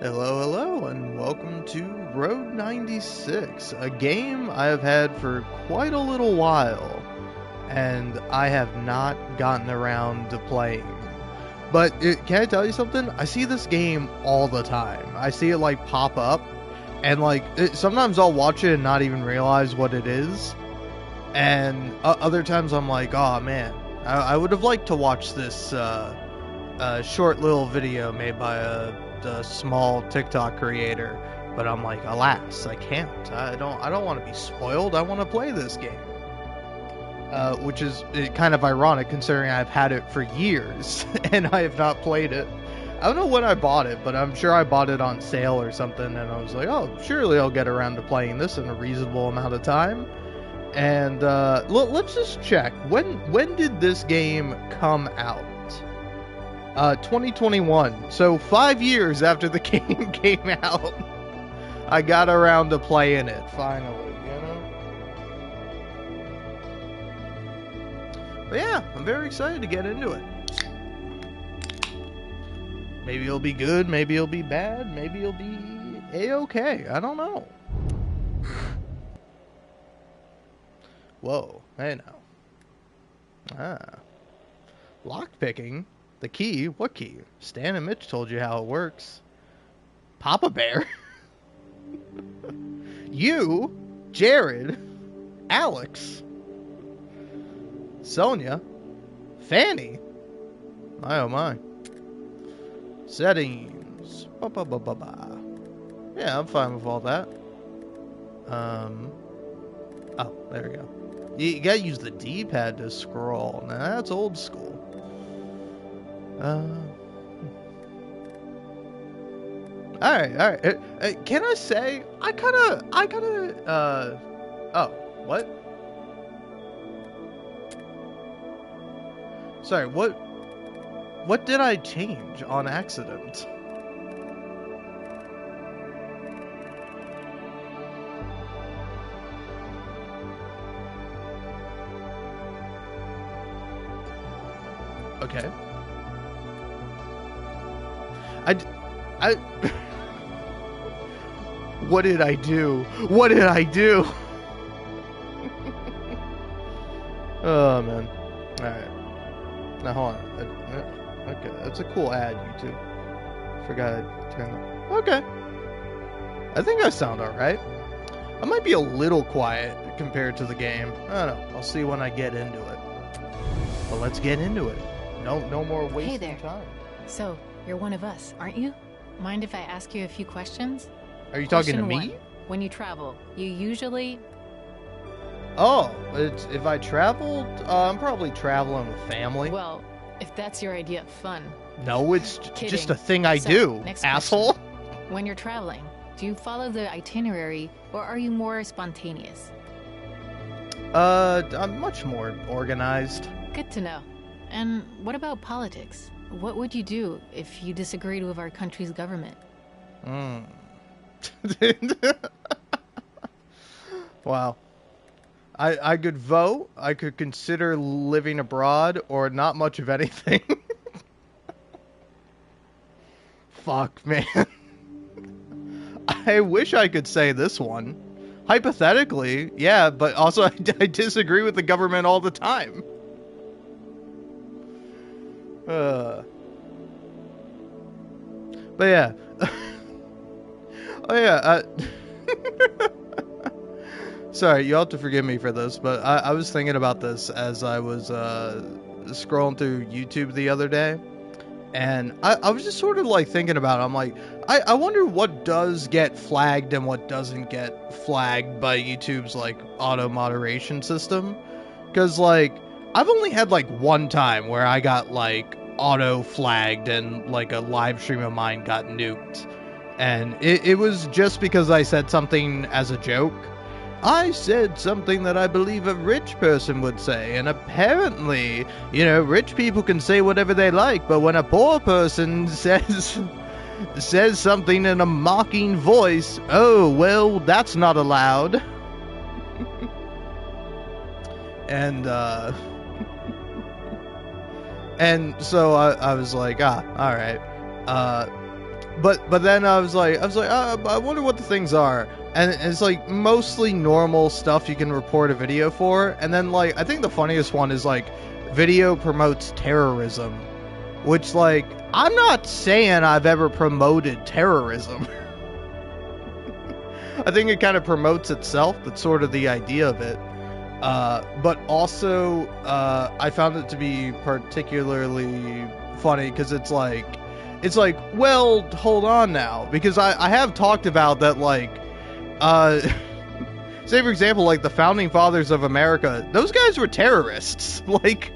Hello, and welcome to Road 96, a game I have had for quite a little while, and I have not gotten around to playing. But can I tell you something? I see this game all the time. I see it like pop up, and sometimes I'll watch it and not even realize what it is, and other times I'm like, oh man, I would have liked to watch this short little video made by a small TikTok creator, but I'm like, alas, I can't. I don't want to be spoiled. I want to play this game, which is kind of ironic considering I've had it for years and I have not played it. I don't know when I bought it, but I'm sure I bought it on sale or something, and I was like, oh, surely I'll get around to playing this in a reasonable amount of time. And let's just check. When did this game come out? 2021. So 5 years after the game came out, I got around to playing it finally, you know? But yeah, I'm very excited to get into it. Maybe it'll be good, maybe it'll be bad, maybe it'll be A-okay. I don't know. Whoa, hey now. Lockpicking? The key? What key? Stan and Mitch told you how it works. Papa Bear? You? Jared? Alex? Sonia? Fanny? My oh my. Settings. Ba-ba-ba-ba-ba. Yeah, I'm fine with all that. Oh, there we go. You gotta use the D-pad to scroll. Now that's old school. Alright. Can I say, oh, what? Sorry, what did I change on accident? Okay. I what did I do? What did I do? Oh man. Alright. Now hold on. Okay, that's a cool ad, YouTube. Forgot I turned that. Okay. I think I sound alright. I might be a little quiet compared to the game. I don't know. I'll see when I get into it. But let's get into it. No more wasting Hey there. time. So, you're one of us, aren't you? Mind if I ask you a few questions? Are you talking to Question me? one. When you travel, you usually... Oh, if I traveled, I'm probably traveling with family. Well, if that's your idea of fun. No, it's Kidding. just a thing I So, do, next asshole. When you're traveling, do you follow the itinerary or are you more spontaneous? I'm much more organized. Good to know. And what about politics? What would you do if you disagreed with our country's government? Wow. I could vote, I could consider living abroad, or not much of anything. Fuck, man. I wish I could say this one. Hypothetically, yeah, but also I disagree with the government all the time. But yeah. Oh yeah, sorry, you'll have to forgive me for this, but I was thinking about this as I was scrolling through YouTube the other day, and I was just sort of like thinking about it. I'm like, I wonder what does get flagged and what doesn't get flagged by YouTube's like auto moderation system, because like I've only had like one time where I got like auto flagged and like a live stream of mine got nuked, and it was just because I said something as a joke. I said something that I believe a rich person would say, and apparently, you know, rich people can say whatever they like, but when a poor person says something in a mocking voice, oh, well, that's not allowed. And so I was like, all right. but then I wonder what the things are, and it's like mostly normal stuff you can report a video for, and then like I think the funniest one is like video promotes terrorism, which like I'm not saying I've ever promoted terrorism. I think it kind of promotes itself. That's sort of the idea of it. But also, I found it to be particularly funny because it's like, well, hold on now, because I have talked about that, like, say for example, like the founding fathers of America, those guys were terrorists. Like,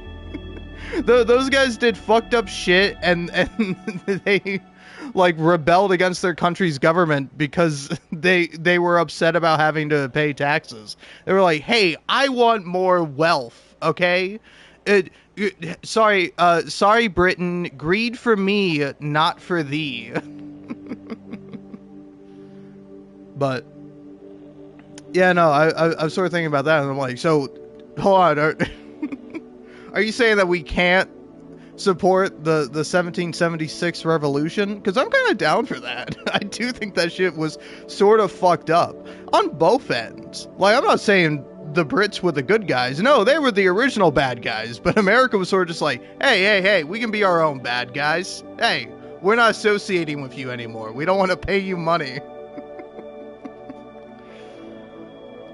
those guys did fucked up shit, and they like rebelled against their country's government because they were upset about having to pay taxes. They were like, "Hey, I want more wealth, okay? Sorry, Britain. Greed for me, not for thee." But yeah, no, I was sort of thinking about that, and I'm like, so hold on, are you saying that we can't support the 1776 revolution? Because I'm kind of down for that. I do think that shit was sort of fucked up on both ends. Like, I'm not saying the Brits were the good guys. No, they were the original bad guys. But America was sort of just like, hey, we can be our own bad guys. Hey, we're not associating with you anymore. We don't want to pay you money.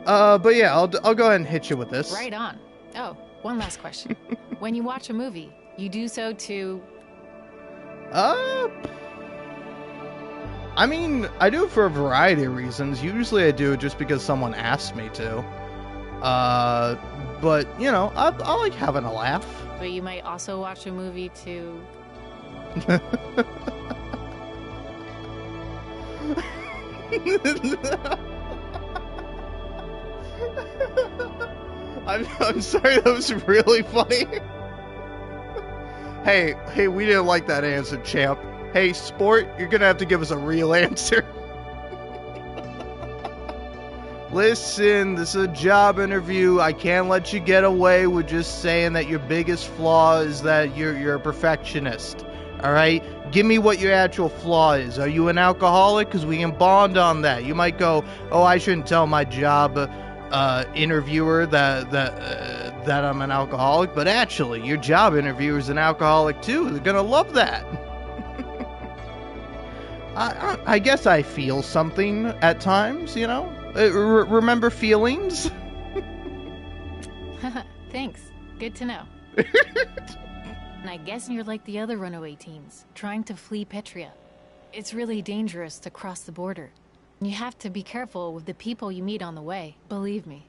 But yeah, I'll go ahead and hit you with this. Right on. Oh, one last question. When you watch a movie, you do so to... I mean, I do it for a variety of reasons. Usually I do it just because someone asks me to. But, you know, I like having a laugh. But you might also watch a movie to... I'm sorry, that was really funny. Hey, we didn't like that answer, champ. Hey, sport, you're gonna have to give us a real answer. Listen, this is a job interview. I can't let you get away with just saying that your biggest flaw is that you're a perfectionist. All right? Give me what your actual flaw is. Are you an alcoholic? Because we can bond on that. You might go, oh, I shouldn't tell my job interviewer that I'm an alcoholic, but actually, your job interviewer is an alcoholic too. They're gonna love that. I guess I feel something at times, you know? Remember feelings? Thanks. Good to know. And I guess you're like the other runaway teens, trying to flee Petria. It's really dangerous to cross the border. You have to be careful with the people you meet on the way, believe me.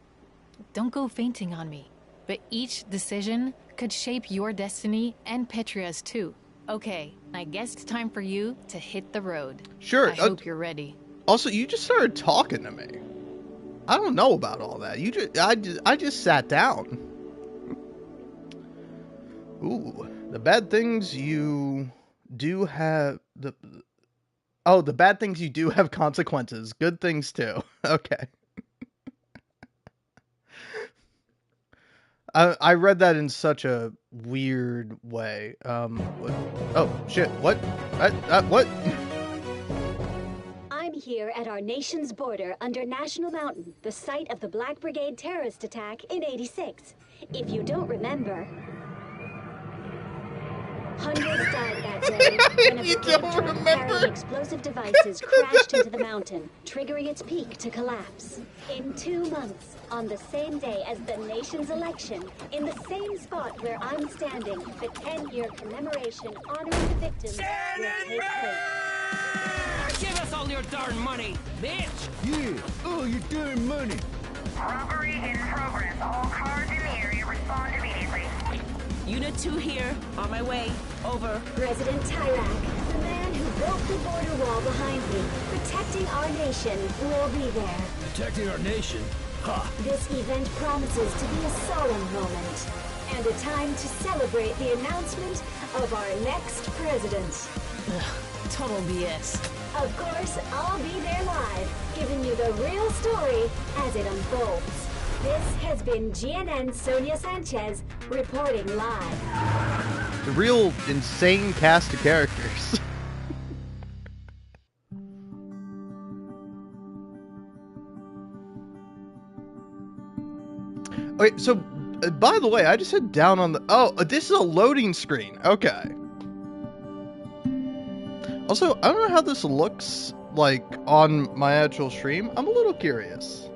Don't go fainting on me. But each decision could shape your destiny and Petria's too. Okay, I guess it's time for you to hit the road. Sure. I hope you're ready. Also, you just started talking to me. I don't know about all that. I just sat down. Ooh, the bad things you do have the bad things you do have consequences. Good things too. Okay. I read that in such a weird way. Oh shit! What? What? I'm here at our nation's border under National Mountain, the site of the Black Brigade terrorist attack in '86. If you don't remember, hundreds died that day when a brigade truck carrying explosive devices crashed into the mountain, triggering its peak to collapse. In 2 months, on the same day as the nation's election, in the same spot where I'm standing, the 10-year commemoration honoring the victims will take place. Give us all your darn money, bitch! Yeah, all your darn money. Robbery in progress. All cars in the area respond immediately. Unit 2 here, on my way. Over. President Tyrak, the man who built the border wall behind me, protecting our nation, will be there. Protecting our nation? Ha! This event promises to be a solemn moment, and a time to celebrate the announcement of our next president. Ugh, total BS. Of course, I'll be there live, giving you the real story as it unfolds. This has been GNN Sonia Sanchez reporting live. The real insane cast of characters. Wait, so, by the way, I just hit down on the... Oh, this is a loading screen. Okay. Also, I don't know how this looks, like, on my actual stream. I'm a little curious.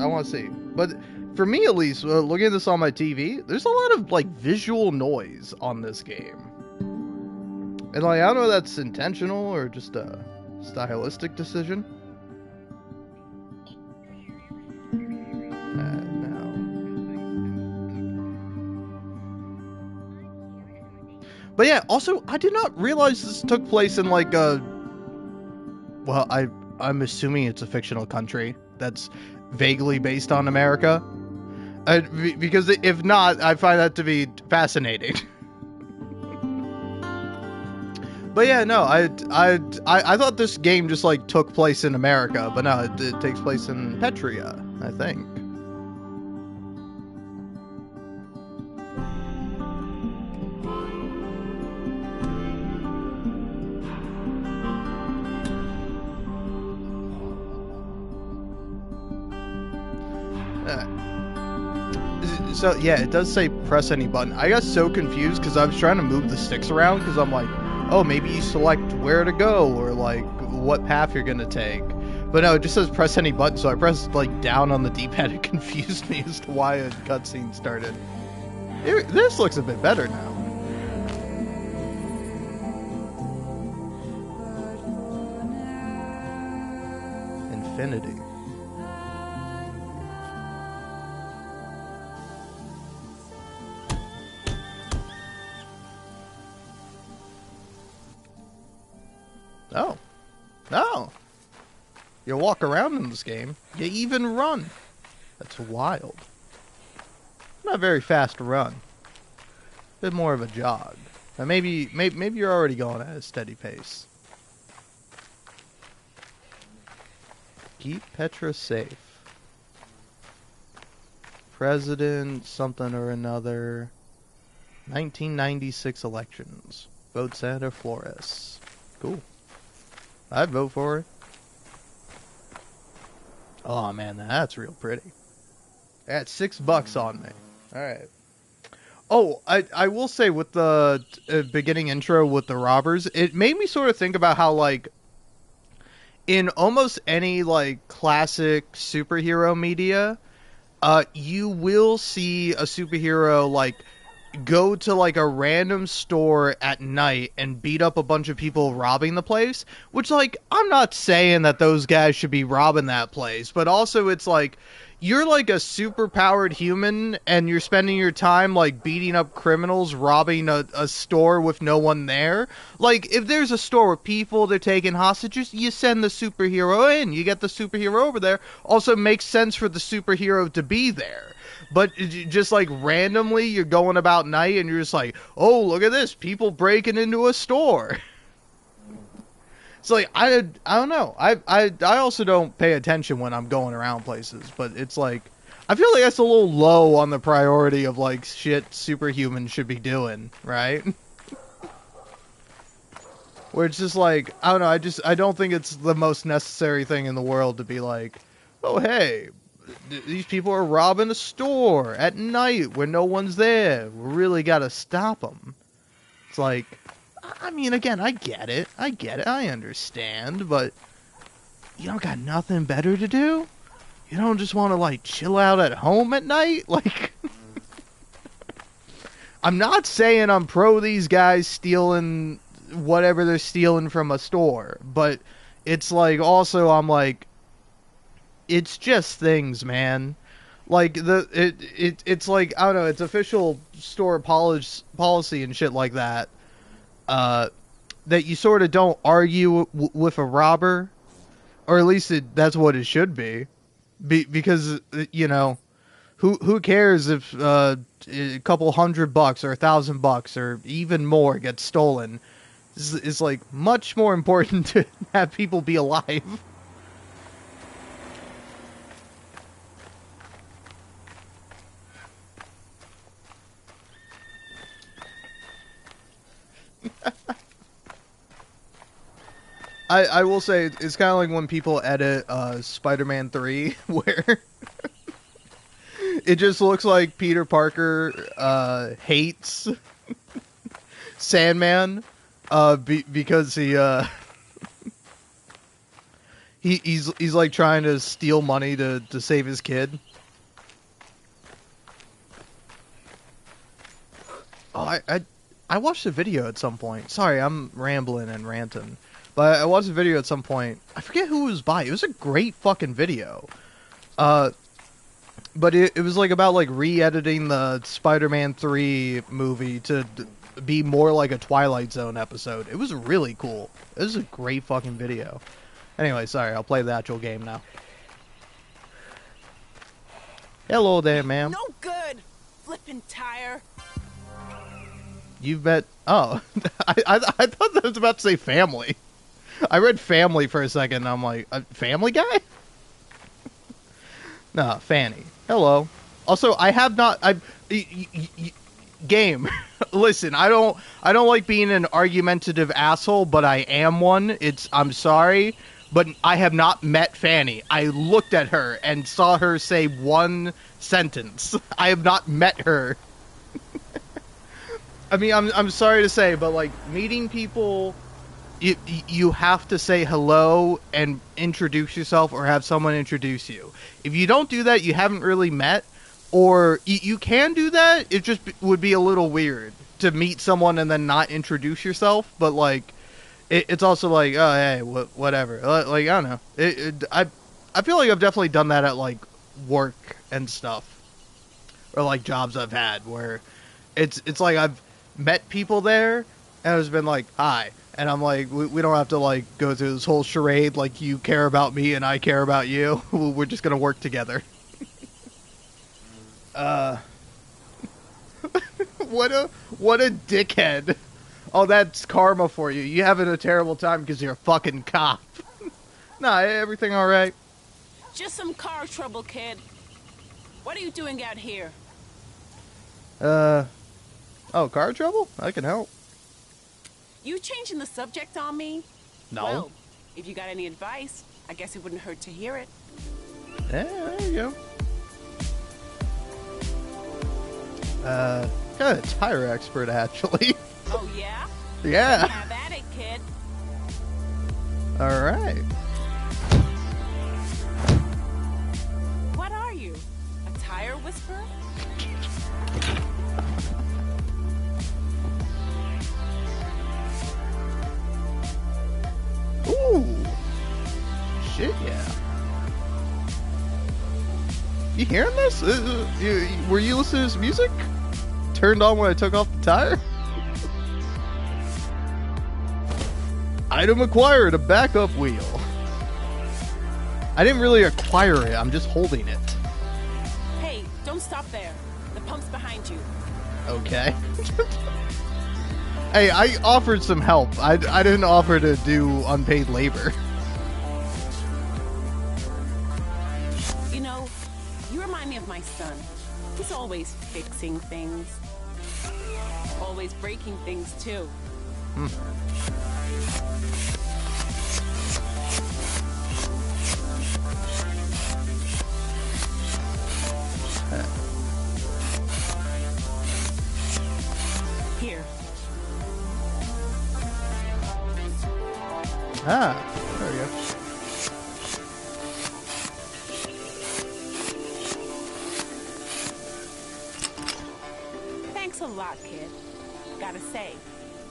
I want to see. But for me, at least, looking at this on my TV, there's a lot of, like, visual noise on this game. And, like, I don't know if that's intentional or just a stylistic decision. But yeah, also, I did not realize this took place in, like, a... Well, I'm assuming it's a fictional country that's vaguely based on America. Because if not, I find that to be fascinating. But yeah, no, I thought this game just, like, took place in America. But no, it takes place in Petria, I think. So yeah, it does say press any button. I got so confused because I was trying to move the sticks around because I'm like, oh, maybe you select where to go or like what path you're gonna take. But no, it just says press any button, so I pressed like down on the D-pad. It confused me as to why a cutscene started. This looks a bit better now. Infinity. Oh. No. You walk around in this game. You even run. That's wild. Not very fast to run. A bit more of a jog. Now maybe you're already going at a steady pace. Keep Petra safe. President something or another. 1996 elections. Vote Senator Flores. Cool. I'd vote for it. Oh man, that's real pretty. That's $6 on me. Alright. Oh, I will say with the beginning intro with the robbers, it made me sort of think about how, like, in almost any, like, classic superhero media, you will see a superhero, like, go to like a random store at night and beat up a bunch of people robbing the place, which, like, I'm not saying that those guys should be robbing that place, but also it's like you're like a super powered human and you're spending your time like beating up criminals robbing a store with no one there. Like, if there's a store with people, they're taking hostages, you send the superhero in, you get the superhero over there. Also makes sense for the superhero to be there. But just like randomly, you're going about night and you're just like, oh, look at this, people breaking into a store. It's like, I don't know. I also don't pay attention when I'm going around places, but it's like, I feel like that's a little low on the priority of like shit superhumans should be doing, right? Where it's just like, I don't know, I don't think it's the most necessary thing in the world to be like, oh, hey, these people are robbing a store at night when no one's there. We really got to stop them. It's like, I mean, again, I get it, I understand, but you don't got nothing better to do? You don't just want to, like, chill out at home at night? Like, I'm not saying I'm pro these guys stealing whatever they're stealing from a store, but it's like, also, I'm like, it's just things, man. Like, it's like, I don't know, it's official store policy and shit like that. That you sort of don't argue with a robber, or at least that's what it should be, because you know, who cares if a couple $100 or $1,000 or even more gets stolen? It's like much more important to have people be alive. I will say, it's kind of like when people edit Spider-Man 3, where It just looks like Peter Parker hates Sandman because he's like trying to steal money to save his kid. Oh, I watched a video at some point. Sorry, I'm rambling and ranting. But I watched a video at some point. I forget who it was by. It was a great fucking video. But it was like about like re-editing the Spider-Man 3 movie to be more like a Twilight Zone episode. It was really cool. It was a great fucking video. Anyway, sorry, I'll play the actual game now. Hello there, ma'am. No good! Flippin' tire. You've met... Oh, I thought that was about to say family. I read family for a second, and I'm like, Family Guy? No, Fanny. Hello. Also, I have not... Game. Listen, I don't like being an argumentative asshole, but I am one. I'm sorry, but I have not met Fanny. I looked at her and saw her say one sentence. I have not met her. I mean, I'm sorry to say, but like meeting people, you have to say hello and introduce yourself, or have someone introduce you. If you don't do that, you haven't really met. Or you can do that. It just would be a little weird to meet someone and then not introduce yourself. But like, it's also like, oh hey, whatever. Like I don't know. I feel like I've definitely done that at like work and stuff, or like jobs I've had where it's like I've met people there and it's been like hi, and I'm like we don't have to like go through this whole charade like you care about me and I care about you. We're just gonna work together. What a dickhead. Oh, that's karma for you. You having a terrible time because you're a fucking cop. Nah, everything alright? Just some car trouble, kid. What are you doing out here? Oh, car trouble? I can help. You changing the subject on me? No. Well, if you got any advice, I guess it wouldn't hurt to hear it. Yeah, there you go. Kind of a tire expert, actually. Oh, yeah? Yeah. Have at it, kid. Alright. What are you? A tire whisperer? Ooh. Shit, yeah. You hearing this? Were you listening to this music? Turned on when I took off the tire? Item acquired, a backup wheel. I didn't really acquire it, I'm just holding it. Hey, don't stop there. The pump's behind you. Okay. Hey, I offered some help. I didn't offer to do unpaid labor. You know, you remind me of my son. He's always fixing things. Always breaking things, too. Here. Ah, there we go. Thanks a lot, kid. Gotta say,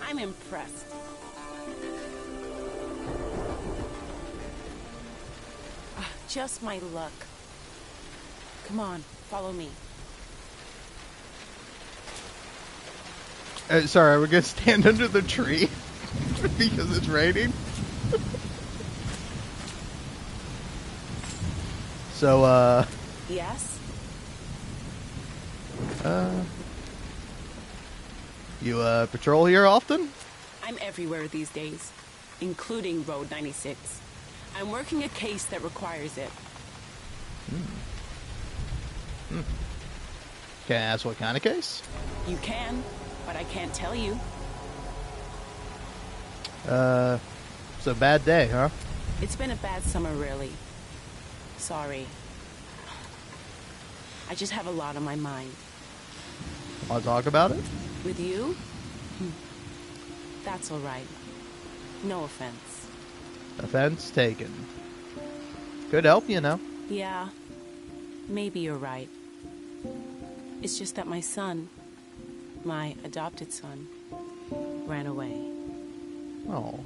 I'm impressed. Just my luck. Come on, follow me. Sorry, we're gonna stand under the tree because it's raining. So, Yes? you, patrol here often? I'm everywhere these days, including Road 96. I'm working a case that requires it. Can I ask what kind of case? You can, but I can't tell you. It's a bad day, huh? It's been a bad summer, really. Sorry. I just have a lot on my mind. Want to talk about it? With you? That's all right. No offense. Offense taken. Could help, you know. Yeah, maybe you're right. It's just that my son, my adopted son, ran away. Oh.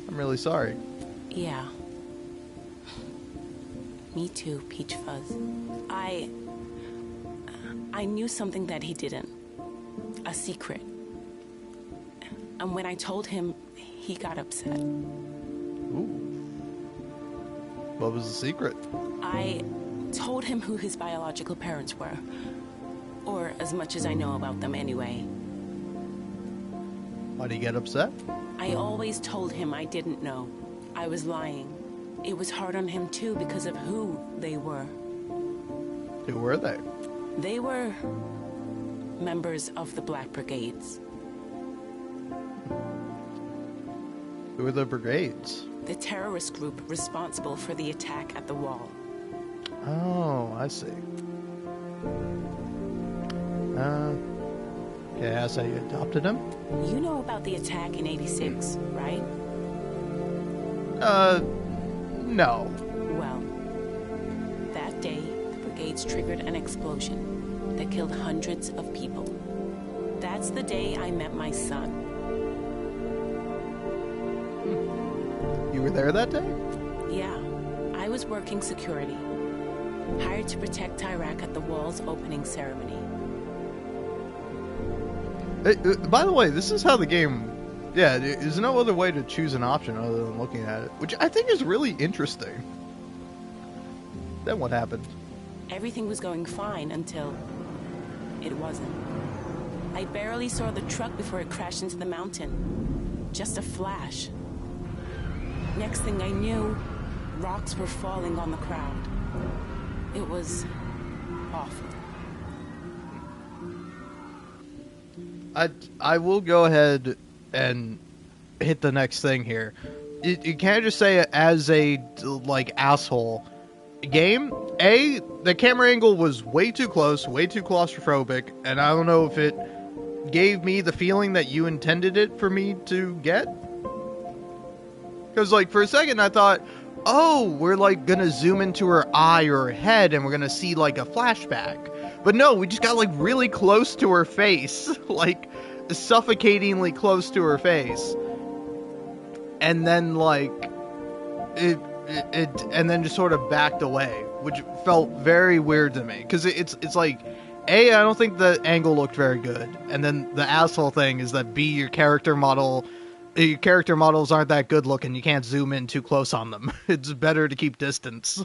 I'm really sorry. Yeah. Me too, Peach Fuzz. I knew something that he didn't. A secret. And when I told him, he got upset. Ooh. What was the secret? I told him who his biological parents were. Or as much as I know about them anyway. Why'd he get upset? I always told him I didn't know. I was lying. It was hard on him too because of who they were. Who were they? They were members of the Black Brigades. Who were the brigades? The terrorist group responsible for the attack at the wall. Oh, I see. Okay, that's how you adopted him? You know about the attack in '86, right? No. Well, that day, the brigades triggered an explosion that killed hundreds of people. That's the day I met my son. You were there that day? Yeah, I was working security, hired to protect Iraq at the wall's opening ceremony. By the way, this is how the game... Yeah, there's no other way to choose an option other than looking at it, which I think is really interesting. Then what happened? Everything was going fine until it wasn't. I barely saw the truck before it crashed into the mountain. Just a flash. Next thing I knew, rocks were falling on the crowd. It was awful. I will go ahead and hit the next thing here. You can't just say it as a, like, asshole. Game, the camera angle was way too close, way too claustrophobic, and I don't know if it gave me the feeling that you intended it for me to get. Because, like, for a second I thought, oh, we're, like, gonna zoom into her eye or her head and we're gonna see, like, a flashback. But no, we just got, like, really close to her face. Like, suffocatingly close to her face. And then, like, it and then just sort of backed away, which felt very weird to me. Because it's like, I don't think the angle looked very good. And then the asshole thing is that B, your character models aren't that good looking. You can't zoom in too close on them. It's better to keep distance.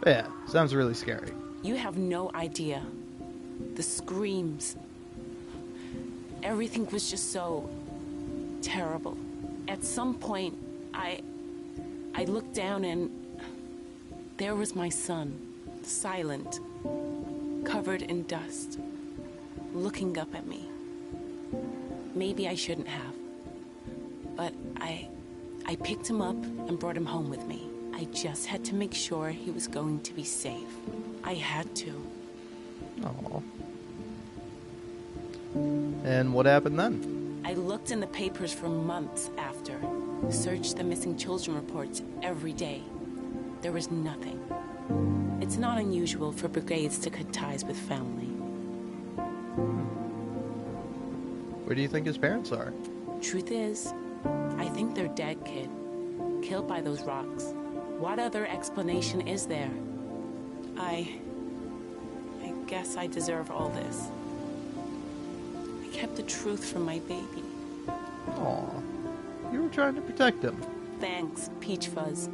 Yeah, sounds really scary. You have no idea. The screams. Everything was just so terrible. At some point, I looked down and there was my son, silent, covered in dust, looking up at me. Maybe I shouldn't have, but I picked him up and brought him home with me. I just had to make sure he was going to be safe. I had to. Aww. And what happened then? I looked in the papers for months after, searched the missing children reports every day. There was nothing. It's not unusual for brigades to cut ties with family. Where do you think his parents are? Truth is, I think they're dead, kid. Killed by those rocks. What other explanation is there? I guess I deserve all this. I kept the truth from my baby. Aw, you were trying to protect him. Thanks, Peach Fuzz.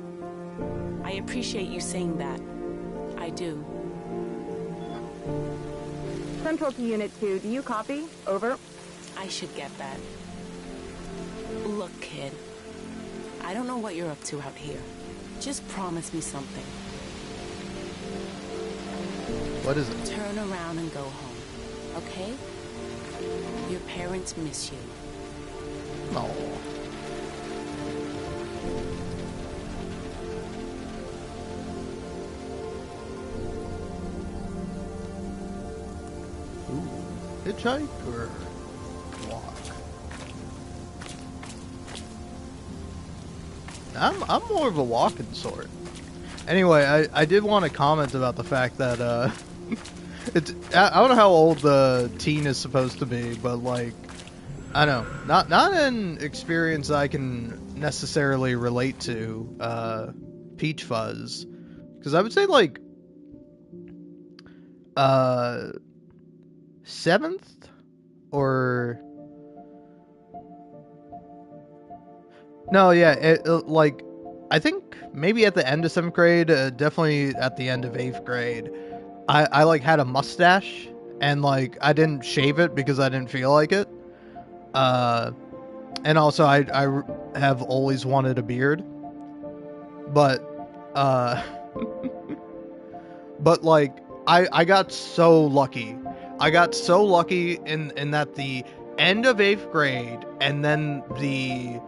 I appreciate you saying that. I do. Central to Unit 2, do you copy? Over. I should get that. Look, kid. I don't know what you're up to out here. Just promise me something. What is it? Turn around and go home, okay? Your parents miss you. Aw. Ooh. Hitchhike or walk? I'm more of a walking sort. Anyway, I did want to comment about the fact that I don't know how old the teen is supposed to be, but like I don't know, not an experience I can necessarily relate to. Peach Fuzz, because I would say like 7th or no, yeah, like I think maybe at the end of 7th grade, definitely at the end of 8th grade. I like had a mustache and like I didn't shave it because I didn't feel like it. And also I have always wanted a beard, but but like I got so lucky. I got so lucky in that the end of 8th grade and then the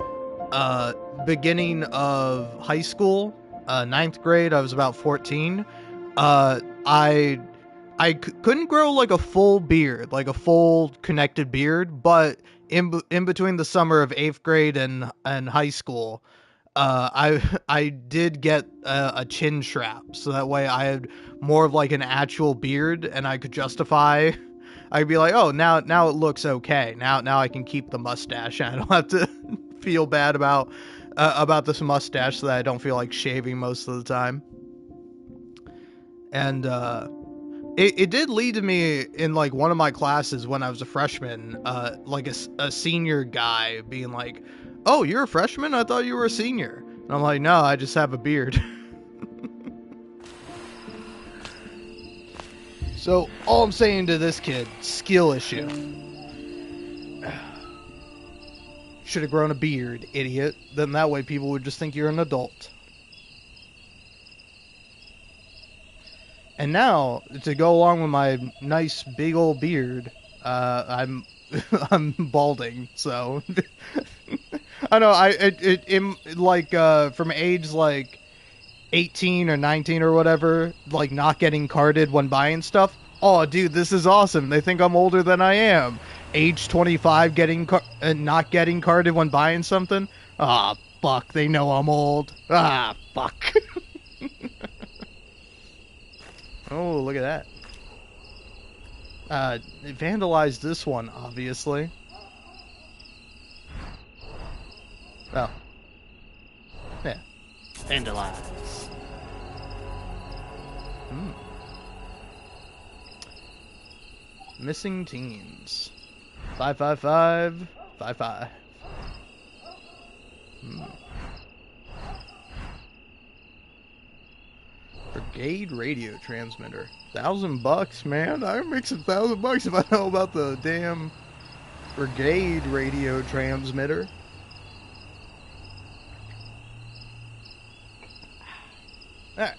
beginning of high school, 9th grade, I was about 14. I couldn't grow like a full beard, like a full connected beard, but in between the summer of 8th grade and high school, I did get a chin strap, so that way I had more of like an actual beard, and I could justify. I'd be like, oh, now it looks okay. Now I can keep the mustache, and I don't have to feel bad about this mustache that I don't feel like shaving most of the time. And it did lead to me in like one of my classes when I was a freshman, like a senior guy being like, "Oh, you're a freshman? I thought you were a senior." And I'm like, "No, I just have a beard." So all I'm saying to this kid, skill issue. Should have grown a beard, idiot. Then that way people would just think you're an adult. And now, to go along with my nice big old beard, I'm I'm balding. So I know from age like 18 or 19 or whatever, like not getting carded when buying stuff. Oh, dude, this is awesome. They think I'm older than I am. Age 25, not getting carded when buying something. Ah, fuck. They know I'm old. Ah, fuck. Oh, look at that. They vandalized this one, obviously. Oh. Yeah. Vandalize. Missing teens. 555. 55. Brigade radio transmitter. $1,000, man. I can make some $1,000 if I know about the damn Brigade radio transmitter. Alright.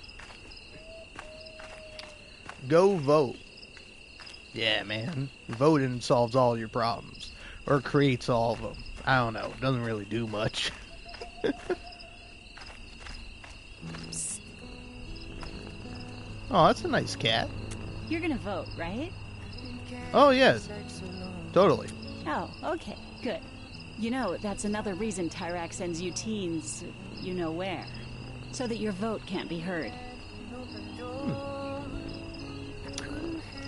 Go vote. Yeah, man. Voting solves all your problems. Or creates all of them. I don't know. It doesn't really do much. Oh, that's a nice cat. You're gonna vote, right? Oh, yeah. Totally. Oh, okay, good. You know, that's another reason Tyrak sends you teens, you know where. So that your vote can't be heard.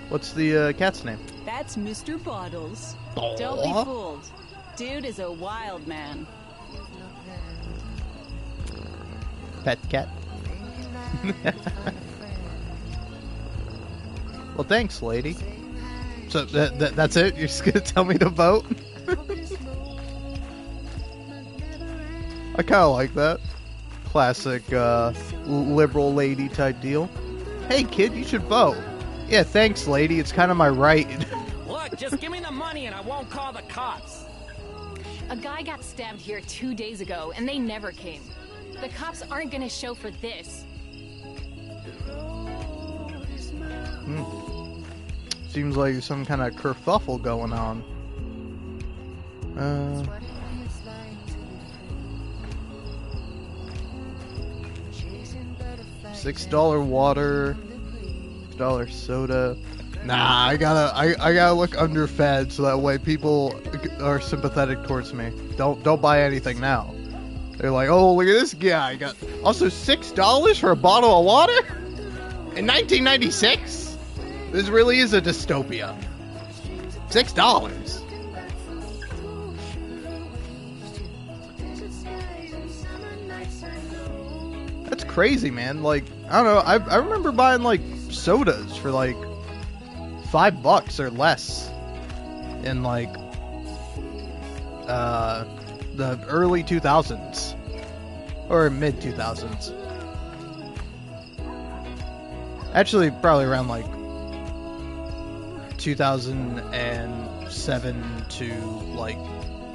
What's the cat's name? That's Mr. Bottles. Aww. Don't be fooled. Dude is a wild man. Pet cat. Well, thanks, lady. So that's it? You're just gonna tell me to vote? I kind of like that. Classic liberal lady type deal. Hey, kid, you should vote. Yeah, thanks, lady. It's kind of my right. Look, just give me the money and I won't call the cops. A guy got stabbed here 2 days ago, and they never came. The cops aren't gonna show for this. Seems like some kind of kerfuffle going on. $6 water, $6 soda. Nah, I gotta look underfed so that way people are sympathetic towards me. Don't buy anything now. They're like, oh, look at this guy. Got also $6 for a bottle of water in 1996. This really is a dystopia. $6. That's crazy, man. Like, I don't know. I remember buying like sodas for like $5 or less in like the early 2000s or mid 2000s. Actually, probably around like 2007 to like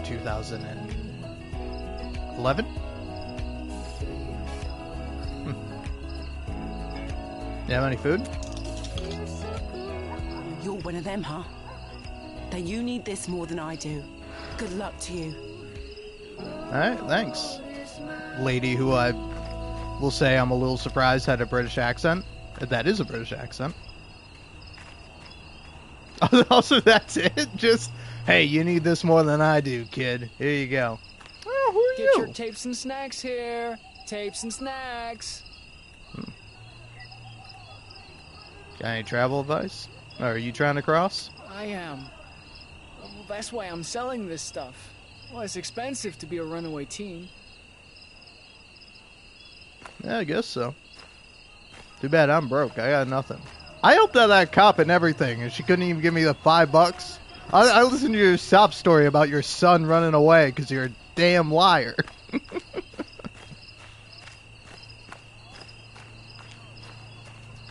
2011. You have any food? You're one of them, huh? Then you need this more than I do. Good luck to you. Alright, thanks. Lady who I will say I'm a little surprised had a British accent. That is a British accent. Also, that's it? Just, hey, you need this more than I do, kid. Here you go. Oh, who are Get you? your tapes and snacks here. Tapes and snacks. Got any travel advice? Or are you trying to cross? I am. Well, that's why I'm selling this stuff. Well, it's expensive to be a runaway teen. Yeah, I guess so. Too bad I'm broke. I got nothing. I helped out that cop and everything, and she couldn't even give me the $5. I listened to your sob story about your son running away because you're a damn liar.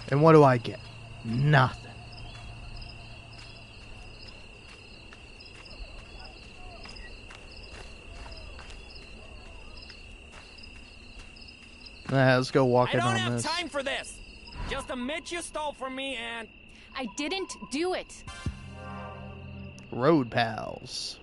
And what do I get? Nothing. Let's go walking on this. I don't have time for this. Just admit you stole from me and... I didn't do it. Road pals.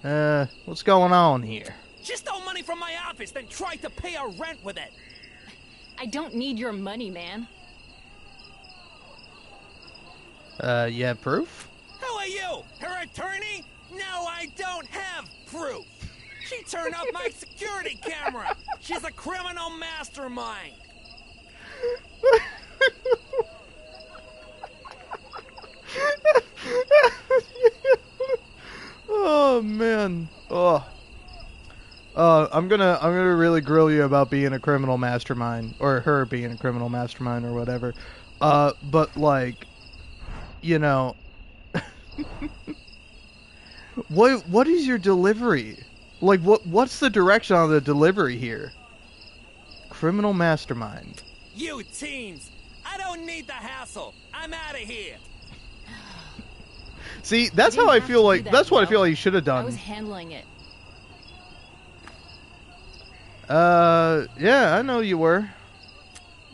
What's going on here? She stole money from my office, then tried to pay our rent with it. I don't need your money, man. You have proof? Who are you? Her attorney? No, I don't have proof. She turned off my security camera. She's a criminal mastermind. Oh man. Oh. I'm gonna really grill you about being a criminal mastermind, or her being a criminal mastermind, or whatever. But like, you know, what is your delivery? Like, what's the direction on the delivery here? Criminal mastermind. You teens, I don't need the hassle. I'm out of here. See, that's how I feel like. That's what I feel like you should have done. I was handling it. Yeah, I know you were.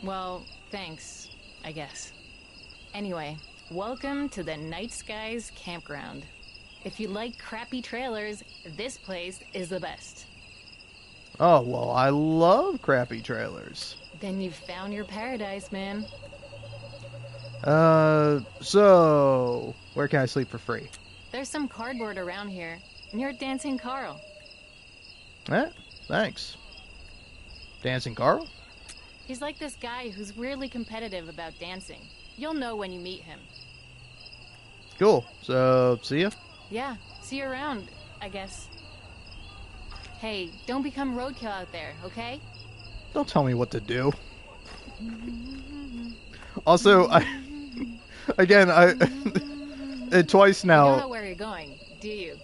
Well, thanks, I guess. Anyway, welcome to the Night Skies Campground. If you like crappy trailers, this place is the best. Oh, well, I love crappy trailers. Then you've found your paradise, man. So, where can I sleep for free? There's some cardboard around here, near Dancing Carl. Thanks. Dancing Carl? He's like this guy who's really competitive about dancing. You'll know when you meet him. Cool. So, see ya? Yeah, see you around, I guess. Hey, don't become roadkill out there, okay? Don't tell me what to do. Also, twice now. You don't know where you're going, do you?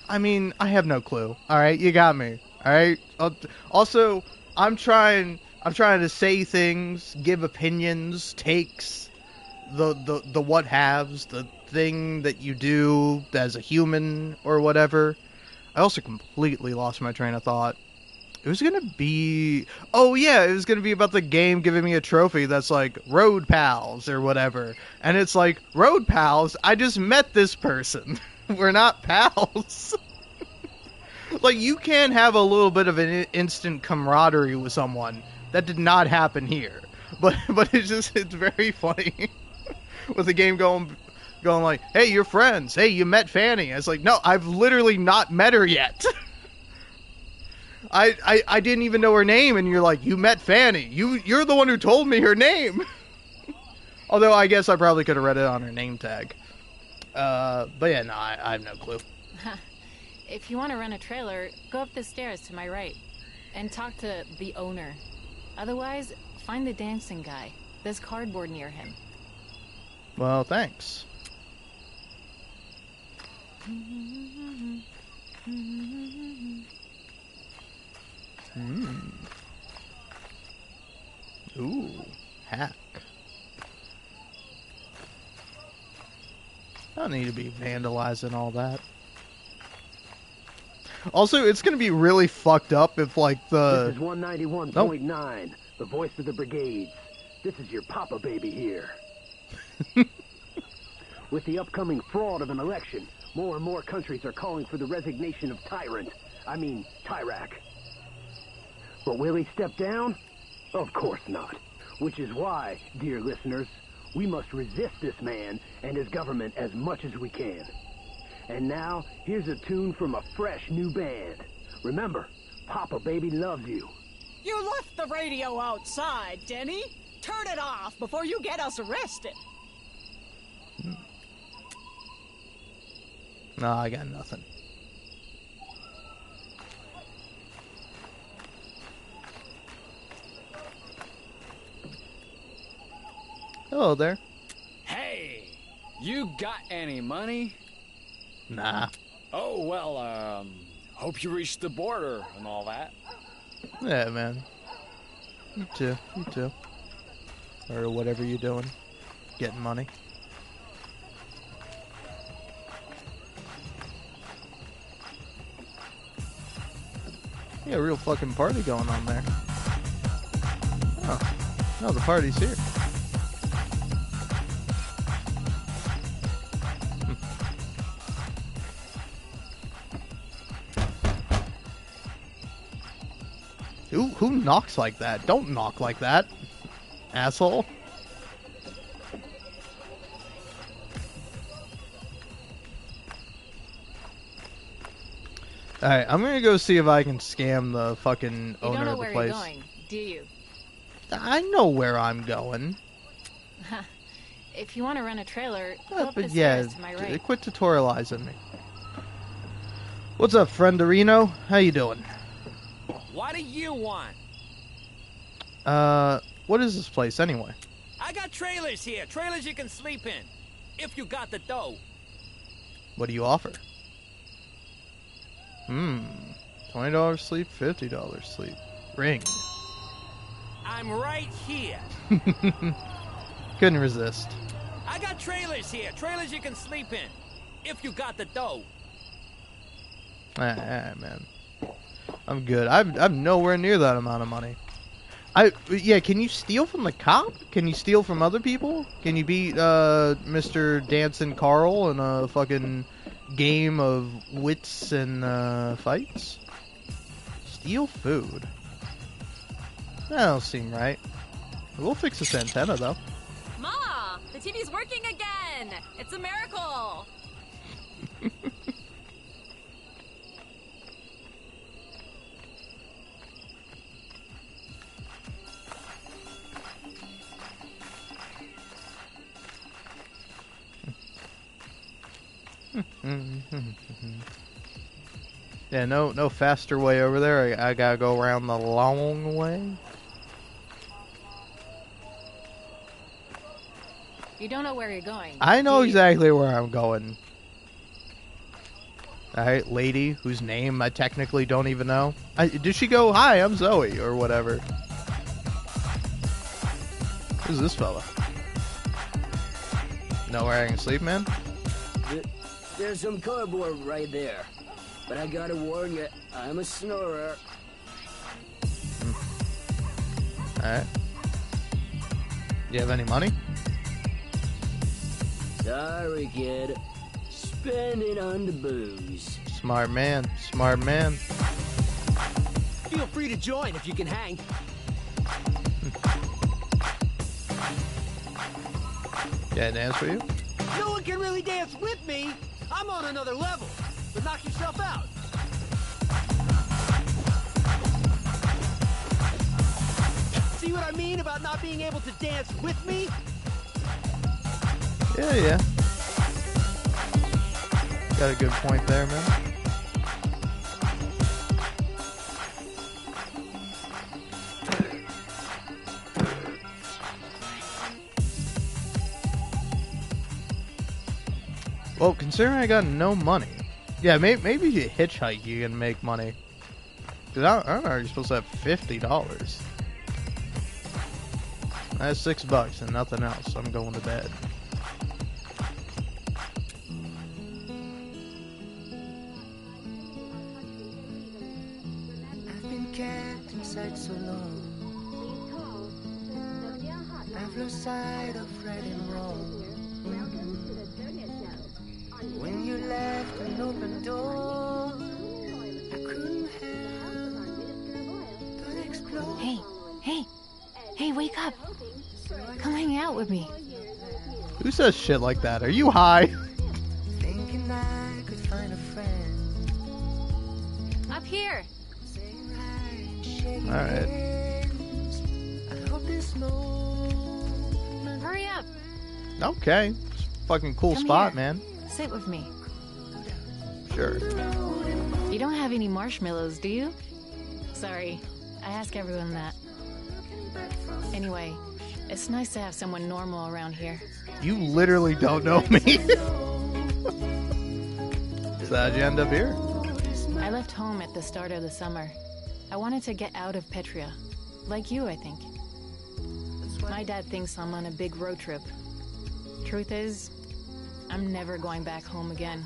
I mean, I have no clue. All right, you got me. All right. Also, I'm trying to say things, give opinions, takes, the what haves, the thing that you do as a human or whatever. I also completely lost my train of thought. It was gonna be... Oh yeah, it was gonna be about the game giving me a trophy that's like, Road Pals or whatever. And it's like, Road Pals? I just met this person. We're not pals. Like, you can have a little bit of an instant camaraderie with someone. That did not happen here. But it's very funny. With the game going like, hey, you're friends. Hey, you met Fanny. It's like, no, I've literally not met her yet. I didn't even know her name, and you're like, you met Fanny. You're the one who told me her name. Although I guess I probably could have read it on her name tag. But yeah, no, I have no clue. If you want to rent a trailer, go up the stairs to my right. And talk to the owner. Otherwise, find the dancing guy. There's cardboard near him. Well, thanks. Ooh, hack. I don't need to be vandalizing all that. Also, it's going to be really fucked up if, like, the... This is 191.9, the voice of the brigades. This is your papa baby here. With the upcoming fraud of an election, more and more countries are calling for the resignation of Tyrak. But will he step down? Of course not. Which is why, dear listeners, we must resist this man and his government as much as we can. And now, here's a tune from a fresh new band. Remember, Papa Baby loves you. You left the radio outside, Denny. Turn it off before you get us arrested. No, I got nothing. Hello there. Hey, you got any money? Nah. Oh, well, hope you reached the border and all that. Yeah, man. You too. Or whatever you're doing. Getting money. Yeah, real fucking party going on there. Oh, no, the party's here. Who knocks like that? Don't knock like that, asshole. Alright, I'm gonna go see if I can scam the fucking owner of the place. You don't know where you're going, do you? I know where I'm going. If you want to rent a trailer, go up the stairs to my right. Quit tutorializing me. What's up, frienderino? How you doing? What do you want? What is this place anyway? I got trailers here. Trailers you can sleep in. If you got the dough. What do you offer? $20 sleep, $50 sleep. Ring. I'm right here. Couldn't resist. I got trailers here. Trailers you can sleep in. If you got the dough. Man. I'm good. I'm nowhere near that amount of money. Can you steal from the cop? Can you steal from other people? Can you beat Mr. Dancing Carl in a fucking game of wits and fights? Steal food. That don't seem right. We'll fix this antenna though. Ma, the TV's working again. It's a miracle. Yeah, no faster way over there. I gotta go around the long way. You don't know where you're going. I know exactly where I'm going. Alright, lady whose name I technically don't even know. Did she go, hi, I'm Zoe, or whatever? Who's this fella? Know where I can sleep, man? There's some cardboard right there. But I gotta warn you, I'm a snorer. Alright. You have any money? Sorry, kid. Spend it on the booze. Smart man. Smart man. Feel free to join if you can hang. Yeah, dance for you? No one can really dance with me. I'm on another level. But knock yourself out. See what I mean about not being able to dance with me? Yeah. Got a good point there, man. Well, considering I got no money, yeah, maybe if you hitchhike, you can make money. Cause I'm already supposed to have $50. That's $6 and nothing else. I'm going to bed. I've been kept inside so long. I've lost sight of right and wrong. When you left an open door, I couldn't help but explore. Hey, wake up. Come hang out with me. Who says shit like that? Are you high? Thinking I could find a friend. Up here. Alright. I hope this moment. Hurry up. Okay. Fucking cool Come spot, here. man. Sit with me. Sure. You don't have any marshmallows, do you? Sorry, I ask everyone that. Anyway, it's nice to have someone normal around here. You literally don't know me. So how'd you end up here? I left home at the start of the summer. I wanted to get out of Petria. Like you, I think. My dad thinks I'm on a big road trip. Truth is, I'm never going back home again.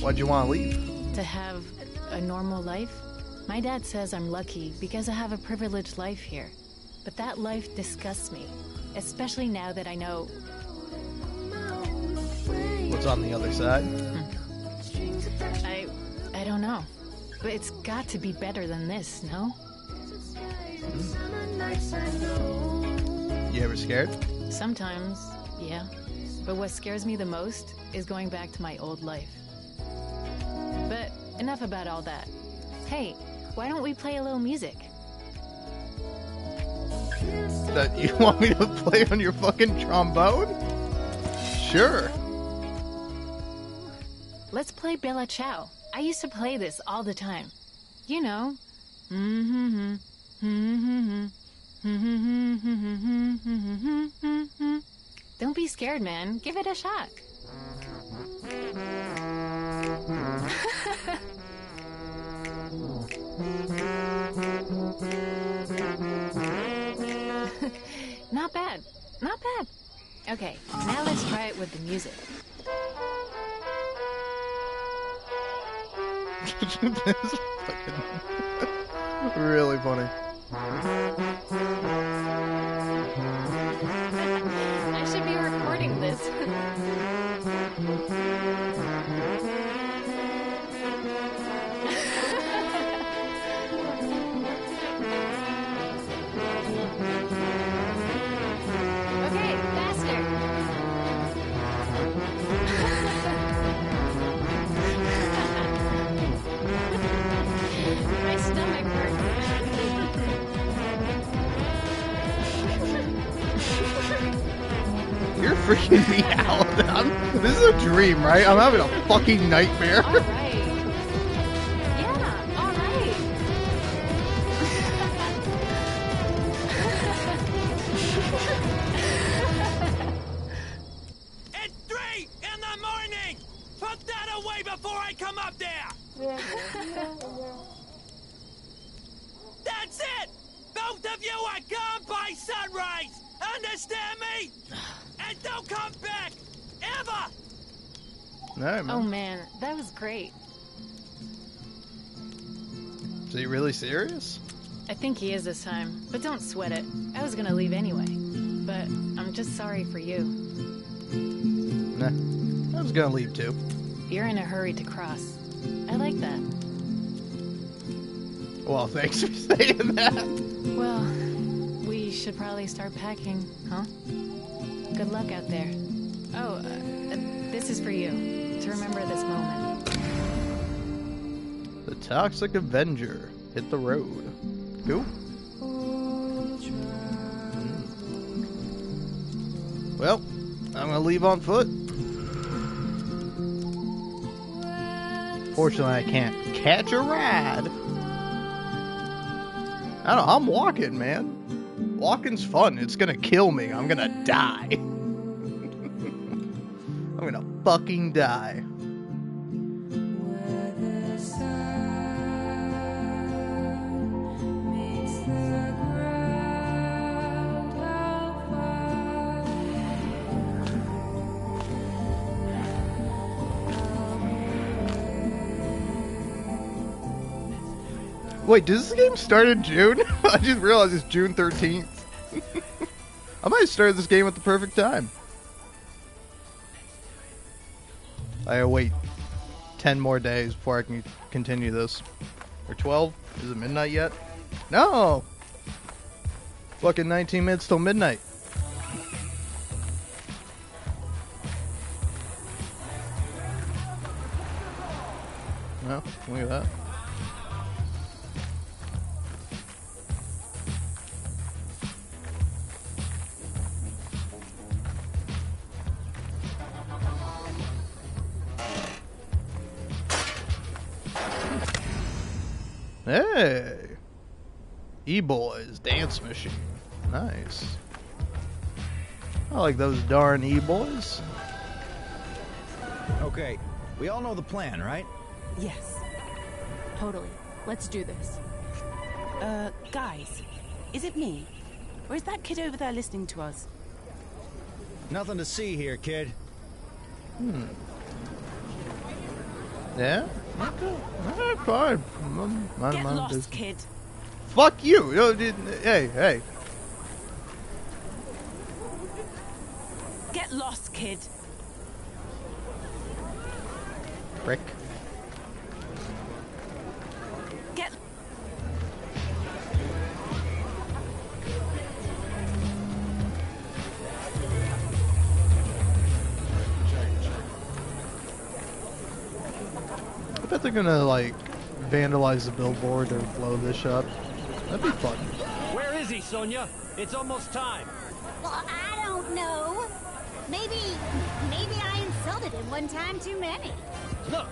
Why'd you want to leave? To have a normal life? My dad says I'm lucky because I have a privileged life here. But that life disgusts me, especially now that I know... What's on the other side? I don't know. But it's got to be better than this, no? You ever scared? Sometimes, yeah. But what scares me the most is going back to my old life. But enough about all that. Hey, why don't we play a little music? That you want me to play on your fucking trombone? Sure. Let's play Bella Ciao. I used to play this all the time. You know. Don't be scared, man. Give it a shot. Not bad. Not bad. Okay, now let's try it with the music. This is fucking really funny. I should be recording this. Okay, faster. My stomach hurts. You're freaking me out. This is a dream, right? I'm having a fucking nightmare. All right. Yeah, all right. It's 3 in the morning! Put that away before I come up there! That's it! Both of you are gone by sunrise! Understand me? And don't come back! Ever! All right, man. Oh man, that was great. So you really serious? I think he is this time, but don't sweat it. I was gonna leave anyway. But I'm just sorry for you. Nah, I was gonna leave too. You're in a hurry to cross. I like that. Well, thanks for saying that. Well, we should probably start packing, huh? Good luck out there. Oh, this is for you, to remember this moment. The Toxic Avenger hit the road. Cool. Well, I'm gonna leave on foot. Fortunately, I can't catch a ride. I don't know, I'm walking, man. Walking's fun. It's gonna kill me. I'm gonna die. I'm gonna fucking die. Wait, does this game start in June? I just realized it's June 13th. I might have started this game at the perfect time. I gotta wait 10 more days before I can continue this. Or 12? Is it midnight yet? No! Fucking 19 minutes till midnight. No, look at that. Hey! E-Boys Dance Machine. Nice. I like those darn E-Boys. Okay, we all know the plan, right? Yes. Totally. Let's do this. Guys, is it me? Or is that kid over there listening to us? Nothing to see here, kid. Yeah? Fine. Get lost, kid. Fuck you! Hey. Get lost, kid. Prick. Get... I bet they're gonna, like, vandalize the billboard or blow this up. That'd be fun. Where is he, Sonia? It's almost time. Well, I don't know. Maybe I insulted him one time too many. Look,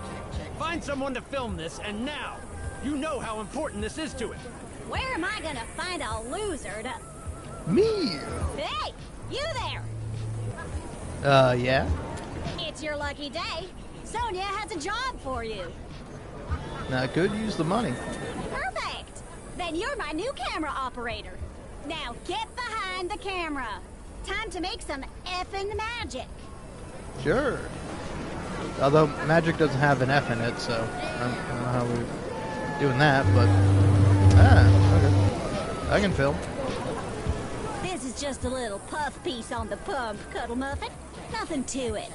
find someone to film this, and now. You know how important this is to him. Where am I gonna find a loser to... Me! Hey, you there! Yeah? It's your lucky day. Sonia has a job for you. Now, I could use the money. Perfect! Then you're my new camera operator. Now get behind the camera. Time to make some effing magic. Sure. Although magic doesn't have an F in it, so I don't know how we're doing that, but... okay. I can film. This is just a little puff piece on the pump, Cuddle Muffin. Nothing to it.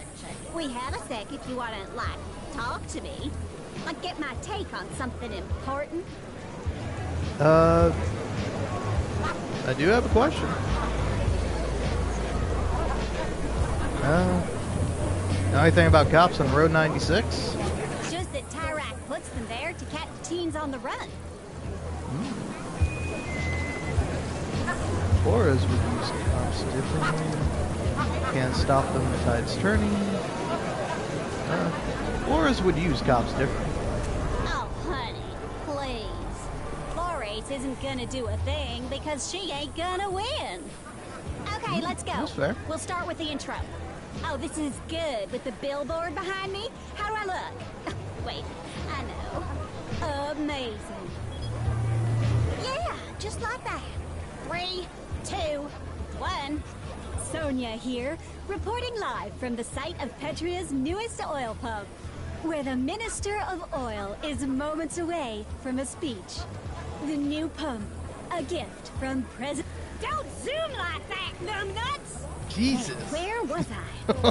We have a sec if you want to, like, talk to me. Like, get my take on something important. I do have a question. Know anything about cops on Road 96? Just that Tyrak puts them there to catch teens on the run. Flores would use cops differently. Can't stop them, the tide's turning. Flores would use cops differently. Oh, honey, please. Flores isn't gonna do a thing because she ain't gonna win. Okay, let's go. That's fair. We'll start with the intro. Oh, this is good with the billboard behind me. How do I look? Wait, I know. Amazing. Yeah, just like that. 3, 2, 1. Sonia here, reporting live from the site of Petria's newest oil pump, where the Minister of Oil is moments away from a speech. The new pump, a gift from President... Don't zoom like that, numbnuts! Jesus. Where was I?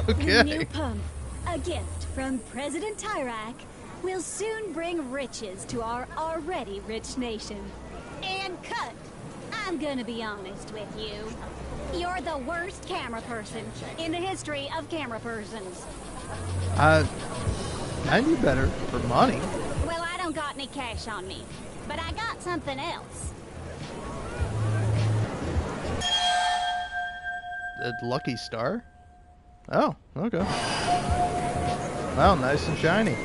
Okay. The new pump. A gift from President Tyrak will soon bring riches to our already rich nation. And cut. I'm gonna be honest with you. You're the worst camera person in the history of camera persons. I do better for money. Well, I don't got any cash on me, but I got something else. A lucky star? Oh, okay. Wow, nice and shiny.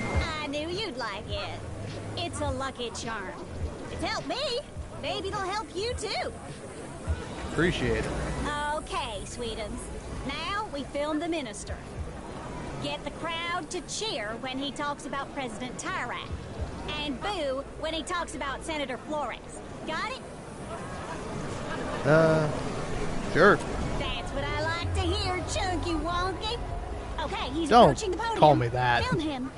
I knew you'd like it. It's a lucky charm. It's helped me. Maybe it'll help you too. Appreciate it. Okay, sweetums. Now we film the minister. Get the crowd to cheer when he talks about President Tyrak. And boo when he talks about Senator Flores. Got it? Sure. That's what I like to hear, Chunky Wonky. Okay, he's Don't approaching the podium. call me that. Film him.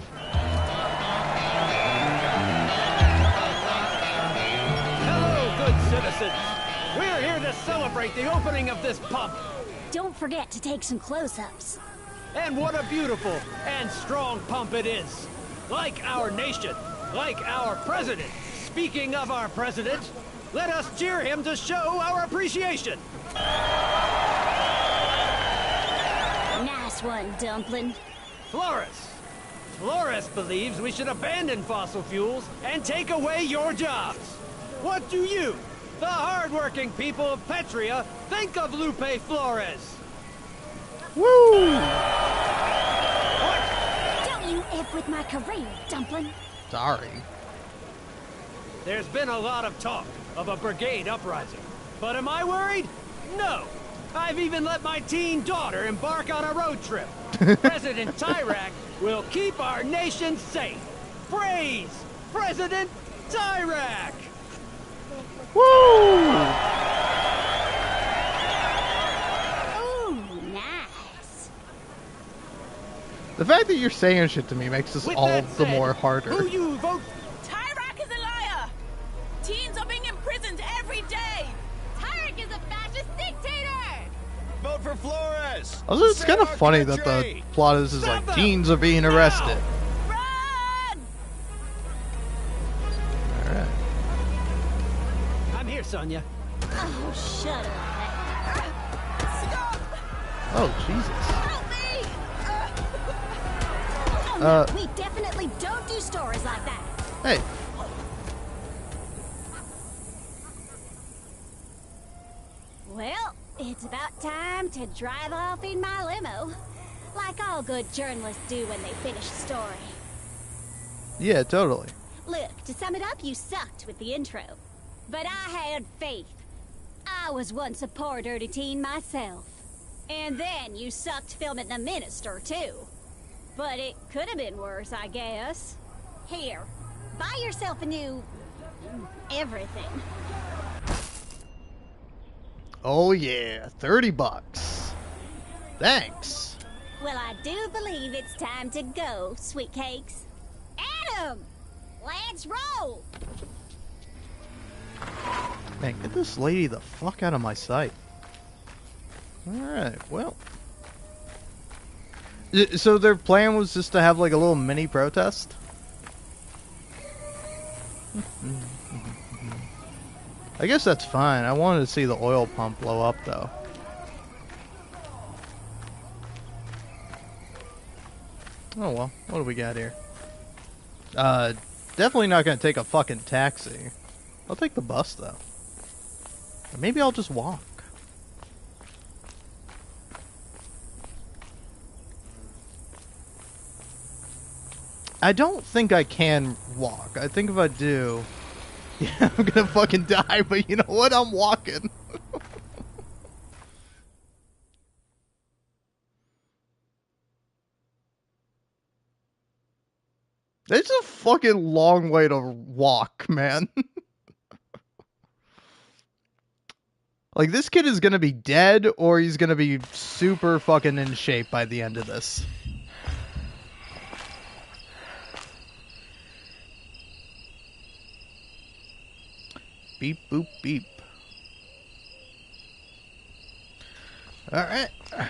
Hello, good citizens. We're here to celebrate the opening of this pump. Don't forget to take some close-ups. And what a beautiful and strong pump it is. Like our nation, like our president. Speaking of our president, let us cheer him to show our appreciation. Nice one, Dumpling. Flores. Flores believes we should abandon fossil fuels and take away your jobs. What do you, the hard-working people of Petria, think of Lupe Flores? Woo! Don't you F with my career, Dumpling. Sorry. There's been a lot of talk of a brigade uprising. But am I worried? No. I've even let my teen daughter embark on a road trip. President Tyrak will keep our nation safe. Praise President Tyrak! Woo! Ooh, nice. The fact that you're saying shit to me makes this With all that the said, more harder. Who you vote? Tyrak is a liar! Teens are being imprisoned every day! Tyrak is a fascist dictator! Vote for Flores! Also, it's kind of funny that the plot is like teens are being arrested. Alright. I'm here, Sonia. Oh, shut up. Oh, Jesus. Oh, no, we definitely don't do stories like that. Hey. Well, it's about time to drive off in my limo. Like all good journalists do when they finish a story. Yeah, totally. Look, to sum it up, you sucked with the intro. But I had faith. I was once a poor dirty teen myself. And then you sucked filming the minister, too. But it could have been worse, I guess. Here, buy yourself a new... everything. Oh yeah, $30. Thanks. Well, I do believe it's time to go, sweet cakes. Adam! Let's roll! Man, get this lady the fuck out of my sight. Alright, well. So their plan was just to have like a little mini protest? I guess that's fine. I wanted to see the oil pump blow up though. Oh well, what do we got here? Definitely not gonna take a fucking taxi. I'll take the bus though. Or maybe I'll just walk. I don't think I can walk. I think if I do, yeah, I'm gonna fucking die, but you know what? I'm walking. It's a fucking long way to walk, man. Like, this kid is gonna be dead, or he's gonna be super fucking in shape by the end of this. Beep, boop, beep. Alright. Let's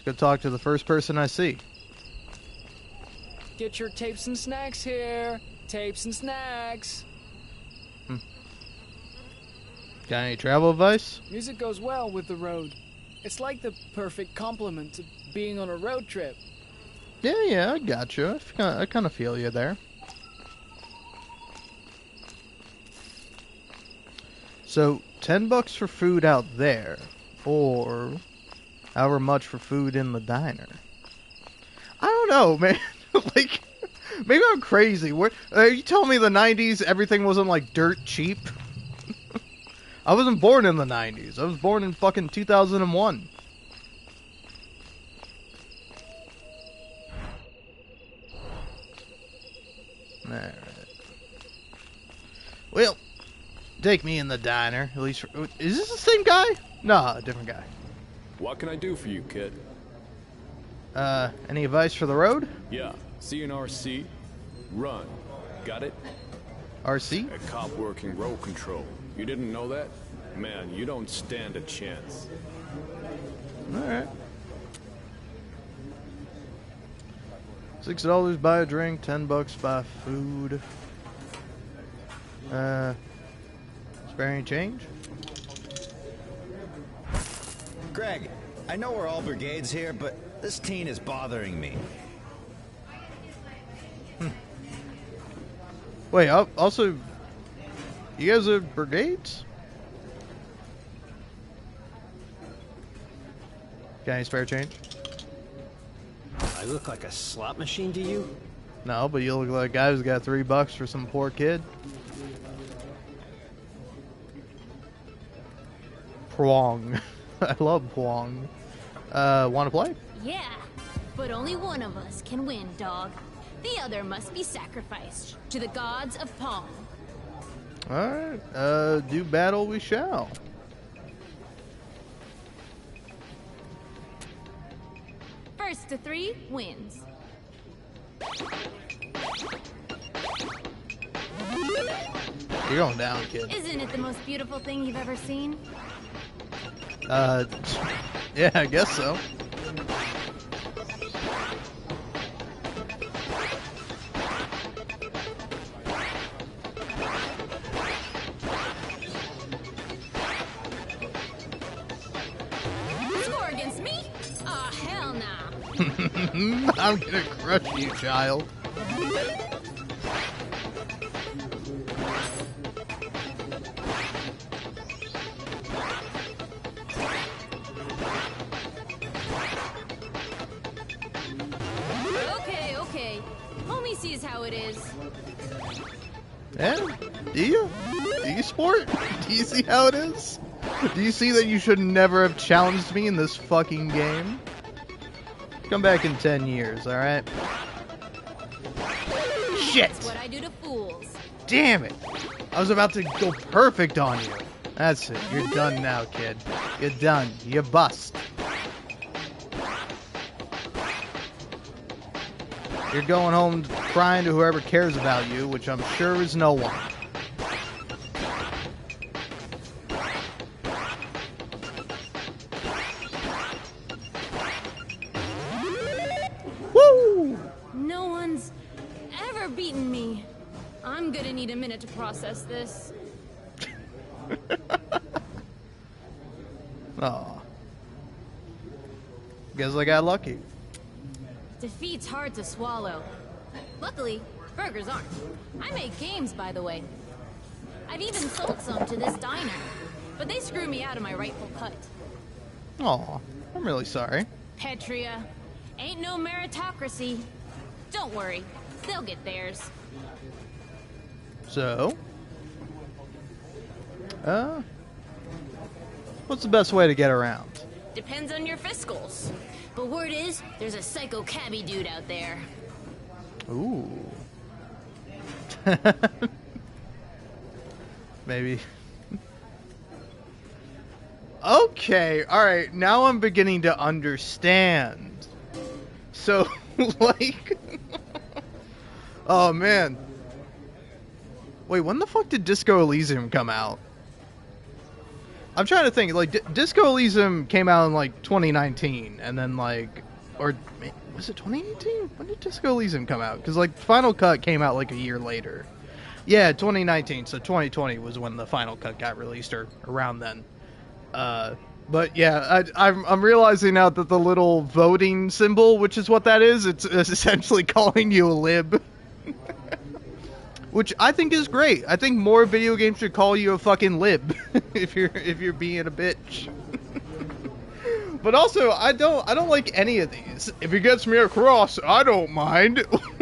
go talk to the first person I see. Get your tapes and snacks here. Tapes and snacks. Got any travel advice? Music goes well with the road. It's like the perfect complement to being on a road trip. Yeah, I gotcha. I kind of feel you there. So, $10 for food out there, or however much for food in the diner. I don't know, man. Like, maybe I'm crazy. What, are you telling me the 90s everything wasn't like dirt cheap? I wasn't born in the 90s. I was born in fucking 2001. Alright. Well, take me in the diner. At least, is this the same guy? Nah, different guy. What can I do for you, kid? Any advice for the road? Yeah, see an RC? Run. Got it? RC? A cop working road control. You didn't know that? Man, you don't stand a chance. Alright. $6 buy a drink, $10 buy food. Spare any change? Greg, I know we're all brigades here, but this teen is bothering me. Wait, also, you guys are brigades? Got any spare change? I look like a slot machine to you? No, but you look like a guy who's got $3 for some poor kid. Pwong. I love Pwong. Want to play? Yeah, but only one of us can win, dog. The other must be sacrificed to the gods of Pong. Alright, do battle we shall. First to 3 wins. You're going down, kid. Isn't it the most beautiful thing you've ever seen? Yeah, I guess so. Score against me? Aw, hell nah. I'm gonna crush you, child. Okay. Homie sees how it is. Yeah? Do you? Do you, sport? Do you see how it is? Do you see that you should never have challenged me in this fucking game? Come back in 10 years, alright? Shit! That's what I do to fools. Damn it! I was about to go perfect on you. That's it. You're done now, kid. You're done. You bust. You're going home crying to whoever cares about you, which I'm sure is no one. Woo! No one's ever beaten me. I'm gonna need a minute to process this. Aw. Guess I got lucky. Defeat's hard to swallow. Luckily, burgers aren't. I make games, by the way. I've even sold some to this diner, but they screw me out of my rightful cut. Aw, I'm really sorry. Petria, ain't no meritocracy. Don't worry, they'll get theirs. So, what's the best way to get around? Depends on your fiscals. But word is, there's a psycho cabbie dude out there. Ooh. Maybe. Okay, alright, now I'm beginning to understand. So, like... Oh, man. Wait, when the fuck did Disco Elysium come out? I'm trying to think. Like, Disco Elysium came out in like 2019, and then like, or was it 2018? When did Disco Elysium come out? Because like Final Cut came out like a year later. Yeah, 2019. So 2020 was when the Final Cut got released, or around then. But yeah, I'm realizing now that the little voting symbol, which is what that is, it's essentially calling you a lib. Which I think is great. I think more video games should call you a fucking lib if you're being a bitch. But also, I don't like any of these. If it gets me across, I don't mind.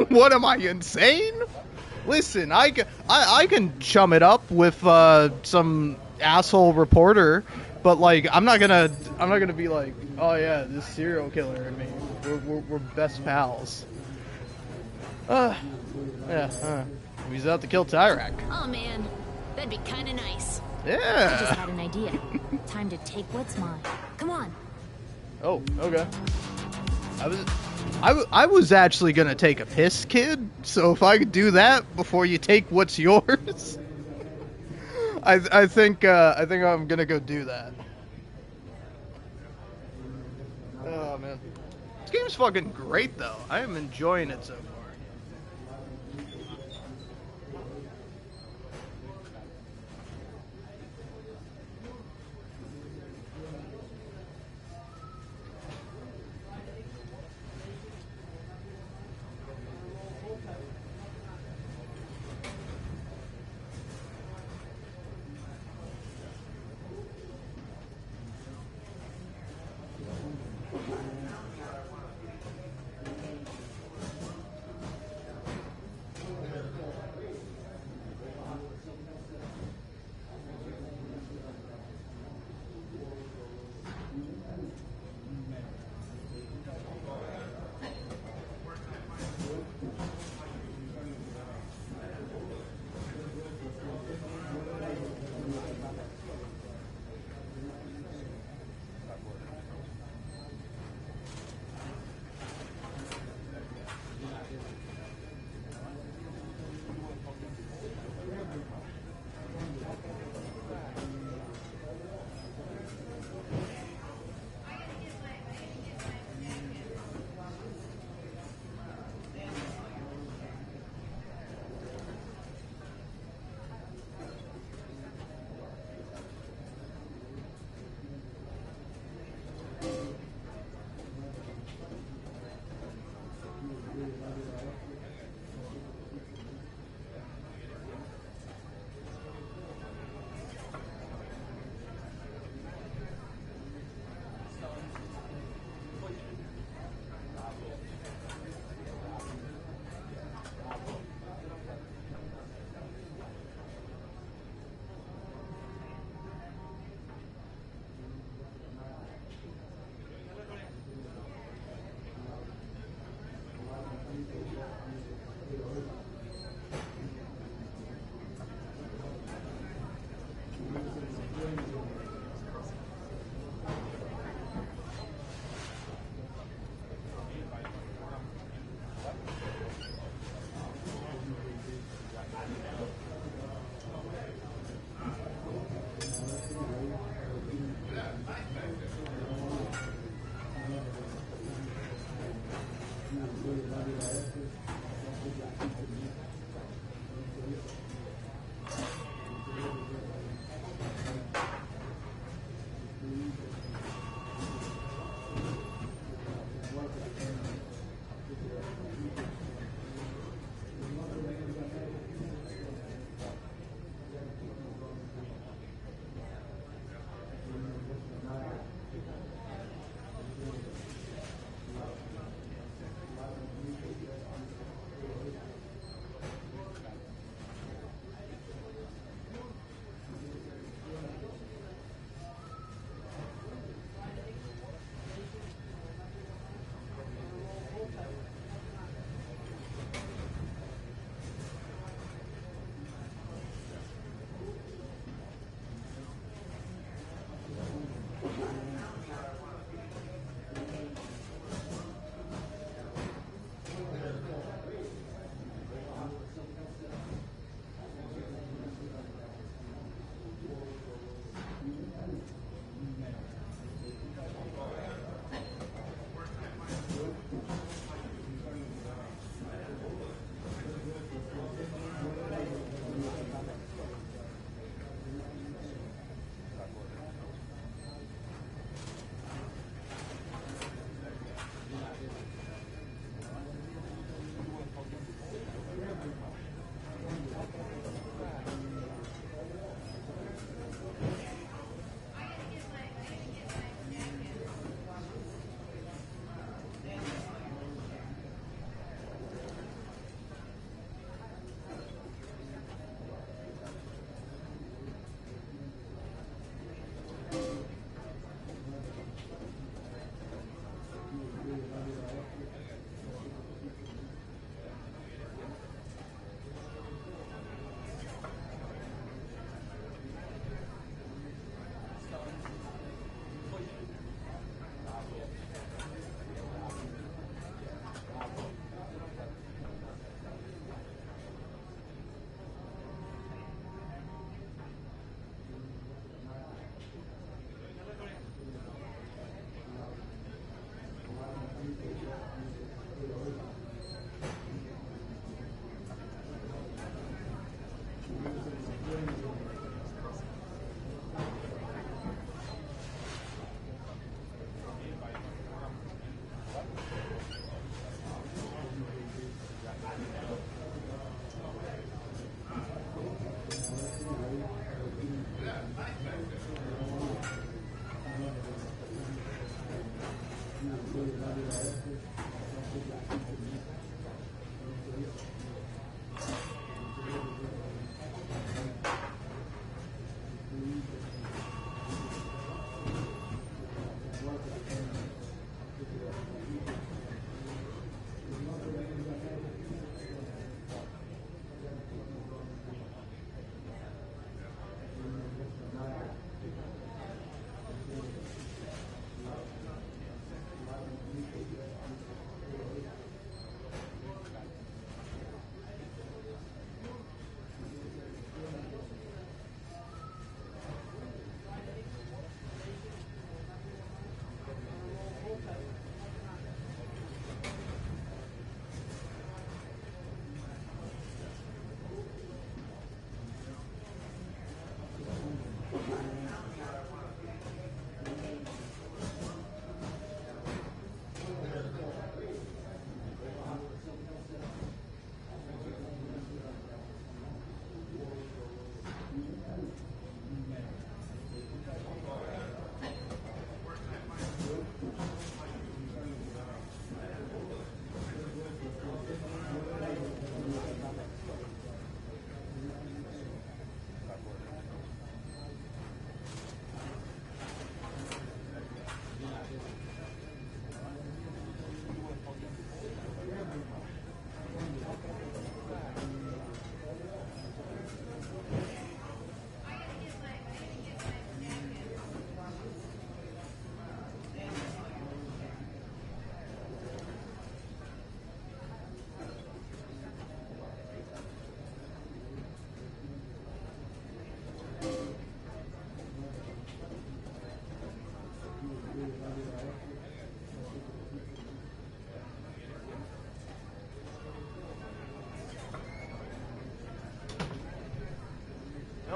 What am I, insane? Listen, I can chum it up with some asshole reporter, but like I'm not gonna be like, oh yeah, this serial killer and me, we're best pals. Yeah. He's out to kill Tyrak. Oh man, that'd be kind of nice. Yeah. I just had an idea. Time to take what's mine. Come on. Oh, okay. I was actually gonna take a piss, kid. So if I could do that before you take what's yours, I think I'm gonna go do that. Oh man, this game's fucking great though. I am enjoying it so far.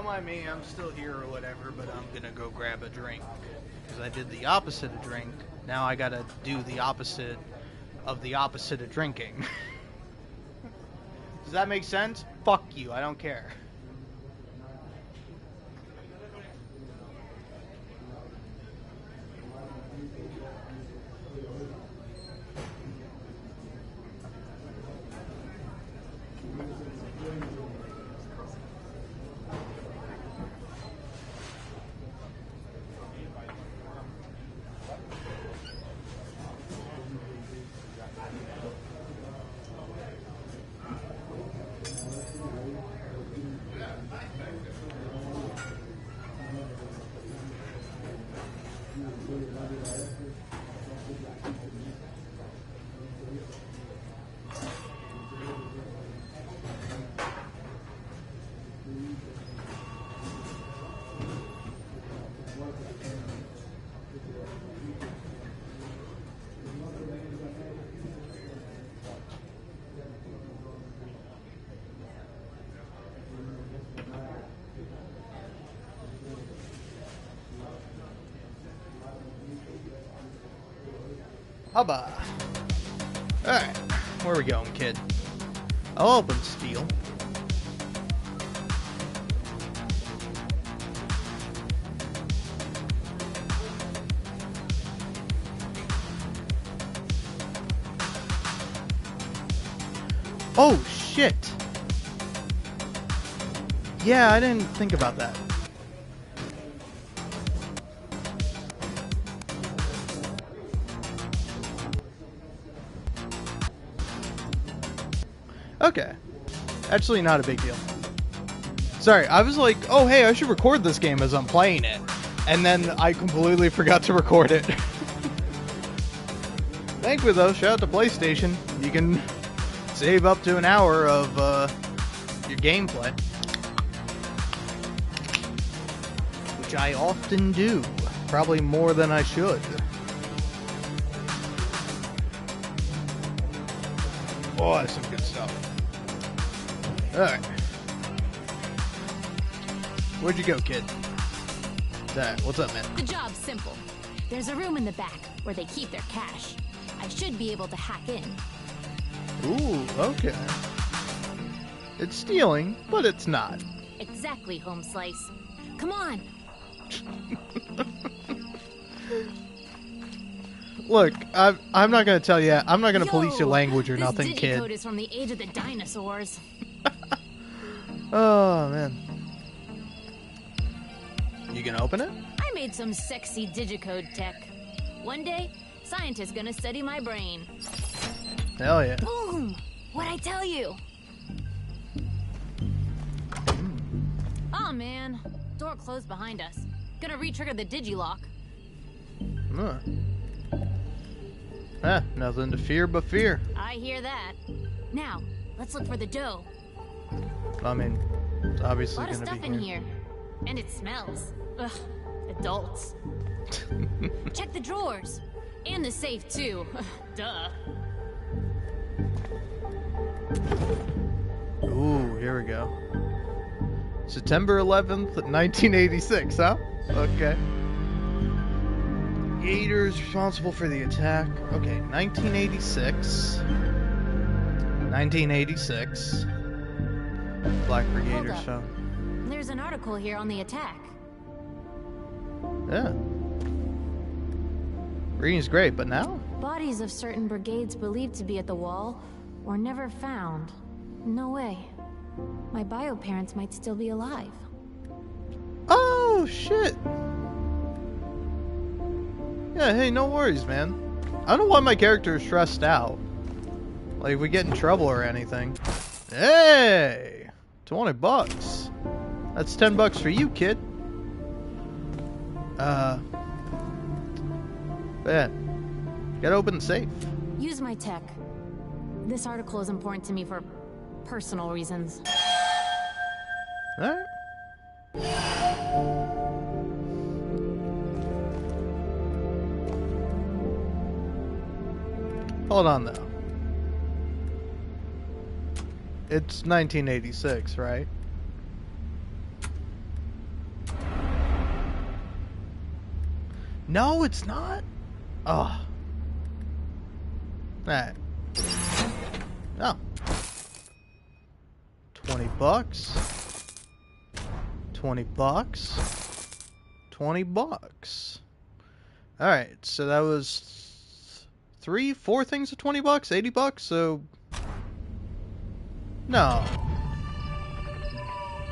don't mind me, I'm still here or whatever, but I'm gonna go grab a drink. Because I did the opposite of drink, now I gotta do the opposite of drinking. Does that make sense? Fuck you, I don't care. Hubba. Alright, where are we going, kid? I'll open steel. Oh, shit! Yeah, I didn't think about that. Okay. Actually, not a big deal. Sorry, I was like, oh hey, I should record this game as I'm playing it. And then I completely forgot to record it. Thankfully though, shout out to PlayStation. You can save up to an hour of your gameplay. Which I often do. Probably more than I should. Oh, that's some good stuff. Alright. Where'd you go, kid? What's up, man? The job's simple. There's a room in the back where they keep their cash. I should be able to hack in. Ooh, okay. It's stealing, but it's not. Exactly, Home Slice. Come on. Look, I'm not gonna tell you. I'm not gonna police your language or nothing, this kid. digicode is from the age of the dinosaurs. Oh man. You gonna open it? I made some sexy digicode tech. One day, scientists gonna study my brain. Hell yeah. Boom! What'd I tell you? Oh man, door closed behind us. Gonna re-trigger the digilock. Huh. Nothing to fear but fear. I hear that. Now, let's look for the dough. I mean, it's obviously A lot of gonna stuff be in here. here. And it smells. Ugh, adults. Check the drawers. And the safe, too. Duh. Ooh, here we go. September 11th, 1986, huh? Okay. Gators responsible for the attack. Okay, 1986. 1986. Black Brigaders Hold up. found. There's an article here on the attack. Yeah. Reading's great, but now? Bodies of certain brigades believed to be at the wall were never found. No way. My bio parents might still be alive. Oh, shit. Yeah, hey, no worries, man. I don't know why my character is stressed out. Like, if we get in trouble or anything. Hey! 20 bucks. That's 10 bucks for you, kid. Yeah. Gotta open the safe. Use my tech. This article is important to me for personal reasons. Alright. Hold on, though. It's 1986, right? No, it's not. Oh. Alright. Oh. $20. $20. $20. Alright, so that was 4 things of $20, $80, so no.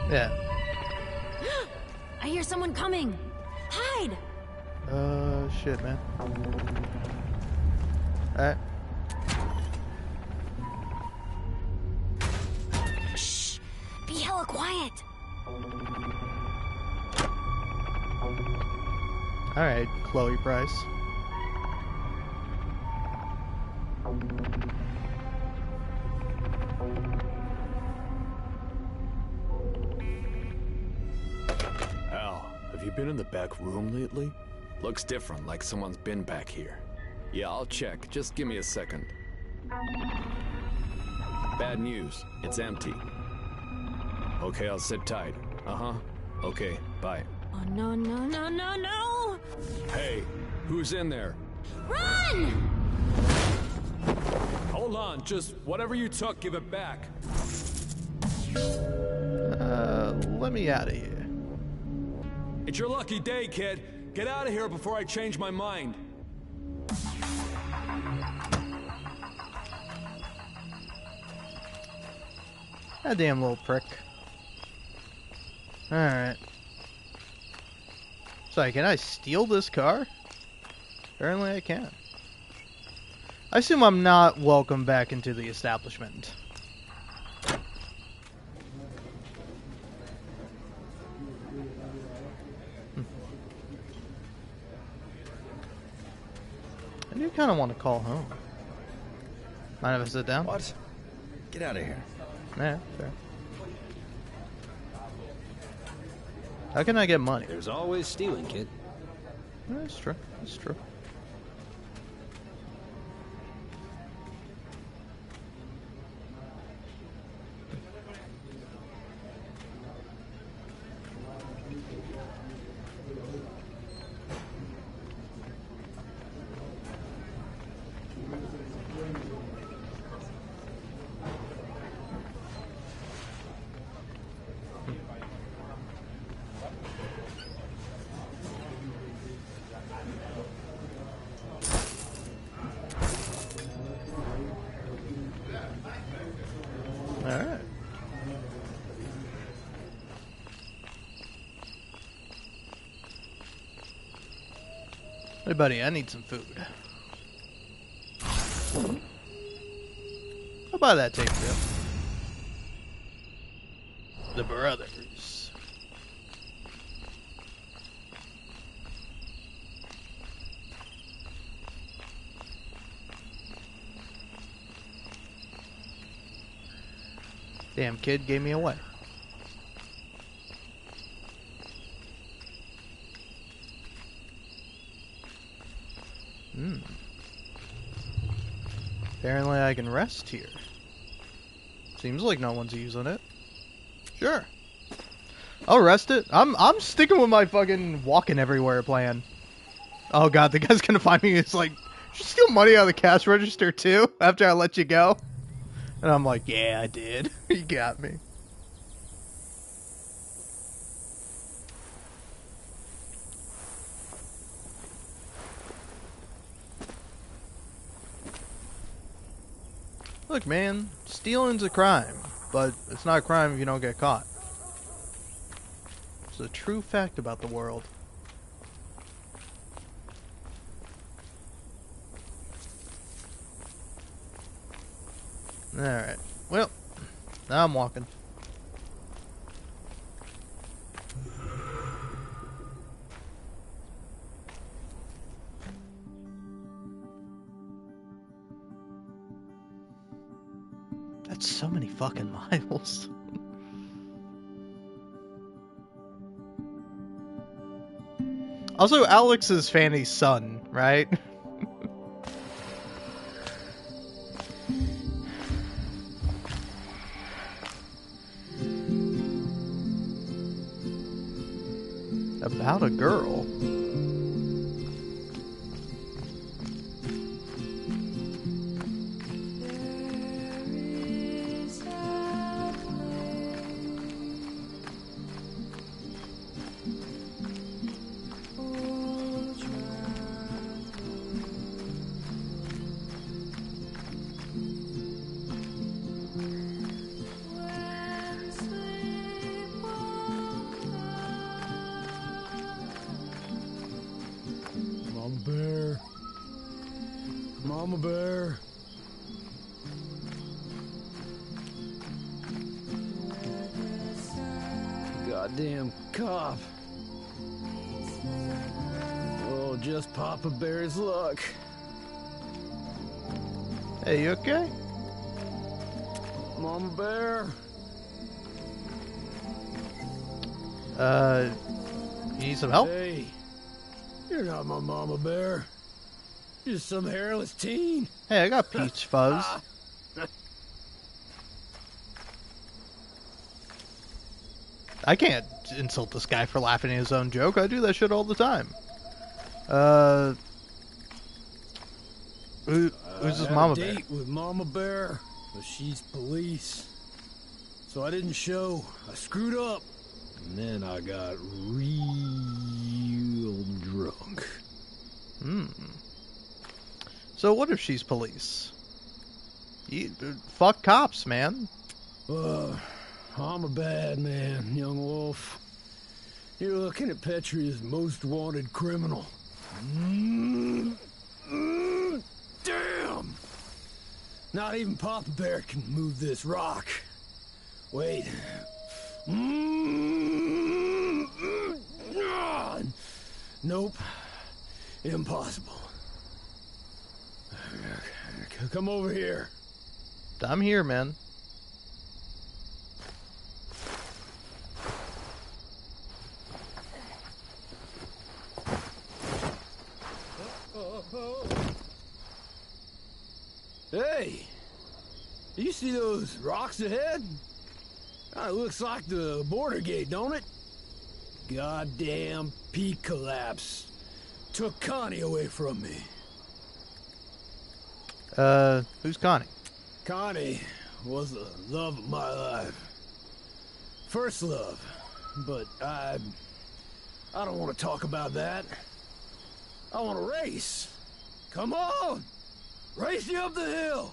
Yeah. I hear someone coming. Hide! Shit, man. Alright. Shh! Be hella quiet! Alright, Chloe Price. Al, have you been in the back room lately? Looks different, like someone's been back here. Yeah, I'll check. Just give me a second. Bad news. It's empty. Okay, I'll sit tight. Uh-huh. Okay, bye. Oh, no, no, no, no, no! Hey, who's in there? Run! Hold on, just whatever you took, give it back. Let me out of here. It's your lucky day, kid. Get out of here before I change my mind. That damn little prick. Alright. Sorry, can I steal this car? Apparently I can. I assume I'm not welcome back into the establishment. I do kind of want to call home. Mind if I sit down? What? Get out of here. Yeah, fair. How can I get money? There's always stealing, kid. That's true. That's true. Alright. Hey buddy, I need some food. I'll buy that tape too. The brothers. Damn kid gave me away. Apparently I can rest here. Seems like no one's using it. Sure. I'll rest it. I'm sticking with my fucking walking everywhere plan. Oh god, the guy's gonna find me. It's like, did you steal money out of the cash register too after I let you go? And I'm like, yeah, I did. You got me. Look, man, stealing's a crime, but it's not a crime if you don't get caught. It's a true fact about the world. Alright, well, now I'm walking. That's so many fucking miles. Also, Alex is Fanny's son, right? About a girl. Mama Bear. Goddamn cop. Oh, just Papa Bear's luck. Hey, you okay? Mama Bear. You need some help? Hey, you're not my Mama Bear. You're just some hairless teen. Hey, I got peach fuzz. I can't insult this guy for laughing at his own joke. I do that shit all the time. Who's his Mama Bear? I had a date with Mama Bear, but she's police. So I didn't show. I screwed up. And then I got real drunk. So what if she's police? Fuck cops, man. I'm a bad man, young wolf. You're looking at Petria's most wanted criminal. Damn! Not even Papa Bear can move this rock. Wait. Nope. Impossible. Come over here. I'm here, man. Hey! You see those rocks ahead? It looks like the border gate, don't it? Goddamn peak collapse. Took Connie away from me. Who's Connie? Connie was the love of my life. First love. But I don't want to talk about that. I want to race. Come on! Race you up the hill!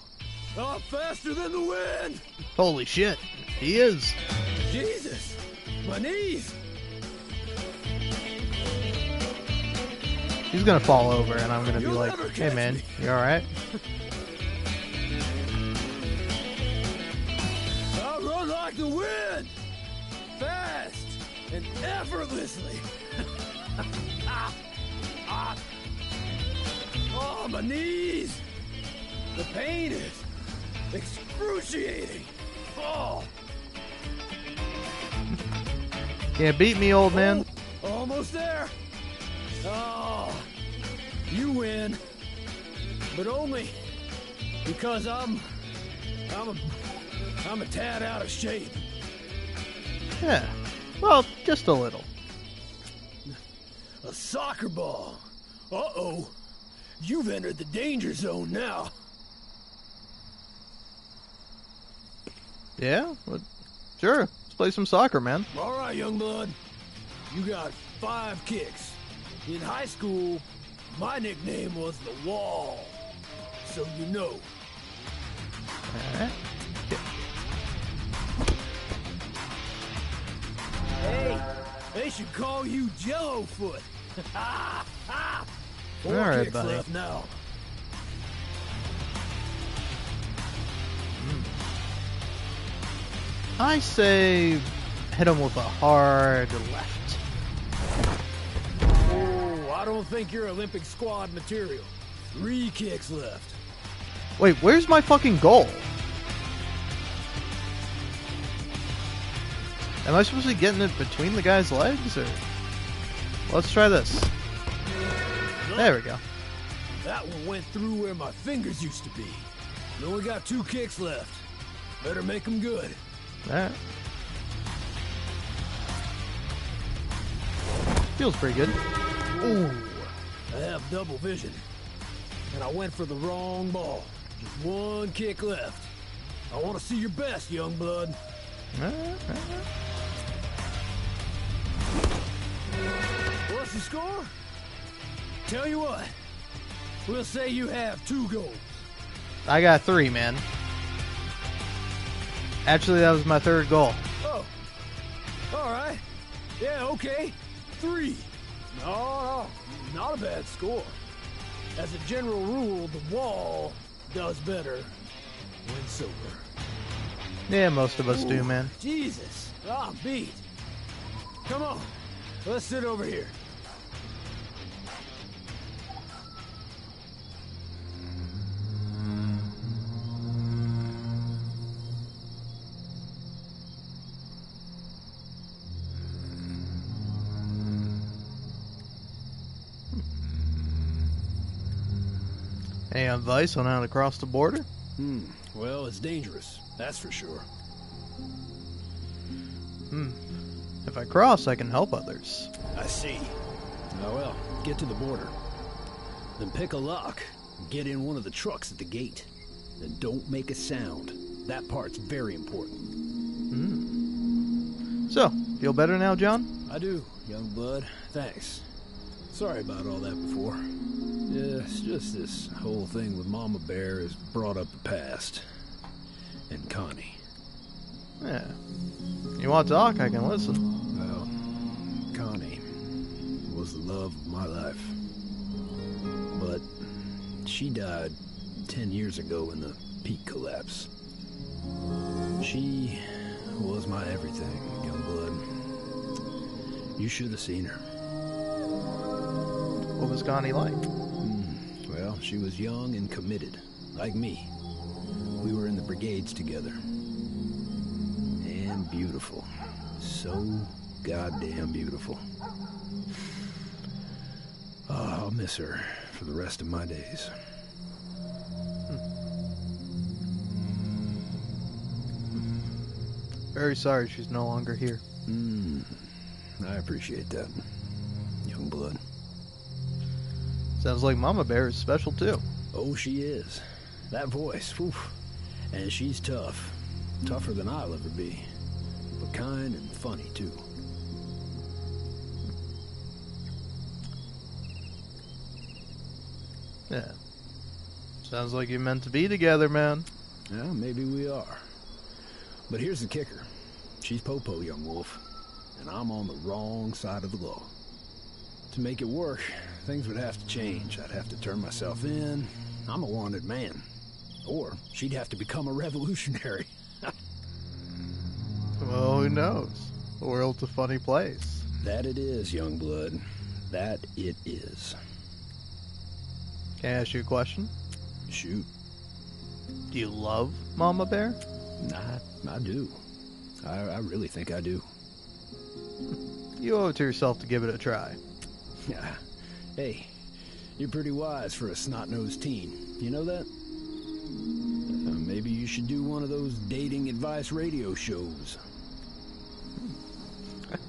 Off faster than the wind! Holy shit, he is. Jesus! My knees! He's gonna fall over and I'm gonna be like, hey man, you alright? I'll run like the wind! Fast and effortlessly! Oh, my knees! The pain is excruciating! Oh! Can't beat me, old man. Almost there! Oh! You win! But only because I'm a tad out of shape. Yeah. Well, just a little. A soccer ball. Uh-oh. You've entered the danger zone now. Yeah? Well, sure. Let's play some soccer, man. All right, young blood. You got 5 kicks. In high school, my nickname was The Wall. So you know. Alright. Hey, they should call you Jello Foot. 4 Alright, kicks buddy. left now. I say hit him with a hard left. Oh, I don't think you're Olympic squad material. 3 kicks left. Wait, where's my fucking goal? Am I supposed to be getting it between the guy's legs, or? Let's try this. There we go. That one went through where my fingers used to be. You only got 2 kicks left. Better make them good. Alright. Feels pretty good. Ooh. I have double vision. And I went for the wrong ball. Just 1 kick left. I want to see your best, young blood. What's the score? Tell you what. We'll say you have 2 goals. I got 3, man. Actually, that was my 3rd goal. Oh. All right. Yeah, okay. 3. No, not a bad score. As a general rule, the wall does better when sober. Yeah, most of us do, man. Jesus. Ah, beat. Come on. Let's sit over here. Any advice on how to cross the border? Well, it's dangerous. That's for sure. If I cross, I can help others. I see. Oh well, get to the border. Then pick a lock. Get in one of the trucks at the gate. And don't make a sound. That part's very important. So, feel better now, John? I do, young blood. Thanks. Sorry about all that before. Yeah, it's just this whole thing with Mama Bear has brought up the past. And Connie. Yeah. You want to talk? I can listen. Well, Connie was the love of my life. But she died 10 years ago in the peak collapse. She was my everything, young blood. You should have seen her. What was Connie like? Well, she was young and committed, like me. We were in the brigades together. And beautiful. So goddamn beautiful. Oh, I'll miss her for the rest of my days. Very sorry she's no longer here. I appreciate that, young blood. Sounds like Mama Bear is special too. Oh, she is. That voice, oof. And she's tough. Tougher than I'll ever be. But kind and funny too. Yeah. Sounds like you're meant to be together, man. Yeah, maybe we are. But here's the kicker. She's Popo, young wolf. And I'm on the wrong side of the law. To make it work, things would have to change. I'd have to turn myself in. I'm a wanted man. Or she'd have to become a revolutionary. Well, who knows? The world's a funny place. That it is, young blood. That it is. Can I ask you a question? Shoot. Do you love Mama Bear? I do. I really think I do. You owe it to yourself to give it a try. Yeah. Hey, you're pretty wise for a snot-nosed teen. You know that? Maybe you should do one of those dating advice radio shows.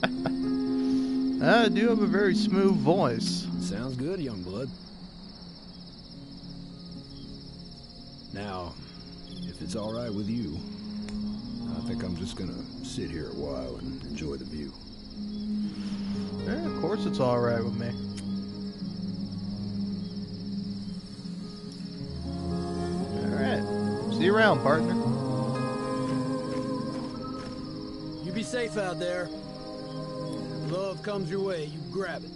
I do have a very smooth voice. Sounds good, young blood. Now, if it's all right with you, I think I'm just gonna sit here a while and enjoy the view. Yeah, of course it's all right with me. All right. See you around, partner. You be safe out there. Love comes your way, you grab it.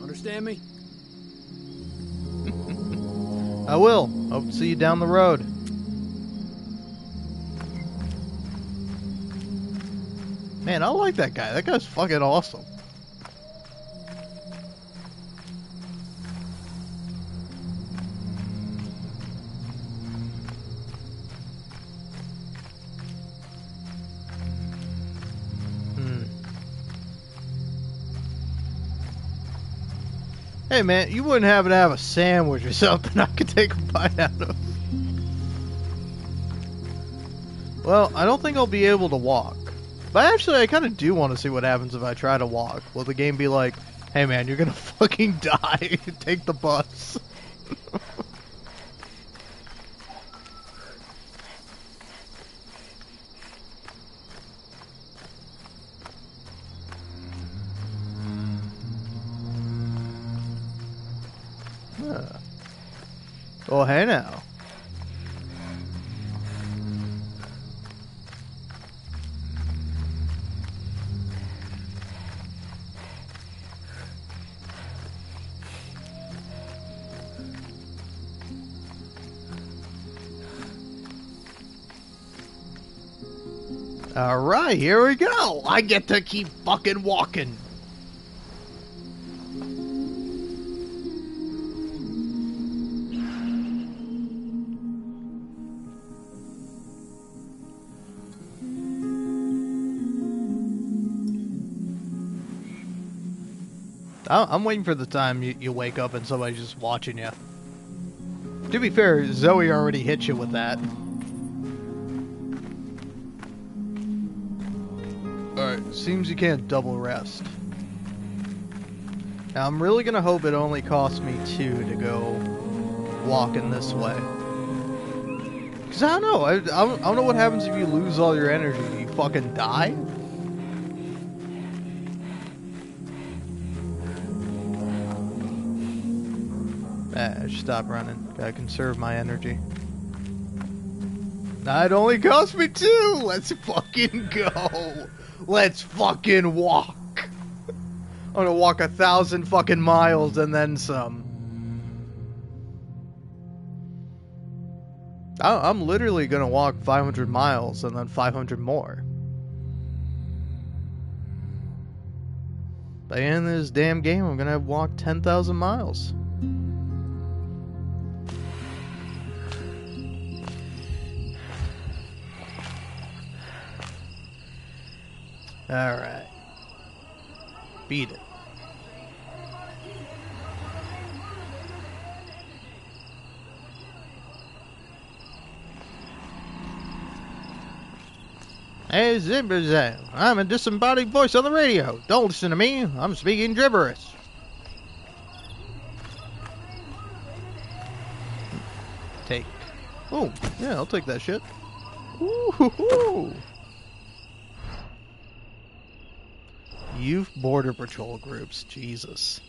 Understand me? I will. Hope to see you down the road. Man, I like that guy. That guy's fucking awesome. Hey man, you wouldn't happen to have a sandwich or something I could take a bite out of? Well, I don't think I'll be able to walk. But actually, I kind of do want to see what happens if I try to walk. Will the game be like, hey man, you're gonna fucking die. Take the bus. Oh, hey now. Alright, here we go. I get to keep fucking walking. I'm waiting for the time you wake up and somebody's just watching you. To be fair, Zoe already hit you with that. Alright, seems you can't double rest. Now, I'm really gonna hope it only costs me 2 to go walking this way. Because I don't know. I don't know what happens if you lose all your energy. Do you fucking die? I should stop running. Gotta conserve my energy. It only cost me 2! Let's fucking go! Let's fucking walk! I'm gonna walk 1,000 fucking miles and then some. I'm literally gonna walk 500 miles and then 500 more. By the end of this damn game, I'm gonna walk 10,000 miles. Alright. Beat it. Hey, Zimbazam. I'm a disembodied voice on the radio. Don't listen to me. I'm speaking gibberish. Take. Oh, yeah, I'll take that shit. Ooh-hoo-hoo. Youth Border Patrol groups. Jesus.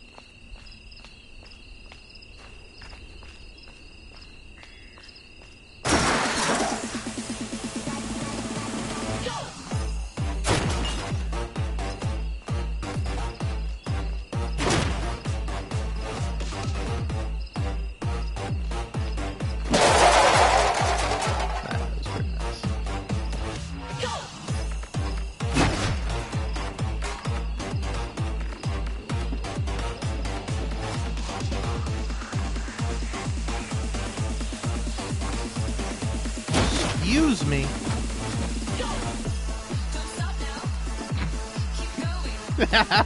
Excuse me. No.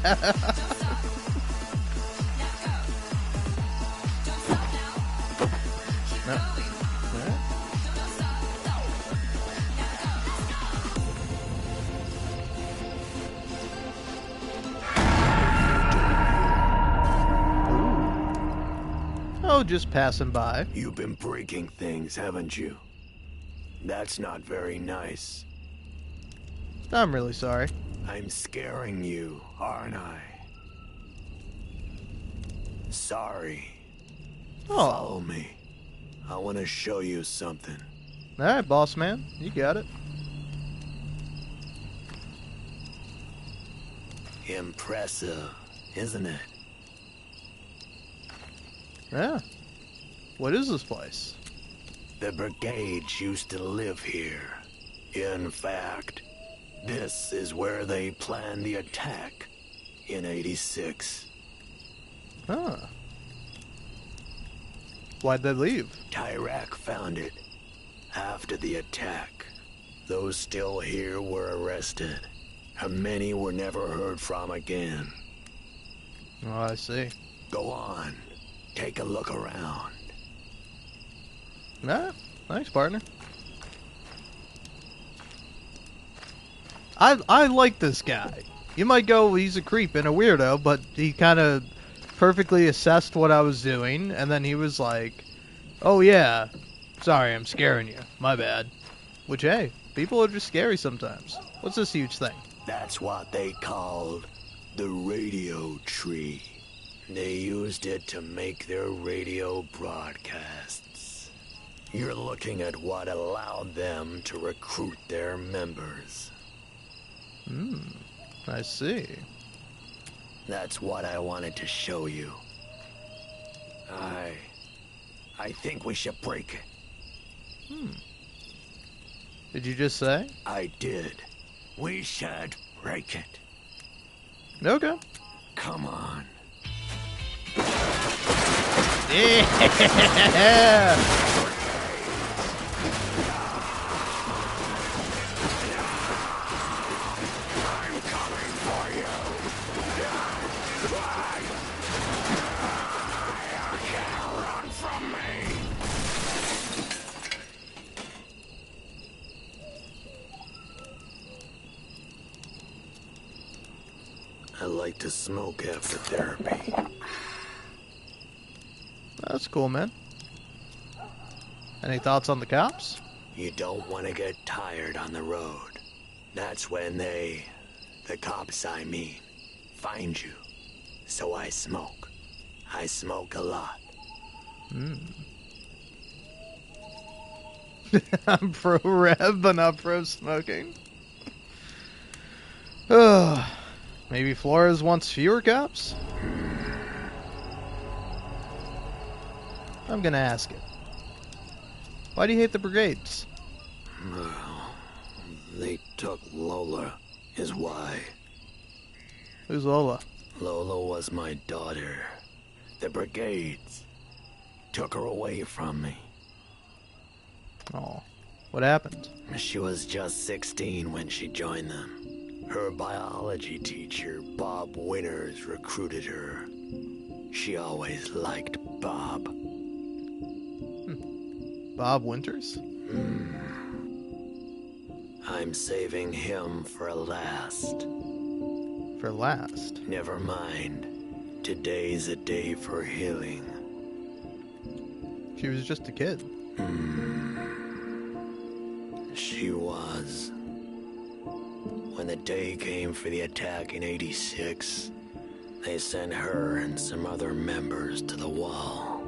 Oh, just passing by. You've been breaking things, haven't you? That's not very nice. I'm really sorry. I'm scaring you, aren't I? Sorry. Oh. Follow me. I want to show you something. Alright, boss man. You got it. Impressive, isn't it? Yeah. What is this place? The brigades used to live here. In fact, this is where they planned the attack in '86. Huh. Why'd they leave? Tyrak found it. After the attack, those still here were arrested, and many were never heard from again. Oh, I see. Go on. Take a look around. Nah, thanks, partner. I like this guy. You might go, he's a creep and a weirdo, but he kind of perfectly assessed what I was doing, and then he was like, oh yeah, sorry, I'm scaring you. My bad. Which, hey, people are just scary sometimes. What's this huge thing? That's what they called the radio tree. They used it to make their radio broadcasts. You're looking at what allowed them to recruit their members. I see. That's what I wanted to show you. I think we should break it. Did you just say? I did. We should break it. Okay. Come on. Yeah! I like to smoke after therapy. That's cool, man. Any thoughts on the cops? You don't want to get tired on the road. That's when the cops I mean, find you. So I smoke. I smoke a lot. I'm pro rev, but not pro smoking. Maybe Flores wants fewer cops? I'm gonna ask it. Why do you hate the brigades? Well, they took Lola, is why. Who's Lola? Lola was my daughter. The brigades took her away from me. Oh, what happened? She was just 16 when she joined them. Her biology teacher, Bob Winters, recruited her. She always liked Bob. Bob Winters? I'm saving him for last. For last? Never mind. Today's a day for healing. She was just a kid. She was. When the day came for the attack in '86, they sent her and some other members to the wall.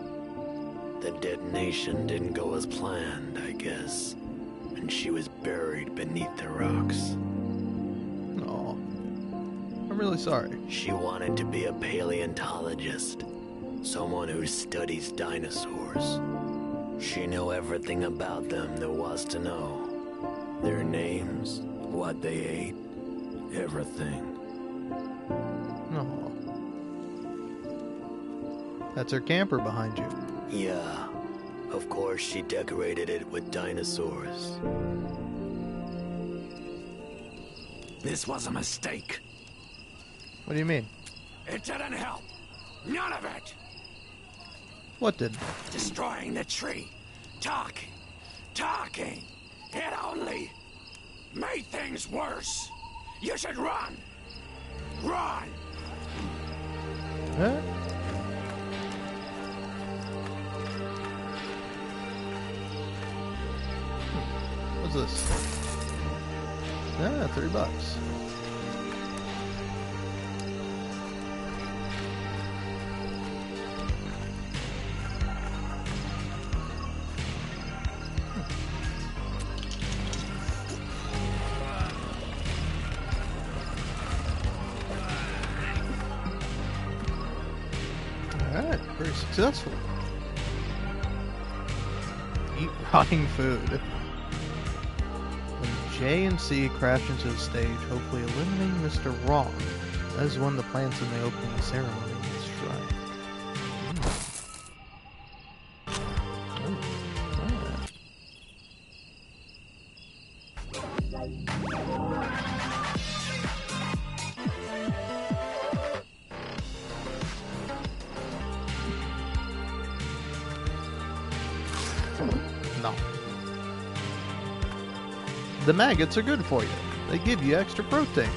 The detonation didn't go as planned, I guess, and she was buried beneath the rocks. Oh, I'm really sorry. She wanted to be a paleontologist, someone who studies dinosaurs. She knew everything about them there was to know. Their names, what they ate, everything. Oh. That's her camper behind you. Yeah, of course she decorated it with dinosaurs. This was a mistake. What do you mean? It didn't help. None of it. What did? Destroying the tree. Talking. It only made things worse. You should run. Run. Huh? What's this? Yeah, $30. Alright, very successful. Eat rotting food. When J and C crash into the stage, hopefully eliminating Mr. Wrong. That is when the plants in the opening ceremony is destroyed. No. The maggots are good for you. They give you extra protein.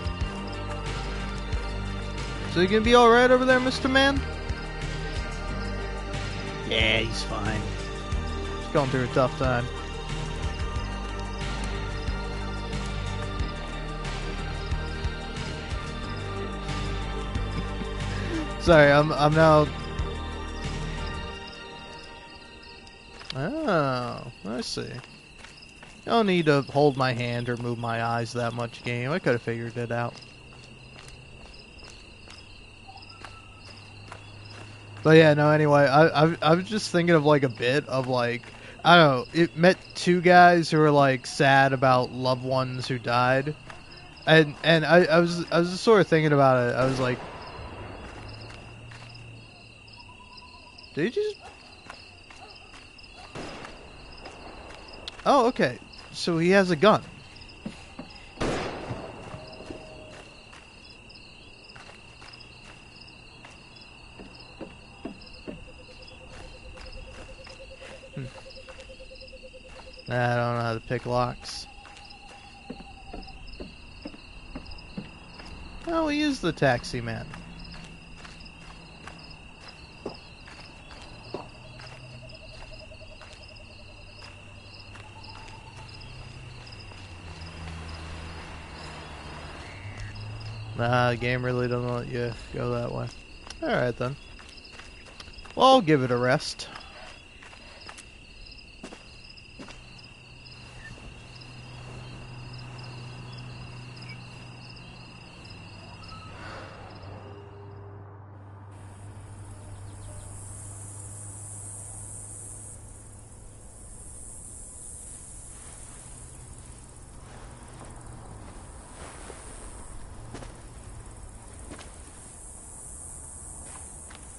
So you gonna be alright over there, Mr. Man? Yeah, he's fine. He's going through a tough time. Sorry, I'm now... Oh, I see. I don't need to hold my hand or move my eyes that much, game. I could have figured it out. But yeah, no, anyway, I was just thinking of like a bit of like, I don't know, it met two guys who were like sad about loved ones who died. And I was just sort of thinking about it. I was like, did he just? Oh, okay. So he has a gun. I don't know how to pick locks. Oh, he is the taxi man. Nah, the game really doesn't let you go that way. Alright then. Well, I'll give it a rest.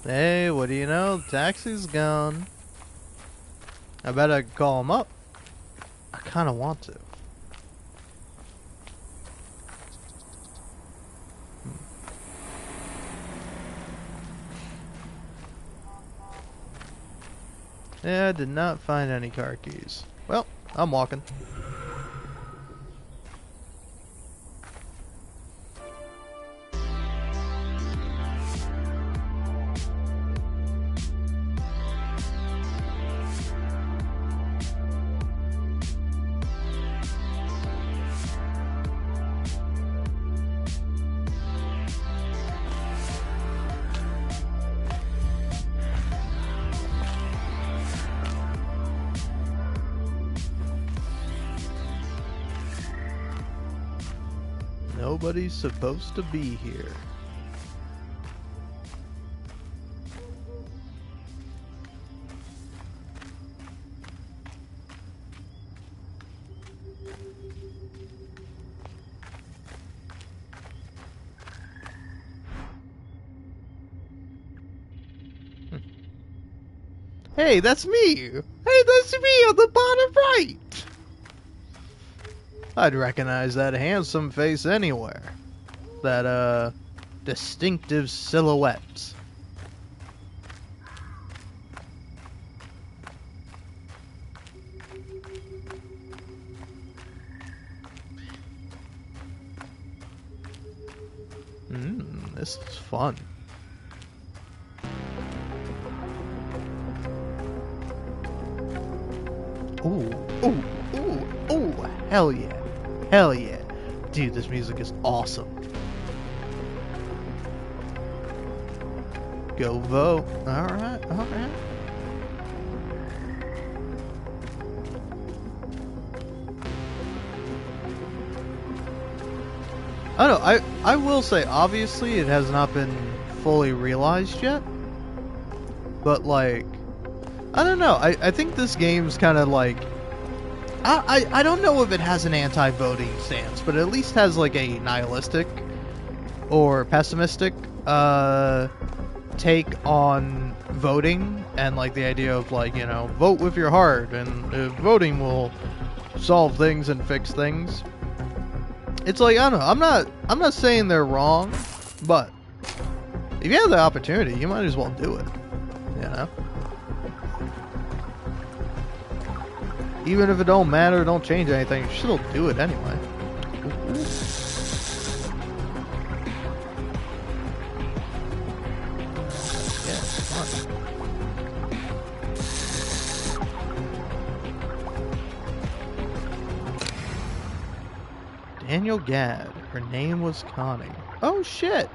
Hey, what do you know? The taxi's gone. I bet I could call him up. I kind of want to. Yeah, I did not find any car keys. Well, I'm walking. Nobody's supposed to be here. Hey, that's me! Hey, that's me on the bottom right! I'd recognize that handsome face anywhere. That, distinctive silhouette. This is fun. Ooh, ooh, ooh, ooh, hell yeah. Hell yeah. Dude, this music is awesome. Go vote. Alright, alright. I don't know, I will say, obviously, it has not been fully realized yet. But, like, I don't know. I think this game's kind of like... I don't know if it has an anti-voting stance, but it at least has, like, a nihilistic or pessimistic take on voting, and, like, the idea of, like, you know, vote with your heart, and voting will solve things and fix things. It's like, I don't know, I'm not saying they're wrong, but if you have the opportunity, you might as well do it, you know? Even if it don't matter, don't change anything, you should still do it anyway. Yeah, fun. Daniel Gadd. Her name was Connie. Oh shit!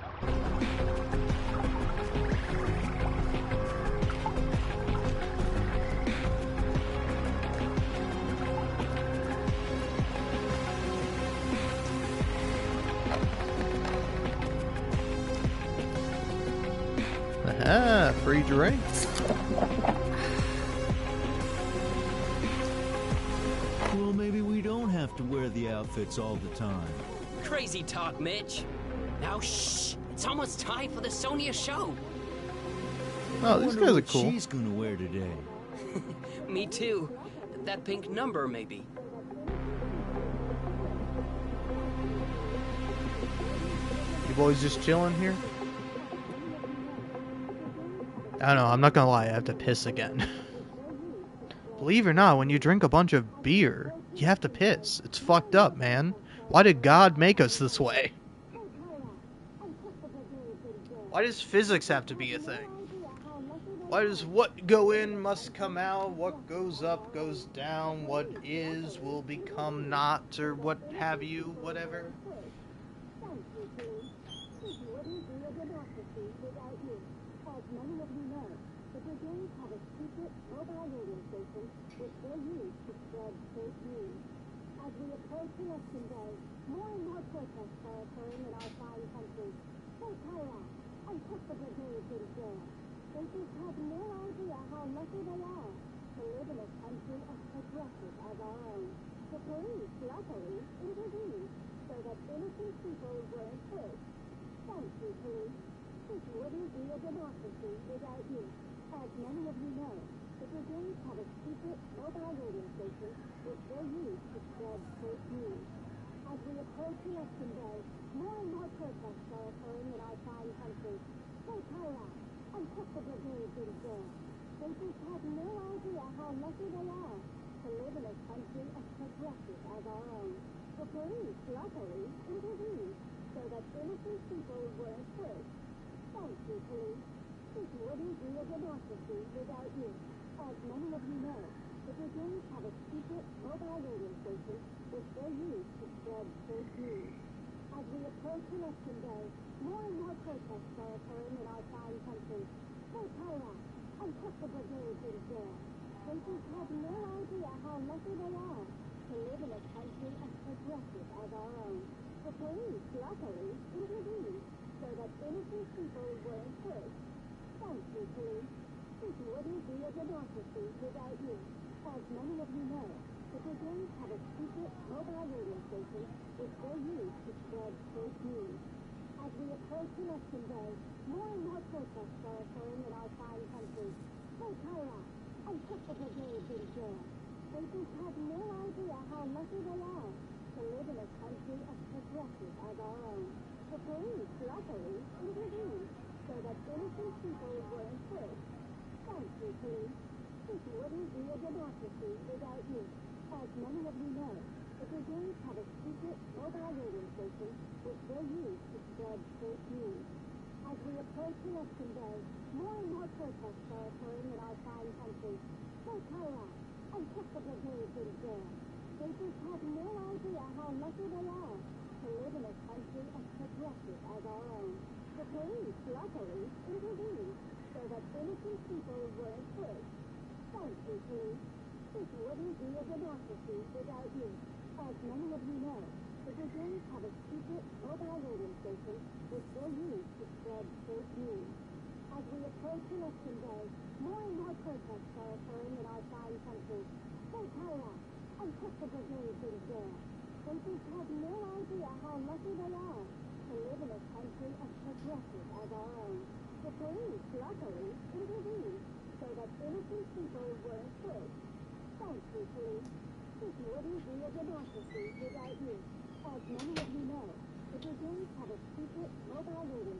Aha, free drink. Well, maybe we don't have to wear the outfits all the time. crazy talk, Mitch. Now, shh. It's almost time for the Sonia show. Oh, these guys are cool. She's gonna wear today. Me too. That pink number, maybe. You boys just chilling here? I don't know, I'm not gonna lie, I have to piss again. Believe it or not, when you drink a bunch of beer, you have to piss. It's fucked up, man. Why did God make us this way? Why does physics have to be a thing? Why does what go in must come out, what goes up goes down, what is will become not, or what have you, whatever?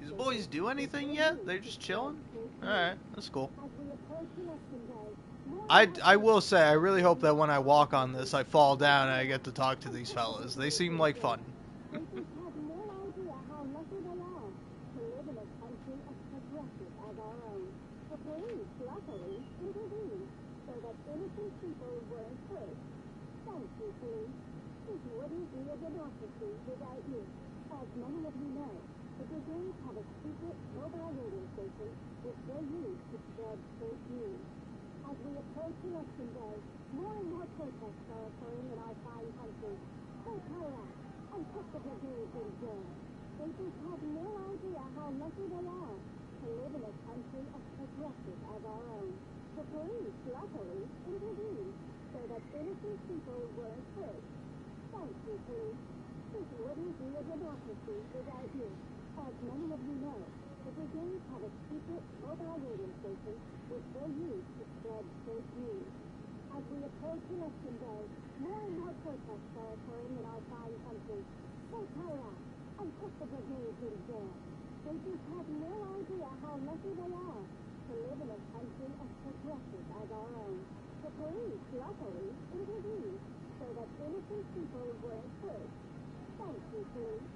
These boys do anything yet? They're just chilling? Alright, that's cool. I will say, I really hope that when I walk on this, I fall down and I get to talk to these fellas. They seem like fun. This wouldn't be a democracy without you. As many of you know, the brigades have a secret mobile radio station which they use to spread fake news. As we approach election day, more and more protests are occurring in our fine country. So tire out and put the brigades in jail. They just have no idea how lucky they are to live in a country as progressive as our own. The police, luckily, intervened so that innocent people weren't hurt. Thank you, police.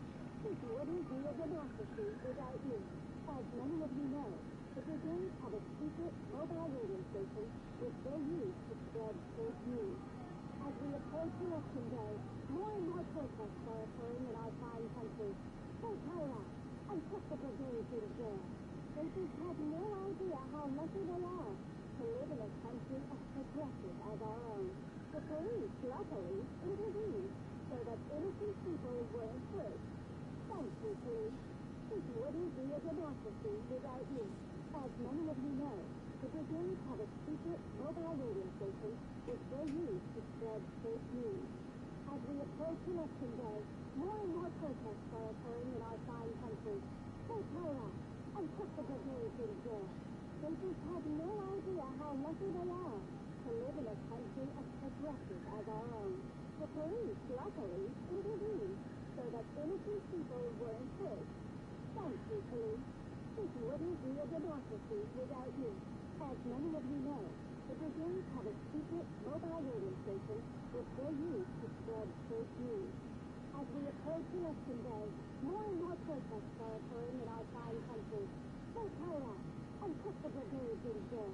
This wouldn't be a democracy without you. As many of you know, the brigades have a secret mobile radio station which they use to spread fake news. As we approach election day, more and more protests are occurring in our fine country. So tire out and put the brigades in jail. They just have no idea how lucky they are to live in a country as progressive as our own. The police, luckily, intervened so that innocent people weren't hurt. Thank you, police. This wouldn't be a democracy without you. As many of you know, the brigades have a secret mobile radio station which they use to spread fake news. As we approach election day, more and more protests are occurring in our fine country. So tire out and put the brigades in jail. They just have no idea how lucky they are to live in a country as progressive as our own. The police, luckily, intervened so that innocent people weren't hurt. Thank you, police. This wouldn't be a democracy without you. As many of you know, the brigades have a secret mobile radio station which they use to spread fake news. As we approach election day, more and more protests are occurring in our fine country. So tire out and put the brigades in jail.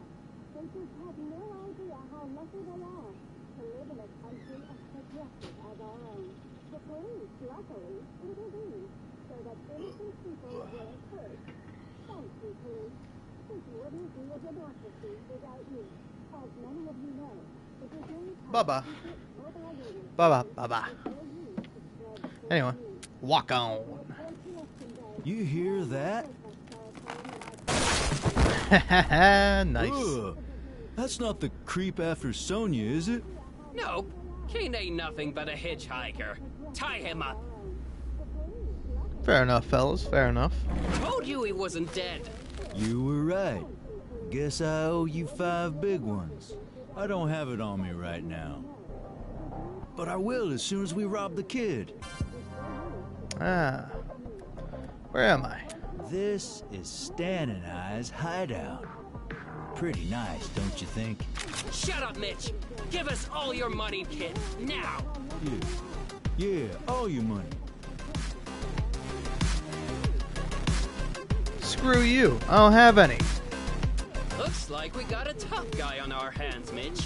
They just have no idea how lucky they are to live in a country as progressive as our own. The police, luckily, intervened so that innocent people weren't hurt. Thank you, police. This wouldn't be a democracy without you. As many of you know, the brigades have Bye-bye. a secret mobile radio Bye-bye. station Bye-bye. which they use to spread fake Anyway, news. walk on. You hear that? Nice. Ugh. That's not the creep after Sonia, is it? Nope. Kane ain't nothing but a hitchhiker. Tie him up. Fair enough, fellas. Fair enough. Told you he wasn't dead. You were right. Guess I owe you 5 big ones. I don't have it on me right now. But I will as soon as we rob the kid. Ah. Where am I? This is Stan and I's hideout. Pretty nice, don't you think? Shut up, Mitch. Give us all your money, kid. Now. Yeah, all your money. Screw you. I don't have any. Looks like we got a tough guy on our hands, Mitch.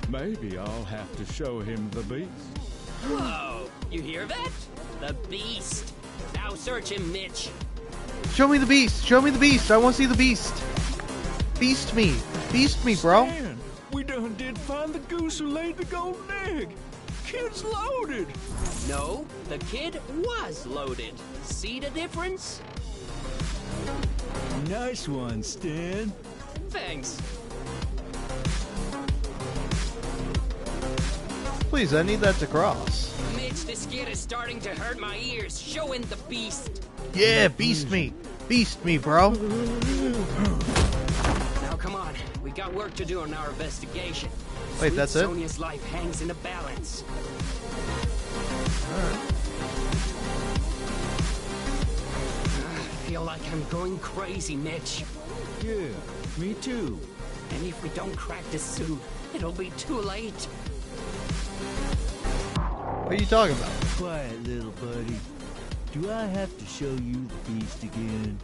Maybe I'll have to show him the beast. Whoa. You hear that? The beast. Now search him, Mitch. Show me the beast. Show me the beast. I want to see the beast. Beast me. Beast me, bro. Stan, we done did find the goose who laid the golden egg. Kid's loaded. No, the kid was loaded. See the difference? Nice one, Stan. Thanks. Please, I need that to cross. Mitch, this kid is starting to hurt my ears. Show him the beast. Yeah, beast me. Beast me, bro. Now come on. We got work to do on our investigation. Wait, that's it? Sonia's life hangs in the balance. I feel like I'm going crazy, Mitch. Yeah, me too. And if we don't crack this soon, it'll be too late. What are you talking about? Quiet, little buddy. Do I have to show you the beast again?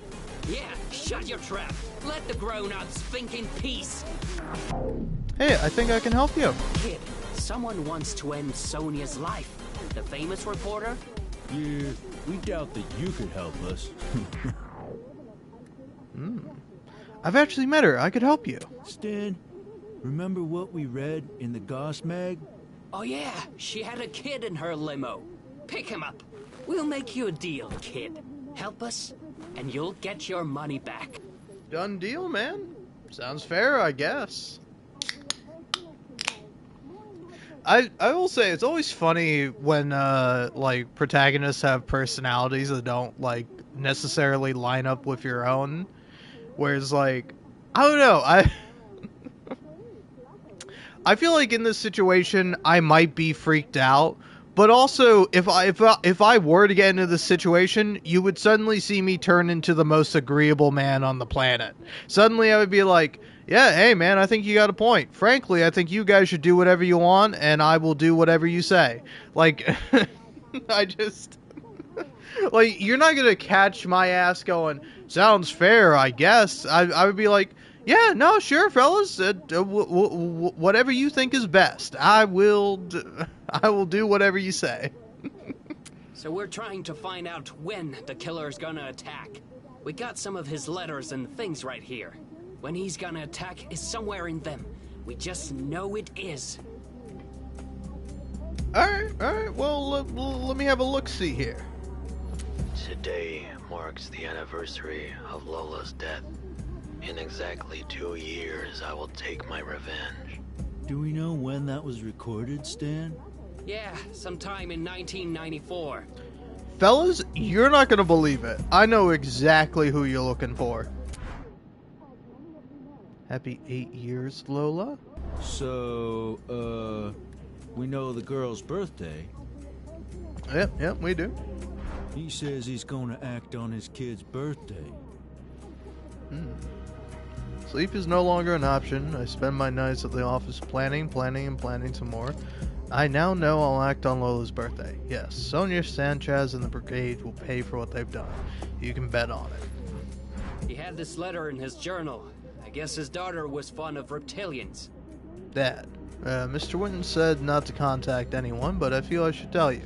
Yeah, shut your trap. Let the grown-ups think in peace. Hey, I think I can help you. Kid, someone wants to end Sonia's life. The famous reporter? Yeah, we doubt that you could help us. I've actually met her. I could help you. Stan, remember what we read in the Goss mag? Oh yeah, she had a kid in her limo. Pick him up. We'll make you a deal, kid. Help us, and you'll get your money back. Done deal, man. Sounds fair, I guess. I will say it's always funny when like protagonists have personalities that don't like necessarily line up with your own. Whereas like I don't know, I feel like in this situation I might be freaked out, but also if I were to get into this situation, you would suddenly see me turn into the most agreeable man on the planet. Suddenly I would be like, yeah, hey man, I think you got a point. Frankly, I think you guys should do whatever you want, and I will do whatever you say. Like, I just... like, you're not gonna catch my ass going, sounds fair, I guess. I would be like, yeah, no, sure, fellas, whatever you think is best. I will do whatever you say. So we're trying to find out when the killer's gonna attack. We got some of his letters and things right here. When he's gonna attack is somewhere in them. We just know it is. Alright, well, let me have a look-see here. Today marks the anniversary of Lola's death. In exactly 2 years, I will take my revenge. Do we know when that was recorded, Stan? Yeah, sometime in 1994. Fellas, you're not gonna believe it. I know exactly who you're looking for. Happy 8 years, Lola? So, we know the girl's birthday. Yep, we do. He says he's gonna act on his kid's birthday. Sleep is no longer an option. I spend my nights at the office planning some more. I now know I'll act on Lola's birthday. Yes, Sonia Sanchez and the brigade will pay for what they've done. You can bet on it. He had this letter in his journal. I guess his daughter was fond of reptilians. Dad, Mr. Winton said not to contact anyone, but I feel I should tell you.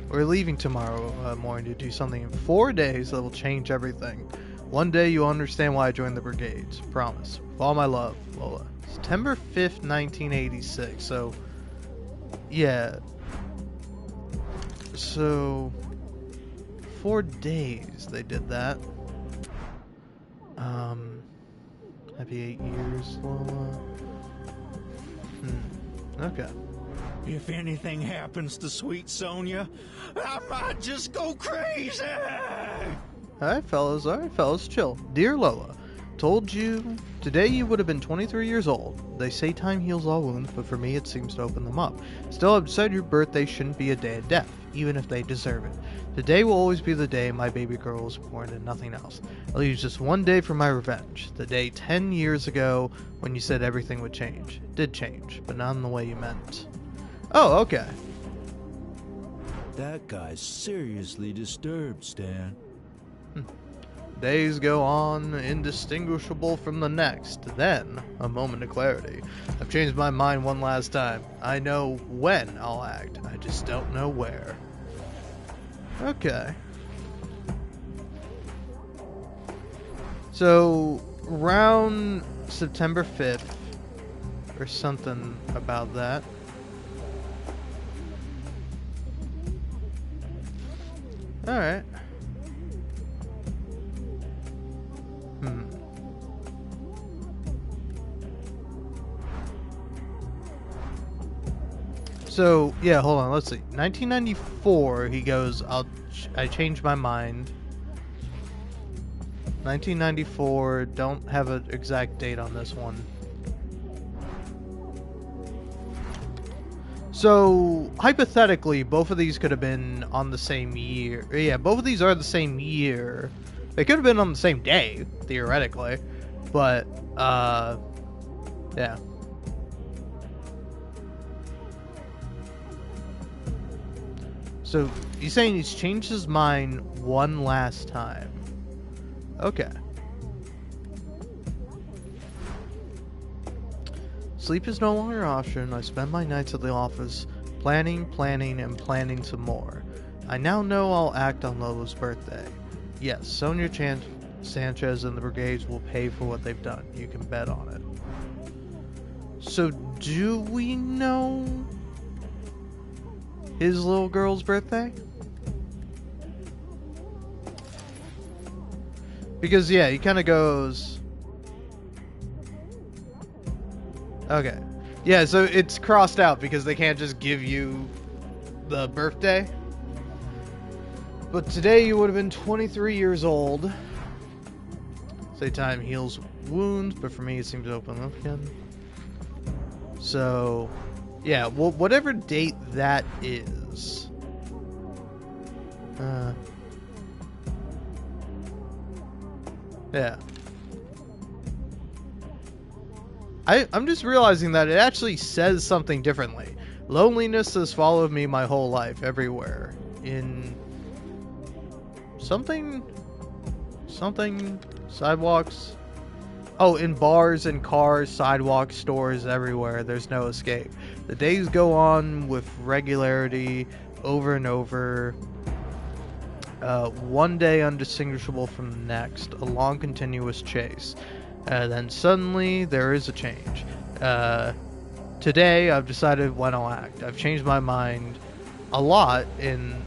We're leaving tomorrow morning to do something in 4 days that will change everything. One day you'll understand why I joined the brigades. Promise. With all my love, Lola. September 5th, 1986. So, yeah. So, 4 days they did that. Happy 8 years, Lola. Okay. If anything happens to sweet Sonia, I might just go crazy! Alright, fellas, chill. Dear Lola, told you today you would have been 23 years old. They say time heals all wounds, but for me it seems to open them up. Still, I've said your birthday shouldn't be a day of death, even if they deserve it. Today will always be the day my baby girl was born and nothing else. I'll use just one day for my revenge. The day 10 years ago when you said everything would change. It did change, but not in the way you meant. Oh, okay. That guy's seriously disturbed, Stan. Days go on, indistinguishable from the next. Then, a moment of clarity. I've changed my mind one last time. I know when I'll act. I just don't know where. Okay. So, around September 5th, or something about that. Alright. So, yeah, hold on, let's see. 1994, he goes, I changed my mind. 1994, don't have an exact date on this one. So, hypothetically, both of these could have been on the same year. Yeah, both of these are the same year. They could have been on the same day, theoretically. But, yeah. So, he's saying he's changed his mind one last time. Okay. Sleep is no longer an option. I spend my nights at the office planning, and planning some more. I now know I'll act on Lola's birthday. Yes, Sonia Sanchez and the brigades will pay for what they've done. You can bet on it. So, do we know his little girl's birthday? Because, yeah, he kind of goes... Okay. Yeah, so it's crossed out because they can't just give you the birthday. But today you would have been 23 years old. Say time heals wounds, but for me it seems to open up again. So, yeah, well, whatever date that is. Yeah. I'm just realizing that it actually says something differently. Loneliness has followed me my whole life, everywhere. In something sidewalks. Oh, in bars and cars, sidewalks, stores, everywhere. There's no escape. The days go on with regularity, over and over. One day undistinguishable from the next, a long continuous chase. Then suddenly there is a change. Today I've decided when I'll act. I've changed my mind a lot in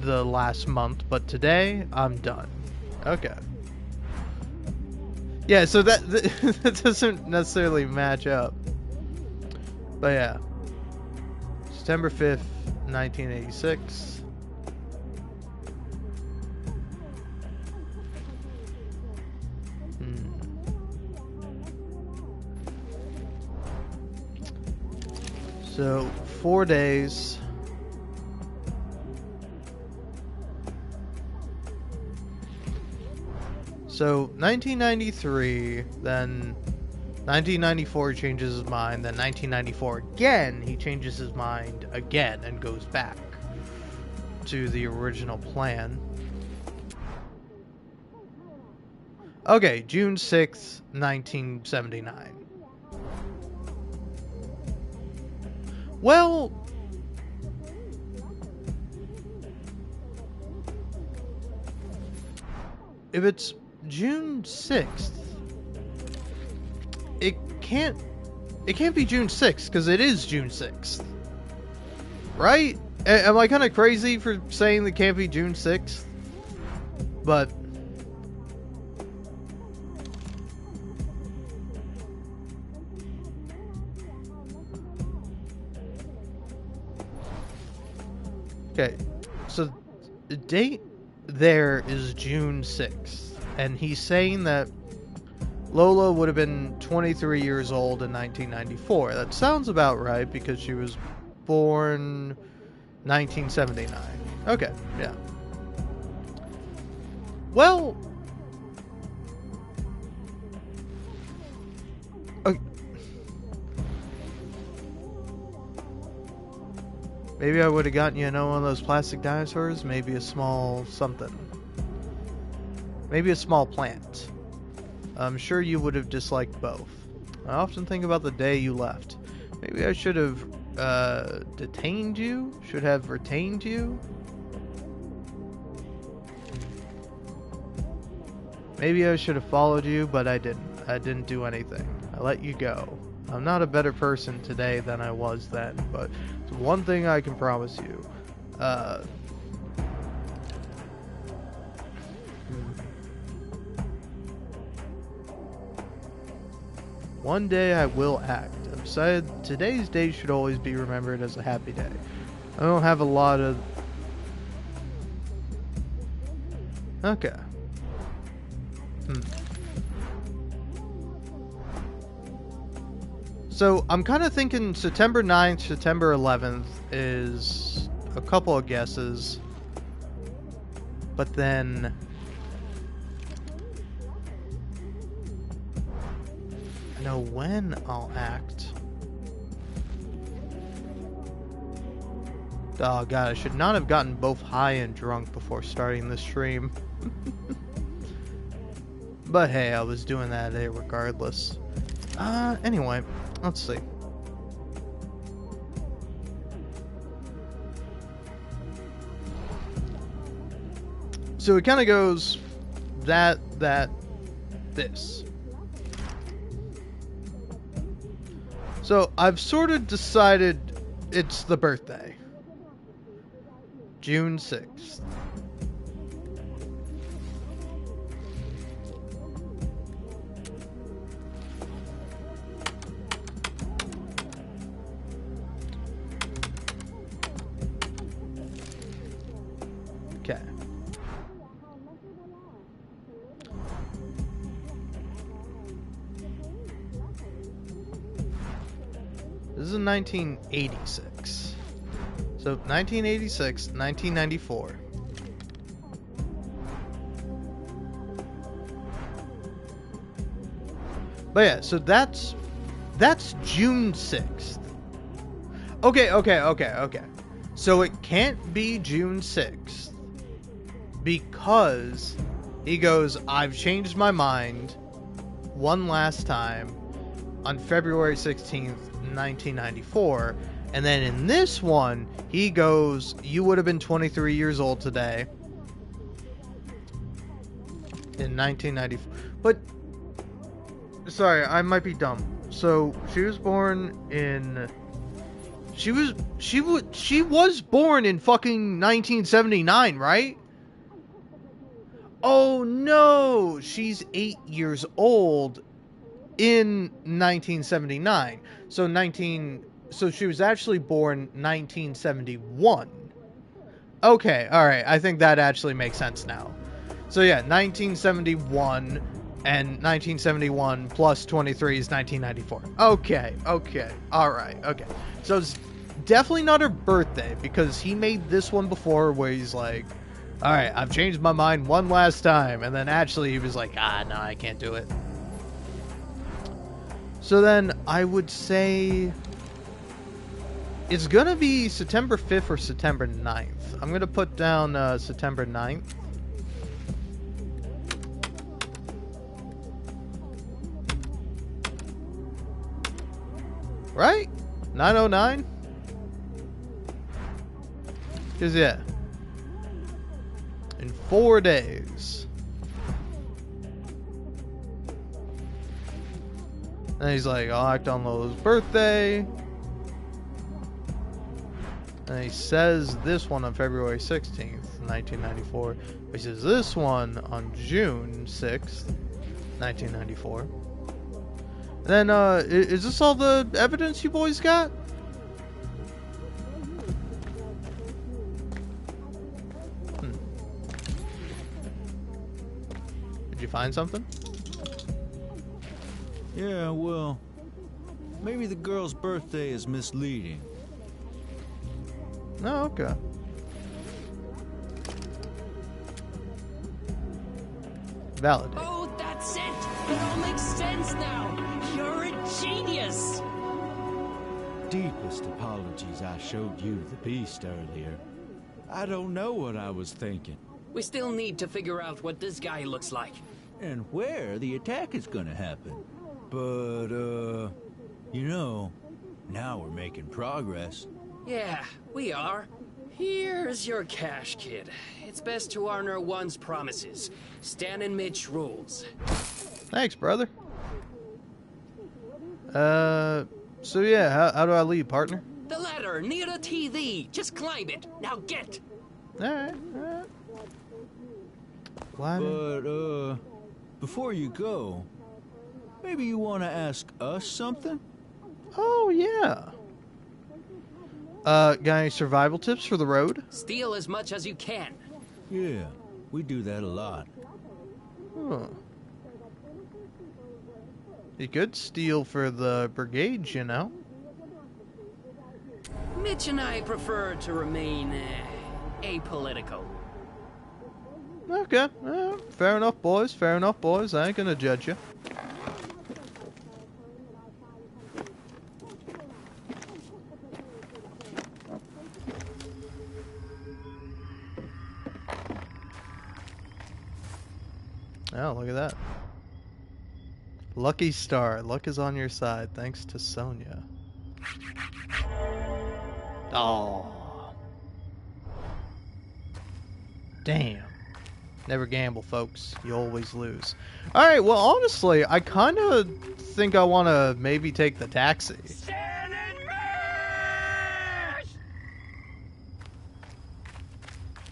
the last month, but today I'm done. Okay. Yeah, so that doesn't necessarily match up. But yeah. September 5th, 1986. So, 4 days. So, 1993, then 1994 he changes his mind, then 1994 again, he changes his mind again and goes back to the original plan. Okay, June 6th, 1979. Well, if it's June 6th, it can't be June 6th because it is June 6th. Right? Am I kind of crazy for saying it can't be June 6th? But okay, so the date there is June 6th, and he's saying that Lola would have been 23 years old in 1994. That sounds about right because she was born 1979. Okay, yeah. Well, okay. Maybe I would have gotten you, one of those plastic dinosaurs. Maybe a small something. Maybe a small plant. I'm sure you would have disliked both. I often think about the day you left. Maybe I should have detained you? Should have retained you? Maybe I should have followed you, but I didn't. I didn't do anything. I let you go. I'm not a better person today than I was then, but it's one thing I can promise you. One day I will act. I've decided today's day should always be remembered as a happy day. I don't have a lot of... Okay. So I'm kind of thinking September 9th, September 11th is a couple of guesses. But then... I know when I'll act. Oh god, I should not have gotten both high and drunk before starting this stream. But hey, I was doing that today regardless. Anyway, let's see. So it kind of goes this. So I've sort of decided it's the birthday. June 6th. This is in 1986. So 1986, 1994. But yeah, so that's June 6th. Okay. So it can't be June 6th because he goes, I've changed my mind one last time on February 16th, 1994. And then in this one, he goes, you would have been 23 years old today in 1994. But sorry, I might be dumb. So she was born in she was born in fucking 1979, right? Oh no, she's 8 years old in 1979. So she was actually born 1971. Okay, all right. I think that actually makes sense now. So yeah, 1971 and 1971 plus 23 is 1994. Okay. All right. Okay. So it's definitely not her birthday because he made this one before where he's like, all right, I've changed my mind one last time. And then actually he was like, no, I can't do it. So then I would say it's going to be September 5th or September 9th. I'm going to put down September 9th. Right? 909? Because, yeah. In 4 days. And he's like, I'll act on Lola's birthday. And he says this one on February 16th, 1994. He says this one on June 6th, 1994. Then, is this all the evidence you boys got? Did you find something? Yeah, well, maybe the girl's birthday is misleading. Oh, okay. Valid. Oh, that's it! It all makes sense now! You're a genius! Deepest apologies I showed you the beast earlier. I don't know what I was thinking. We still need to figure out what this guy looks like. And where the attack is gonna happen. But, you know, now we're making progress. Yeah, we are. Here's your cash, kid. It's best to honor one's promises. Stan and Mitch rules. Thanks, brother. So yeah, how do I leave, partner? The ladder, near the TV. Just climb it. Now get! Alright. But, before you go, maybe you want to ask us something? Oh, yeah. Got any survival tips for the road? Steal as much as you can. Yeah, we do that a lot. Huh. You could steal for the brigades, you know. Mitch and I prefer to remain apolitical. Okay, fair enough, boys. Fair enough, boys. I ain't gonna judge you. Oh, look at that. Lucky star. Luck is on your side, thanks to Sonia. Oh. Damn. Never gamble, folks. You always lose. Alright, well, honestly, I kind of think I want to maybe take the taxi.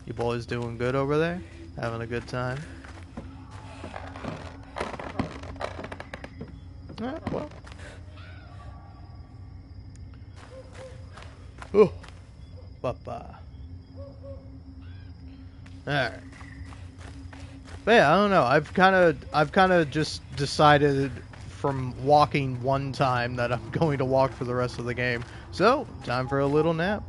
You boys doing good over there? Having a good time? Alright, well. Oh. Papa. Alright. But yeah, I don't know. I've kind of just decided from walking one time that I'm going to walk for the rest of the game. So, time for a little nap.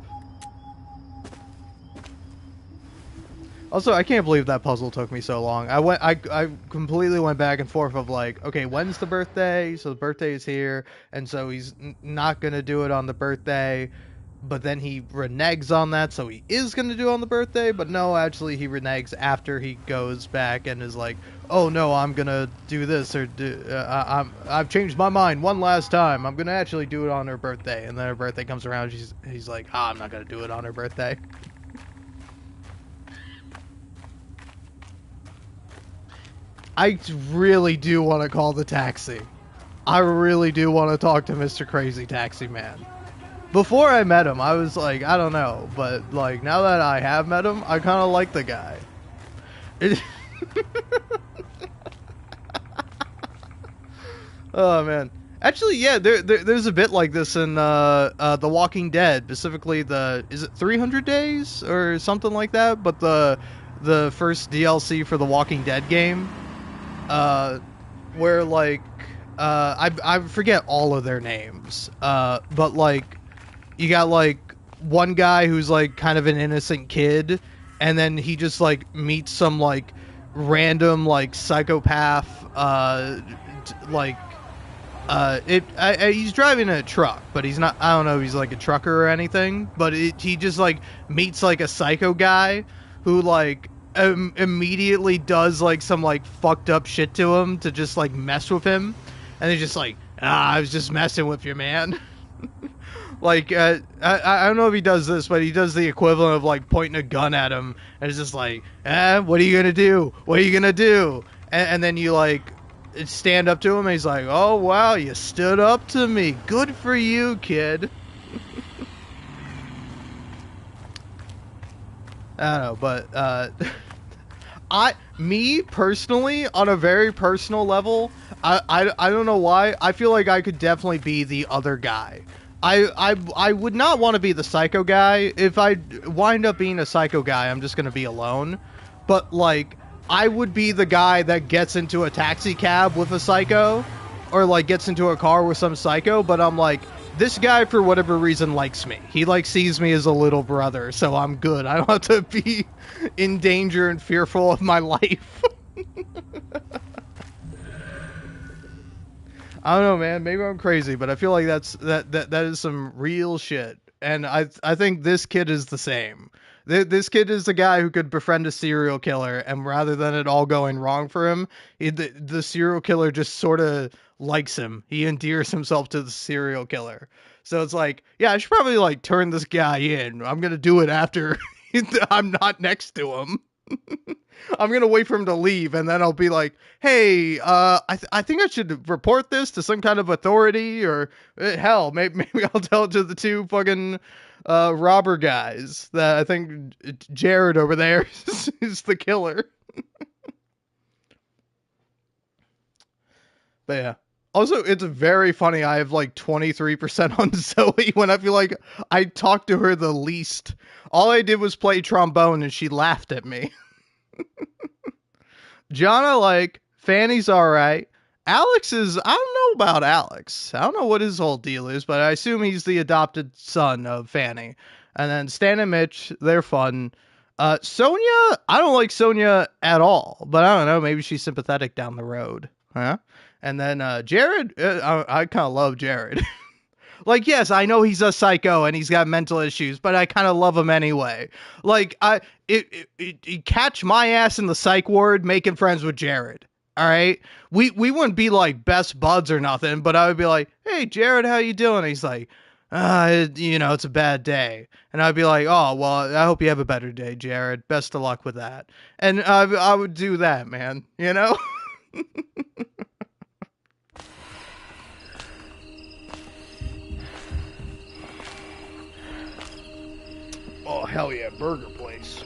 Also, I can't believe that puzzle took me so long. I completely went back and forth of like, okay, when's the birthday? So the birthday is here, and so he's not gonna do it on the birthday, but then he reneges on that, so he is gonna do it on the birthday. But no, actually, he reneges after he goes back and is like, oh no, I'm gonna do this or I've changed my mind one last time. I'm gonna actually do it on her birthday, and then her birthday comes around. He's like, I'm not gonna do it on her birthday. I really do want to call the taxi. I really do want to talk to Mr. Crazy Taxi Man. Before I met him, I was like, I don't know. But, like, now that I have met him, I kind of like the guy. Oh, man. Actually, yeah, there's a bit like this in The Walking Dead. Specifically, is it 300 Days? Or something like that? But the first DLC for The Walking Dead game. Where like I forget all of their names, but like you got like one guy who's like kind of an innocent kid, and then he just like meets some like random like psychopath, he's driving a truck, but he's not, I don't know if he's like a trucker or anything, but he just like meets like a psycho guy who like immediately does like some like fucked up shit to him to just like mess with him, and he's just like, I was just messing with you, man. Like I don't know if he does this, but he does the equivalent of like pointing a gun at him, and it's just like, what are you gonna do, what are you gonna do? And then you like stand up to him, and he's like, oh wow, you stood up to me, good for you, kid. I don't know, but me personally, on a very personal level, I don't know why, I feel like I could definitely be the other guy. I would not want to be the psycho guy. If I wind up being a psycho guy, I'm just gonna be alone. But like, I would be the guy that gets into a taxi cab with a psycho, or like gets into a car with some psycho, but I'm like, this guy, for whatever reason, likes me. He, like, sees me as a little brother, so I'm good. I don't have to be in danger and fearful of my life. I don't know, man. Maybe I'm crazy, but I feel like that is some real shit. And I think this kid is the same. This kid is the guy who could befriend a serial killer, and rather than it all going wrong for him, the serial killer just sort of likes him. He endears himself to the serial killer. So it's like, yeah, I should probably like turn this guy in. I'm gonna do it after I'm not next to him. I'm gonna wait for him to leave, and then I'll be like, hey, I think I should report this to some kind of authority, or hell, maybe I'll tell it to the two fucking robber guys that I think Jared over there is the killer. But yeah. Also, it's very funny. I have like 23% on Zoe when I feel like I talked to her the least. All I did was play trombone and she laughed at me. John I like. Fanny's alright. Alex is, I don't know about Alex. I don't know what his whole deal is, but I assume he's the adopted son of Fanny. And then Stan and Mitch, they're fun. Sonia, I don't like Sonia at all, but I don't know, maybe she's sympathetic down the road. Huh? And then Jared, I kind of love Jared. Like, yes, I know he's a psycho and he's got mental issues, but I kind of love him anyway. Like, it catch my ass in the psych ward making friends with Jared. All right, we wouldn't be like best buds or nothing, but I would be like, hey, Jared, how you doing? And he's like, it's a bad day. And I'd be like, oh, well, I hope you have a better day, Jared. Best of luck with that. And I would do that, man, you know? Oh, hell yeah, burger place.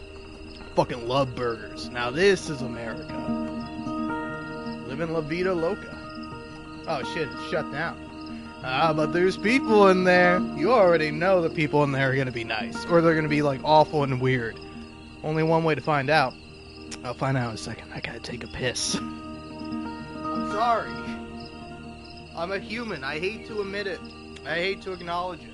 Fucking love burgers. Now this is America. Living La Vida Loca. Oh shit, it's shut down. But there's people in there. You already know the people in there are gonna be nice. Or they're gonna be like awful and weird. Only one way to find out. I'll find out in a second. I gotta take a piss. I'm sorry. I'm a human. I hate to admit it. I hate to acknowledge it.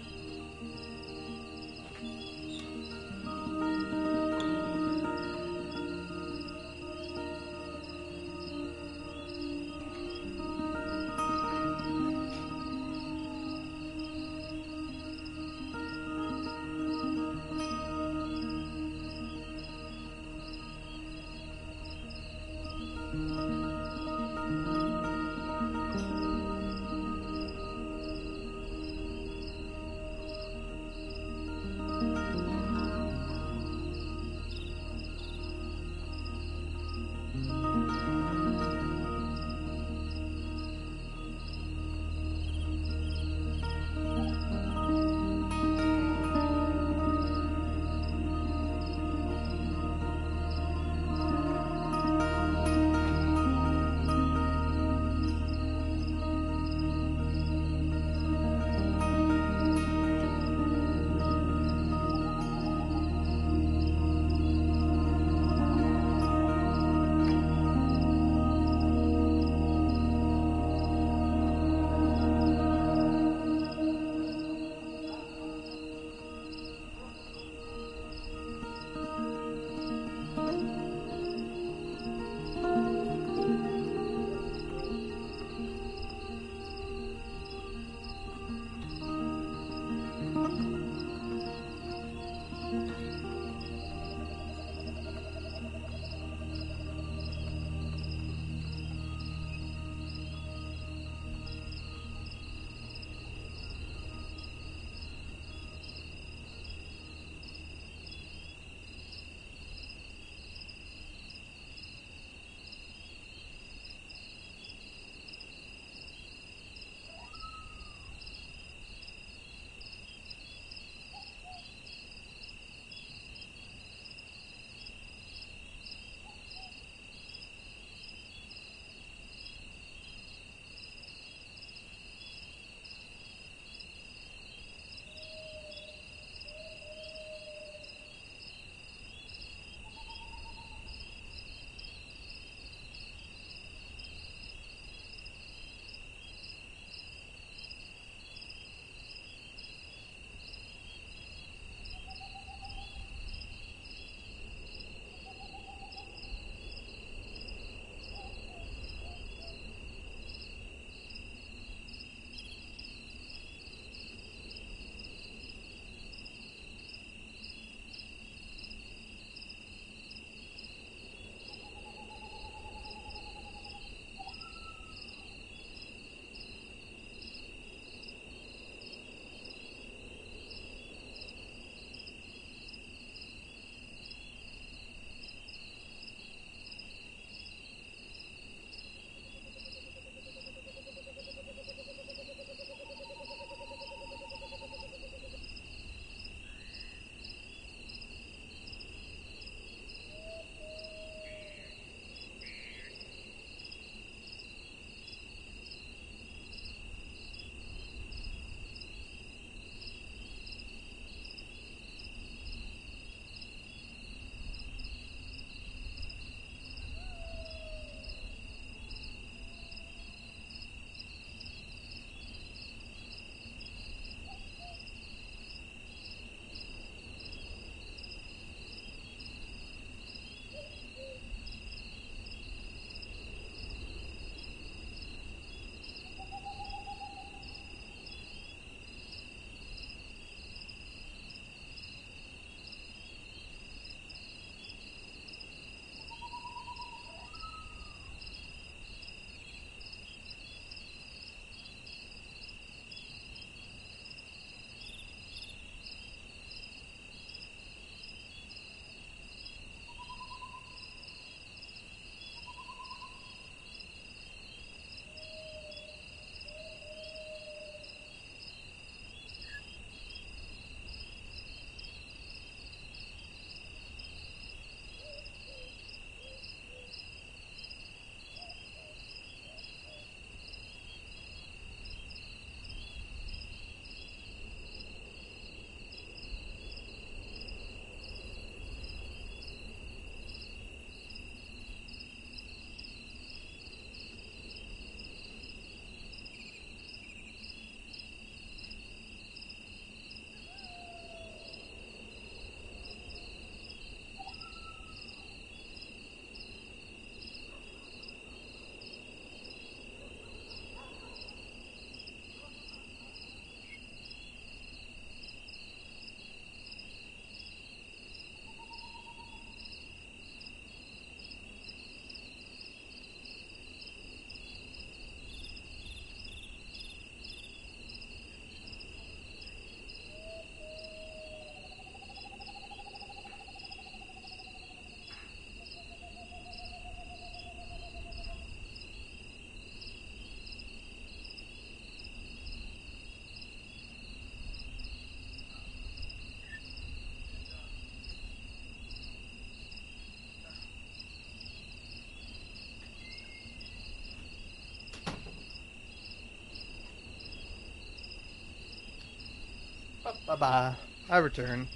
Bye-bye. I return.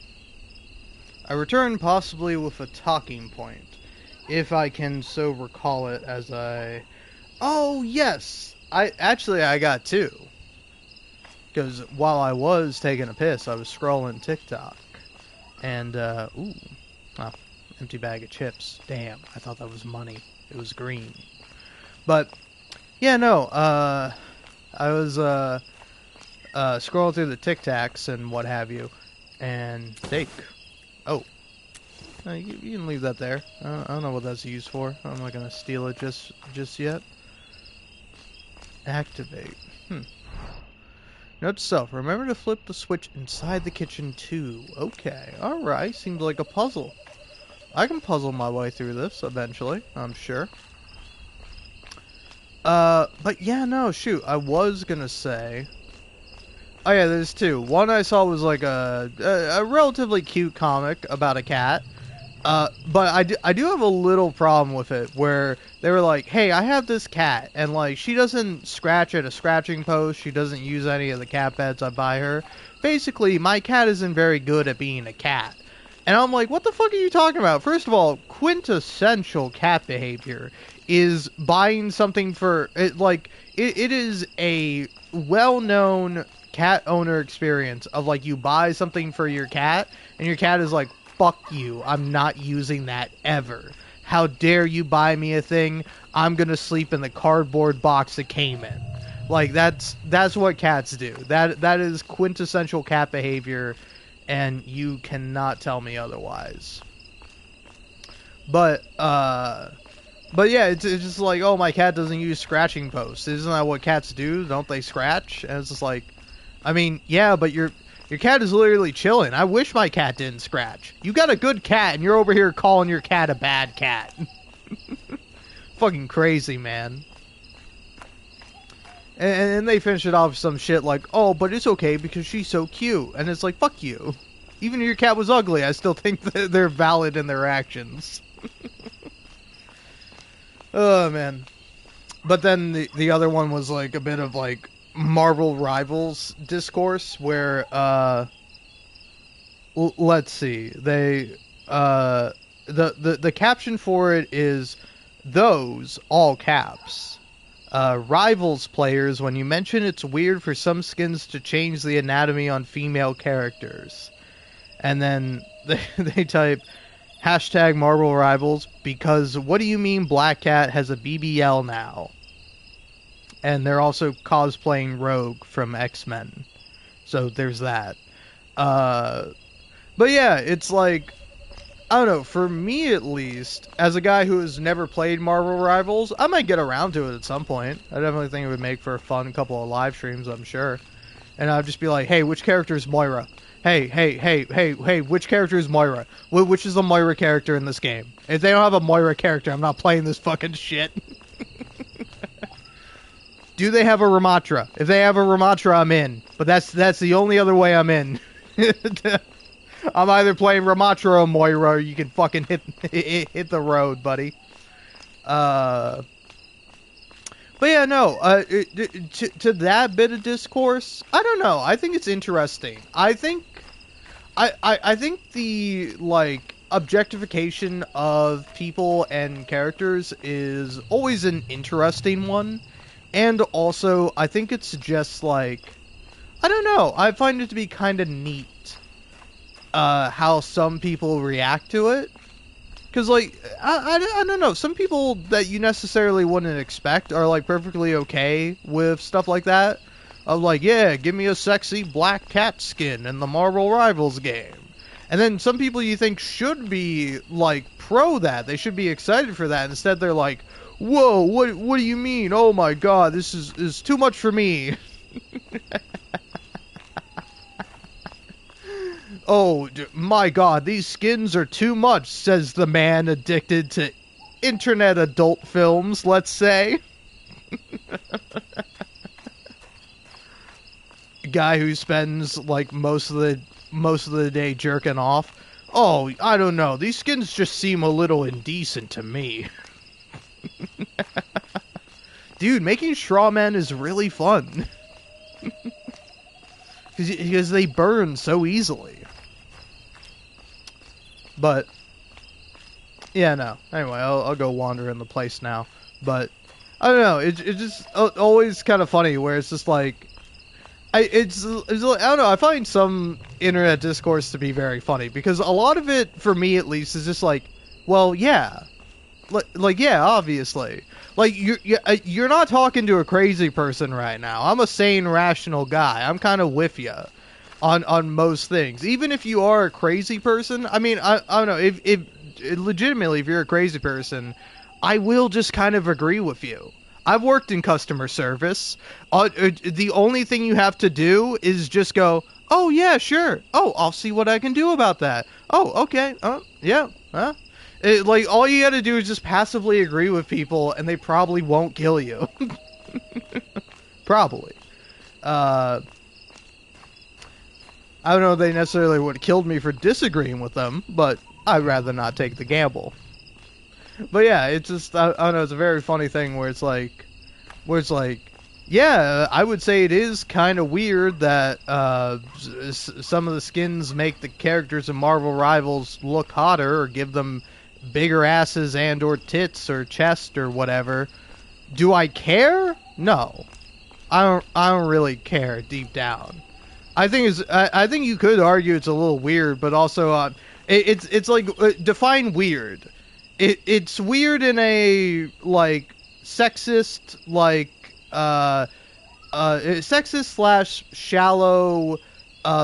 I return possibly with a talking point, if I can so recall it as I... Oh, yes! I got two. Because while I was taking a piss, I was scrolling TikTok. And, ooh. Oh, empty bag of chips. Damn, I thought that was money. It was green. But, yeah, no, I was, scrolling through the TikToks and what have you, and steak. Oh. You can leave that there. I don't know what that's used for. I'm not gonna steal it just yet. Activate. Note to self, remember to flip the switch inside the kitchen too. Okay, alright, seems like a puzzle. I can puzzle my way through this eventually, I'm sure. But yeah, no, shoot, I was gonna say... Oh yeah, there's two. One I saw was like a relatively cute comic about a cat. But I do have a little problem with it, where they were like, hey, I have this cat, and like, she doesn't scratch at a scratching post, she doesn't use any of the cat beds I buy her. Basically, my cat isn't very good at being a cat. And I'm like, what the fuck are you talking about? First of all, quintessential cat behavior is buying something for, it is a well-known cat owner experience of like, you buy something for your cat, and your cat is like, fuck you, I'm not using that ever. How dare you buy me a thing? I'm gonna sleep in the cardboard box it came in. Like, that's what cats do. That is quintessential cat behavior, and you cannot tell me otherwise. But yeah, it's just like, oh, my cat doesn't use scratching posts. Isn't that what cats do? Don't they scratch? And it's just like, I mean, yeah, but your cat is literally chilling. I wish my cat didn't scratch. You got a good cat, and you're over here calling your cat a bad cat. Fucking crazy, man. And they finish it off with some shit like, oh, but it's okay because she's so cute. And it's like, fuck you. Even if your cat was ugly, I still think that they're valid in their actions. Oh, man. But then the other one was like a bit of like Marvel Rivals discourse where, let's see, they, the caption for it is, those, all caps. Rivals players, when you mention it's weird for some skins to change the anatomy on female characters. And then they type, hashtag Marvel Rivals, because what do you mean Black Cat has a BBL now? And they're also cosplaying Rogue from X-Men. So there's that. But yeah, it's like, I don't know, for me at least, as a guy who has never played Marvel Rivals, I might get around to it at some point. I definitely think it would make for a fun couple of live streams, I'm sure. And I'd just be like, hey, which character is Moira? Hey, which character is Moira? Which is the Moira character in this game? If they don't have a Moira character, I'm not playing this fucking shit. Do they have a Ramatra? If they have a Ramatra, I'm in. But that's the only other way I'm in. I'm either playing Ramatra or Moira, or you can fucking hit the road, buddy. But yeah, no. To that bit of discourse, I don't know. I think it's interesting. I think the like objectification of people and characters is always an interesting one. And also, I think it's just like, I don't know, I find it to be kind of neat how some people react to it. Because, like, I don't know, some people that you necessarily wouldn't expect are, like, perfectly okay with stuff like that. Of, like, yeah, give me a sexy black cat skin in the Marvel Rivals game. And then some people you think should be, like, pro that. They should be excited for that. Instead, they're like, whoa, what do you mean? Oh my god, this is too much for me. Oh, my god, these skins are too much, says the man addicted to internet adult films, let's say. Guy who spends, like, most of the day jerking off. Oh, I don't know, these skins just seem a little indecent to me. Dude, making straw men is really fun. because they burn so easily. But yeah, no. Anyway, I'll go wander in the place now. But I don't know. It's just always kind of funny where it's just like, it's I don't know. I find some internet discourse to be very funny because a lot of it, for me at least, is just like, well, yeah, like yeah, obviously, like you're not talking to a crazy person right now. I'm a sane, rational guy. I'm kind of with you on most things. Even if you are a crazy person, I mean, I don't know if legitimately, if you're a crazy person, I will just kind of agree with you. I've worked in customer service. The only thing you have to do is just go, oh, yeah, sure. Oh, I'll see what I can do about that. Oh, okay. Yeah. Like, all you gotta do is just passively agree with people, and they probably won't kill you. Probably. I don't know if they necessarily would have killed me for disagreeing with them, but I'd rather not take the gamble. But yeah, it's just, I don't know, it's a very funny thing where it's like, yeah, I would say it is kind of weird that some of the skins make the characters in Marvel Rivals look hotter or give them bigger asses and or tits or chest or whatever. Do I care? No. I don't really care deep down. I think you could argue it's a little weird, but also it's like define weird. It's weird in a like sexist sexist / shallow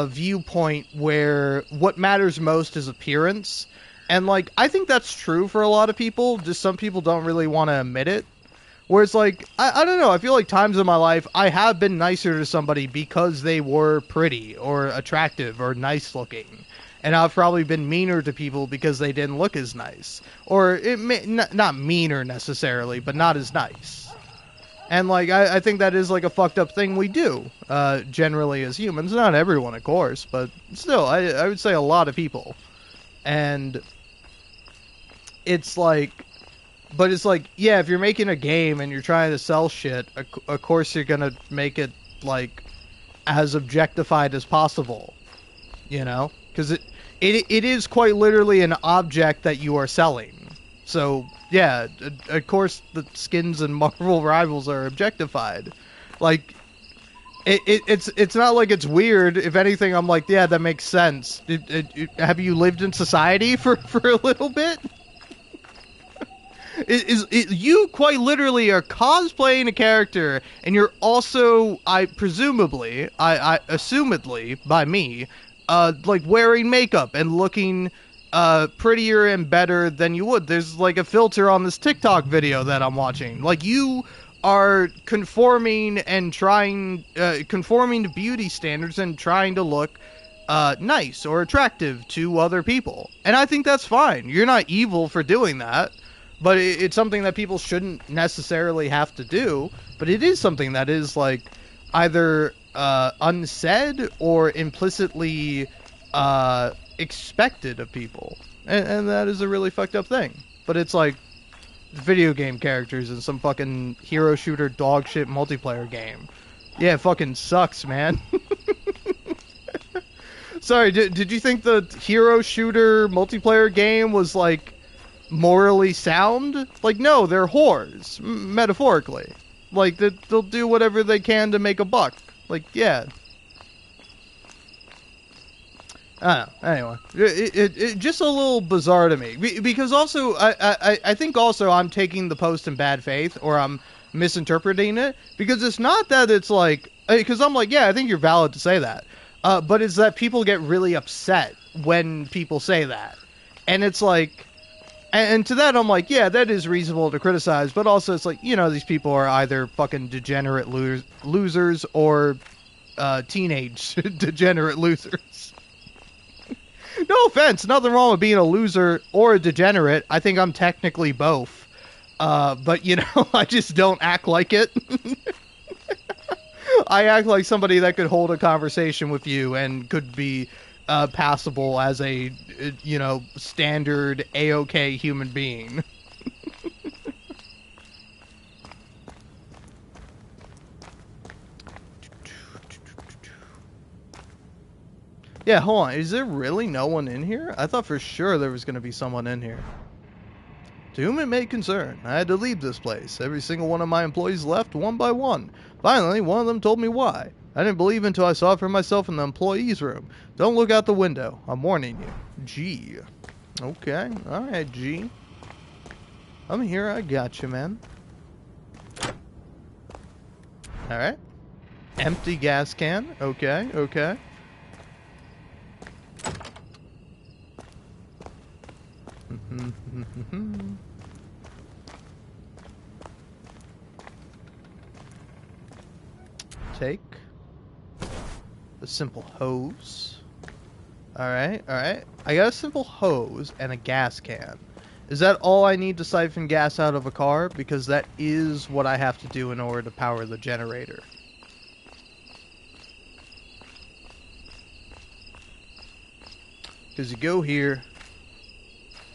viewpoint where what matters most is appearance, and like I think that's true for a lot of people. Just some people don't really want to admit it. Where it's like, I don't know, I feel like times in my life I have been nicer to somebody because they were pretty or attractive or nice looking. And I've probably been meaner to people because they didn't look as nice. Or, not meaner necessarily, but not as nice. And, like, I think that is, like, a fucked up thing we do, generally as humans. Not everyone, of course, but still, I would say a lot of people. And it's like... But it's like, yeah, if you're making a game and you're trying to sell shit, of course you're gonna make it, like, as objectified as possible. You know? Because it is quite literally an object that you are selling. So, yeah, of course the skins in Marvel Rivals are objectified. Like, it's not like it's weird. If anything, I'm like, yeah, that makes sense. Have you lived in society for a little bit? You quite literally are cosplaying a character, and you're also, assumedly, by me, like wearing makeup and looking prettier and better than you would. There's like a filter on this TikTok video that I'm watching. Like, you are conforming and conforming to beauty standards and trying to look nice or attractive to other people. And I think that's fine. You're not evil for doing that. But it's something that people shouldn't necessarily have to do. But it is something that is, like, either unsaid or implicitly expected of people. And that is a really fucked up thing. But it's like video game characters in some fucking hero shooter dog shit multiplayer game. Yeah, it fucking sucks, man. Sorry, did you think the hero shooter multiplayer game was, like, morally sound? Like, no, they're whores, metaphorically. Like, they'll do whatever they can to make a buck. Like, yeah. I don't know. Anyway, it just a little bizarre to me. Because also, I think also I'm taking the post in bad faith, or I'm misinterpreting it. Because it's not that it's like... Because I'm like, yeah, I think you're valid to say that. But it's that people get really upset when people say that. And it's like... And to that, I'm like, yeah, that is reasonable to criticize, but also it's like, you know, these people are either fucking degenerate losers or teenage degenerate losers. No offense, nothing wrong with being a loser or a degenerate. I think I'm technically both. But, you know, I just don't act like it. I act like somebody that could hold a conversation with you and could be... passable as a, you know, standard A-OK human being. Yeah, hold on. Is there really no one in here? I thought for sure there was going to be someone in here. To whom it may concern, I had to leave this place. Every single one of my employees left one by one. Finally, one of them told me why. I didn't believe until I saw it for myself in the employees' room. Don't look out the window. I'm warning you. G. Okay. Alright, G. I'm here. I got you, man. Alright. Empty gas can. Okay, okay. Take a simple hose. Alright, alright. I got a simple hose and a gas can. Is that all I need to siphon gas out of a car? Because that is what I have to do in order to power the generator. Because you go here,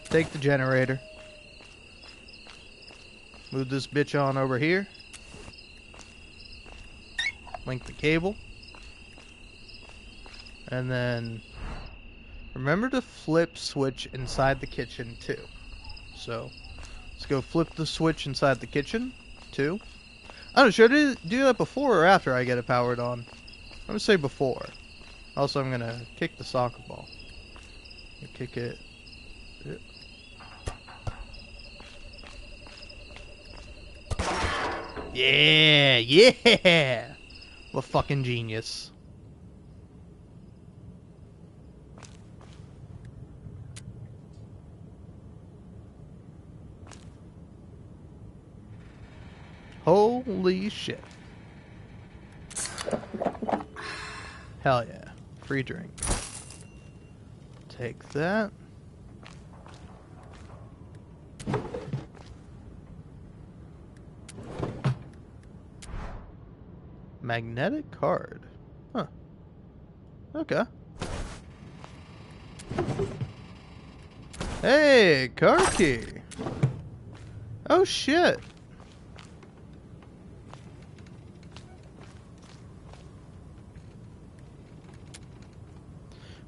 take the generator, move this bitch on over here, link the cable, and then remember to flip switch inside the kitchen too. So let's go flip the switch inside the kitchen too. I don't know, should I do that before or after I get it powered on? I'm gonna say before. Also, I'm gonna kick the soccer ball. Kick it. Yeah, yeah. What a fucking genius. Holy shit. Hell yeah. Free drink. Take that. Magnetic card. Huh. Okay. Hey, car key. Oh shit.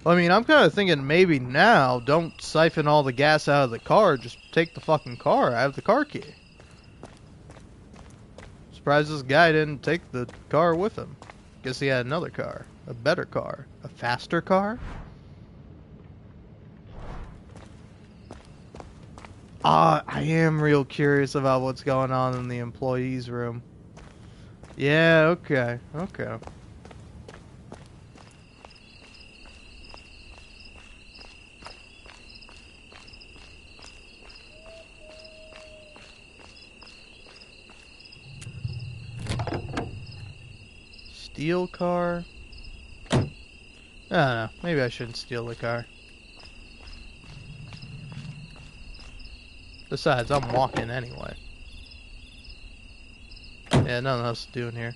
I mean, I'm kind of thinking maybe now, don't siphon all the gas out of the car, just take the fucking car. I have the car key. Surprised this guy didn't take the car with him. Guess he had another car. A better car. A faster car? I am real curious about what's going on in the employees' room. Yeah, okay, okay. Steal car? I don't know. Maybe I shouldn't steal the car. Besides, I'm walking anyway. Yeah, nothing else to do in here.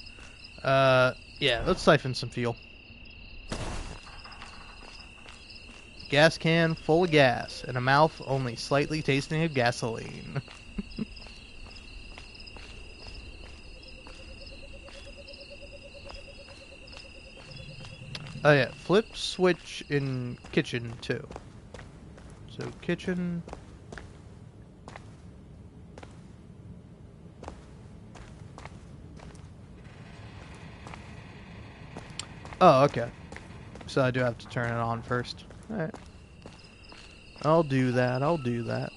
Yeah, let's siphon some fuel. Gas can full of gas, and a mouth only slightly tasting of gasoline. Oh yeah, flip switch in kitchen too. So kitchen. Oh, okay. So I do have to turn it on first. Alright. I'll do that, I'll do that.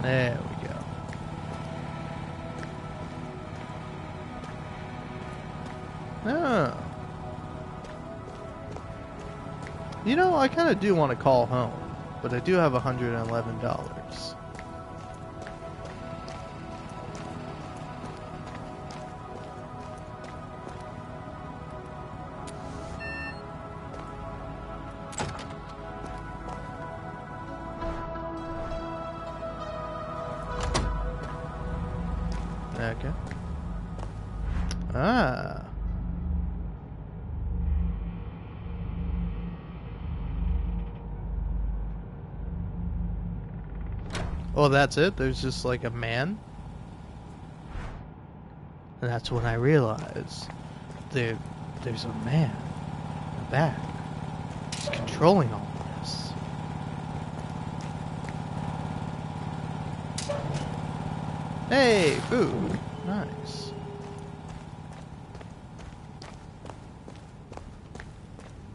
There we go. Oh. You know, I kind of do want to call home, but I do have $111. Oh, that's it? There's just like a man? And that's when I realized there's a man in the back. He's controlling all of this. Hey, food. Nice.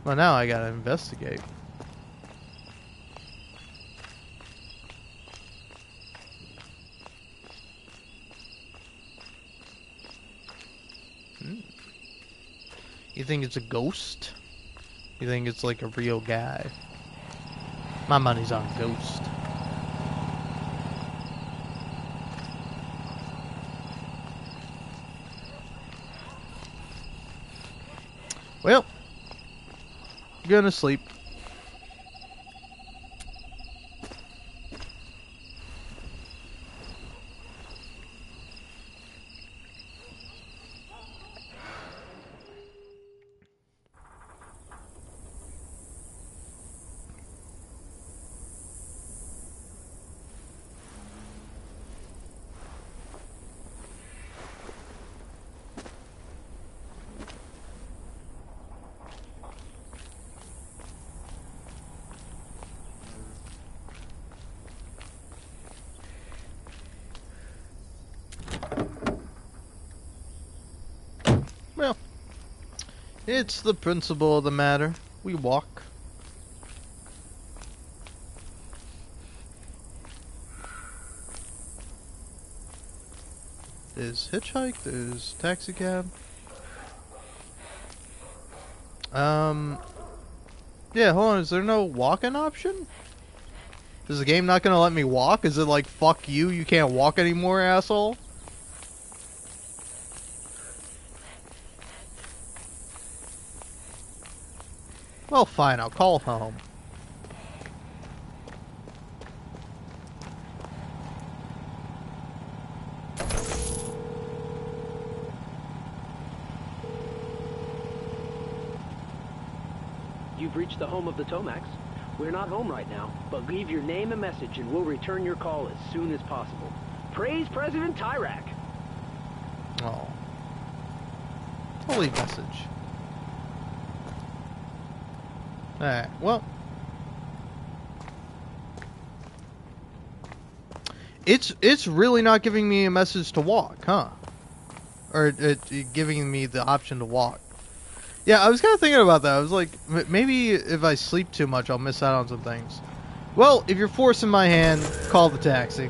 Well, now I gotta investigate. You think it's a ghost? You think it's like a real guy? My money's on ghost. Well, gonna sleep. Well, it's the principle of the matter. We walk. There's hitchhike, there's taxi cab. Yeah, hold on, is there no walking option? Is the game not gonna let me walk? Is it like, fuck you, you can't walk anymore, asshole? Well, fine, I'll call home. You've reached the home of the Tomacs. We're not home right now, but leave your name and message and we'll return your call as soon as possible. Praise President Tyrak! Oh. Holy message. Alright, well. It's really not giving me a message to walk, huh? Or giving me the option to walk. Yeah, I was kind of thinking about that. I was like, maybe if I sleep too much, I'll miss out on some things. Well, if you're forcing my hand, call the taxi.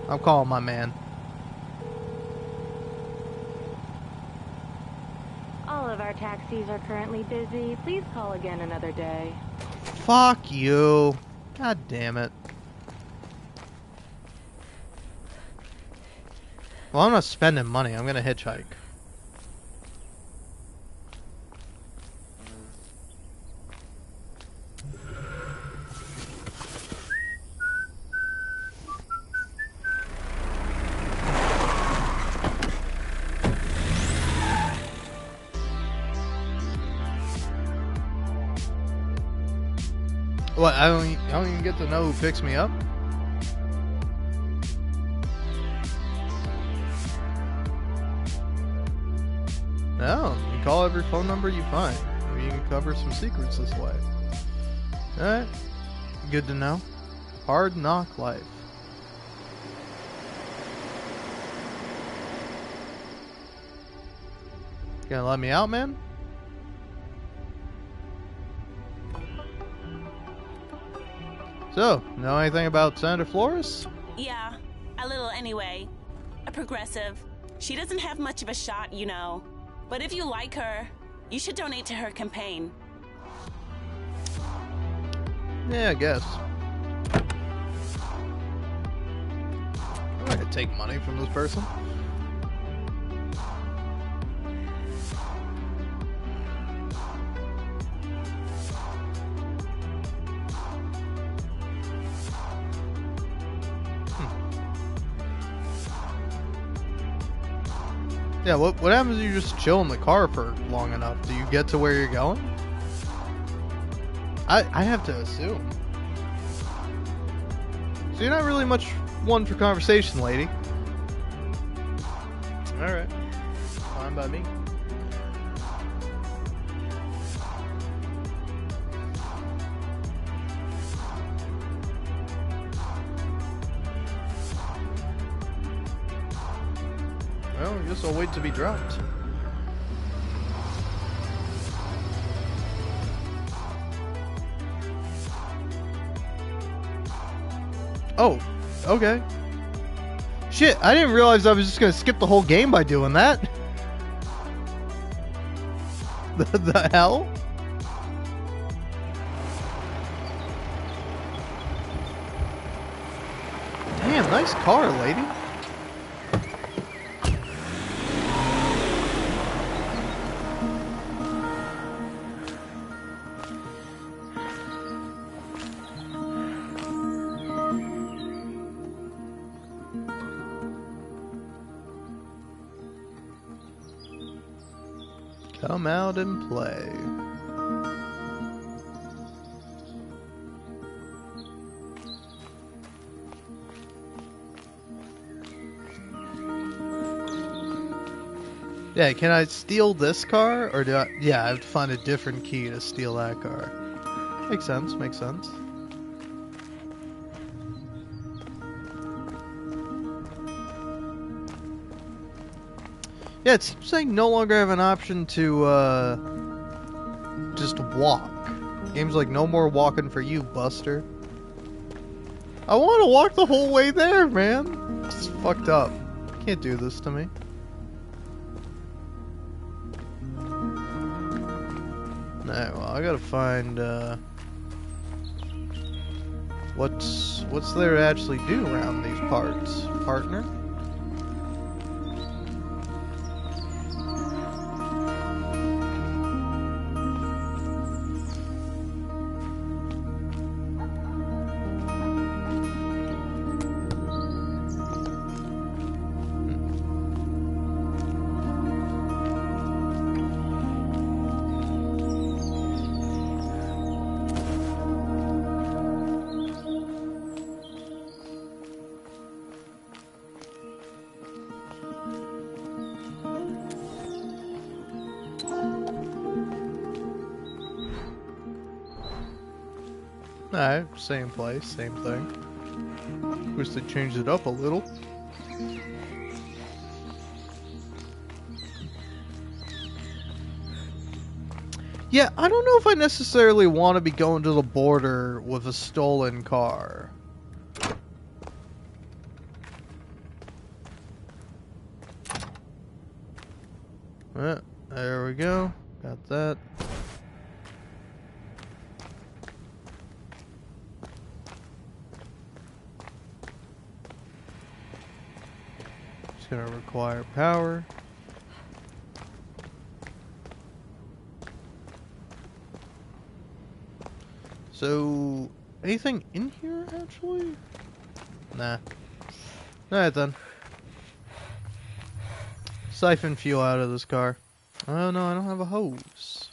I'm calling my man. All of our taxis are currently busy. Please call again another day. Fuck you. God damn it. Well, I'm not spending money. I'm gonna hitchhike. What, I don't even get to know who picks me up? No, you can call every phone number you find. Maybe you can cover some secrets this way. Alright, good to know. Hard knock life. Gonna let me out, man? So, know anything about Senator Flores? Yeah, a little anyway. A progressive. She doesn't have much of a shot, you know. But if you like her, you should donate to her campaign. Yeah, I guess. I'm not gonna take money from this person. Yeah, what happens if you just chill in the car for long enough? Do you get to where you're going? I have to assume. So you're not really much one for conversation, lady. Alright. Fine by me. Well, I guess I'll wait to be dropped. Oh, okay. Shit, I didn't realize I was just gonna skip the whole game by doing that. The hell? Damn, nice car, lady. Come out and play. Yeah, can I steal this car? Or do I... Yeah, I have to find a different key to steal that car. Makes sense, makes sense. Yeah, it seems like no longer have an option to just walk. Game's like, no more walking for you, Buster. I want to walk the whole way there, man. It's fucked up. Can't do this to me. Alright, well, I gotta find, what's there to actually do around these parts, partner? Alright, same place, same thing. Wish they changed it up a little. Yeah, I don't know if I necessarily want to be going to the border with a stolen car. There we go. Got that. It's gonna require power. So, anything in here, actually? Nah. Alright then. Siphon fuel out of this car. Oh no, I don't have a hose.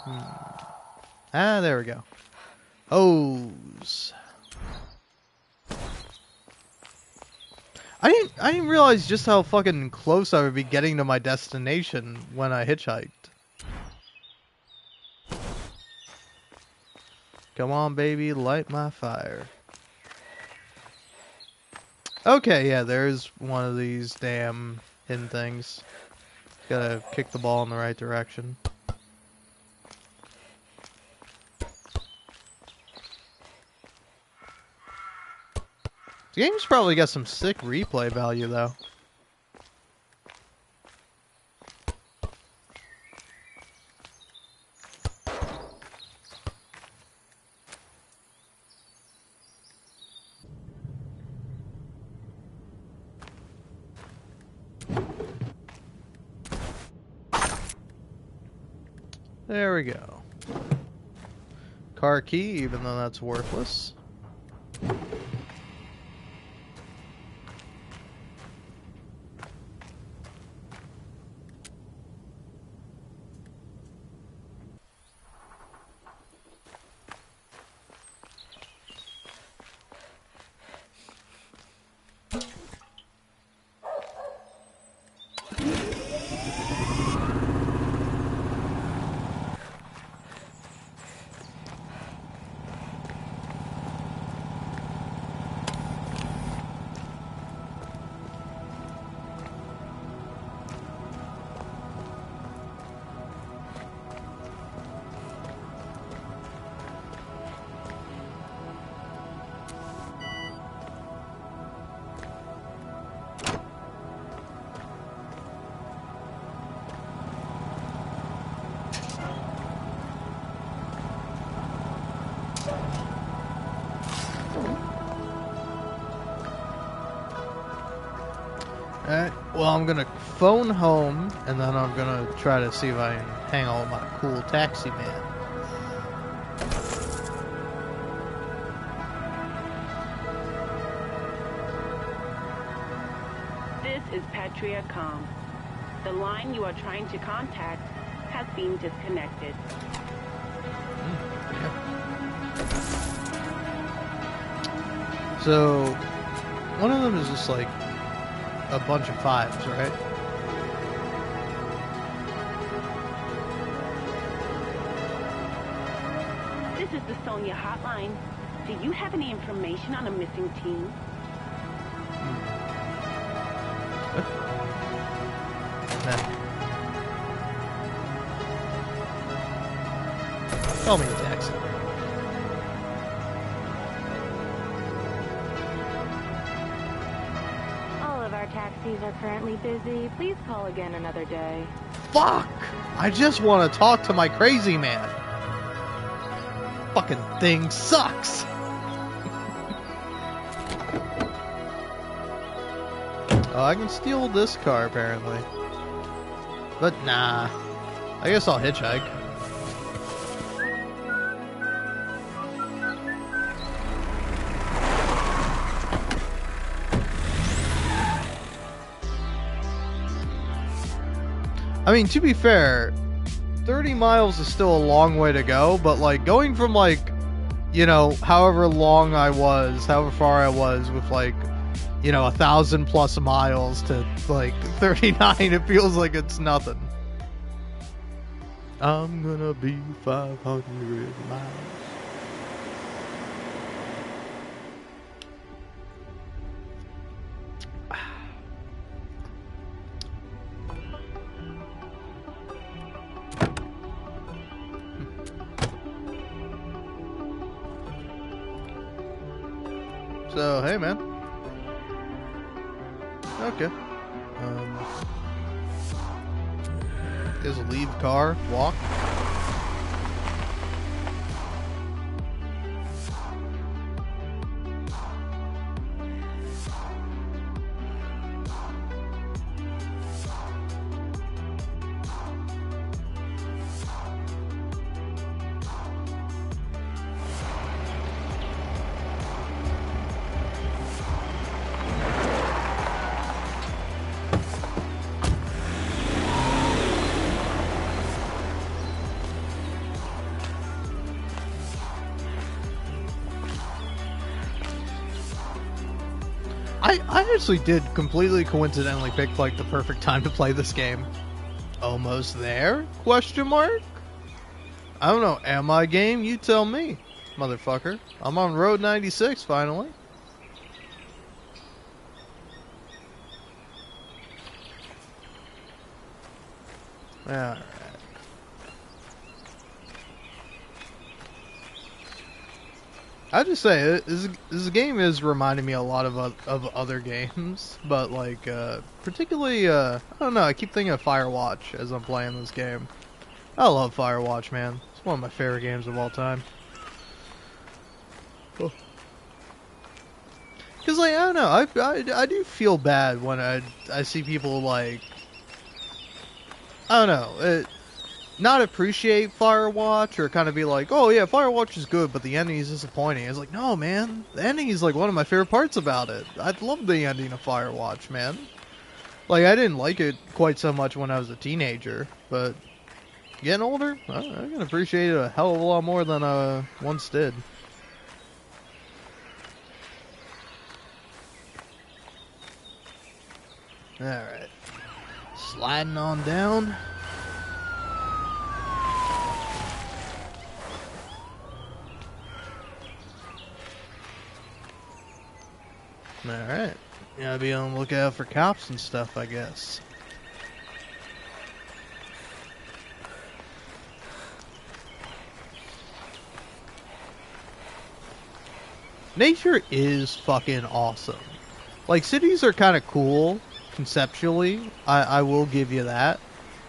Ah, there we go. Hose. I didn't realize just how fucking close I would be getting to my destination when I hitchhiked. Come on, baby, light my fire. Okay, yeah, there's one of these damn hidden things. Gotta kick the ball in the right direction. The game's probably got some sick replay value, though. There we go. Car key, even though that's worthless. Alright, well, I'm gonna phone home, and then I'm gonna try to see if I can hang out with my cool taxi man. This is Patria.com. The line you are trying to contact has been disconnected. So, one of them is just like a bunch of 5s, right? This is the Sonia hotline. Do you have any information on a missing teen? Call me a taxi. All of our taxis are currently busy. Please call again another day. Fuck! I just want to talk to my crazy man. Fucking thing sucks. Oh, I can steal this car apparently. But nah. I guess I'll hitchhike. I mean, to be fair, 30 miles is still a long way to go, but like going from like, you know, however long I was, however far I was with like, you know, 1,000+ miles to like 39, it feels like it's nothing. I'm gonna be 500 miles. So, hey man. Okay. Is leave car, walk. I actually did completely coincidentally pick like the perfect time to play this game. Almost there? Question mark? I don't know. Am I game? You tell me, motherfucker. I'm on Road 96 finally. Alright. I just say this game is reminding me a lot of other games, but like particularly I don't know. I keep thinking of Firewatch as I'm playing this game. I love Firewatch, man. It's one of my favorite games of all time. Because like I don't know, I do feel bad when I see people like I don't know. Not appreciate Firewatch or kind of be like, oh yeah, Firewatch is good, but the ending is disappointing. It's like, no, man, the ending is like one of my favorite parts about it. I love the ending of Firewatch, man. Like, I didn't like it quite so much when I was a teenager, but getting older, I can appreciate it a hell of a lot more than I once did. Alright. Sliding on down. Alright. Gotta be on the lookout for cops and stuff, I guess. Nature is fucking awesome. Like, cities are kind of cool, conceptually. I will give you that.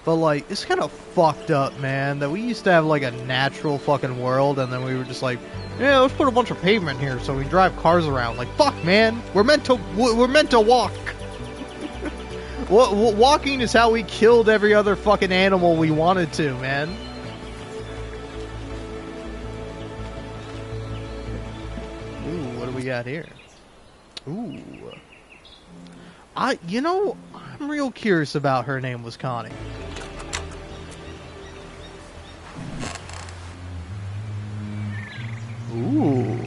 But, like, it's kind of fucked up, man, that we used to have, like, a natural fucking world, and then we were just like, yeah, let's put a bunch of pavement here so we can drive cars around. Like, fuck, man, we're meant to walk. Walking is how we killed every other fucking animal we wanted to, man. Ooh, what do we got here? Ooh. You know, I'm real curious about her name was Connie. Ooh.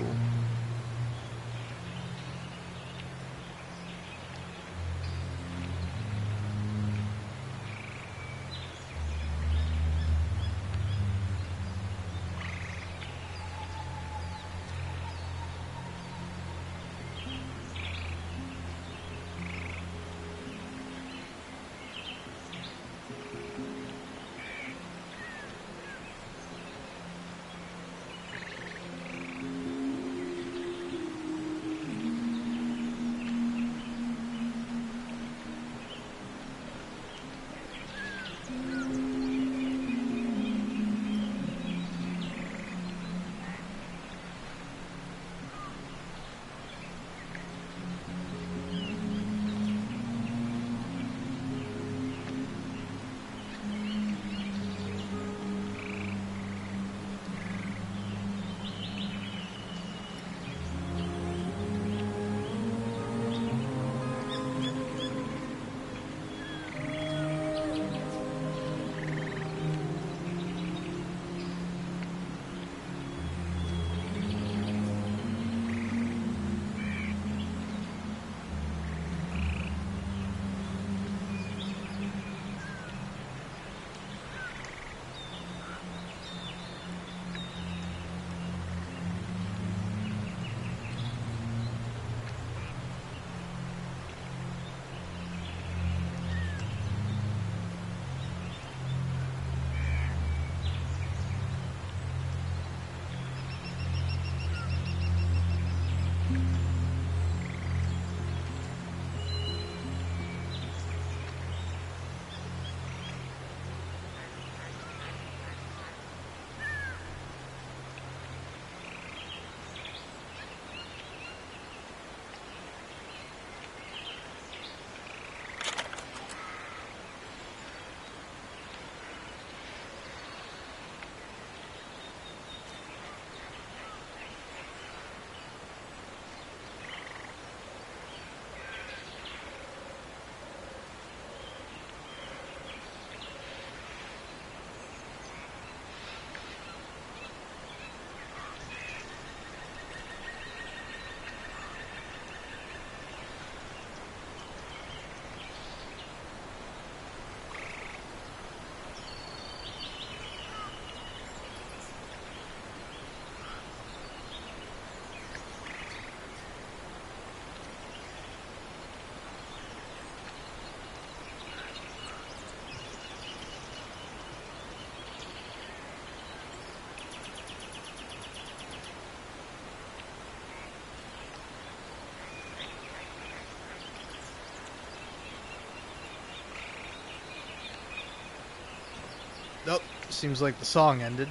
Nope, seems like the song ended.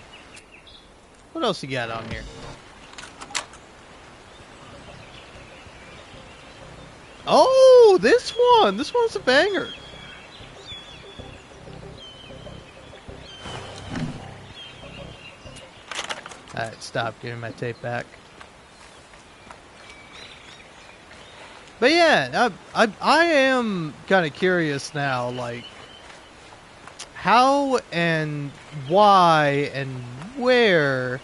What else you got on here? Oh, this one! This one's a banger! Alright, stop, give me my tape back. But yeah, I am kind of curious now, like, how and why and where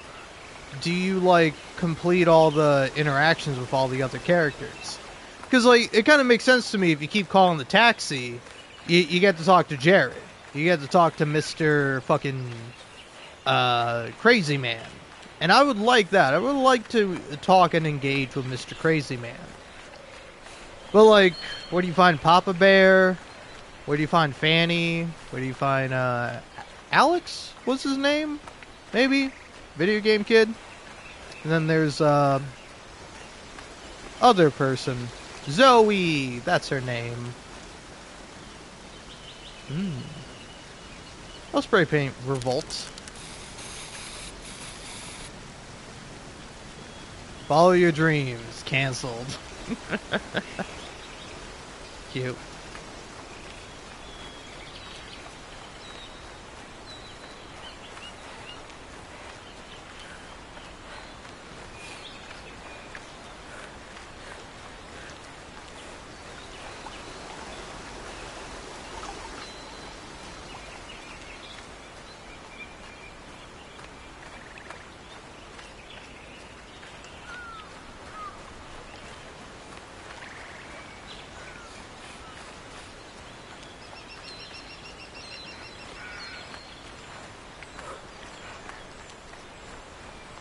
do you, like, complete all the interactions with all the other characters? Because, like, it kind of makes sense to me if you keep calling the taxi, you get to talk to Jared. You get to talk to Mr. fucking Crazy Man. And I would like that. I would like to talk and engage with Mr. Crazy Man. But, like, where do you find Papa Bear? Where do you find Fanny? Where do you find, Alex? What's his name? Maybe? Video game kid? And then there's, other person. Zoe! That's her name. I'll spray paint Revolt. Follow your dreams. Cancelled. Cute.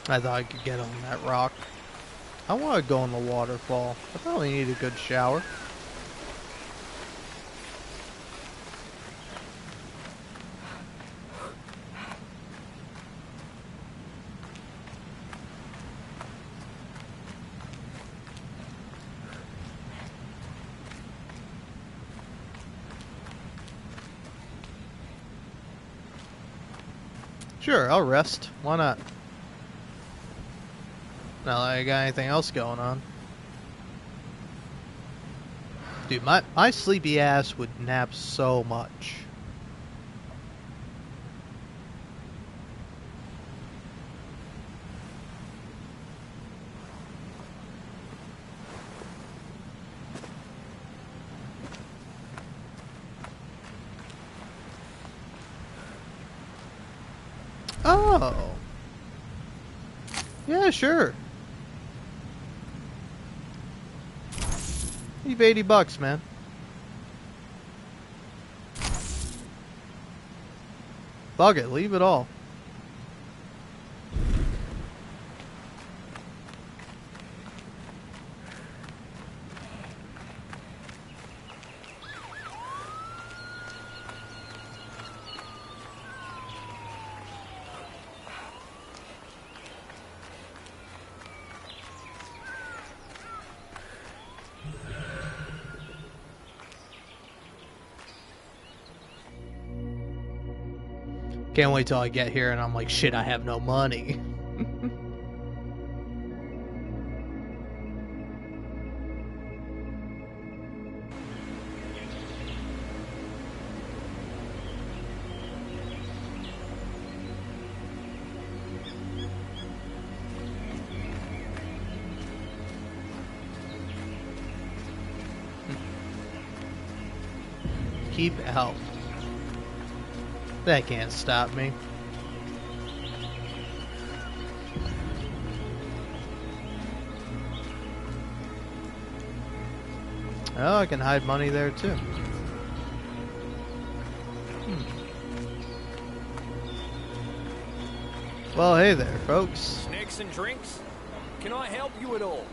I thought I could get on that rock. I want to go in the waterfall. I probably need a good shower. Sure, I'll rest. Why not? Not like I got anything else going on. Dude, my sleepy ass would nap so much. Oh. Yeah, sure. Leave $80, man. Bug it, leave it all. Can't wait till I get here and I'm like, shit, I have no money. Keep out. That can't stop me. Oh, I can hide money there too. Well, hey there, folks. Snacks and drinks? Can I help you at all?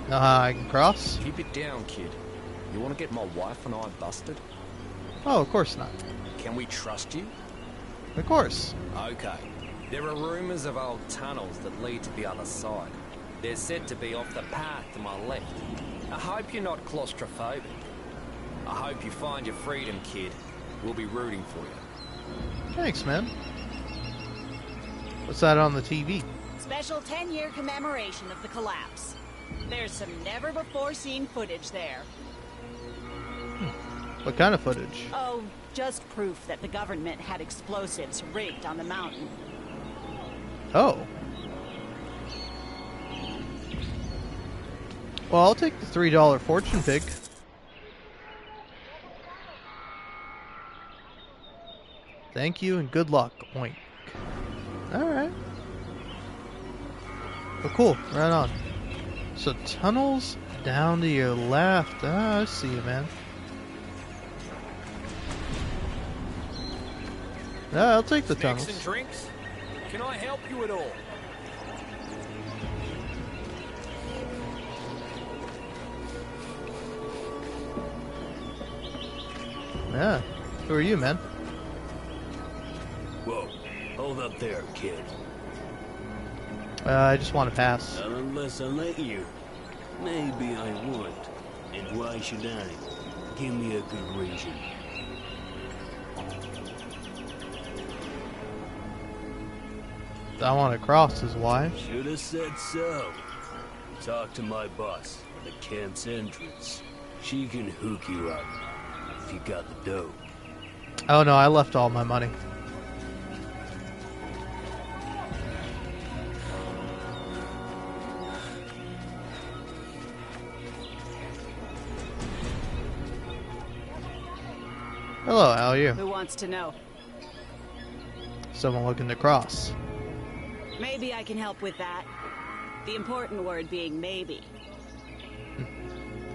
Know how I can cross? Keep it down, kid. You want to get my wife and I busted? Oh, of course not. Can we trust you? Of course. Okay. There are rumors of old tunnels that lead to the other side. They're said to be off the path to my left. I hope you're not claustrophobic. I hope you find your freedom, kid. We'll be rooting for you. Thanks, man. What's that on the TV? Special 10-year commemoration of the collapse. There's some never-before-seen footage there. What kind of footage? Oh, just proof that the government had explosives rigged on the mountain. Oh. Well, I'll take the $3 fortune pig. Thank you and good luck. Oink. Alright. Oh, cool. Right on. So, tunnels down to your left. Ah, I see you, man. Yeah, I'll take the tunnels. Snacks and drinks? Can I help you at all? Yeah. Who are you, man? Whoa. Hold up there, kid. I just want to pass. Not unless I let you. Maybe I would. And why should I? Give me a good reason. I want to cross is why. Should have said so. Talk to my boss at the camp's entrance. She can hook you up if you got the dough. Oh no, I left all my money. Hello, how are you? Who wants to know? Someone looking to cross. Maybe I can help with that. The important word being maybe.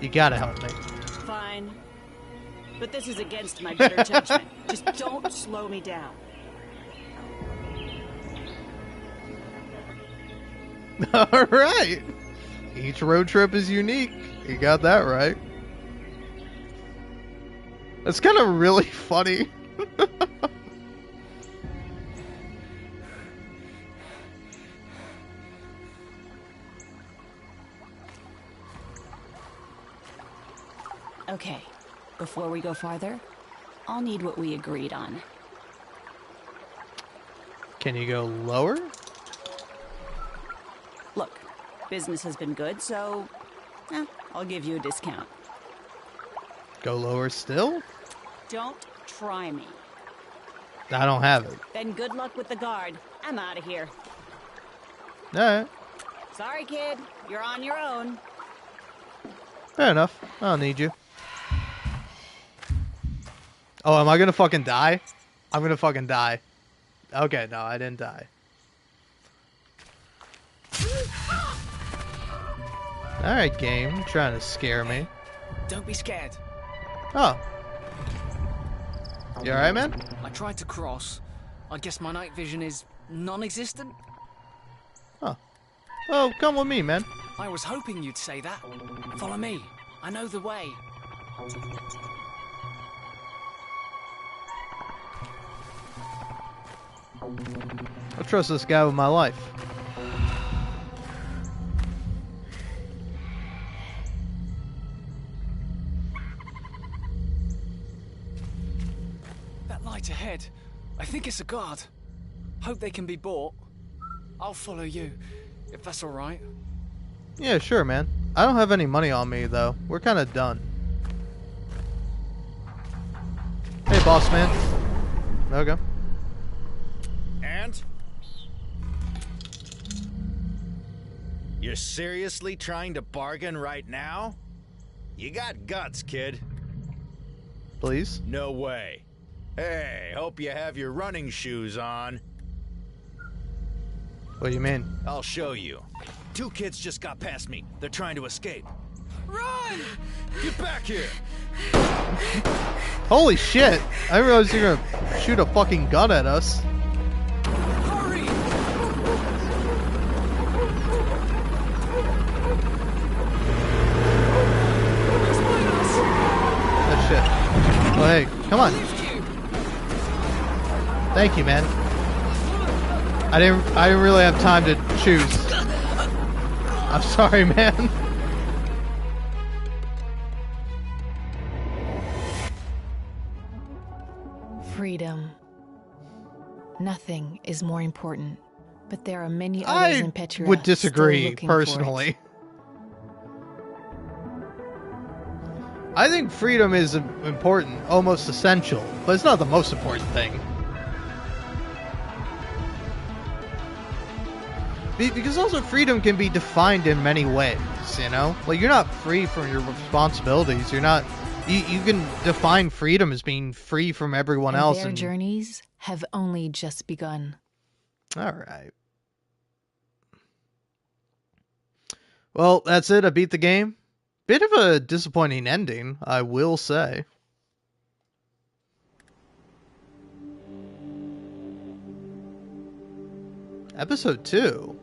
You gotta help me. Fine. But this is against my better judgment. Just don't slow me down. Alright! Each road trip is unique. You got that right. That's kind of really funny. Okay, before we go farther, I'll need what we agreed on. Can you go lower? Look, business has been good, so I'll give you a discount. Go lower still? Don't try me. I don't have it. Then good luck with the guard. I'm out of here. Alright. Sorry, kid. You're on your own. Fair enough. I don't need you. Oh, am I gonna fucking die? I'm gonna fucking die. Okay, no, I didn't die. Alright, game. You're trying to scare me. Don't be scared. Oh. You alright, man? I tried to cross. I guess my night vision is non-existent? Oh. Well, come with me, man. I was hoping you'd say that. Follow me. I know the way. I trust this guy with my life. That light ahead. I think it's a guard. Hope they can be bought. I'll follow you, if that's alright. Yeah, sure, man. I don't have any money on me, though. We're kind of done. Hey, boss man. Okay. And? You're seriously trying to bargain right now? You got guts, kid. Please? No way. Hey, hope you have your running shoes on. What do you mean? I'll show you. 2 kids just got past me. They're trying to escape. Run! Get back here! Holy shit! I didn't realize you were gonna shoot a fucking gun at us. Hurry! Oh shit. Oh hey, come on. Thank you, man. I didn't really have time to choose. I'm sorry, man. Freedom. Nothing is more important, but there are many others in Petria would disagree, still looking for it. personally. I think freedom is important, almost essential, but it's not the most important thing. Because also freedom can be defined in many ways, you know? Like, you're not free from your responsibilities. You're not... You can define freedom as being free from everyone And else. Their journeys have only just begun. Alright. Well, that's it. I beat the game. Bit of a disappointing ending, I will say. Episode 2.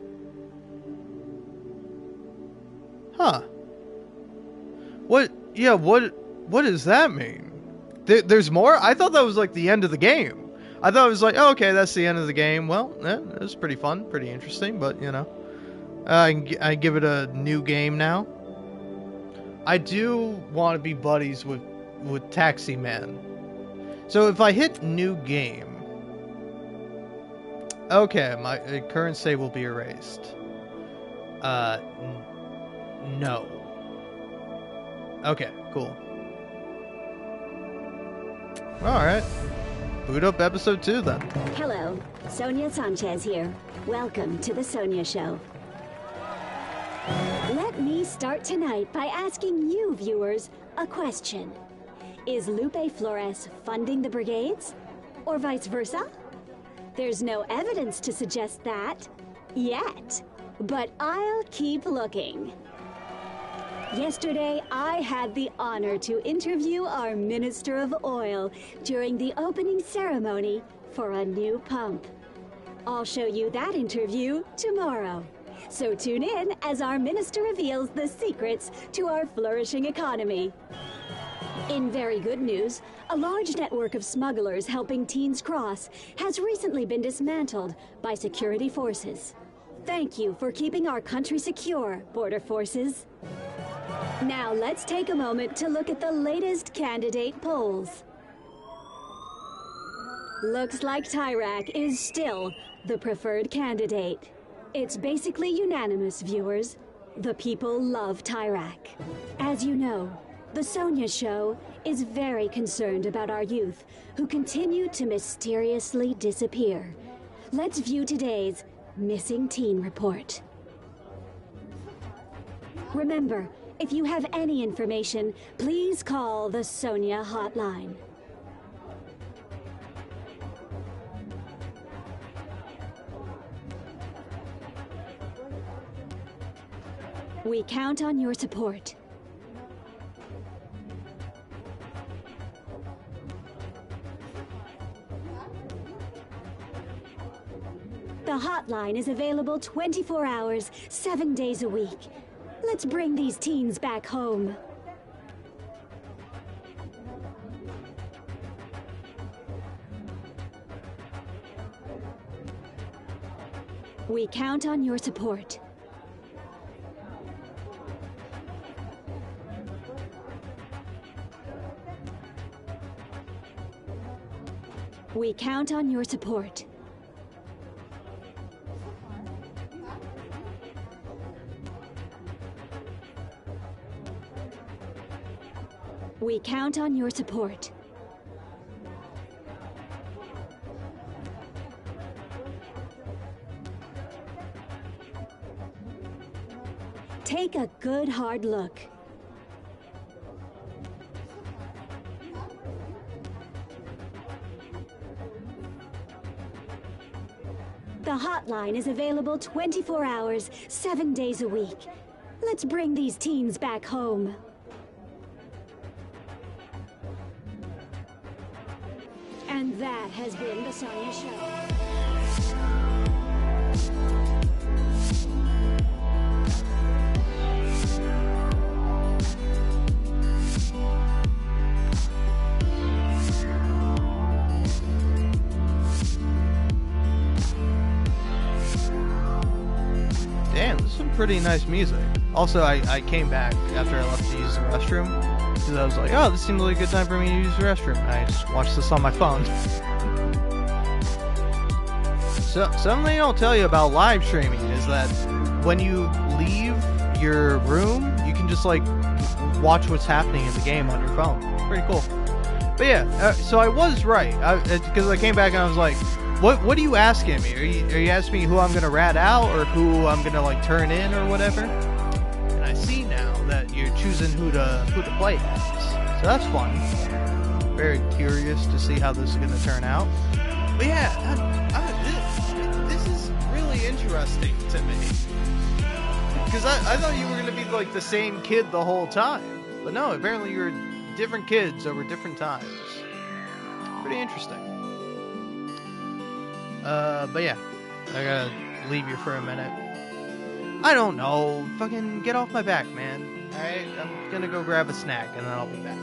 Huh. What does that mean? There's more? I thought that was like the end of the game. I thought it was like, oh, okay, that's the end of the game. Well, it was pretty fun, pretty interesting, but, you know. I give it a new game now. I do want to be buddies with Taxi Man. So if I hit new game, Okay, my current save will be erased. No. Okay, cool. Alright. Boot up episode 2 then. Hello, Sonia Sanchez here. Welcome to the Sonia Show. Let me start tonight by asking you, viewers, a question. Is Lupe Flores funding the brigades? Or vice versa? There's no evidence to suggest that yet, but I'll keep looking. Yesterday, I had the honor to interview our Minister of Oil during the opening ceremony for a new pump. I'll show you that interview tomorrow. So tune in as our minister reveals the secrets to our flourishing economy. In very good news, a large network of smugglers helping teens cross has recently been dismantled by security forces. Thank you for keeping our country secure, border forces. Now let's take a moment to look at the latest candidate polls. Looks like Tyrak is still the preferred candidate. It's basically unanimous, viewers. The people love Tyrak. As you know, the Sonia Show is very concerned about our youth who continue to mysteriously disappear. Let's view today's Missing Teen Report. Remember, if you have any information, please call the Sonia hotline. We count on your support. The hotline is available 24 hours, 7 days a week. Let's bring these teens back home. We count on your support. We count on your support. We count on your support. Take a good hard look. The hotline is available 24 hours, 7 days a week. Let's bring these teens back home. And that has been the Sonia Show. Damn, this is some pretty nice music. Also, I came back after I left to use the restroom, because I was like, oh, this seems like a good time for me to use the restroom. And I just watched this on my phone. So, something they don't tell you about live streaming is that when you leave your room, you can just, like, watch what's happening in the game on your phone. Pretty cool. But yeah, so I was right, because I came back and I was like, what are you asking me? Are you asking me who I'm gonna rat out or who I'm gonna like turn in or whatever? And I see now that you're choosing who to play as, so that's fun. Very curious to see how this is gonna turn out. But yeah, this is really interesting to me because I thought you were gonna be like the same kid the whole time, but no, apparently you're different kids over different times. Pretty interesting. But yeah, I gotta leave you for a minute. I don't know, fucking get off my back, man. Alright, I'm gonna go grab a snack and then I'll be back.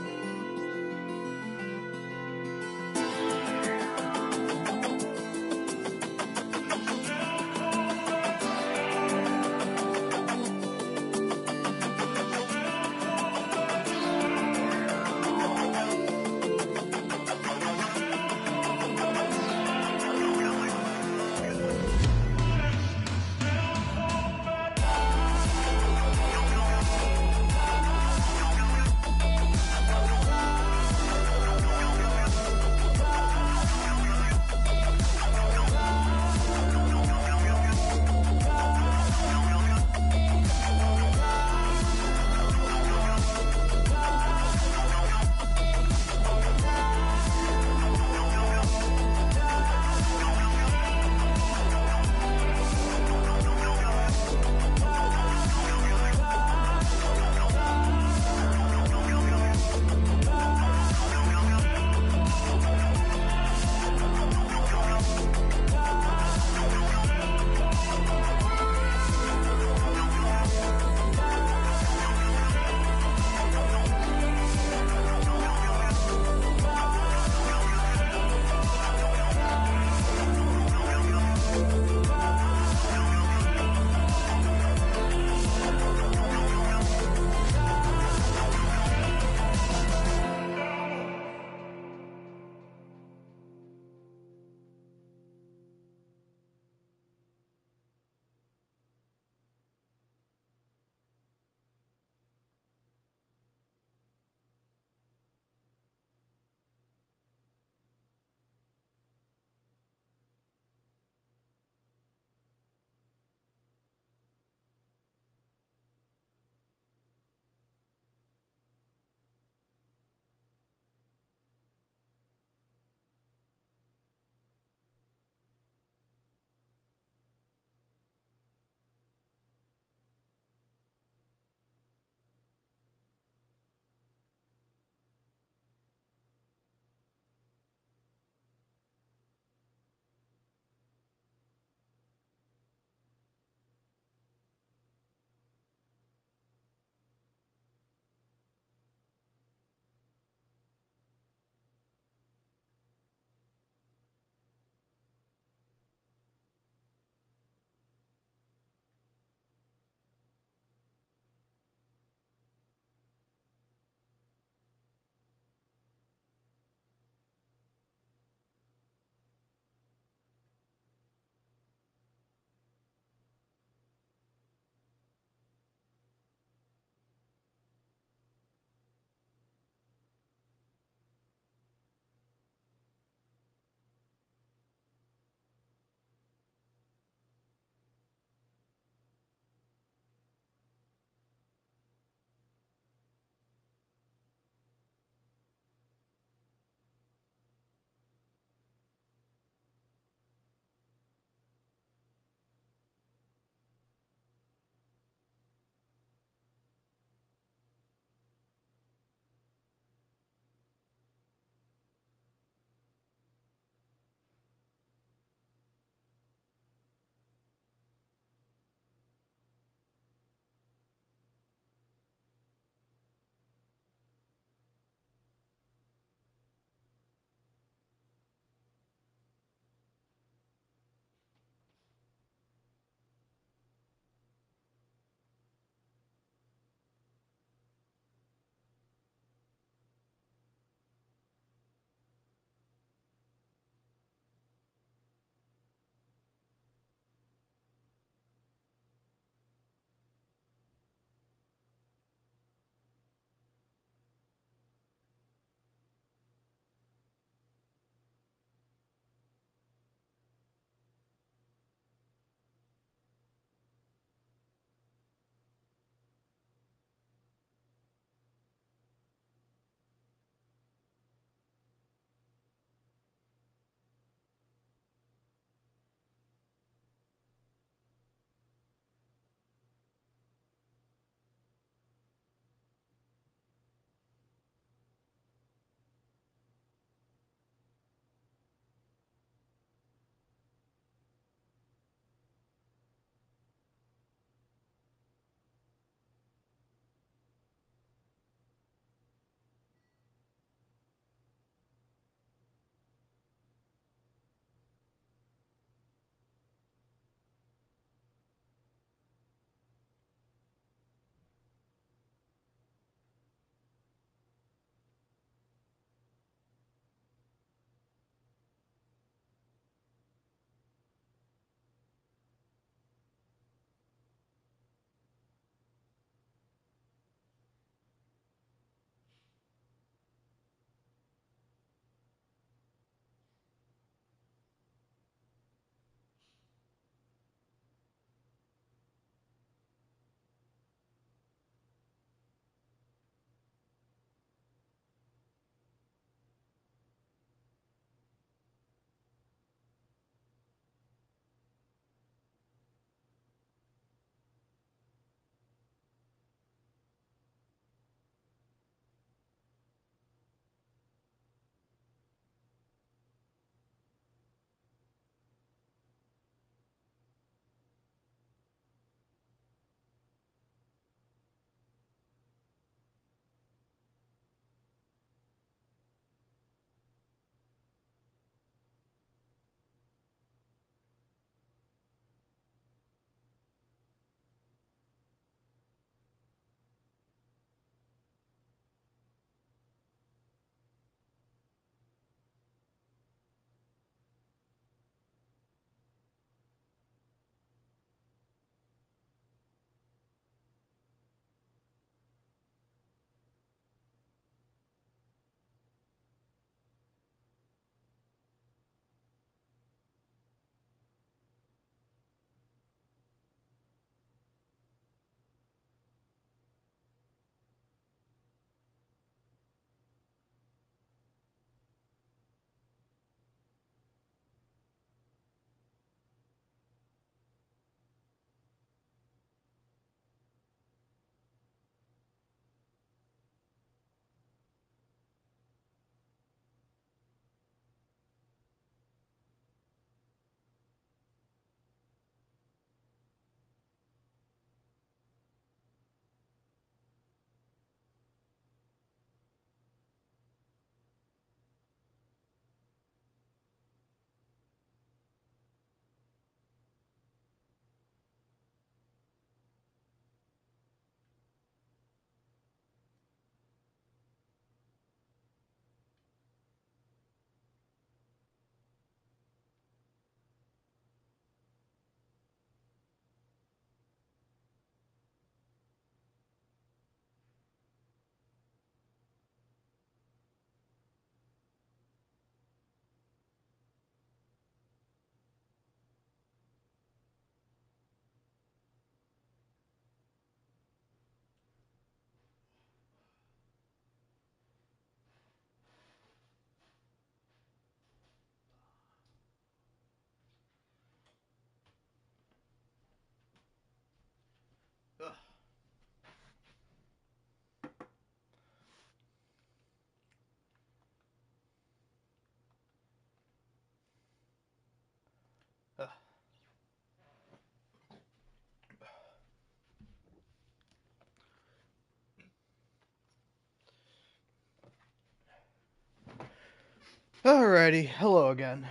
Alrighty, hello again.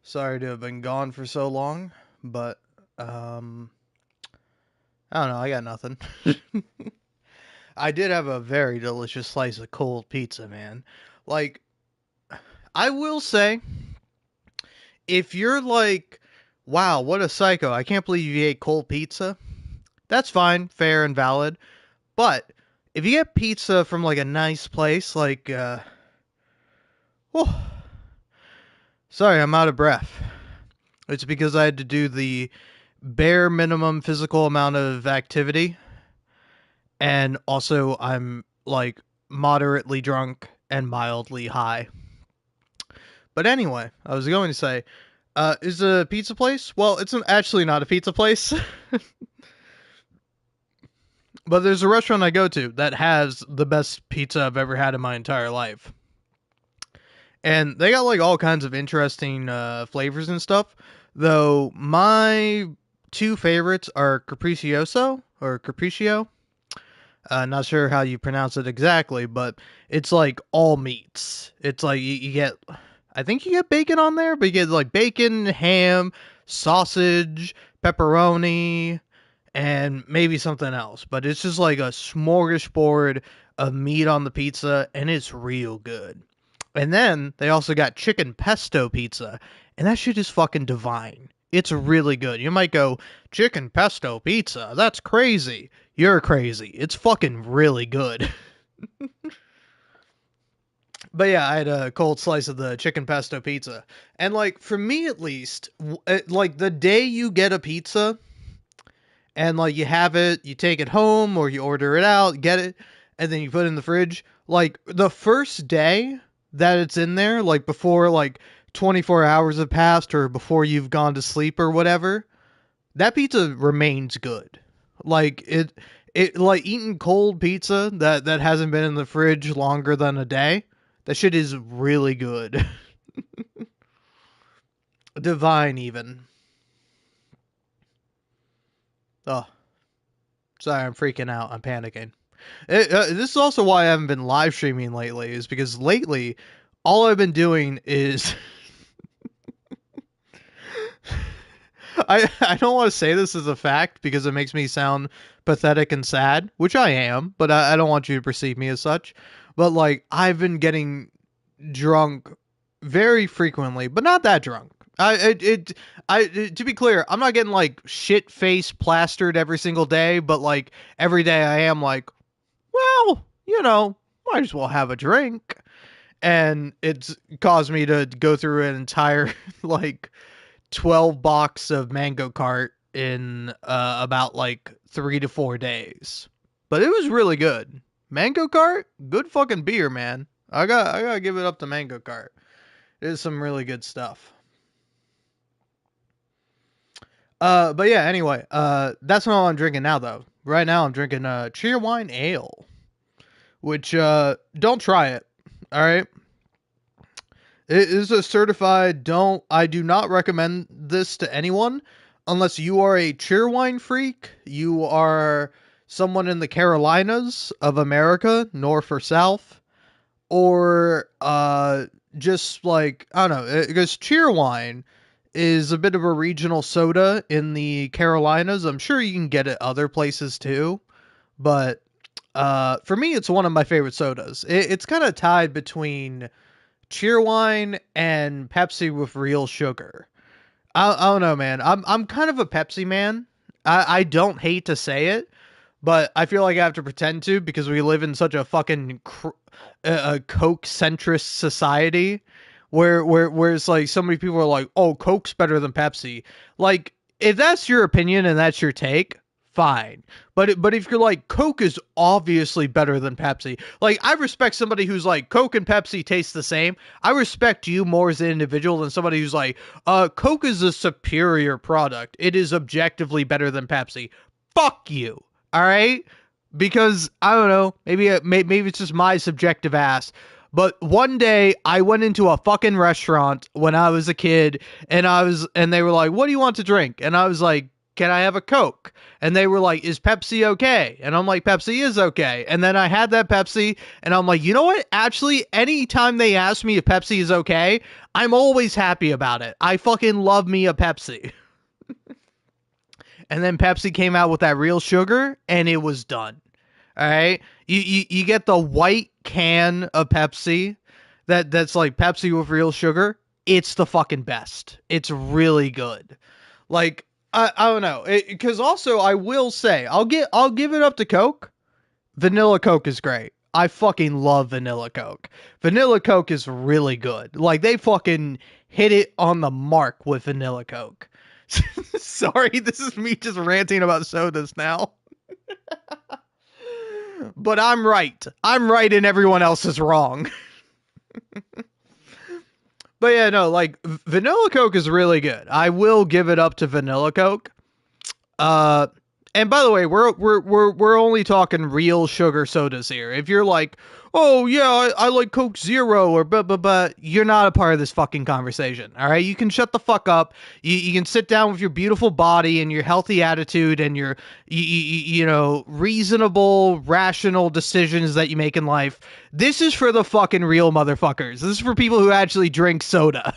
Sorry to have been gone for so long, but, I don't know, I got nothing. I did have a very delicious slice of cold pizza, man. Like, I will say, if you're like, wow, what a psycho, I can't believe you ate cold pizza, that's fine, fair and valid. But, if you get pizza from, like, a nice place, like, oh, sorry, I'm out of breath. It's because I had to do the bare minimum physical amount of activity, and also I'm, like, moderately drunk and mildly high. But anyway, I was going to say, is it a pizza place? Well, it's actually not a pizza place. But there's a restaurant I go to that has the best pizza I've ever had in my entire life. And they got, like, all kinds of interesting flavors and stuff. Though my two favorites are Capriccioso, or Capriccio. Not sure how you pronounce it exactly, but it's like all meats. It's like you get, I think you get bacon on there, but you get like bacon, ham, sausage, pepperoni, and maybe something else. But it's just like a smorgasbord of meat on the pizza, and it's real good. And then they also got chicken pesto pizza, and that shit is fucking divine. It's really good. You might go, chicken pesto pizza? That's crazy. You're crazy. It's fucking really good. But yeah, I had a cold slice of the chicken pesto pizza. And, like, for me at least, like, the day you get a pizza, and, like, you have it, you take it home, or you order it out, get it, and then you put it in the fridge, like, the first day that it's in there, like, before, like, 24 hours have passed, or before you've gone to sleep or whatever, that pizza remains good. Like, it like, eating cold pizza that hasn't been in the fridge longer than a day, that shit is really good. Divine, even. Oh. Sorry, I'm freaking out. I'm panicking. This is also why I haven't been live streaming lately, is because lately, all I've been doing is... I don't want to say this as a fact because it makes me sound pathetic and sad, which I am, but I don't want you to perceive me as such. But, like, I've been getting drunk very frequently, but not that drunk. To be clear, I'm not getting, like, shit face plastered every single day, but, like, every day I am like, well, you know, might as well have a drink. And it's caused me to go through an entire, like, 12 box of Mango Cart in about, like, 3 to 4 days. But it was really good. Mango Cart, good fucking beer, man. I gotta give it up to Mango Cart. It is some really good stuff. But yeah, anyway, that's not what I'm drinking now, though. Right now, I'm drinking Cheerwine Ale, which don't try it. All right, it is a certified. I do not recommend this to anyone unless you are a Cheerwine freak. You are someone in the Carolinas of America, north or south, or just like, I don't know, because Cheerwine is a bit of a regional soda in the Carolinas. I'm sure you can get it other places too, but for me, it's one of my favorite sodas. It's kind of tied between Cheerwine and Pepsi with real sugar. I don't know, man. I'm kind of a Pepsi man. I don't hate to say it, but I feel like I have to pretend to because we live in such a fucking Coke centrist society where it's like so many people are like, oh, Coke's better than Pepsi. Like, if that's your opinion and that's your take, fine. But if you're like, Coke is obviously better than Pepsi, like, I respect somebody who's like, Coke and Pepsi taste the same. I respect you more as an individual than somebody who's like, Coke is a superior product. It is objectively better than Pepsi. Fuck you. All right? Because, I don't know, maybe it's just my subjective ass. But one day I went into a fucking restaurant when I was a kid and they were like, what do you want to drink? And I was like, can I have a Coke? And they were like, is Pepsi okay? And I'm like, Pepsi is okay. And then I had that Pepsi, and I'm like, you know what? Actually, anytime they ask me if Pepsi is okay, I'm always happy about it. I fucking love me a Pepsi. And then Pepsi came out with that real sugar, and it was done. All right? You get the white can of Pepsi that's like Pepsi with real sugar. It's the fucking best. It's really good. Like, I don't know. Because also, I will say, I'll give it up to Coke. Vanilla Coke is great. I fucking love Vanilla Coke. Vanilla Coke is really good. Like, they fucking hit it on the mark with Vanilla Coke. Sorry, this is me just ranting about sodas now. But I'm right. I'm right and everyone else is wrong. But yeah, no, like, Vanilla Coke is really good. I will give it up to Vanilla Coke. And by the way, we're only talking real sugar sodas here. If you're like, oh yeah, I like Coke Zero or but you're not a part of this fucking conversation. All right, you can shut the fuck up. You can sit down with your beautiful body and your healthy attitude and your you know, reasonable, rational decisions that you make in life. This is for the fucking real motherfuckers. This is for people who actually drink soda.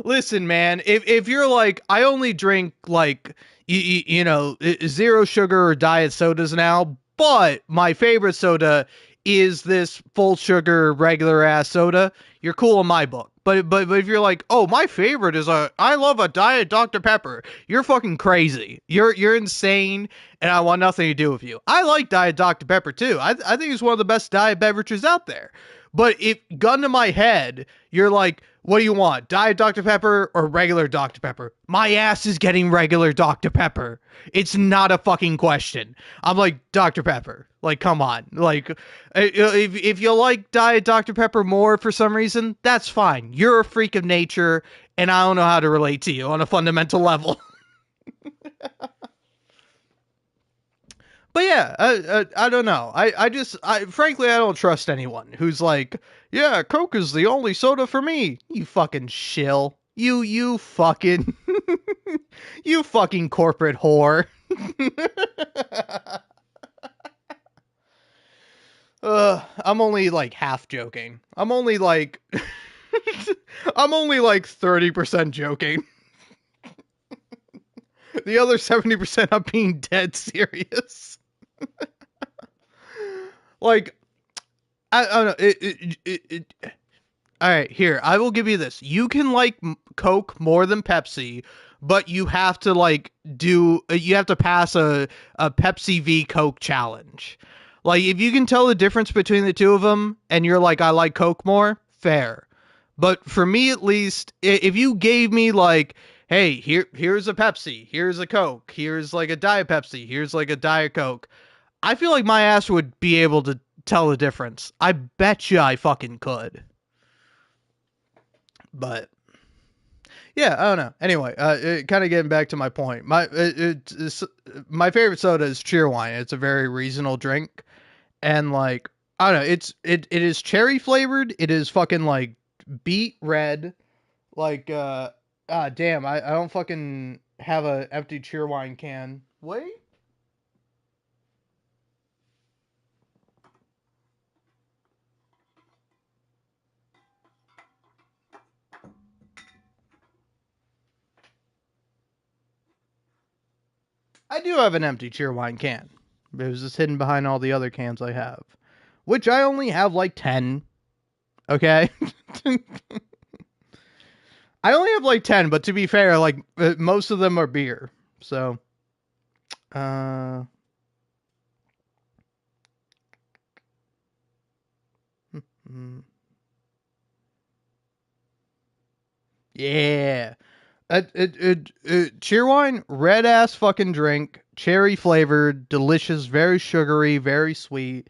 Listen, man, if you're like, I only drink like, you know, zero sugar or diet sodas now, but my favorite soda is this full sugar regular ass soda, you're cool in my book. But if you're like, oh, my favorite is I love a diet Dr. Pepper, you're fucking crazy. You're insane, and I want nothing to do with you. I like diet Dr. Pepper too. I think it's one of the best diet beverages out there. But if, gun to my head, you're like, what do you want? Diet Dr. Pepper or regular Dr. Pepper? My ass is getting regular Dr. Pepper. It's not a fucking question. I'm like, Dr. Pepper. Like, come on. Like, if you like Diet Dr. Pepper more for some reason, that's fine. You're a freak of nature, and I don't know how to relate to you on a fundamental level. But yeah, I don't know. I frankly, I don't trust anyone who's like, yeah, Coke is the only soda for me. You fucking shill. You fucking, you fucking corporate whore. I'm only like half joking. I'm only like 30% joking. The other 70% I'm being dead serious. Like, I don't know. All right, here, I will give you this. You can like Coke more than Pepsi, but you have to you have to pass a Pepsi v Coke challenge. Like, if you can tell the difference between the two of them and you're like, I like Coke more, fair. But for me, at least, if you gave me like, hey, here's a Pepsi, here's a Coke, here's like a Diet Pepsi, here's like a Diet Coke, I feel like my ass would be able to tell the difference. I bet you I fucking could. But yeah, I don't know. Anyway, kind of getting back to my point. My favorite soda is Cheerwine. It's a very reasonable drink, and like, I don't know. It is cherry flavored. It is fucking like beet red. Like damn, I don't fucking have a empty Cheerwine can. Wait. I do have an empty Cheerwine can. It was just hidden behind all the other cans I have. Which I only have like 10. Okay? I only have like 10, but to be fair, like, most of them are beer. So, yeah. Cheerwine, red ass fucking drink, cherry flavored, delicious, very sugary, very sweet.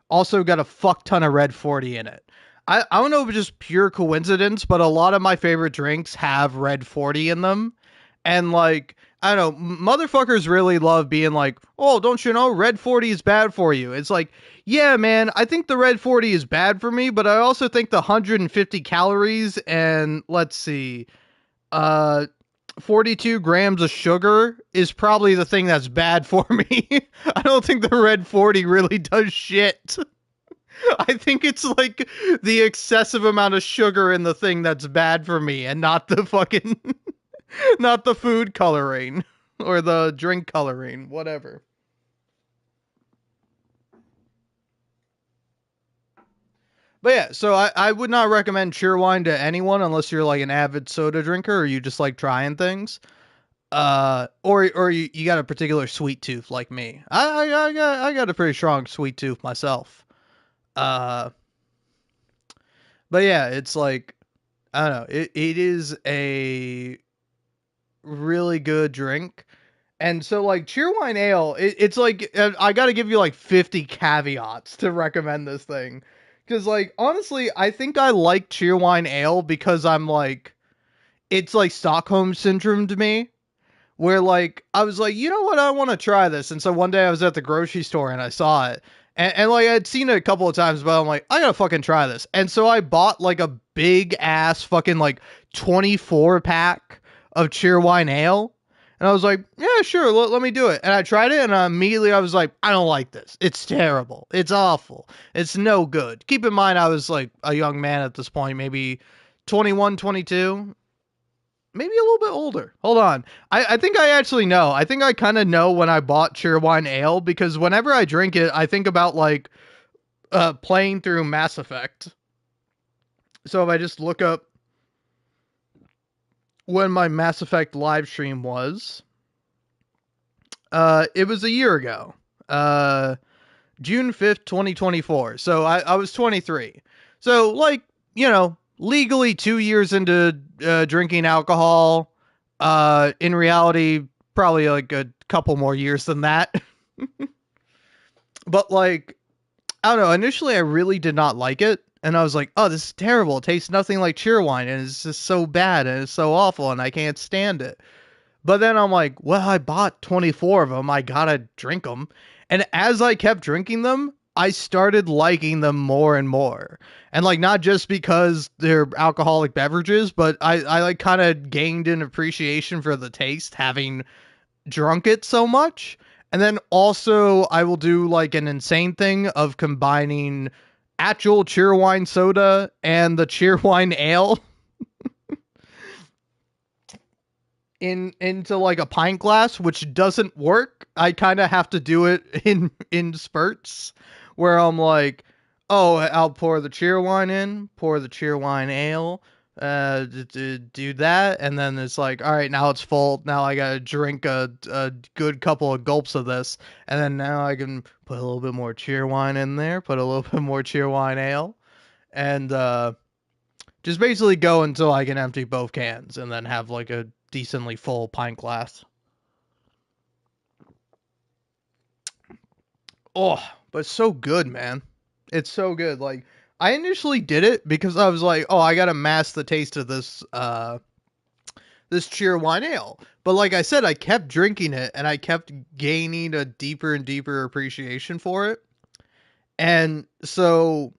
Also got a fuck ton of red 40 in it. I don't know if it's just pure coincidence, but a lot of my favorite drinks have red 40 in them. And like, I don't know, motherfuckers really love being like, oh, don't you know, Red 40 is bad for you. It's like, yeah, man, I think the Red 40 is bad for me, but I also think the 150 calories and, let's see, 42 grams of sugar is probably the thing that's bad for me. I don't think the Red 40 really does shit. I think it's like the excessive amount of sugar in the thing that's bad for me and not the fucking, not the food coloring or the drink coloring, whatever. But yeah, so I would not recommend Cheerwine to anyone unless you're like an avid soda drinker or you just like trying things. Or you got a particular sweet tooth like me. I got a pretty strong sweet tooth myself. But yeah, it's like, I don't know, it is a really good drink. And so like Cheerwine Ale, it's like, I got to give you like 50 caveats to recommend this thing. Cause like, honestly, I think I like Cheerwine Ale because I'm like, it's like Stockholm Syndrome to me. Where like I was like, you know what, I want to try this. And so one day I was at the grocery store and I saw it. And like I'd seen it a couple of times, but I'm like, I gotta fucking try this. And so I bought like a big ass fucking like 24 pack of Cheerwine Ale. And I was like, yeah, sure, let me do it. And I tried it and immediately I was like, I don't like this. It's terrible. It's awful. It's no good. Keep in mind I was like a young man at this point, maybe 21, 22. Maybe a little bit older. Hold on. I think I actually know. I think I kind of know when I bought Cheerwine Ale because whenever I drink it, I think about like playing through Mass Effect. So if I just look up when my Mass Effect live stream was, it was a year ago. June 5th, 2024. So I was 23. So like, you know, legally 2 years into drinking alcohol. In reality, probably like a couple more years than that. But like, I don't know. Initially, I really did not like it. And I was like, oh, this is terrible. It tastes nothing like Cheerwine. And it's just so bad. And it's so awful. And I can't stand it. But then I'm like, well, I bought 24 of them. I gotta drink them. And as I kept drinking them, I started liking them more and more. And like, not just because they're alcoholic beverages, but I like kind of gained an appreciation for the taste having drunk it so much. And then also I will do like an insane thing of combining actual Cheerwine soda and the Cheerwine ale into like a pint glass, which doesn't work. I kind of have to do it in spurts where I'm like, oh, I'll pour the Cheerwine in, pour the Cheerwine ale, do that, and then it's like, all right, now it's full. Now I gotta drink a good couple of gulps of this, and then now I can put a little bit more Cheerwine in there, put a little bit more Cheerwine ale, and just basically go until I can empty both cans, and then have like a decently full pint glass. Oh, but so good, man. It's so good. Like, I initially did it because I was like, oh, I gotta mask the taste of this this Cheerwine Ale. But like I said, I kept drinking it and I kept gaining a deeper and deeper appreciation for it. And so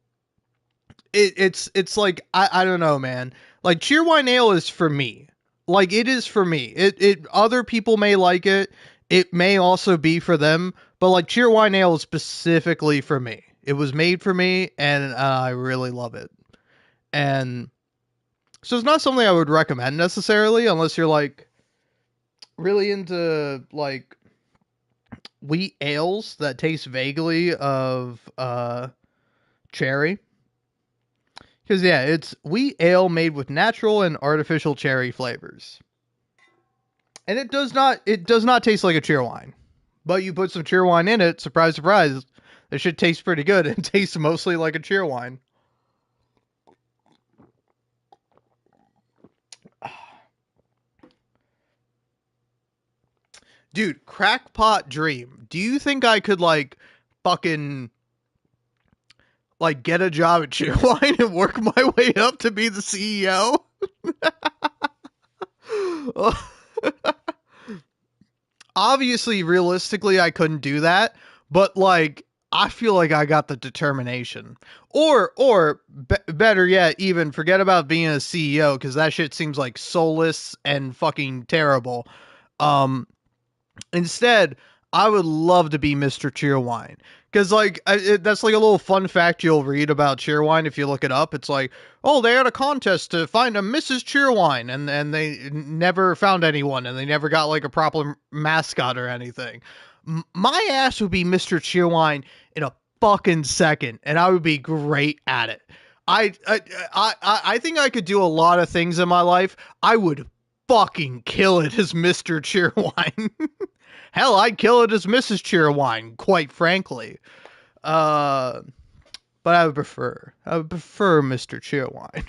it's like I don't know, man. Like Cheerwine Ale is for me. Like it is for me. It other people may like it. It may also be for them, but like Cheerwine Ale is specifically for me. It was made for me, and I really love it. And so it's not something I would recommend necessarily, unless you're like really into like wheat ales that taste vaguely of cherry. Because yeah, it's wheat ale made with natural and artificial cherry flavors. And it does not taste like a Cheerwine. But you put some Cheerwine in it, surprise, surprise, it should taste pretty good. It tastes mostly like a Cheerwine. Dude, crackpot dream. Do you think I could like fucking like get a job at Cheerwine and work my way up to be the CEO? obviously, realistically, I couldn't do that, but like, I feel like I got the determination. Or better yet, even forget about being a CEO, because that shit seems like soulless and fucking terrible. Instead, I would love to be Mr. Cheerwine. Because, like, that's like a little fun fact you'll read about Cheerwine if you look it up. It's like, oh, they had a contest to find a Mrs. Cheerwine, and they never found anyone, and they never got, like, a proper mascot or anything. My ass would be Mr. Cheerwine in a fucking second, and I would be great at it. I think I could do a lot of things in my life. I would fucking kill it as Mr. Cheerwine. Hell, I'd kill it as Mrs. Cheerwine, quite frankly. But I would prefer Mr. Cheerwine.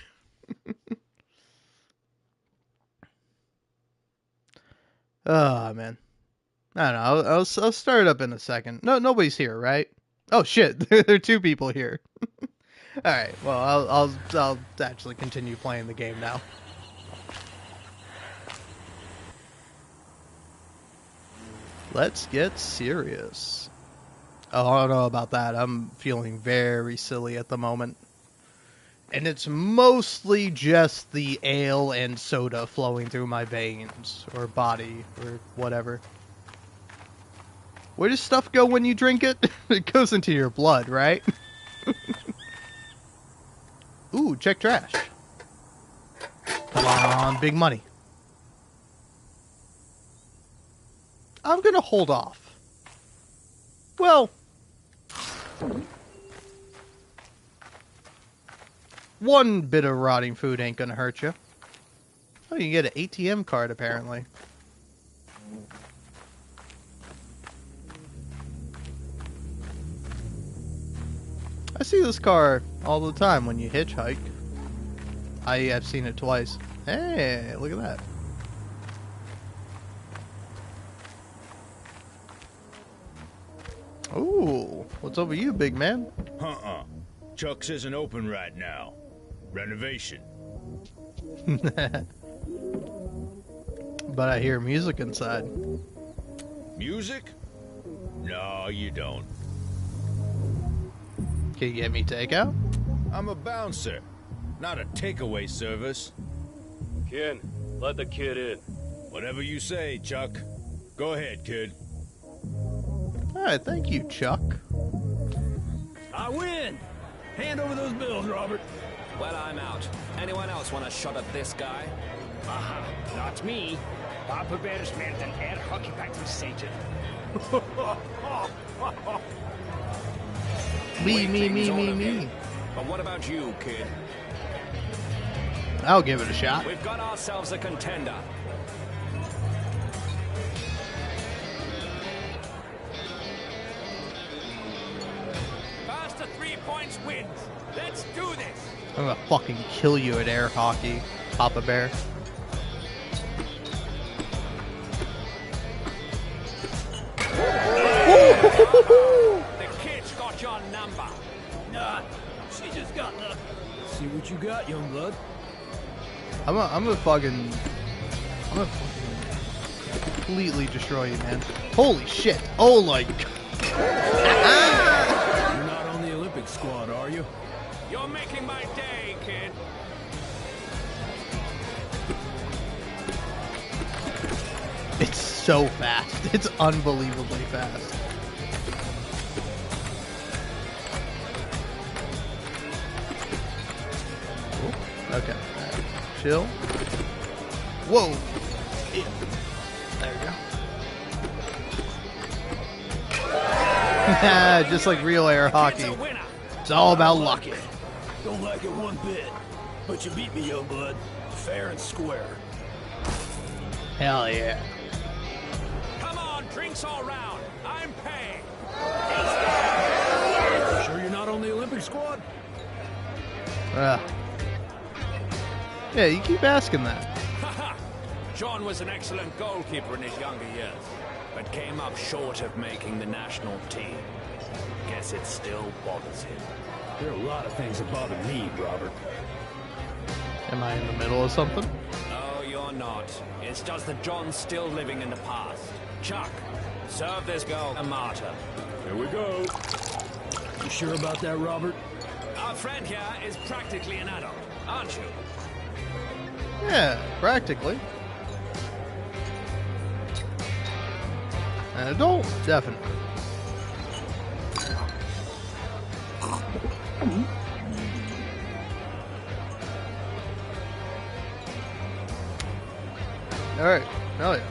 Oh, man. I don't know. I'll start it up in a second. No, nobody's here, right? Oh shit, there are two people here. All right. Well, I'll actually continue playing the game now. Let's get serious. Oh, I don't know about that. I'm feeling very silly at the moment. And it's mostly just the ale and soda flowing through my veins, or body, or whatever. Where does stuff go when you drink it? It goes into your blood, right? Ooh, check trash. Come on, big money. I'm gonna hold off. Well, one bit of rotting food ain't gonna hurt you. Oh, you get an ATM card, apparently. I see this car all the time when you hitchhike. I've seen it twice. Hey, look at that. Ooh, what's over you, big man? Chuck's isn't open right now. Renovation. But I hear music inside. Music? No, you don't. Can you get me takeout? I'm a bouncer, not a takeaway service. Ken, let the kid in. Whatever you say, Chuck. Go ahead, kid. Alright, thank you, Chuck. I win! Hand over those bills, Robert. Well, I'm out. Anyone else want a shot at this guy? Aha, not me. Papa Bear's meant an air hockey back from Satan. Me. But what about you, kid? I'll give it a shot. We've got ourselves a contender. First to 3 points wins. Let's do this. I'm gonna fucking kill you at air hockey, Papa Bear. The kid's got your number. Nah, she just got lucky. See what you got, young blood. I'm gonna fucking completely destroy you, man. Holy shit. Oh, like. You're not on the Olympic squad, are you? You're making my day, kid. It's so fast. It's unbelievably fast. Ooh, okay. Right. Chill. Whoa. Yeah. There we go. Just like real air hockey. It's all about luck. Don't like it one bit. But you beat me, young blood. Fair and square. Hell yeah. Come on, drinks all round. I'm paying. Sure you're not on the Olympic squad? Yeah, you keep asking that. John was an excellent goalkeeper in his younger years, but came up short of making the national team. Guess it still bothers him. There are a lot of things that bother me, Robert. Am I in the middle of something? Oh, you're not, it's just that John's still living in the past. Chuck, serve this girl a martyr. Here we go. You sure about that, Robert? Our friend here is practically an adult, aren't you? Yeah, practically. An adult, definitely. Alright, hell yeah.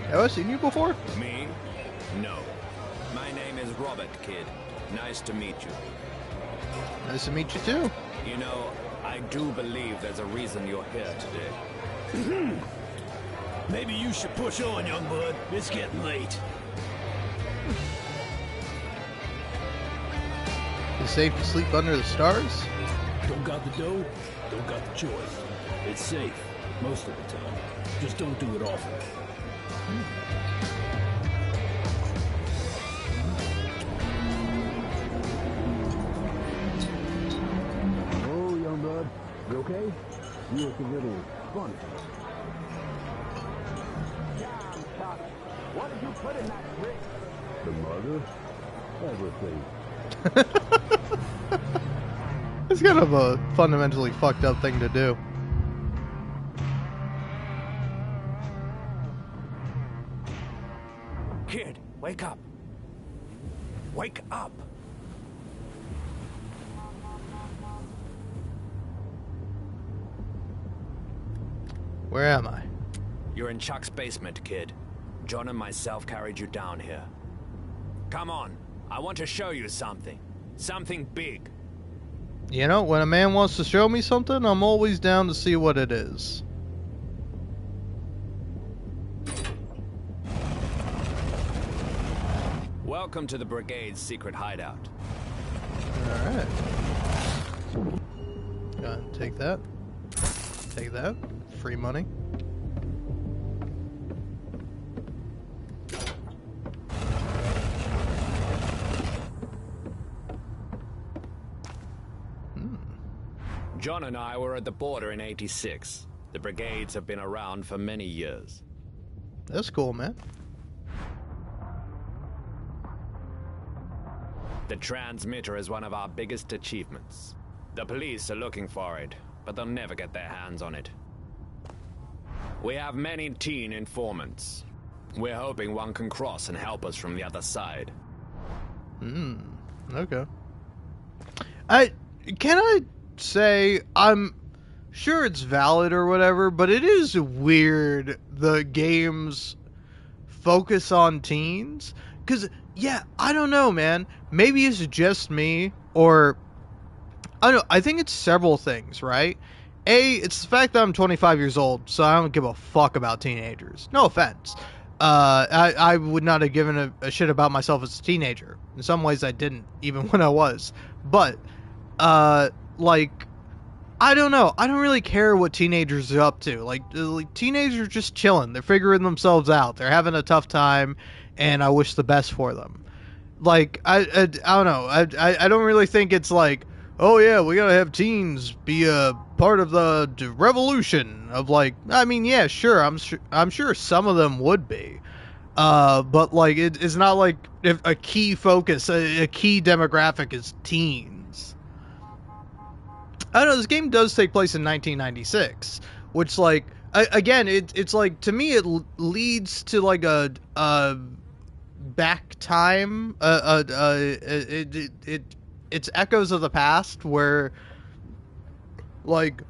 Have I seen you before? Me? No. My name is Robert, kid. Nice to meet you. Nice to meet you too. You know, I do believe there's a reason you're here today. Maybe you should push on, young bud. It's getting late. Is it safe to sleep under the stars? Don't got the dough, don't got the choice. It's safe, most of the time. Just don't do it often. Oh, young bud. You okay? You look a little funny. What did you put in that brick? The mother? Everything. It's kind of a fundamentally fucked up thing to do. Kid, wake up. Wake up. Where am I? You're in Chuck's basement, kid. John and myself carried you down here. Come on, I want to show you something. Something big. You know, when a man wants to show me something, I'm always down to see what it is. Welcome to the Brigade's secret hideout. Alright. Go ahead and take that. Take that. Free money. John and I were at the border in '86. The Brigades have been around for many years. That's cool, man. The transmitter is one of our biggest achievements. The police are looking for it, but they'll never get their hands on it. We have many teen informants. We're hoping one can cross and help us from the other side. Okay. Can I say, I'm sure it's valid or whatever, but it is weird the game's focus on teens. Because, yeah, I don't know, man. Maybe it's just me, or I don't know. I think it's several things, right? A, it's the fact that I'm 25 years old, so I don't give a fuck about teenagers. No offense. I would not have given a shit about myself as a teenager. In some ways I didn't, even when I was. But, like, I don't know. I don't really care what teenagers are up to. Like teenagers are just chilling. They're figuring themselves out. They're having a tough time, and I wish the best for them. Like, I don't know. I don't really think it's like, oh yeah, we gotta have teens be a part of the revolution of, like, I mean, yeah, sure, I'm sure some of them would be. But like, it's not like if a key focus, a key demographic is teens. I don't know, this game does take place in 1996, which, like, again, it's like, to me, it leads to, like, a back time, it's echoes of the past, where, like,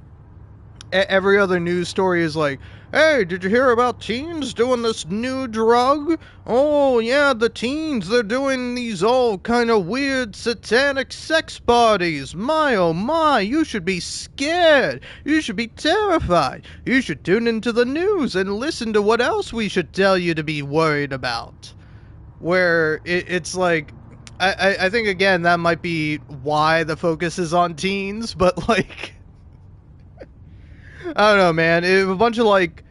every other news story is like, hey, did you hear about teens doing this new drug? Oh, yeah, the teens, they're doing these all kind of weird satanic sex parties. My, oh my, you should be scared. You should be terrified. You should tune into the news and listen to what else we should tell you to be worried about. Where it's like, I think, again, that might be why the focus is on teens, but, like, I don't know, man. If a bunch of, like,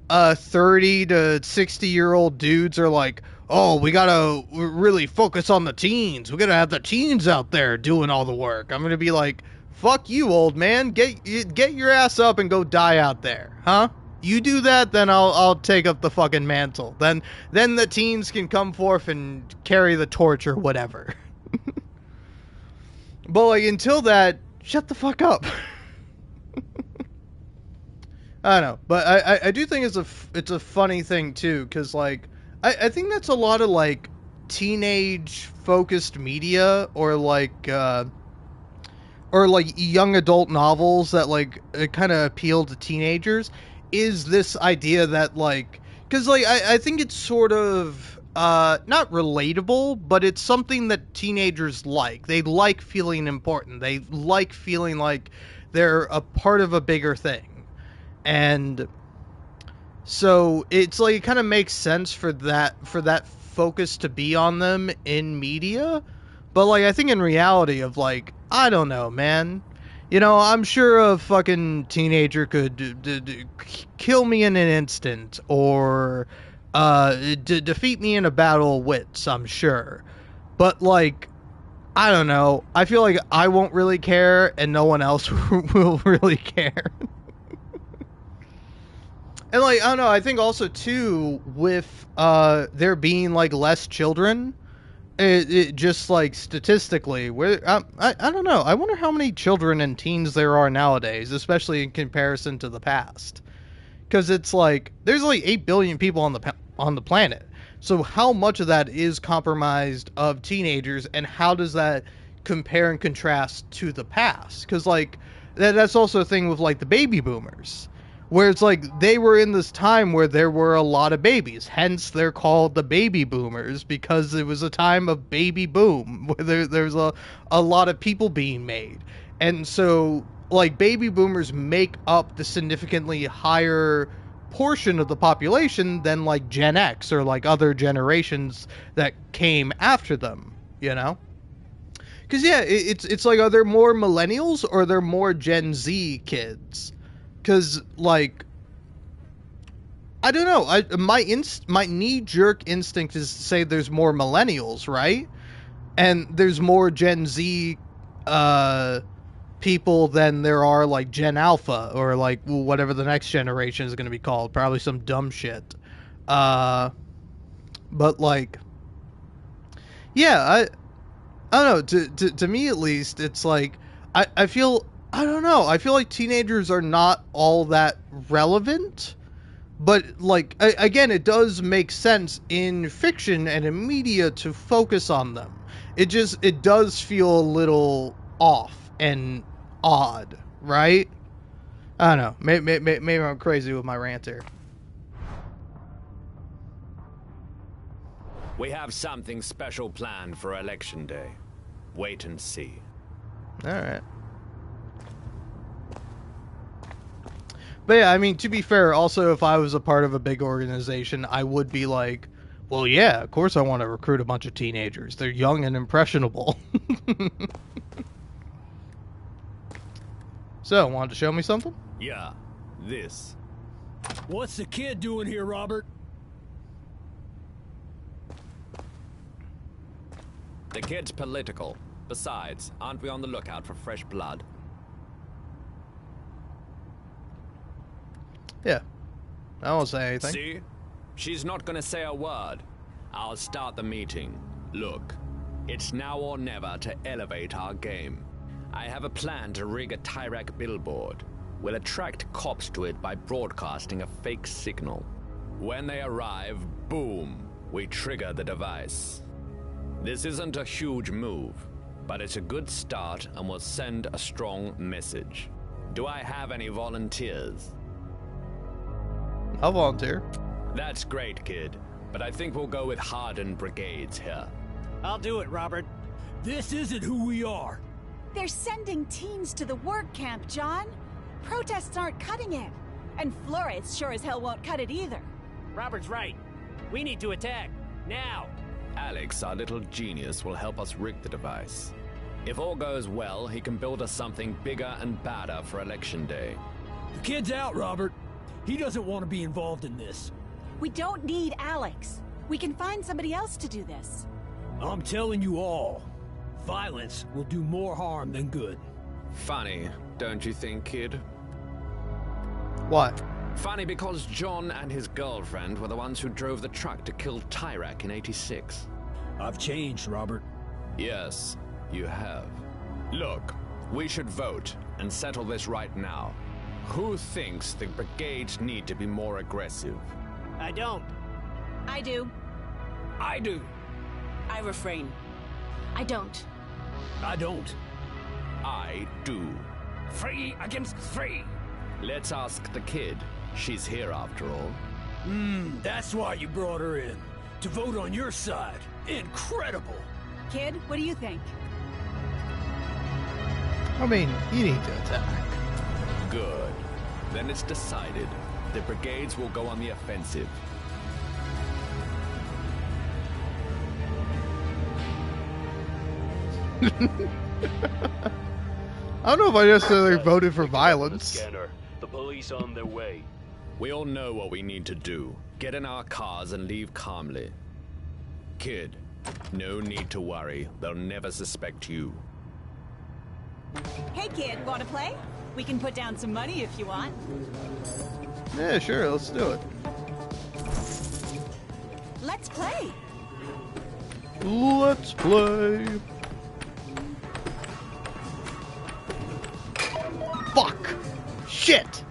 30 to 60-year-old dudes are like, oh, we gotta really focus on the teens. We gotta have the teens out there doing all the work. I'm gonna be like, Fuck you, old man. Get your ass up and go die out there, huh? You do that, then I'll take up the fucking mantle. Then the teens can come forth and carry the torch or whatever. But like until that, shut the fuck up. I don't know, but I do think it's a funny thing too, because like I think that's a lot of like teenage focused media or like young adult novels that like kind of appeal to teenagers, is this idea that like, because like I think it's sort of not relatable, but it's something that teenagers like. They like feeling important. They like feeling like they're a part of a bigger thing. And so it's like it kind of makes sense for that focus to be on them in media. But like I think in reality of like, I don't know, man. You know, I'm sure a fucking teenager could kill me in an instant or defeat me in a battle of wits, I'm sure. But like, I don't know. I feel like I won't really care and no one else will really care. And like, I don't know, I think also too with there being like less children, it just like statistically, where I don't know. I wonder how many children and teens there are nowadays, especially in comparison to the past. Because it's like there's like 8 billion people on the planet. So how much of that is compromised of teenagers, and how does that compare and contrast to the past? Because like that's also a thing with like the baby boomers, where it's like they were in this time where there were a lot of babies, hence they're called the baby boomers, because it was a time of baby boom where there's a lot of people being made. And so like baby boomers make up the significantly higher portion of the population than like Gen X or like other generations that came after them, you know? Because yeah, it's like, are there more millennials or are there more Gen Z kids? Because, like, I don't know. My knee-jerk instinct is to say there's more millennials, right? And there's more Gen Z people than there are, like, Gen Alpha or, like, whatever the next generation is going to be called. Probably some dumb shit. But, like, yeah, I don't know. To me, at least, it's like, I feel... I don't know. I feel like teenagers are not all that relevant, but like again, it does make sense in fiction and in media to focus on them. It does feel a little off and odd, right? I don't know. Maybe I'm crazy with my rant here. We have something special planned for Election Day. Wait and see. All right. But yeah, I mean, to be fair, also, if I was a part of a big organization, I would be like, well, yeah, of course I want to recruit a bunch of teenagers. They're young and impressionable. So, wanted to show me something? Yeah, this. What's the kid doing here, Robert? The kid's political. Besides, aren't we on the lookout for fresh blood? Yeah. I won't say anything. See? She's not gonna say a word. I'll start the meeting. Look, it's now or never to elevate our game. I have a plan to rig a Tyrak billboard. We'll attract cops to it by broadcasting a fake signal. When they arrive, boom, we trigger the device. This isn't a huge move, but it's a good start and will send a strong message. Do I have any volunteers? I'll volunteer. That's great, kid. But I think we'll go with hardened brigades here. I'll do it, Robert. This isn't who we are. They're sending teens to the work camp, John. Protests aren't cutting it. And Flores sure as hell won't cut it either. Robert's right. We need to attack. Now. Alex, our little genius, will help us rig the device. If all goes well, he can build us something bigger and badder for Election Day. The kid's out, Robert. He doesn't want to be involved in this. We don't need Alex. We can find somebody else to do this. I'm telling you all, violence will do more harm than good. Funny, don't you think, kid? What? Funny because John and his girlfriend were the ones who drove the truck to kill Tyrak in '86. I've changed, Robert. Yes, you have. Look, we should vote and settle this right now. Who thinks the brigades need to be more aggressive? I don't. I do. I do. I refrain. I don't. I don't. I do. 3 against 3. Let's ask the kid. She's here after all. That's why you brought her in. To vote on your side. Incredible. Kid, what do you think? I mean, you need to attack. Good. Then it's decided. The brigades will go on the offensive. I don't know if I necessarily voted for violence. Scanner. The police on their way. We all know what we need to do. Get in our cars and leave calmly. Kid, no need to worry. They'll never suspect you. Hey kid, wanna play? We can put down some money if you want. Yeah, sure, let's do it. Let's play. Let's play. Fuck! Shit!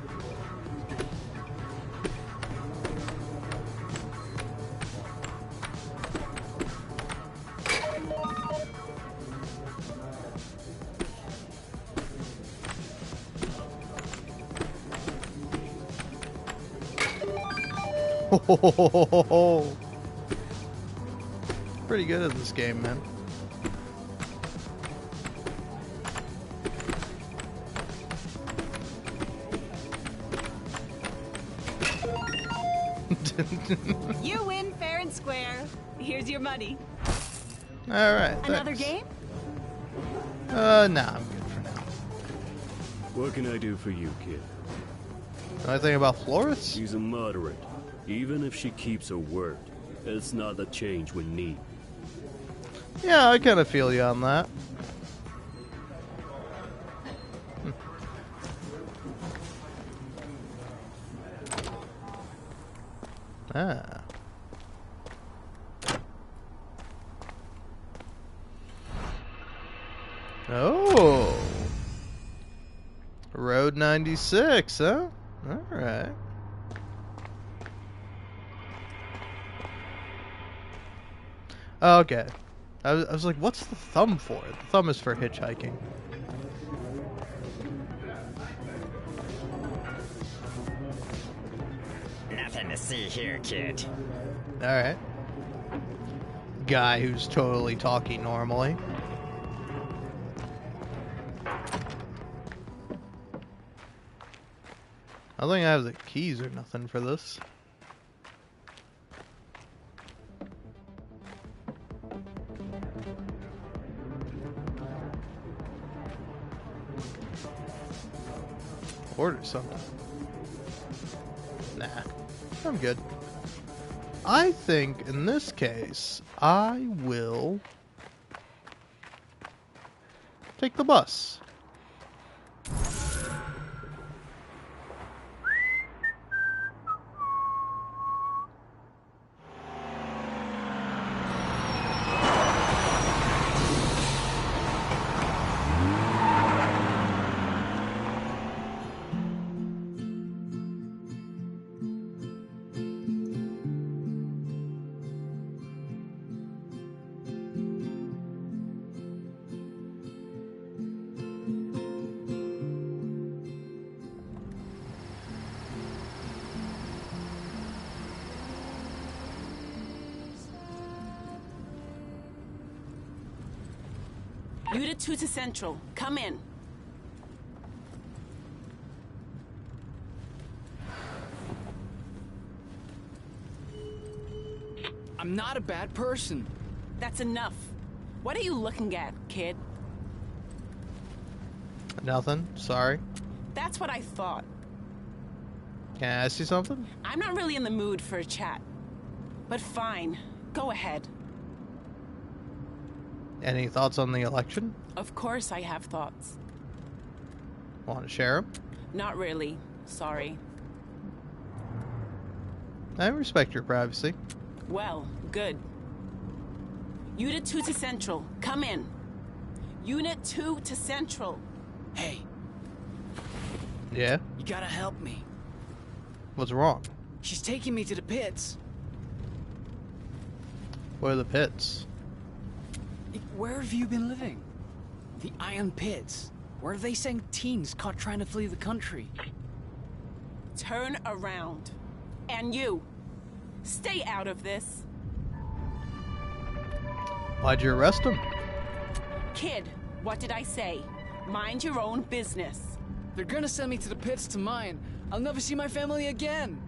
Pretty good at this game, man. You win fair and square. Here's your money. Alright, Another game? Nah, I'm good for now. What can I do for you, kid? Anything about Flores? She's a moderate. Even if she keeps her word, it's not the change we need. Yeah, I kind of feel you on that. Ah. Oh. Road 96, huh? Alright. Okay. I was like, what's the thumb for? The thumb is for hitchhiking. Nothing to see here, kid. Alright. Guy who's totally talking normally. I don't think I have the keys or nothing for this. Order something. Nah, I'm good. I think in this case, I will take the bus. Unit 2 to Central. Come in. I'm not a bad person. That's enough. What are you looking at, kid? Nothing. Sorry. That's what I thought. Can I ask you something? I'm not really in the mood for a chat. But fine. Go ahead. Any thoughts on the election? Of course I have thoughts. Want to share 'em? Not really. Sorry. I respect your privacy. Well, good. Unit 2 to Central. Come in. Unit 2 to Central. Hey. Yeah? You gotta help me. What's wrong? She's taking me to the pits. What are the pits? Where have you been living? The Iron Pits. Where are they saying teens caught trying to flee the country? Turn around. And you. Stay out of this. Why'd you arrest him? Kid, what did I say? Mind your own business. They're gonna send me to the pits to mine. I'll never see my family again.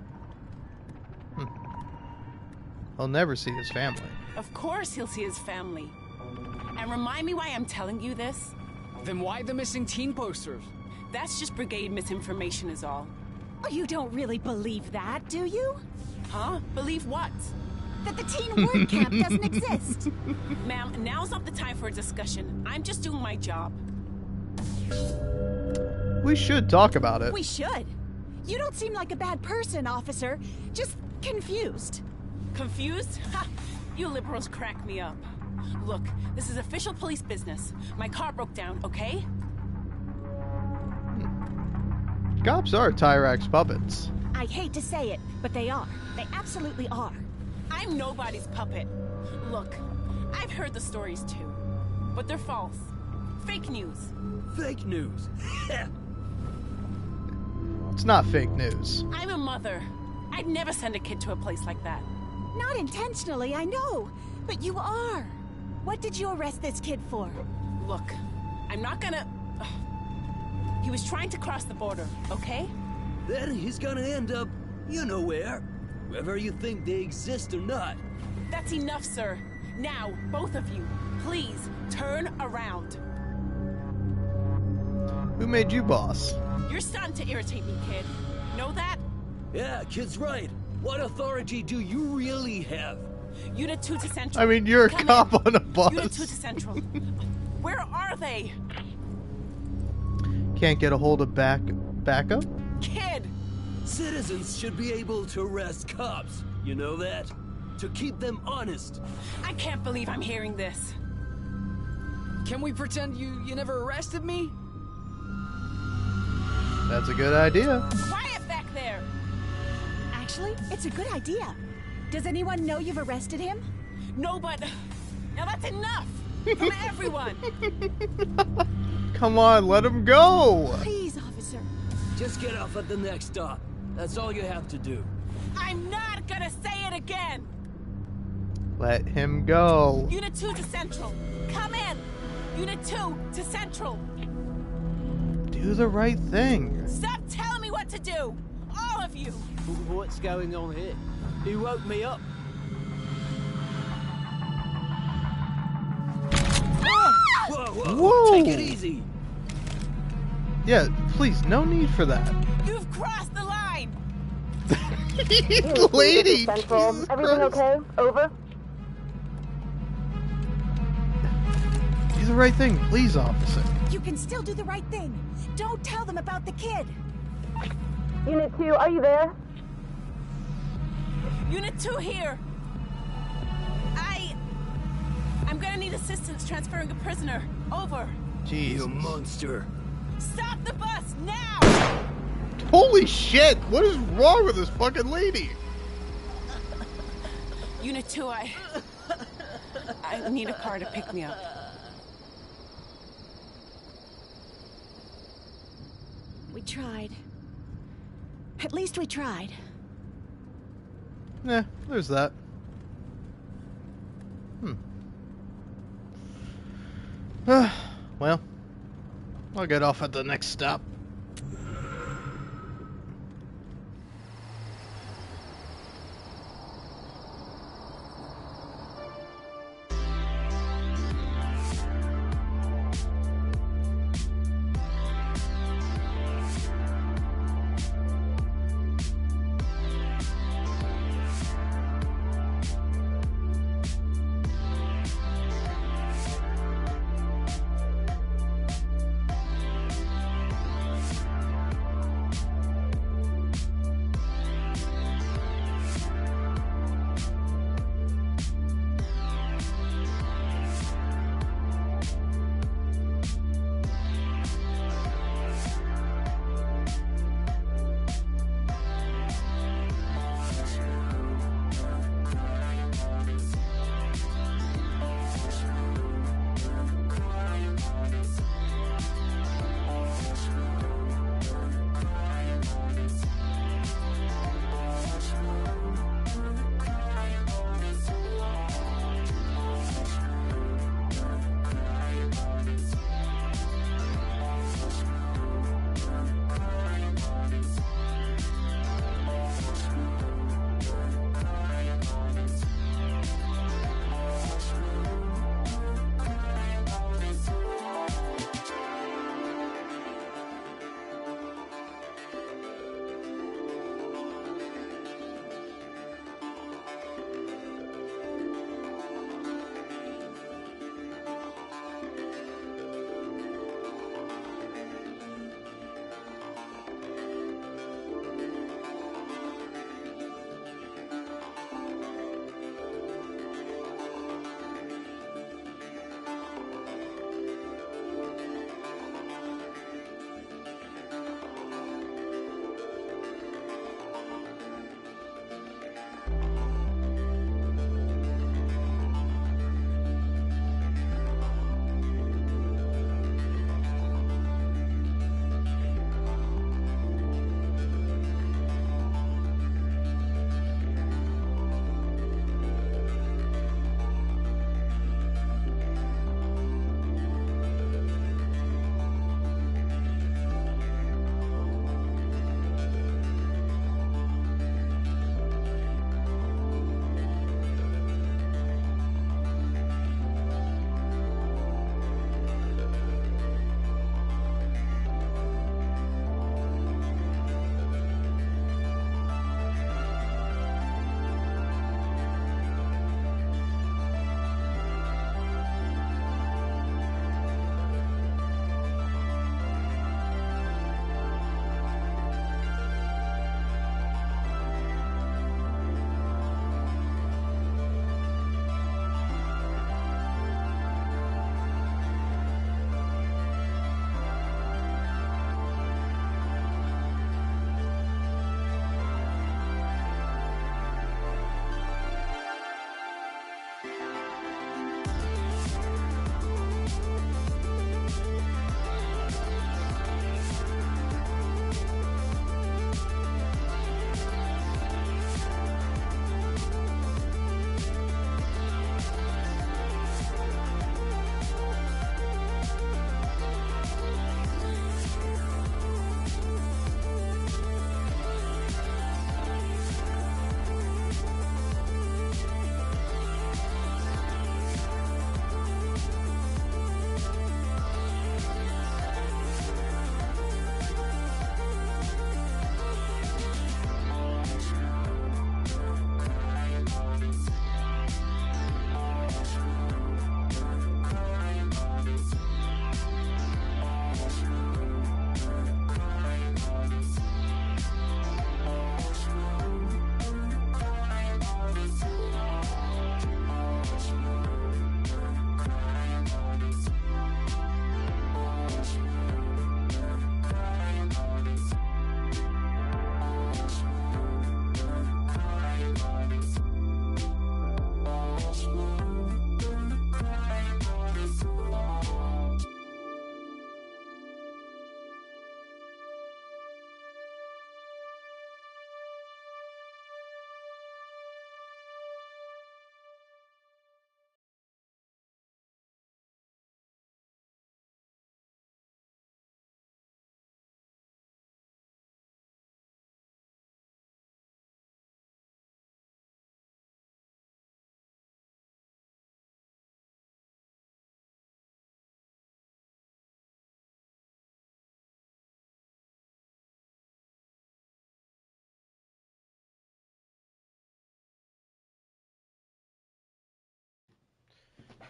He'll never see his family. Of course he'll see his family. And remind me why I'm telling you this. Then why the missing teen posters? That's just brigade misinformation is all. Oh, you don't really believe that, do you? Huh? Believe what? That the teen word camp doesn't exist. Ma'am, now's not the time for a discussion. I'm just doing my job. We should talk about it. We should. You don't seem like a bad person, officer. Just confused. Confused? Ha! You liberals crack me up. Look, this is official police business. My car broke down, okay? Cops are Tyrax puppets. I hate to say it, but they are. They absolutely are. I'm nobody's puppet. Look, I've heard the stories too, but they're false. Fake news. Fake news? It's not fake news. I'm a mother. I'd never send a kid to a place like that. Not intentionally, I know. But you are. What did you arrest this kid for? Look, I'm not gonna... He was trying to cross the border, okay? Then he's gonna end up, you know where. Whether you think they exist or not. That's enough, sir. Now, both of you, please turn around. Who made you boss? You're starting to irritate me, kid. Know that? Yeah, kid's right. What authority do you really have? Unit 2 to Central. I mean, you're a Come cop in. on a bus. Unit 2 to Central. Where are they? Can't get a hold of backup? Kid! Citizens should be able to arrest cops. You know that? To keep them honest. I can't believe I'm hearing this. Can we pretend you never arrested me? That's a good idea. Quiet back there! Actually, it's a good idea. Does anyone know you've arrested him? No, but... Now that's enough! From everyone! Come on, let him go! Please, officer. Just get off at the next stop. That's all you have to do. I'm not gonna say it again! Let him go. Unit 2 to Central. Come in! Unit 2 to Central. Do the right thing. Stop telling me what to do! All of you! What's going on here? Who woke me up? Whoa, whoa, Whoa. Take it easy. Yeah, please, no need for that. You've crossed the line! Lady! Central. Jesus Everything Christ. okay? Over? Do the right thing, please, officer. You can still do the right thing. Don't tell them about the kid. Unit 2, are you there? Unit 2 here! I'm gonna need assistance transferring a prisoner. Over. Jeez. You monster. Stop the bus, now! Holy shit! What is wrong with this fucking lady? Unit 2, I need a car to pick me up. We tried. At least we tried. Yeah, there's that. Well, I'll get off at the next stop.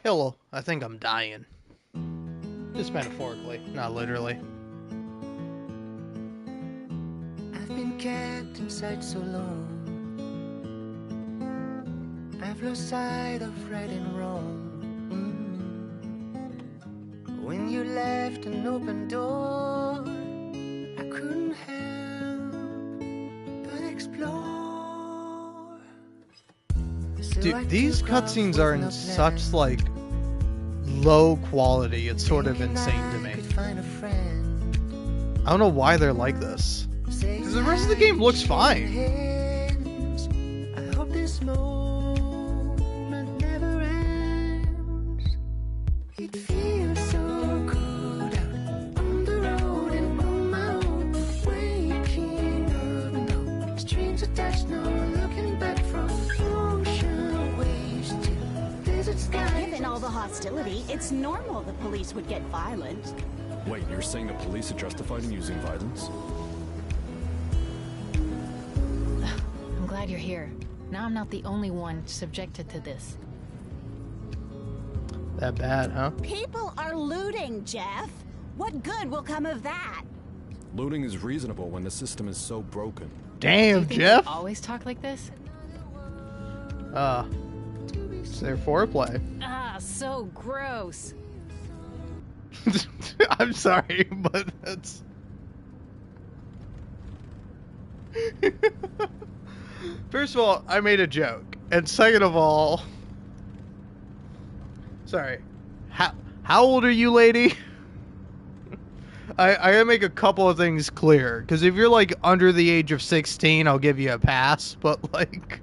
Hello, I think I'm dying. Just metaphorically, not literally. I've been kept inside so long, I've lost sight of right and wrong. When you left an open door, I couldn't help but explore. So Dude, these cutscenes are in such, like, low quality, it's sort of insane to me. I don't know why they're like this. Because the rest of the game looks fine. I hope this moment never ends. It feels so good out on the road and on my own. Waking up, no strings attached, no looking back from ocean waves to desert skies. Given all the hostility, it's normal the police would get violent. Wait, you're saying the police are justified in using violence? I'm glad you're here. Now I'm not the only one subjected to this. That bad, huh? People are looting, Jeff. What good will come of that? Looting is reasonable when the system is so broken. Damn, Do you Jeff! think they always talk like this? It's their foreplay. Ah, so gross. I'm sorry, but that's... First of all, I made a joke. And second of all... Sorry. How old are you, lady? I gotta make a couple of things clear. Because if you're, like, under the age of 16, I'll give you a pass. But, like...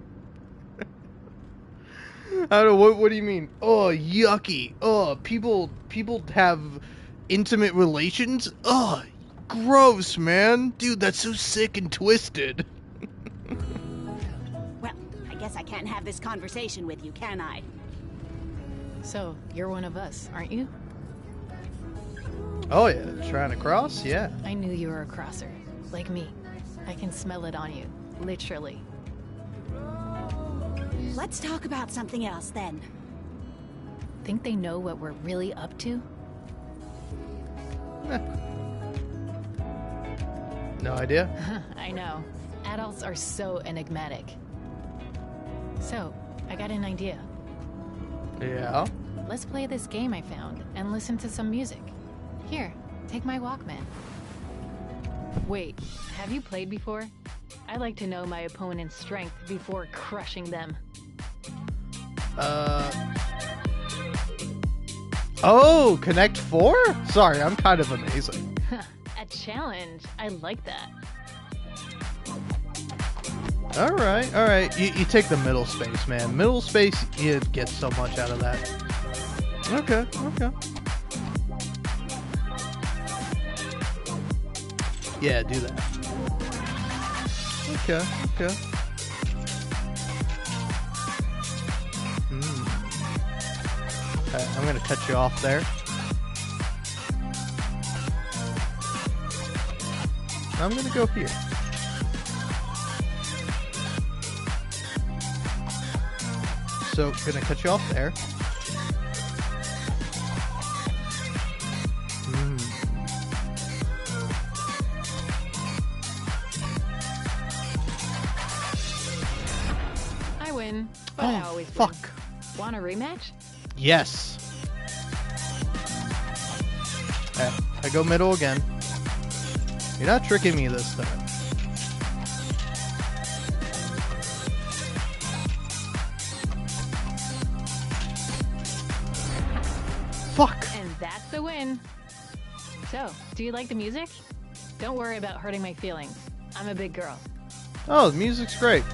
I don't know, what do you mean? Oh, yucky. Oh, people have intimate relations? Oh, gross, man. Dude, that's so sick and twisted. Well, I guess I can't have this conversation with you, can I? So, you're one of us, aren't you? Oh, yeah. Trying to cross? Yeah. I knew you were a crosser. Like me. I can smell it on you. Literally. Let's talk about something else, then. Think they know what we're really up to? No idea. I know. Adults are so enigmatic. So, I got an idea. Yeah? Let's play this game I found and listen to some music. Here, take my Walkman. Wait, have you played before? I like to know my opponent's strength before crushing them. Oh, Connect 4? Sorry, I'm kind of amazing. A challenge. I like that. Alright. You take the middle space, man. Middle space, you get so much out of that. Okay. Yeah, do that. Okay. I'm gonna cut you off there. I'm gonna go here. So, gonna cut you off there. I win, but I always fuck. win. Want a rematch? Yes. Okay, I go middle again. You're not tricking me this time. Fuck. And that's the win. So, do you like the music? Don't worry about hurting my feelings. I'm a big girl. Oh, the music's great.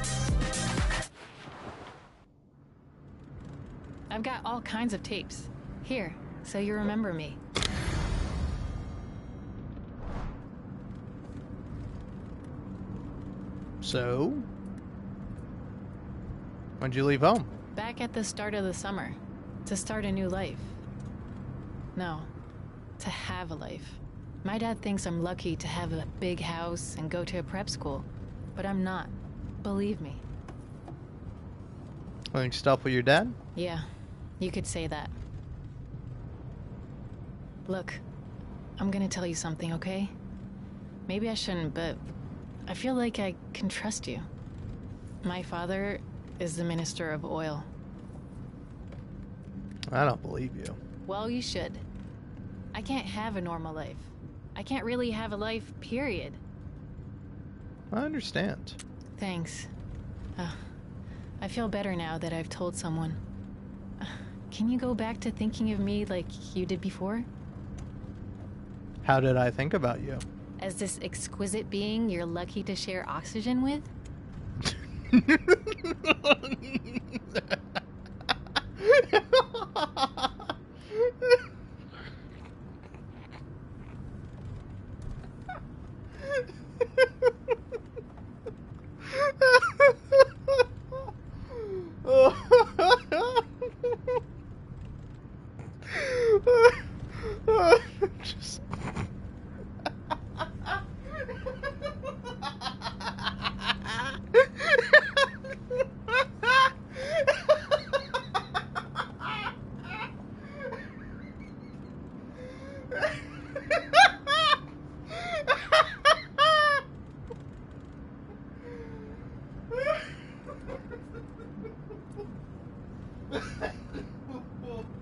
I've got all kinds of tapes. Here, so you remember me. So, when'd you leave home? Back at the start of the summer. To start a new life. No, to have a life. My dad thinks I'm lucky to have a big house and go to a prep school. But I'm not. Believe me. Wanting stuff with your dad? Yeah, you could say that. Look, I'm gonna tell you something, okay? Maybe I shouldn't, but I feel like I can trust you. My father is the Minister of Oil. I don't believe you. Well, you should. I can't have a normal life. I can't really have a life, period. I understand. Thanks. I feel better now that I've told someone. Can you go back to thinking of me like you did before? How did I think about you? As this exquisite being you're lucky to share oxygen with? Just...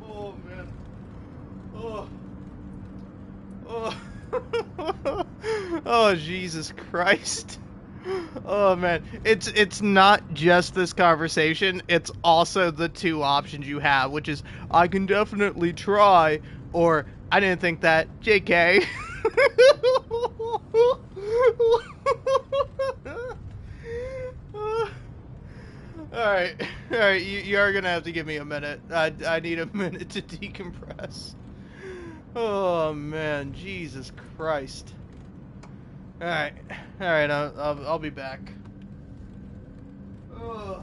Oh man. Oh. Oh. Oh Jesus Christ. Oh man. It's not just this conversation, it's also the two options you have, which is I can definitely try or I didn't think that. JK. Alright, you are gonna have to give me a minute. I need a minute to decompress. Oh man, Jesus Christ. Alright, I'll be back. Oh.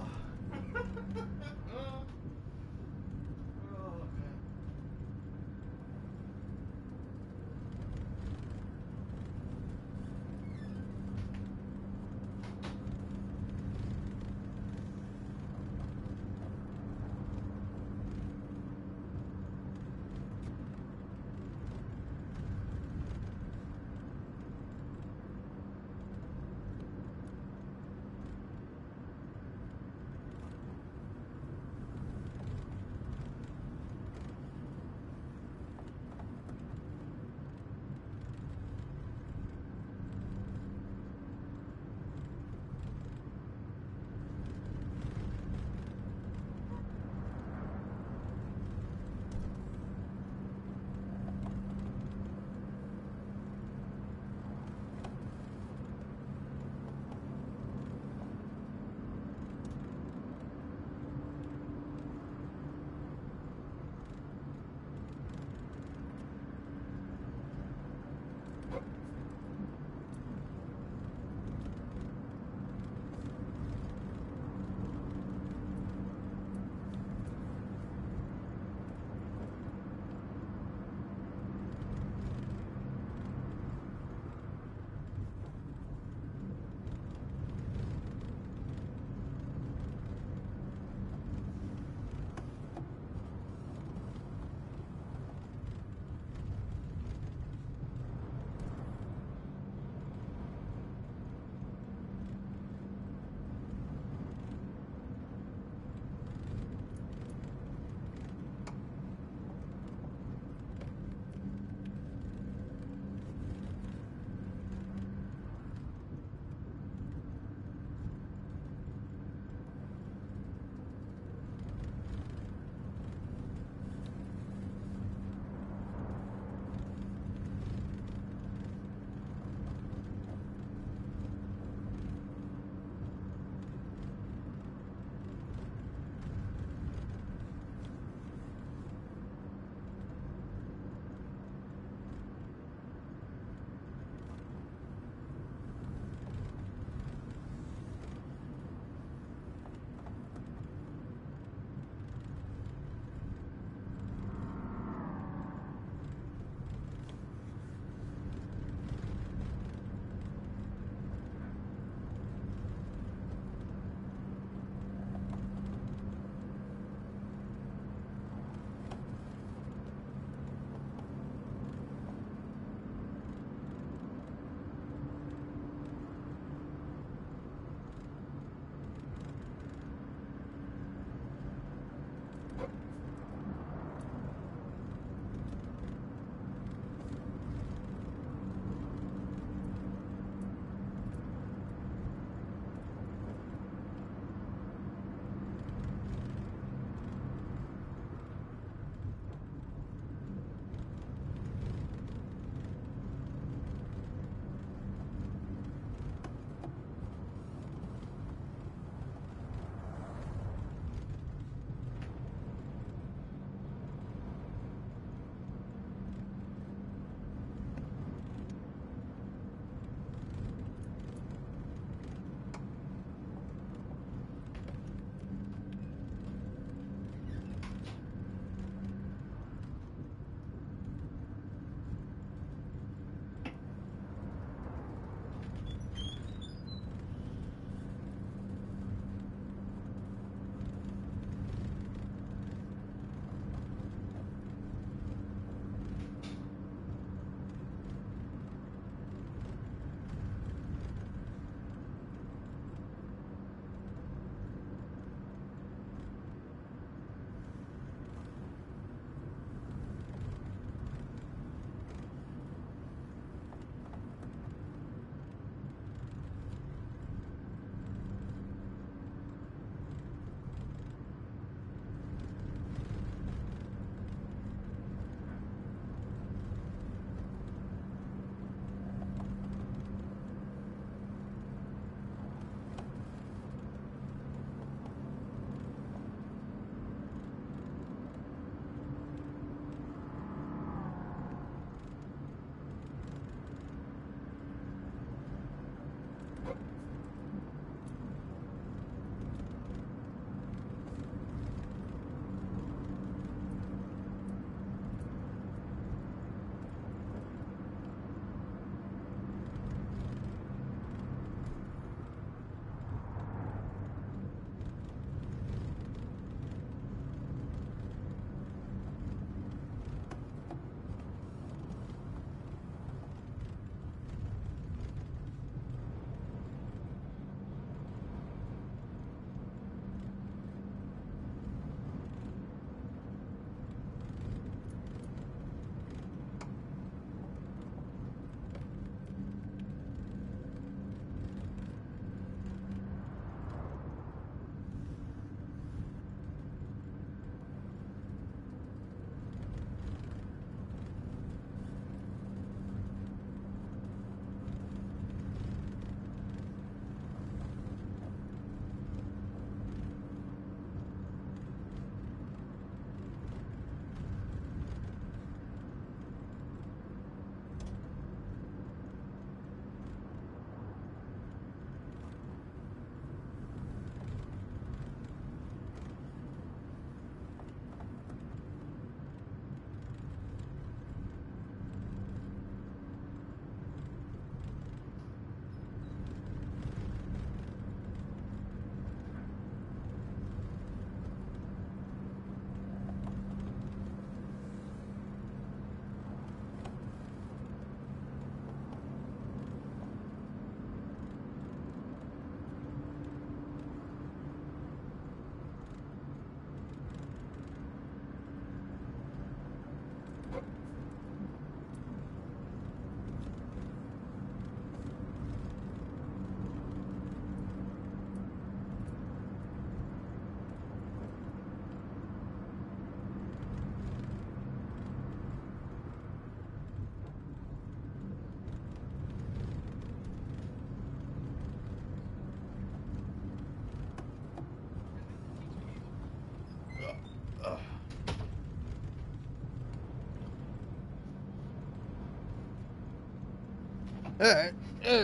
Alright. Hey,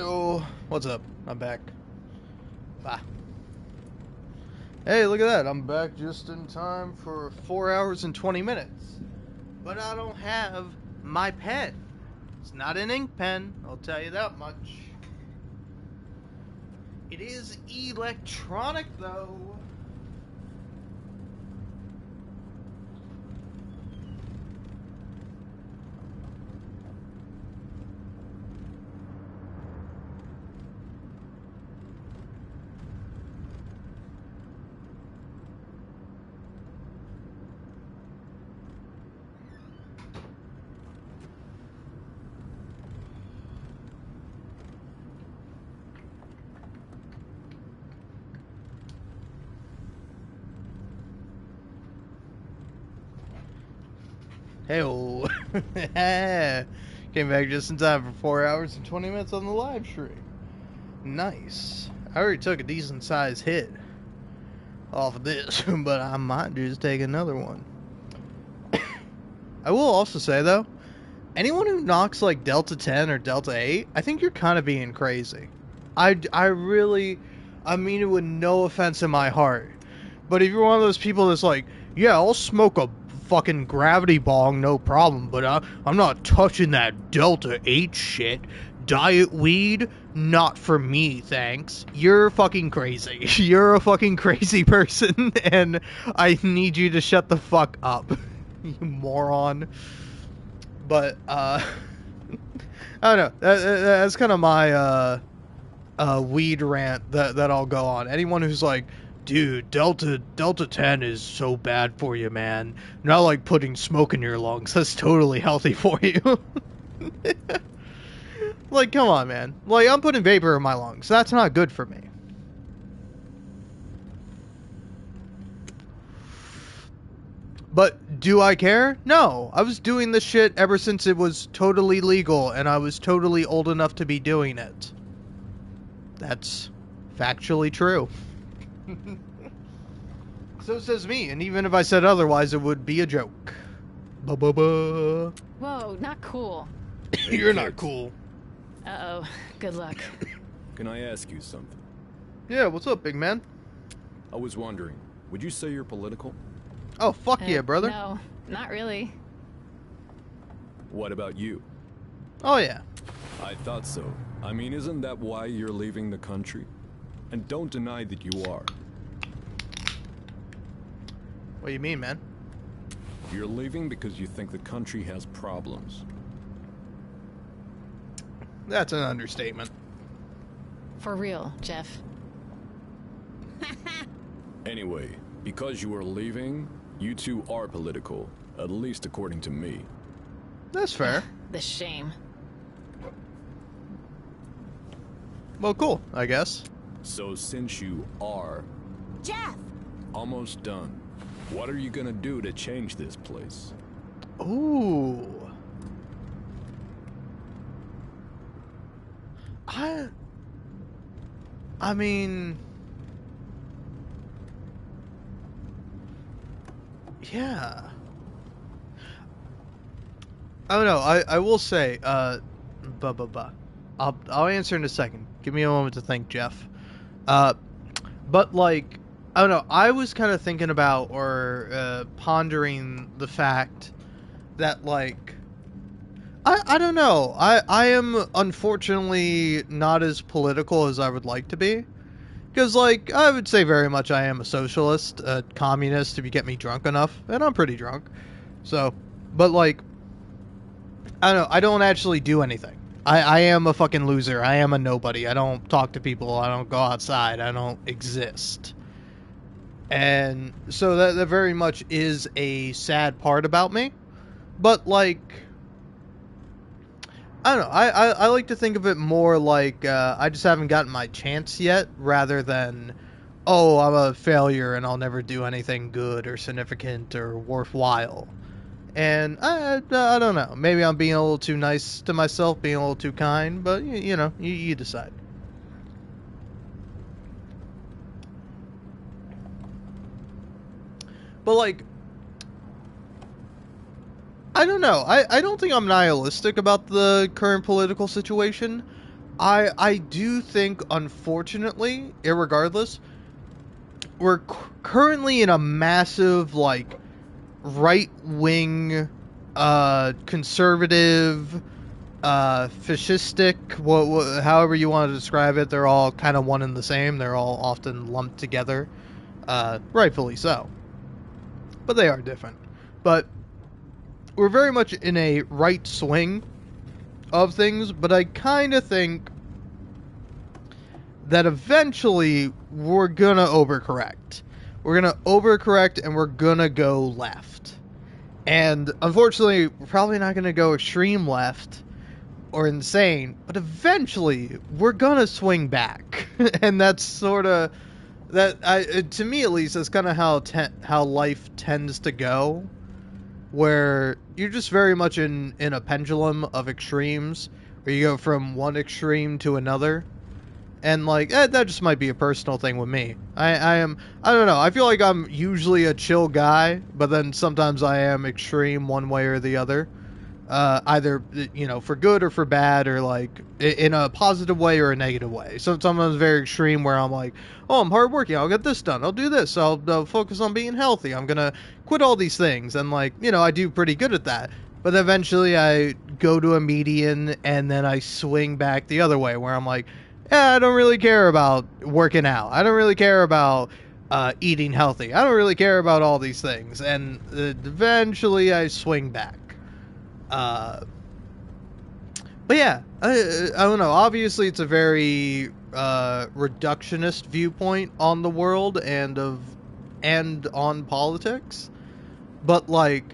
what's up? I'm back. Bye. Hey, look at that. I'm back just in time for 4 hours and 20 minutes. But I don't have my pen. It's not an ink pen, I'll tell you that much. It is electronic, though. Hey-oh. Came back just in time for 4 hours and 20 minutes on the live stream. Nice. I already took a decent sized hit off of this, but I might just take another one. I will also say, though, anyone who knocks like Delta 10 or Delta 8, I think you're kind of being crazy. I mean it with no offense in my heart. But if you're one of those people that's like, yeah, I'll smoke a fucking gravity bong, no problem, but I'm not touching that Delta 8 shit. Diet weed, not for me, thanks. You're fucking crazy. You're a fucking crazy person, and I need you to shut the fuck up, you moron. But, I don't know. That's kind of my, weed rant that I'll go on. Anyone who's like, dude, Delta 10 is so bad for you, man. Not like putting smoke in your lungs. That's totally healthy for you. Like, come on, man. Like, I'm putting vapor in my lungs. That's not good for me. But do I care? No. I was doing this shit ever since it was totally legal and I was totally old enough to be doing it. That's factually true. So says me, and even if I said otherwise, it would be a joke. Ba-ba-ba. Whoa, not cool. You're not cool. Uh-oh. Good luck. Can I ask you something? Yeah, what's up, big man? I was wondering, would you say you're political? Oh, fuck yeah, brother. No, not really. What about you? Oh, yeah. I thought so. I mean, isn't that why you're leaving the country? And don't deny that you are. What do you mean, man? You're leaving because you think the country has problems. That's an understatement. For real, Jeff. Anyway, because you are leaving, you two are political, at least according to me. That's fair. The shame. Well, cool, I guess. So since you are... Jeff! Almost done, what are you gonna do to change this place? Ooh. I mean... Yeah. I don't know. I will say, I'll answer in a second. Give me a moment to think, Jeff. But like, I don't know. I was kind of thinking about or pondering the fact that like, I don't know. I am unfortunately not as political as I would like to be. Because, like, I would say very much I am a socialist, a communist if you get me drunk enough. And I'm pretty drunk. So, but, like, I don't know. I don't actually do anything. I am a fucking loser. I am a nobody. I don't talk to people. I don't go outside. I don't exist. And so that very much is a sad part about me. But, like... I don't know, I like to think of it more like I just haven't gotten my chance yet, rather than, oh, I'm a failure and I'll never do anything good or significant or worthwhile. And I don't know, maybe I'm being a little too nice to myself, being a little too kind, but you know, you decide. But like, I don't know. I don't think I'm nihilistic about the current political situation. I do think, unfortunately, irregardless, we're currently in a massive, like, right-wing, conservative, fascistic, however you want to describe it. They're all kind of one and the same. They're all often lumped together, rightfully so. But they are different. But we're very much in a right swing of things, but I kind of think that eventually we're gonna overcorrect. We're gonna overcorrect and we're gonna go left. And unfortunately, we're probably not gonna go extreme left or insane, but eventually we're gonna swing back. And that's sort of to me at least, that's kind of how life tends to go, where you're just very much in a pendulum of extremes, where you go from one extreme to another. And, like, that just might be a personal thing with me. I don't know, I feel like I'm usually a chill guy, but then sometimes I am extreme one way or the other. Either, for good or for bad, or, like, in a positive way or a negative way. So sometimes very extreme, where I'm like, oh, I'm hardworking, I'll get this done, I'll do this, I'll focus on being healthy, I'm gonna quit all these things, and, like, I do pretty good at that. But eventually I go to a median, and then I swing back the other way, where I'm like, I don't really care about working out. I don't really care about eating healthy. I don't really care about all these things. And eventually I swing back. But yeah, I don't know. Obviously it's a very reductionist viewpoint on the world and on politics. But, like,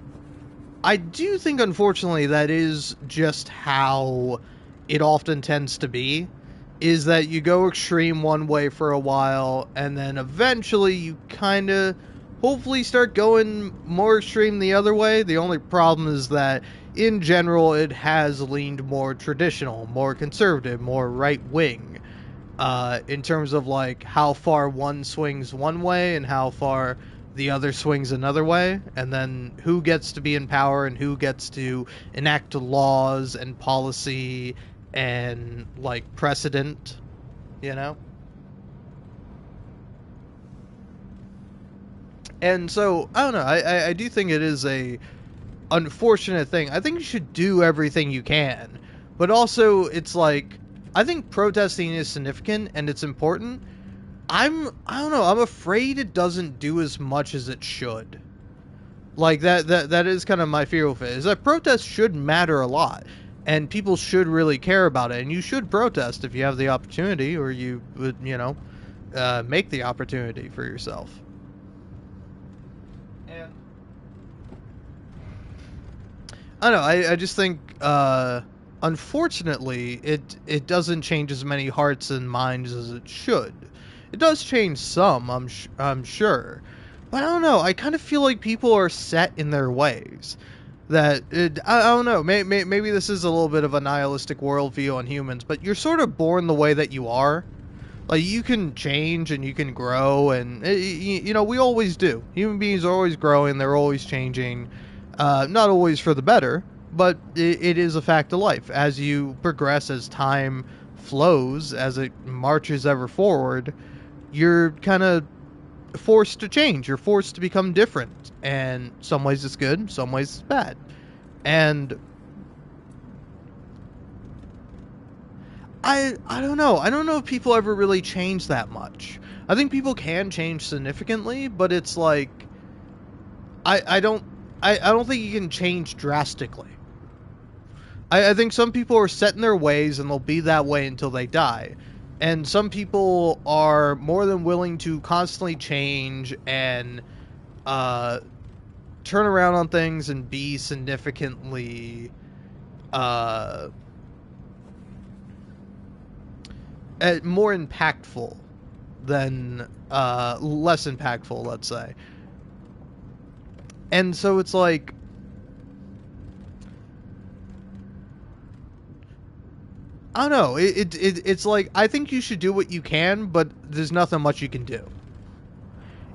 I do think, unfortunately, that is just how it often tends to be. Is that you go extreme one way for a while, and then eventually you kind of hopefully start going more extreme the other way. The only problem is that, in general, it has leaned more traditional, more conservative, more right-wing, in terms of, like, how far one swings one way and how far the other swings another way, and then who gets to be in power and who gets to enact laws and policy and, like, precedent, And so, I don't know, I do think it is a unfortunate thing. I think you should do everything you can, but also, it's like, I think protesting is significant and it's important. I don't know, I'm afraid it doesn't do as much as it should. Like, that is kind of my fear with it, is that protests should matter a lot. And people should really care about it. And you should protest if you have the opportunity, or you would, make the opportunity for yourself. And I don't know, I just think, unfortunately, it doesn't change as many hearts and minds as it should. It does change some, I'm sure. But I don't know, I kind of feel like people are set in their ways. I don't know, maybe this is a little bit of a nihilistic worldview on humans, but you're sort of born the way that you are. Like, you can change and you can grow, and, we always do. Human beings are always growing, they're always changing. Not always for the better, but it is a fact of life. As you progress, as time flows, as it marches ever forward, you're kind of forced to change. You're forced to become different. And some ways it's good, some ways it's bad. And I don't know. I don't know if people ever really change that much. I think people can change significantly, but it's like, I don't think you can change drastically. I think some people are set in their ways and they'll be that way until they die. And some people are more than willing to constantly change and turn around on things and be significantly more impactful than less impactful, let's say. And so it's like, I don't know, it's like, I think you should do what you can, but there's nothing much you can do.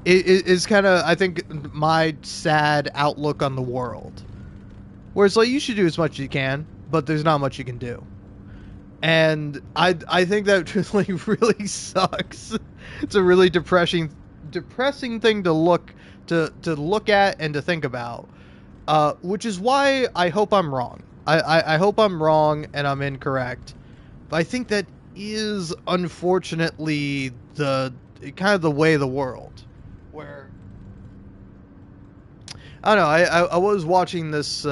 It's kind of, I think, my sad outlook on the world. Where it's like, you should do as much as you can, but there's not much you can do. And I think that like really sucks. It's a really depressing thing to look at and to think about. Which is why I hope I'm wrong. I hope I'm wrong and I'm incorrect. But I think that is unfortunately the kind of the way of the world. Where I don't know, I was watching this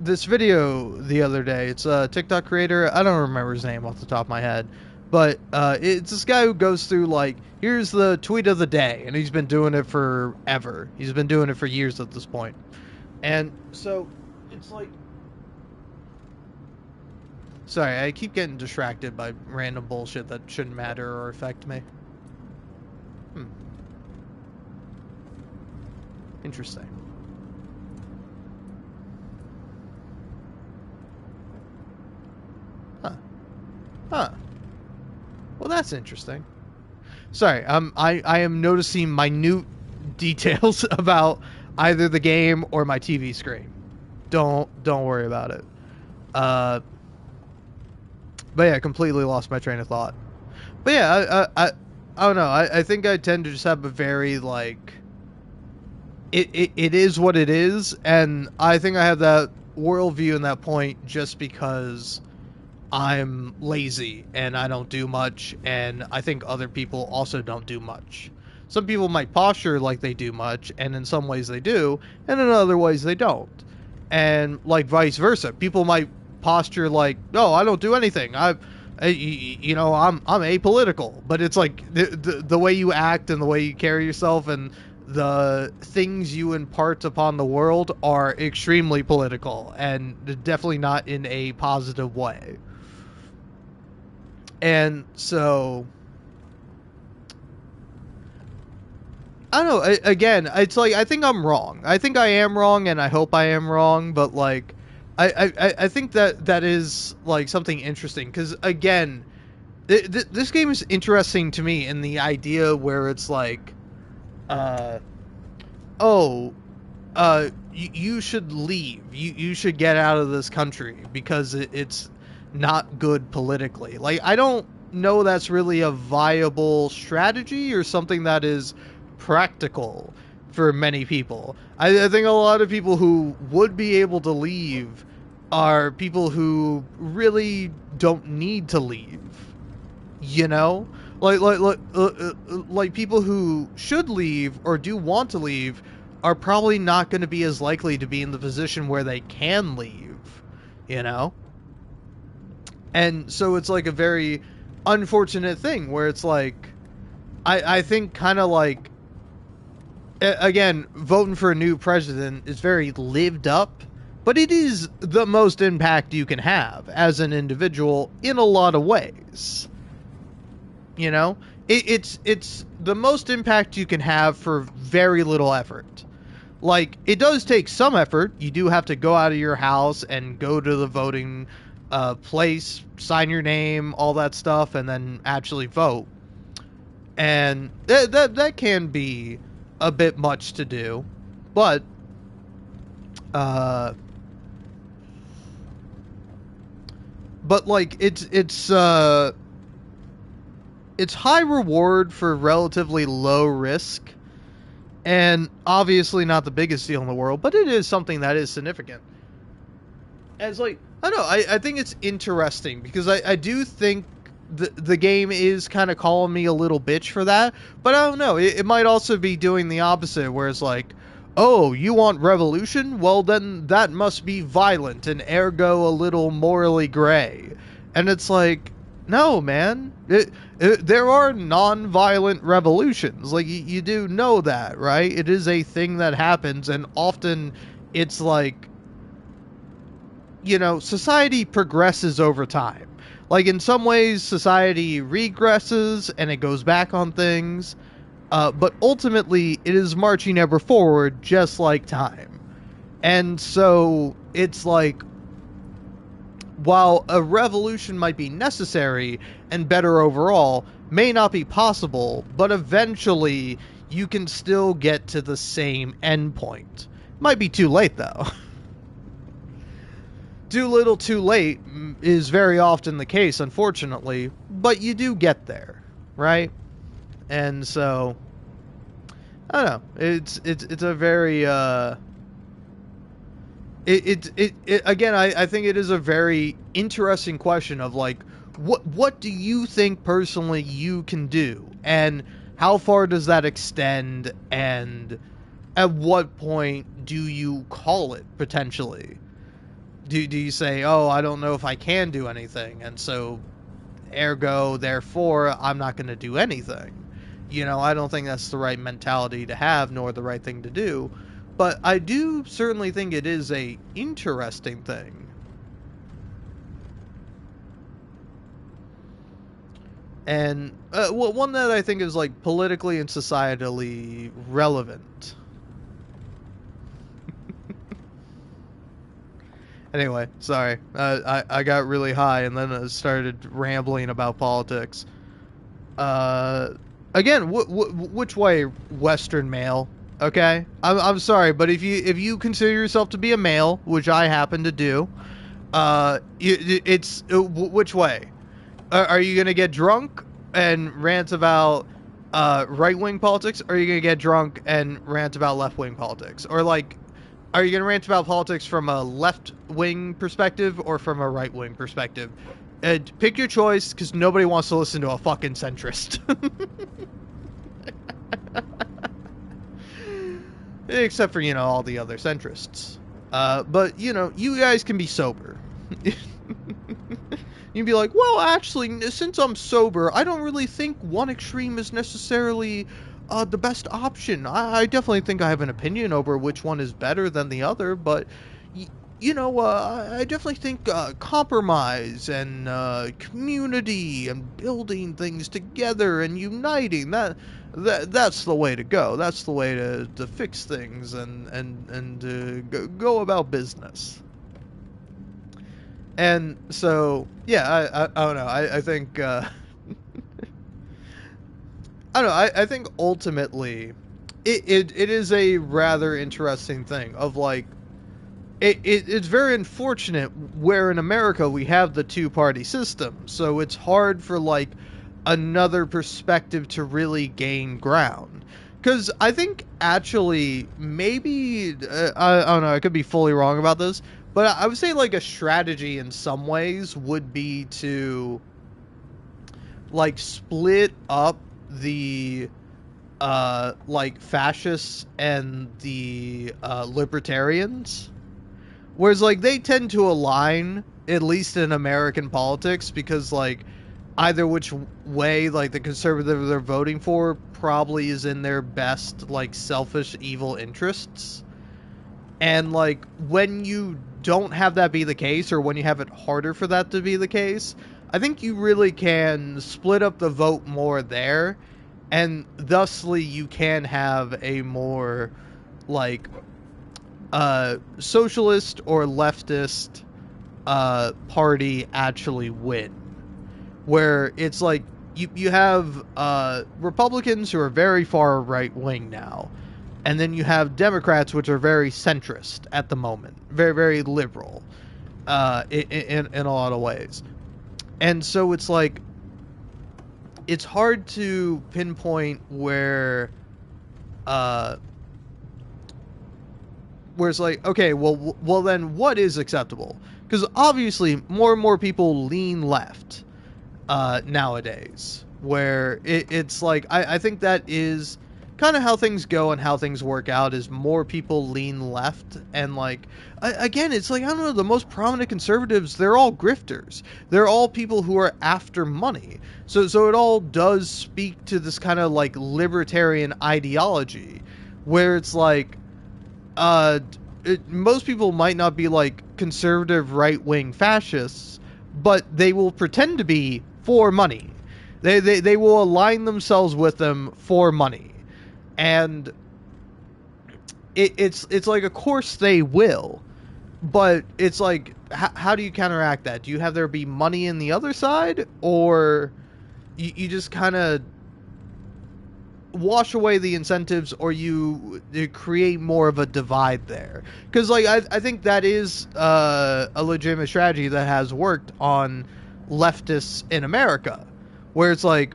this video the other day. It's a TikTok creator. I don't remember his name off the top of my head. But it's this guy who goes through, like, here's the tweet of the day. And he's been doing it forever. He's been doing it for years at this point. And so, it's like... Sorry, I keep getting distracted by random bullshit that shouldn't matter or affect me. Interesting. Huh. Well, that's interesting. Sorry, I am noticing minute details about either the game or my TV screen. Don't worry about it. But yeah, I completely lost my train of thought. But yeah, I don't know. I think I tend to just have a very, like... It is what it is, and I think I have that worldview and that point just because I'm lazy and I don't do much, and I think other people also don't do much. Some people might posture like they do much, and in some ways they do, and in other ways they don't. And like vice versa, people might posture like, "No, I don't do anything. I'm apolitical." But it's like the way you act and the way you carry yourself and the things you impart upon the world are extremely political, and definitely not in a positive way. And so, I don't know, again, it's like, I think I'm wrong. I think I am wrong, and I hope I am wrong, but, like, I think that is, like, something interesting, because, again, this game is interesting to me in the idea where it's like, you should leave. You should get out of this country because it's not good politically. Like, I don't know that's really a viable strategy or something that is practical for many people. I think a lot of people who would be able to leave are people who really don't need to leave. You know? Like people who should leave or do want to leave are probably not going to be as likely to be in the position where they can leave, you know? And so it's like a very unfortunate thing where it's like, I think kind of like, again, voting for a new president is very lived up, but it is the most impact you can have as an individual in a lot of ways. You know, it's the most impact you can have for very little effort. Like, it does take some effort. You do have to go out of your house and go to the voting place, sign your name, all that stuff, and then actually vote. And that can be a bit much to do, but like it's high reward for relatively low risk, and obviously not the biggest deal in the world, but it is something that is significant. And it's like, I don't know, I think it's interesting because I do think the game is kind of calling me a little bitch for that, but I don't know, it might also be doing the opposite, where it's like, oh, you want revolution? Well, then that must be violent and ergo a little morally gray. And it's like, no, man. There are non-violent revolutions. Like, you do know that, right? It is a thing that happens, and often it's like, you know, society progresses over time. Like, in some ways, society regresses, and it goes back on things. But ultimately, it is marching ever forward, just like time. And so, it's like, while a revolution might be necessary and better overall, may not be possible, but eventually you can still get to the same endpoint. Might be too late, though. too little too late is very often the case, unfortunately, but you do get there, right? And so I don't know, it's a very again, I think it is a very interesting question of like, what do you think personally you can do, and how far does that extend, and at what point do you call it potentially? Do you say, oh, I don't know if I can do anything, and so ergo therefore I'm not going to do anything? You know, I don't think that's the right mentality to have, nor the right thing to do. But I do certainly think it is a interesting thing. And one that I think is like politically and societally relevant. Anyway, sorry. I got really high and then I started rambling about politics. Again, which way, Western male? Okay, I'm sorry, but if you consider yourself to be a male, which I happen to do, it's which way? Are you gonna get drunk and rant about right-wing politics, or are you gonna get drunk and rant about left-wing politics? Or like, are you gonna rant about politics from a left-wing perspective or from a right-wing perspective? Pick your choice, because nobody wants to listen to a fucking centrist. Except for, you know, all the other centrists. But, you know, you guys can be sober. You'd be like, well, actually, since I'm sober, I don't really think one extreme is necessarily the best option. I definitely think I have an opinion over which one is better than the other, but, you know, I definitely think compromise and community and building things together and uniting, that's the way to go. That's the way to fix things and go about business. And so, yeah, I don't know. I think, I don't know. I think ultimately, it is a rather interesting thing of like, it's very unfortunate where in America we have the two-party system. So it's hard for like another perspective to really gain ground. Because I think actually maybe, I don't know, I could be fully wrong about this, but I would say like a strategy in some ways would be to like split up the like fascists and the libertarians. Whereas like they tend to align, at least in American politics, because like either which way like the conservative they're voting for probably is in their best like selfish evil interests. And like when you don't have that be the case, or when you have it harder for that to be the case, I think you really can split up the vote more there, and thusly you can have a more like socialist or leftist party actually win. Where it's like you have Republicans who are very far right wing now, and then you have Democrats which are very centrist at the moment, very very liberal in a lot of ways. And so it's like it's hard to pinpoint where it's like, okay, well then what is acceptable? Because obviously more and more people lean left nowadays, where it's like I think that is kind of how things go and how things work out, is more people lean left. And like again, it's like, I don't know, the most prominent conservatives, they're all grifters, they're all people who are after money, so it all does speak to this kind of like libertarian ideology, where it's like most people might not be like conservative right-wing fascists, but they will pretend to be for money. They will align themselves with them for money. And it's like, of course they will, but it's like, how do you counteract that? Do you have there be money in the other side, or you just kind of wash away the incentives, or you create more of a divide there. Because, like, I think that is a legitimate strategy that has worked on leftists in America, where it's like,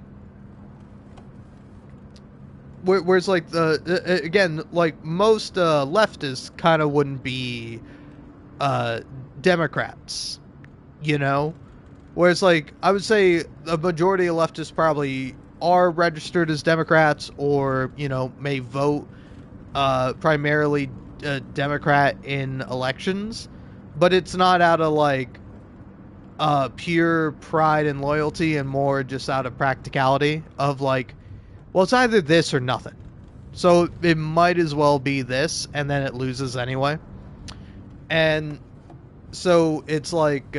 where it's like again, like most leftists kind of wouldn't be Democrats, you know, where it's like I would say the majority of leftists probably are registered as Democrats, or may vote primarily Democrat in elections, but it's not out of like pure pride and loyalty, and more just out of practicality of like, well, it's either this or nothing. So it might as well be this, and then it loses anyway. And so it's like,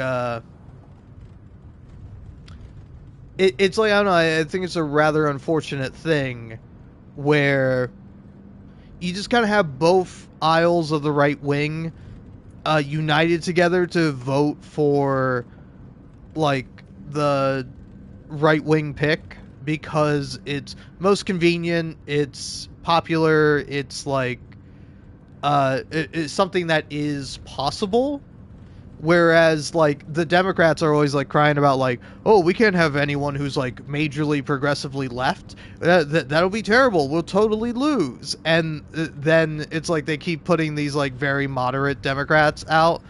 it's like, I don't know, I think it's a rather unfortunate thing where you just kind of have both aisles of the right wing united together to vote for, like, the right wing pick, because it's most convenient, it's popular, it's like it's something that is possible. Whereas, like, the Democrats are always like crying about like, oh, we can't have anyone who's like majorly progressively left. That'll be terrible. We'll totally lose. And then it's like they keep putting these like very moderate Democrats out.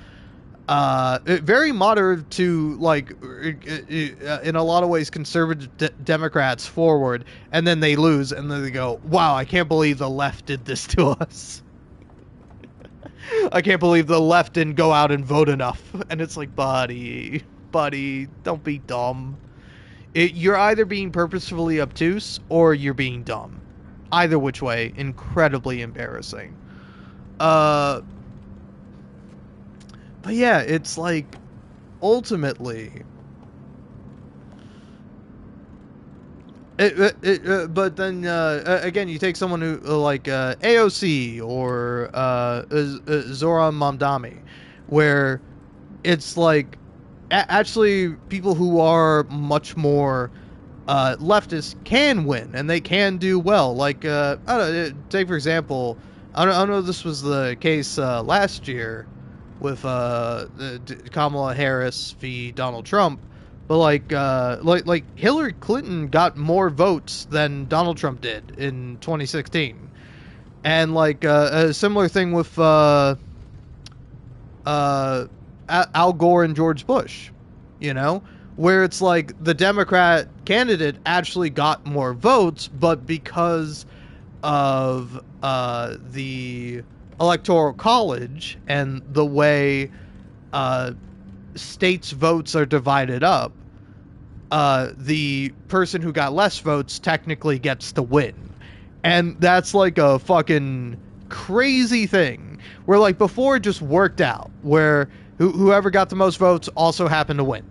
Very moderate to, like, in a lot of ways, conservative Democrats forward, and then they lose, and then they go, wow, I can't believe the left did this to us. I can't believe the left didn't go out and vote enough. And it's like, buddy, don't be dumb. You're either being purposefully obtuse, or you're being dumb. Either which way, incredibly embarrassing. But yeah, it's like, ultimately, but then again, you take someone who like AOC or Zoran Mamdani, where it's like actually people who are much more leftist can win, and they can do well. Like I don't know, take for example, I don't know if this was the case last year with Kamala Harris v. Donald Trump, but like Hillary Clinton got more votes than Donald Trump did in 2016, and like a similar thing with Al Gore and George Bush, where it's like the Democrat candidate actually got more votes, but because of the Electoral College and the way states' votes are divided up, the person who got less votes technically gets to win. And that's like a fucking crazy thing, where like before it just worked out, where whoever got the most votes also happened to win.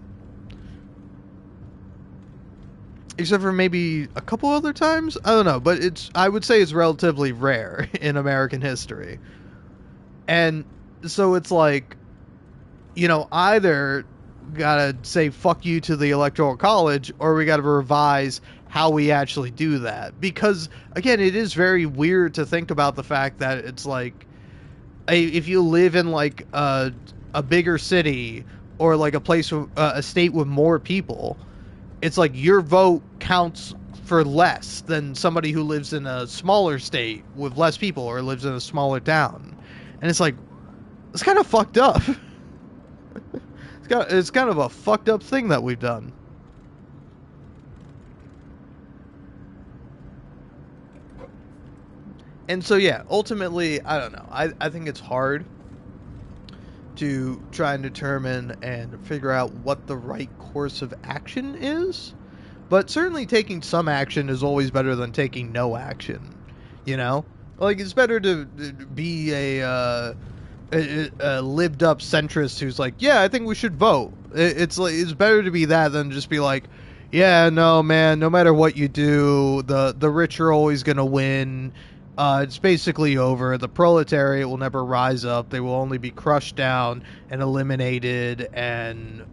Except for maybe a couple other times? I don't know, but I would say it's relatively rare in American history. And so it's like, either gotta say fuck you to the Electoral College, or we gotta revise how we actually do that. Because, again, it is very weird to think about the fact that it's like, if you live in like a bigger city, or like a place, a state with more people, it's like your vote counts for less than somebody who lives in a smaller state with less people, or lives in a smaller town. And it's like, it's kind of fucked up. It's kind of a fucked up thing that we've done. And so, yeah, ultimately, I don't know. I think it's hard to try and determine and figure out what the right course of action is. But certainly taking some action is always better than taking no action. Like, it's better to be a lived up centrist who's like, yeah, I think we should vote. It's better to be that than just be like, yeah, no, man, no matter what you do, the rich are always going to win. It's basically over. The proletariat will never rise up. They will only be crushed down and eliminated and,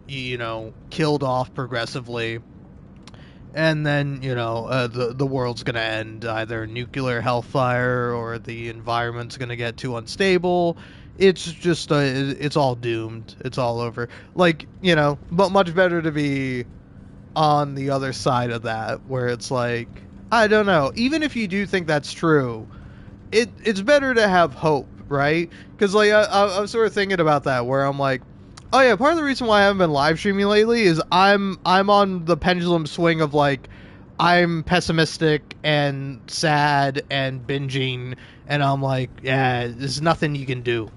killed off progressively. and then the world's gonna end, either nuclear hellfire or the environment's gonna get too unstable. It's just it's all doomed. It's all over. Like, but much better to be on the other side of that, where it's like, I don't know, even if you do think that's true, it's better to have hope, right? Because like I was sort of thinking about that, where I'm like, oh yeah, part of the reason why I haven't been live streaming lately is I'm on the pendulum swing of like, I'm pessimistic and sad and binging, and I'm like, yeah, there's nothing you can do.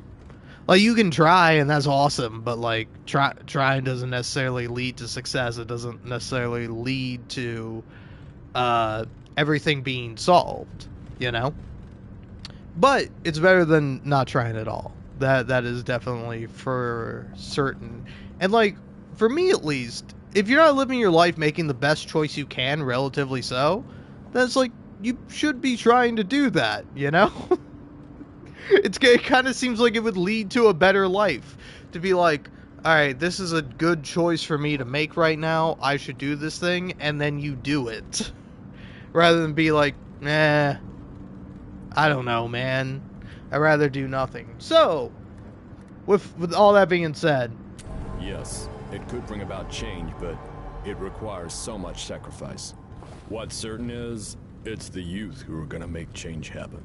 Like, you can try, and that's awesome, but like trying doesn't necessarily lead to success. It doesn't necessarily lead to everything being solved, But it's better than not trying at all. That is definitely for certain. And like, for me at least, if you're not living your life making the best choice you can, relatively so, then it's like, you should be trying to do that, It kind of seems like it would lead to a better life. To be like, alright, this is a good choice for me to make right now, I should do this thing, and then you do it. Rather than be like, I don't know, man. I'd rather do nothing. So, with all that being said... Yes, it could bring about change, but it requires so much sacrifice. What's certain is, it's the youth who are gonna make change happen.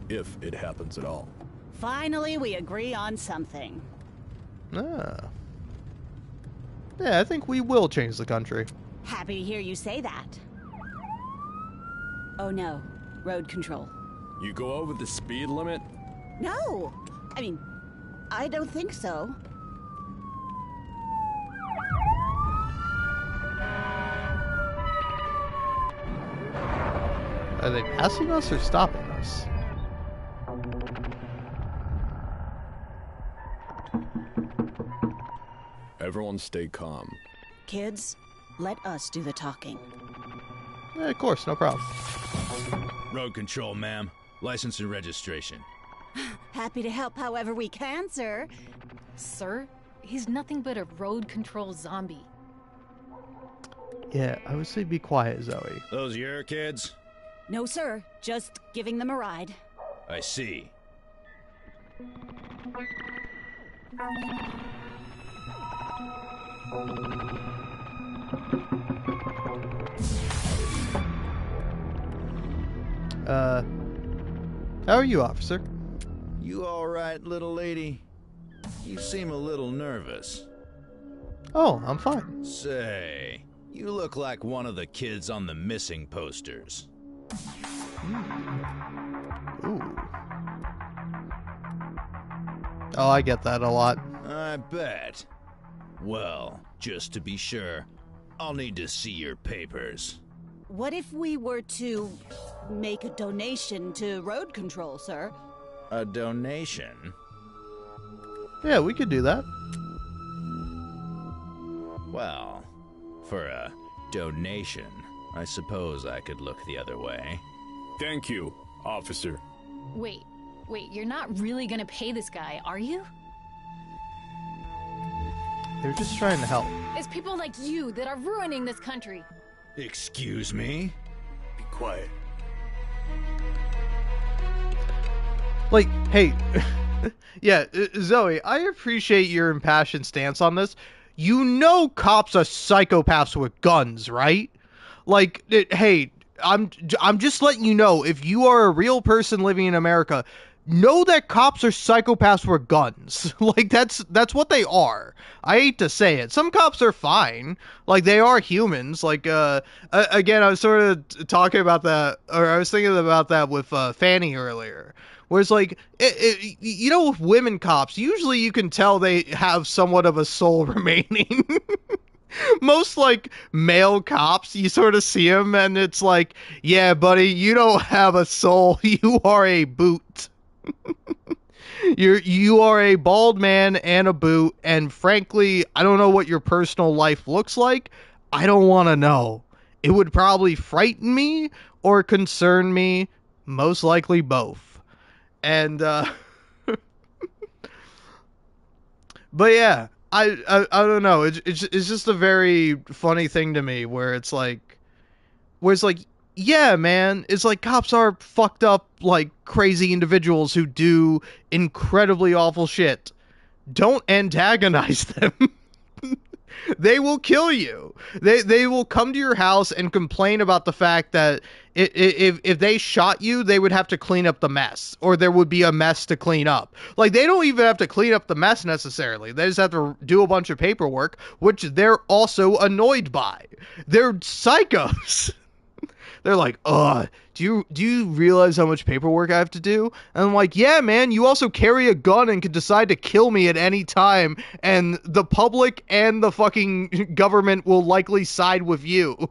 If it happens at all. Finally, we agree on something. Yeah, I think we will change the country. Happy to hear you say that. Oh no, road control. You go over the speed limit? No! I mean, I don't think so. Are they passing us or stopping us? Everyone stay calm. Kids, let us do the talking. Yeah, of course, no problem. Road control, ma'am. License and registration. Happy to help however we can, sir. Sir? He's nothing but a road control zombie. Yeah, I would say be quiet, Zoe. Those your kids? No, sir. Just giving them a ride. I see. How are you, officer? You all right, little lady? You seem a little nervous. Oh, I'm fine. Say, you look like one of the kids on the missing posters. Ooh. Oh, I get that a lot. I bet. Well, just to be sure, I'll need to see your papers. What if we were to make a donation to road control, sir? A donation? Yeah, we could do that. Well, for a donation, I suppose I could look the other way. Thank you, officer. Wait, you're not really gonna pay this guy, are you? They're just trying to help. It's people like you that are ruining this country. Excuse me? Be quiet. Like, hey, yeah, Zoe, I appreciate your impassioned stance on this. You know cops are psychopaths with guns, right? Like, hey, I'm just letting you know, if you are a real person living in America, know that cops are psychopaths with guns. Like, that's what they are. I hate to say it. Some cops are fine. Like, they are humans. Like, again, I was sort of talking about that, or I was thinking about that with Fanny earlier. Whereas, like, with women cops, usually you can tell they have somewhat of a soul remaining. Most, like, male cops, you sort of see them, and it's like, yeah, buddy, you don't have a soul. You are a boot. You are a bald man and a boot, and frankly, I don't know what your personal life looks like. I don't want to know. It would probably frighten me or concern me, most likely both. And but yeah, I don't know. It's just a very funny thing to me, where it's like, where it's like, yeah, man, it's like cops are fucked up, like, crazy individuals who do incredibly awful shit. Don't antagonize them. They will kill you. They will come to your house and complain about the fact that if they shot you, they would have to clean up the mess, or there would be a mess to clean up. Like, they don't even have to clean up the mess necessarily. They just have to do a bunch of paperwork, which they're also annoyed by. They're psychos. They're like, do you realize how much paperwork I have to do? And I'm like, yeah, man, you also carry a gun and can decide to kill me at any time, and the public and the fucking government will likely side with you.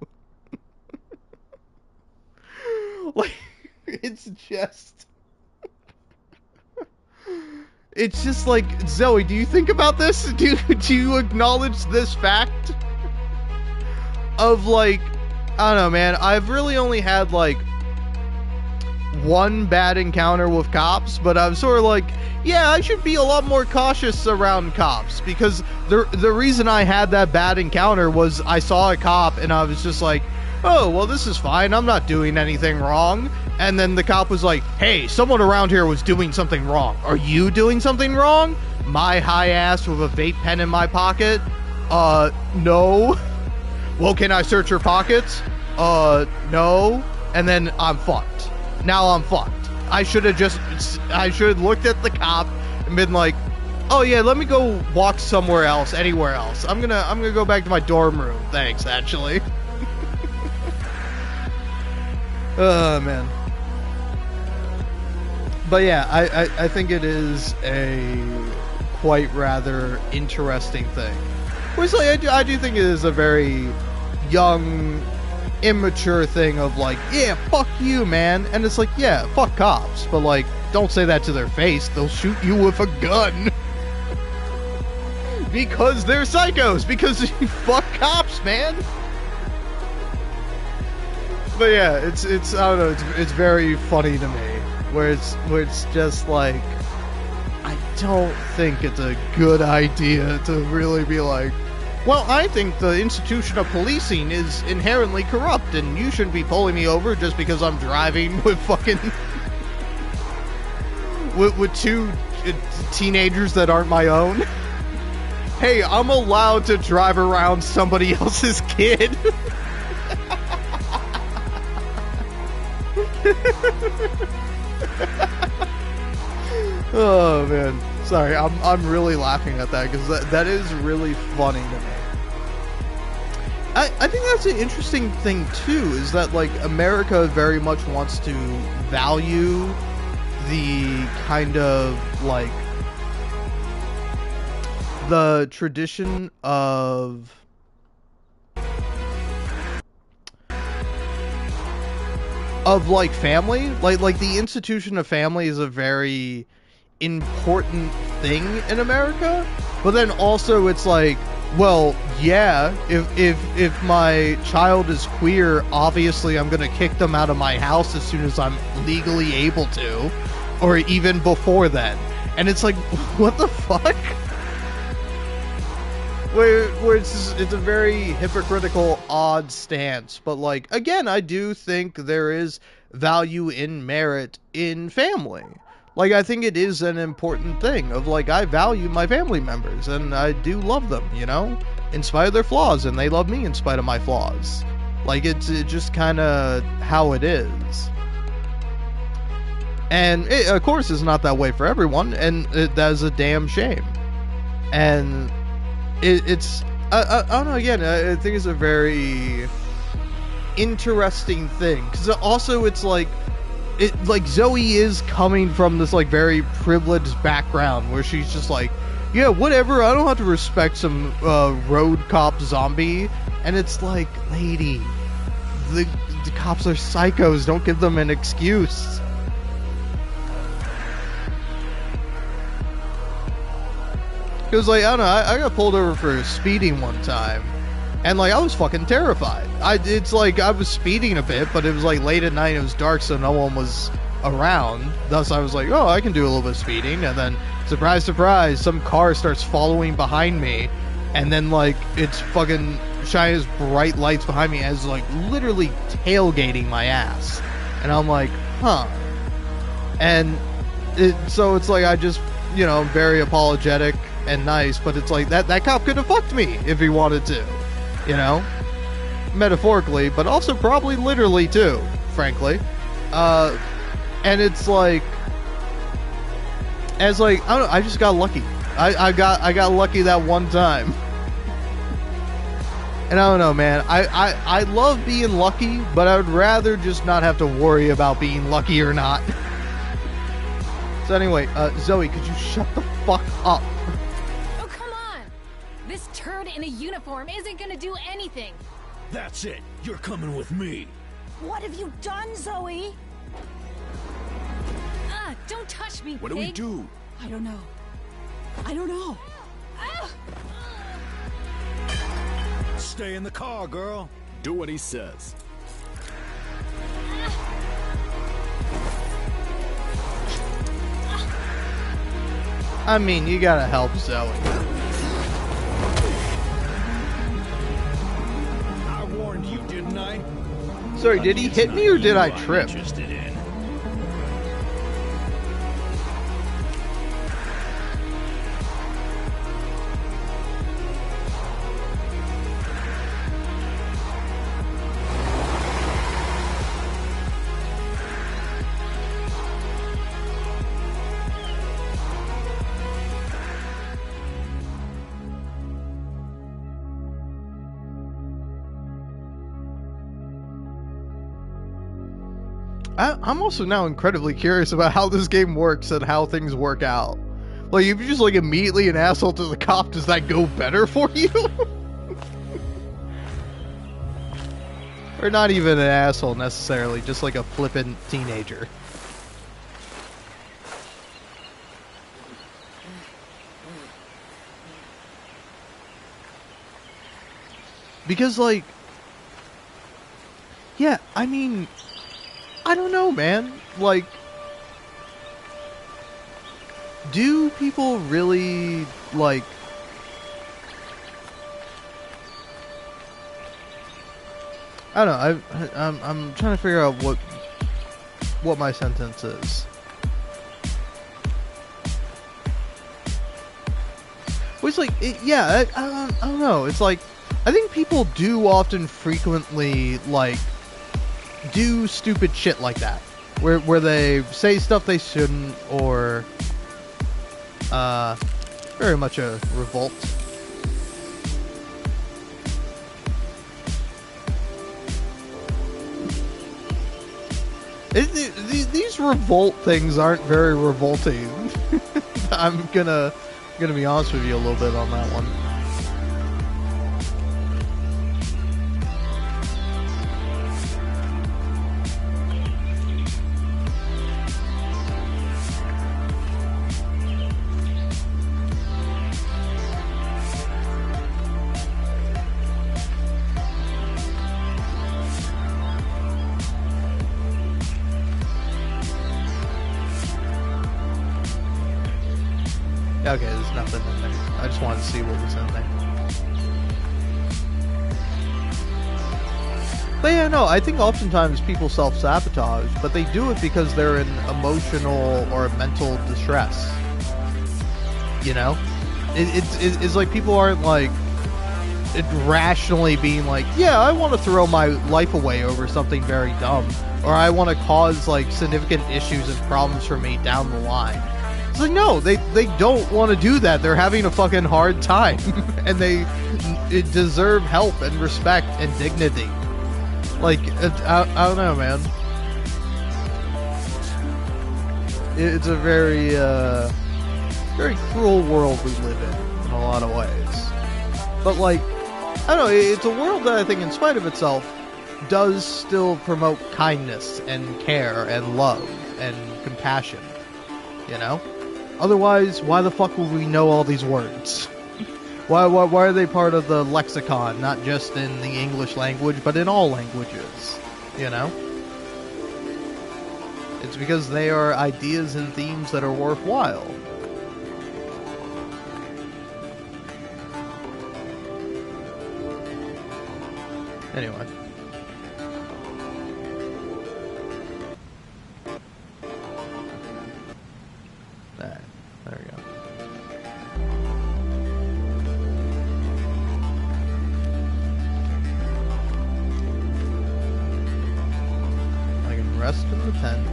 Like, it's just like, Zoe, do you think about this? Do you acknowledge this fact? Of, like, I don't know, man. I've really only had, like, one bad encounter with cops, but I'm sort of like, yeah, I should be a lot more cautious around cops, because the reason I had that bad encounter was I saw a cop and I was just like, oh, well, this is fine. I'm not doing anything wrong. And then the cop was like, hey, someone around here was doing something wrong. Are you doing something wrong? My high ass with a vape pen in my pocket? No. Well, can I search your pockets? No. And then I'm fucked. Now I'm fucked. I should have looked at the cop and been like, oh yeah, let me go walk somewhere else, anywhere else. I'm gonna go back to my dorm room. Thanks, actually. Oh, man. But yeah, I think it is a quite rather interesting thing. Which, like, I do think it is a very young, immature thing of like, yeah, fuck you, man. And it's like, yeah, fuck cops. But, like, don't say that to their face. They'll shoot you with a gun. Because they're psychos. Because you fuck cops, man. But yeah, it's I don't know, it's very funny to me. Where it's just like, I don't think it's a good idea to really be like, well, I think the institution of policing is inherently corrupt, and you shouldn't be pulling me over just because I'm driving with fucking with two teenagers that aren't my own. Hey, I'm allowed to drive around somebody else's kid. Oh man, sorry, I'm really laughing at that because that is really funny to me. I think that's an interesting thing too, is that, like, America very much wants to value the kind of, like, the tradition of like family, like the institution of family is a very important thing in America. But then also it's like, well, yeah, if my child is queer, obviously I'm gonna kick them out of my house as soon as I'm legally able to, or even before then. And it's like, what the fuck? Where it's a very hypocritical, odd stance. But, like, again, I do think there is value in merit in family. Like, I think it is an important thing of, like, I value my family members, and I do love them, you know? In spite of their flaws, and they love me in spite of my flaws. Like, it's just kind of how it is. And, it, of course, it's not that way for everyone, and that is a damn shame. And it's I don't know, again, I think it's a very interesting thing, because also it's like, Zoe is coming from this, like, very privileged background where she's just like, yeah, whatever, I don't have to respect some road cop zombie. And it's like, lady, the cops are psychos, don't give them an excuse. Because, like, I don't know, I got pulled over for speeding one time, and, like, I was fucking terrified. It's like, I was speeding a bit, but it was, like, late at night, it was dark, so no one was around. Thus, I was like, oh, I can do a little bit of speeding, and then, surprise, surprise, some car starts following behind me, and then like it's fucking shining its bright lights behind me as like literally tailgating my ass, and I'm like, huh. And so it's like I just, you know, very apologetic and nice, but it's like that cop could have fucked me if he wanted to, you know, metaphorically, but also probably literally too, frankly. And it's like, as like, I don't know, I just got lucky. I got lucky that one time. And I don't know, man. I love being lucky, but I would rather just not have to worry about being lucky or not. So anyway, Zoe, could you shut the fuck up? Oh, come on! This turd in a uniform isn't gonna do anything. That's it. You're coming with me. What have you done, Zoe? Don't touch me, What do we do? I don't know. I don't know. Stay in the car, girl. Do what he says. I mean, you gotta help Zoe. I warned you, didn't I? Sorry, did he hit me or did I trip? Interested in. I'm also now incredibly curious about how this game works and how things work out. Like, if you're just like immediately an asshole to the cop, does that go better for you? Or not even an asshole necessarily, just like a flippant teenager. Because like, yeah, I mean, I don't know, man. Like, do people really, like, I don't know, I'm trying to figure out what my sentence is. Well, it's like, yeah, I don't know, it's like, I think people do often frequently, like, do stupid shit like that, where they say stuff they shouldn't, or very much a revolt. These revolt things aren't very revolting. I'm gonna be honest with you a little bit on that one. Okay, there's nothing in there. I just wanted to see what was in there. But yeah, no, I think oftentimes people self-sabotage, but they do it because they're in emotional or mental distress. You know? It's like people aren't like rationally being like, yeah, I want to throw my life away over something very dumb, or I want to cause like significant issues and problems for me down the line. It's like, no, they don't want to do that. They're having a fucking hard time. And they deserve help and respect and dignity. Like, I don't know, man. It's a very, very cruel world we live in a lot of ways. But, like, I don't know, it's a world that I think, in spite of itself, does still promote kindness and care and love and compassion. You know? Otherwise, why the fuck would we know all these words? Why are they part of the lexicon, not just in the English language, but in all languages? You know? It's because they are ideas and themes that are worthwhile. Anyway. Alright, there we go. I can rest in the tent.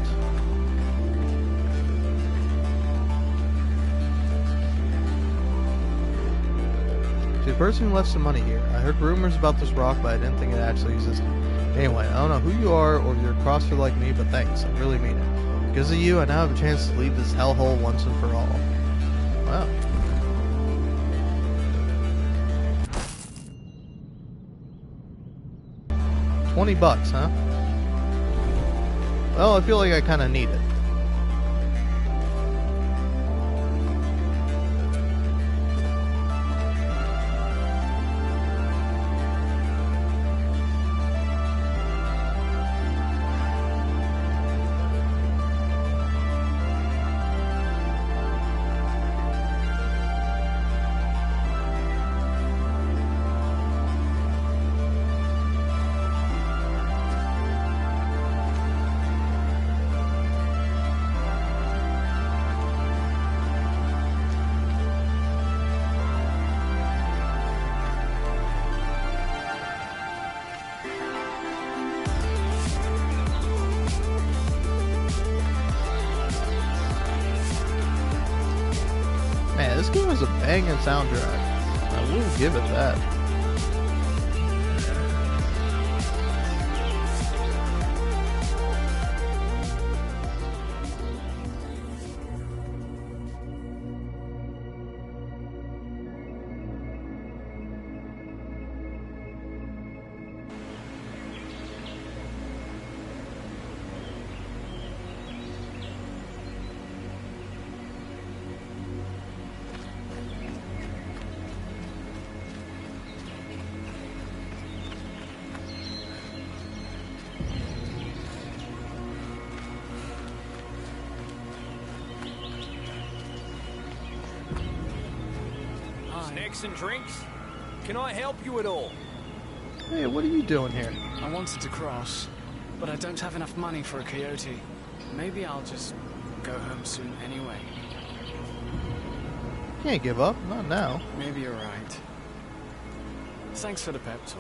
To the person who left some money here, I heard rumors about this rock, but I didn't think it actually existed. Anyway, I don't know who you are or if you're a crosser like me, but thanks, I really mean it. Because of you, I now have a chance to leave this hellhole once and for all. Wow. $20, huh? Well, I feel like I kind of need it. Man, this game is a banging soundtrack. I will give it that. Snacks and drinks? Can I help you at all? Hey, what are you doing here? I wanted to cross, but I don't have enough money for a coyote. Maybe I'll just go home soon anyway. Can't give up, not now. Maybe you're right. Thanks for the pep talk.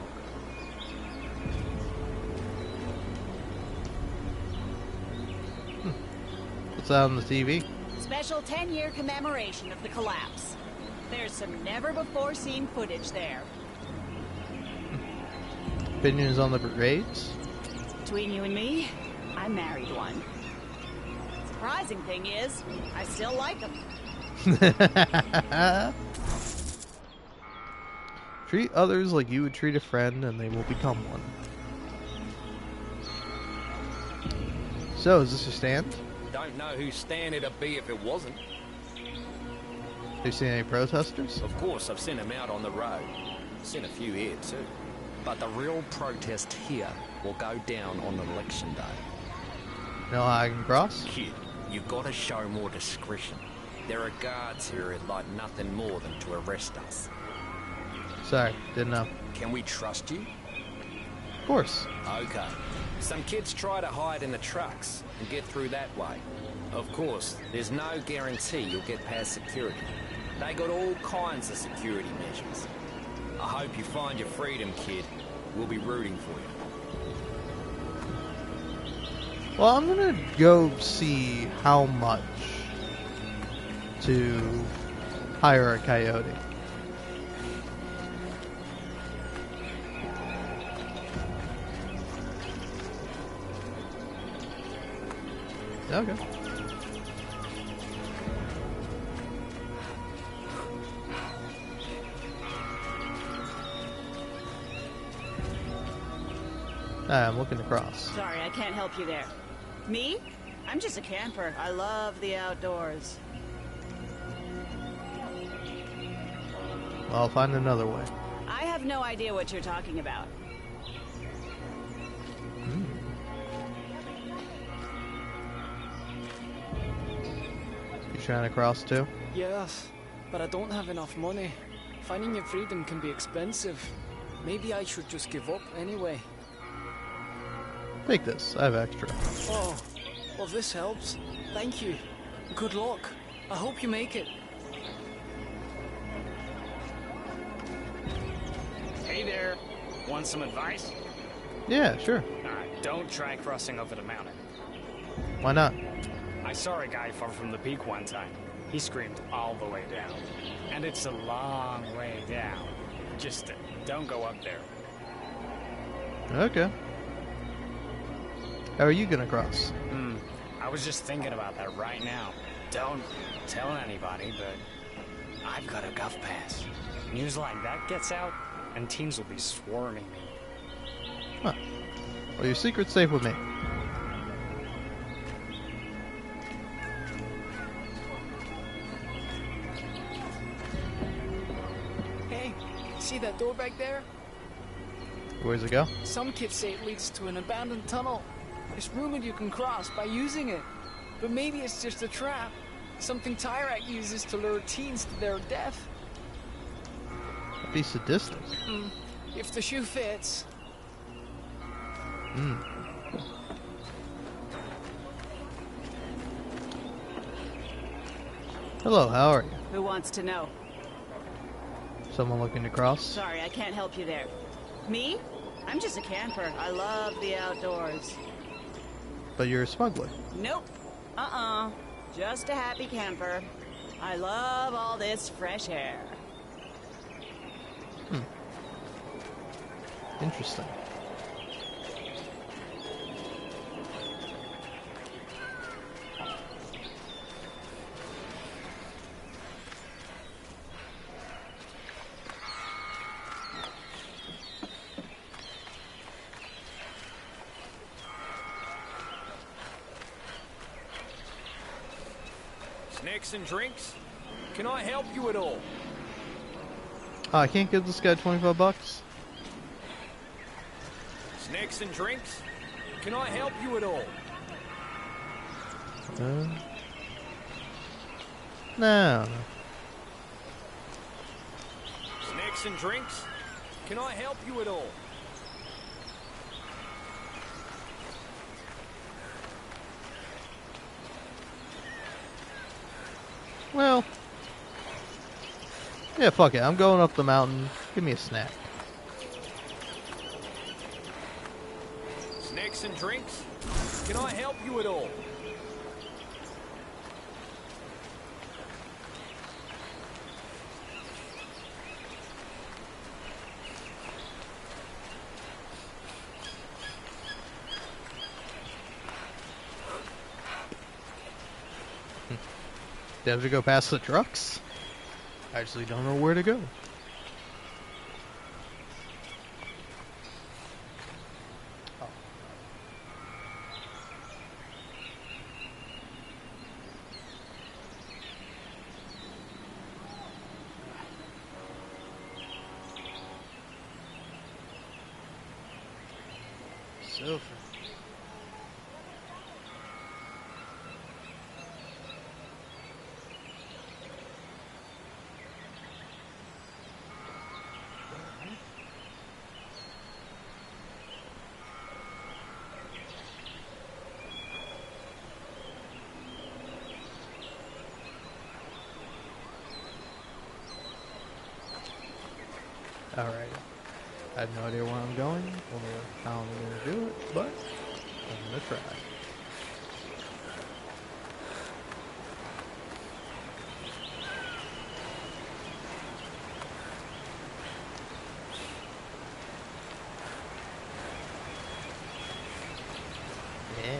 What's that on the TV? Special 10-year commemoration of the collapse. There's some never-before-seen footage there. Opinions on the brigades? Between you and me, I married one. Surprising thing is, I still like him. Treat others like you would treat a friend, and they will become one. So, is this your stand? Don't know whose stand it'd be if it wasn't. Have you seen any protesters? Of course, I've seen them out on the road. Seen a few here, too. But the real protest here will go down on election day. Know how I can cross? Kid, you gotta show more discretion. There are guards here who'd like nothing more than to arrest us. Sorry, didn't know. Can we trust you? Of course. Okay. Some kids try to hide in the trucks and get through that way. Of course, there's no guarantee you'll get past security. They got all kinds of security measures. I hope you find your freedom, kid. We'll be rooting for you. Well, I'm gonna go see how much to hire a coyote. Okay. I'm looking to cross. Sorry, I can't help you there. Me? I'm just a camper. I love the outdoors. Well, I'll find another way. I have no idea what you're talking about. You trying to cross too? Yes, but I don't have enough money. Finding your freedom can be expensive. Maybe I should just give up anyway. Take this. I have extra. Oh, well, this helps. Thank you. Good luck. I hope you make it. Hey there. Want some advice? Yeah, sure. Don't try crossing over the mountain. Why not? I saw a guy fall from the peak one time. He screamed all the way down. And it's a long way down. Just don't go up there. Okay. How are you gonna cross? I was just thinking about that right now. Don't tell anybody, but I've got a Guff Pass. News like that gets out, and teens will be swarming me. Huh. Well, your secret's safe with me. Hey, see that door back there? Where's it go? Some kids say it leads to an abandoned tunnel. It's rumored you can cross by using it. But maybe it's just a trap. Something Tyrak uses to lure teens to their death. That'd be sadistic. If the shoe fits. Hello, how are you? Who wants to know? Someone looking to cross? Sorry, I can't help you there. Me? I'm just a camper. I love the outdoors. But you're a smuggler. Nope. Just a happy camper. I love all this fresh air. Interesting. Snacks and drinks? Can I help you at all? Oh, I can't give this guy $25? Snacks and drinks? Can I help you at all? No. Snacks and drinks? Can I help you at all? Well, yeah, fuck it. I'm going up the mountain. Give me a snack. Snacks and drinks? Can I help you at all? Do I have to go past the trucks? I actually don't know where to go. Silver. Alright. I have no idea where I'm going or how I'm going to do it, but I'm going to try. Yeah.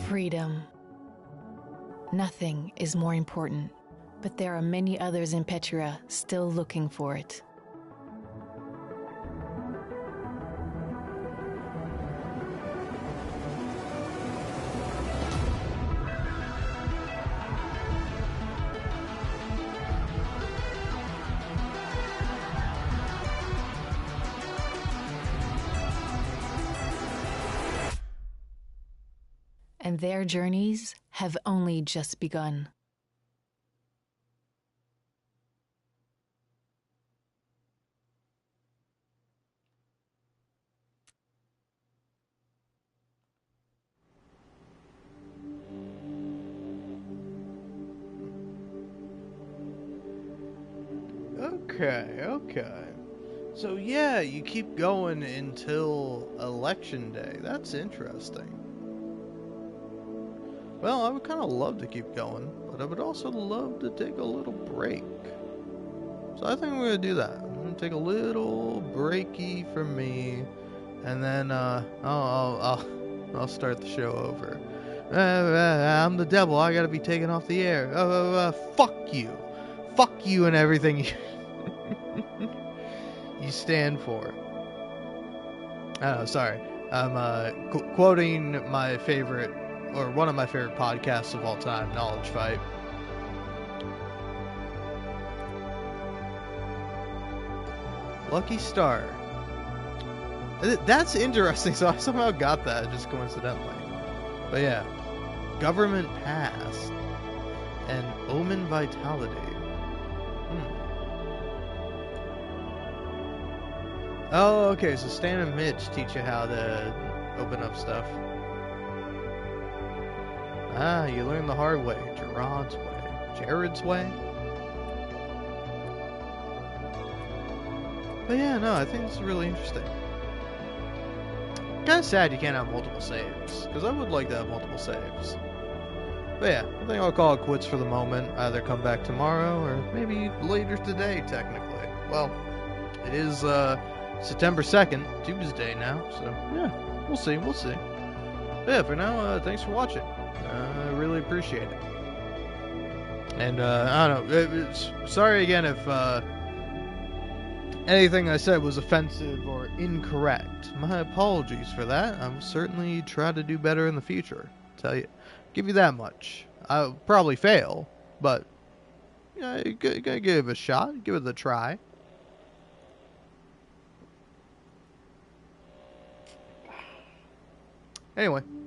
Freedom. Nothing is more important, but there are many others in Petria still looking for it. And their journeys have only just begun. Okay. So yeah, you keep going until election day. That's interesting. Well, I would kind of love to keep going, but I would also love to take a little break. So I think we're gonna do that. I'm gonna take a little breaky from me, and then I'll start the show over. I'm the devil. I gotta be taken off the air. Fuck you, and everything you stand for. Oh, sorry. I'm quoting my favorite, or one of my favorite podcasts of all time, Knowledge Fight. Lucky Star. That's interesting, so I somehow got that just coincidentally. But yeah, Government Past and Omen Vitality. Oh, okay, so Stan and Mitch teach you how to open up stuff. Ah, you learn the hard way. Jared's way? But yeah, no, I think this is really interesting. Kinda sad you can't have multiple saves, because I would like to have multiple saves. But yeah, I think I'll call it quits for the moment. Either come back tomorrow, or maybe later today, technically. Well, it is, September 2nd, Tuesday now, so yeah, we'll see. But yeah, for now, thanks for watching. I really appreciate it. And, I don't know, sorry again if, anything I said was offensive or incorrect. My apologies for that. I will certainly try to do better in the future. Give you that much. I'll probably fail, but, you know, gotta give it a shot, give it a try. Anyway.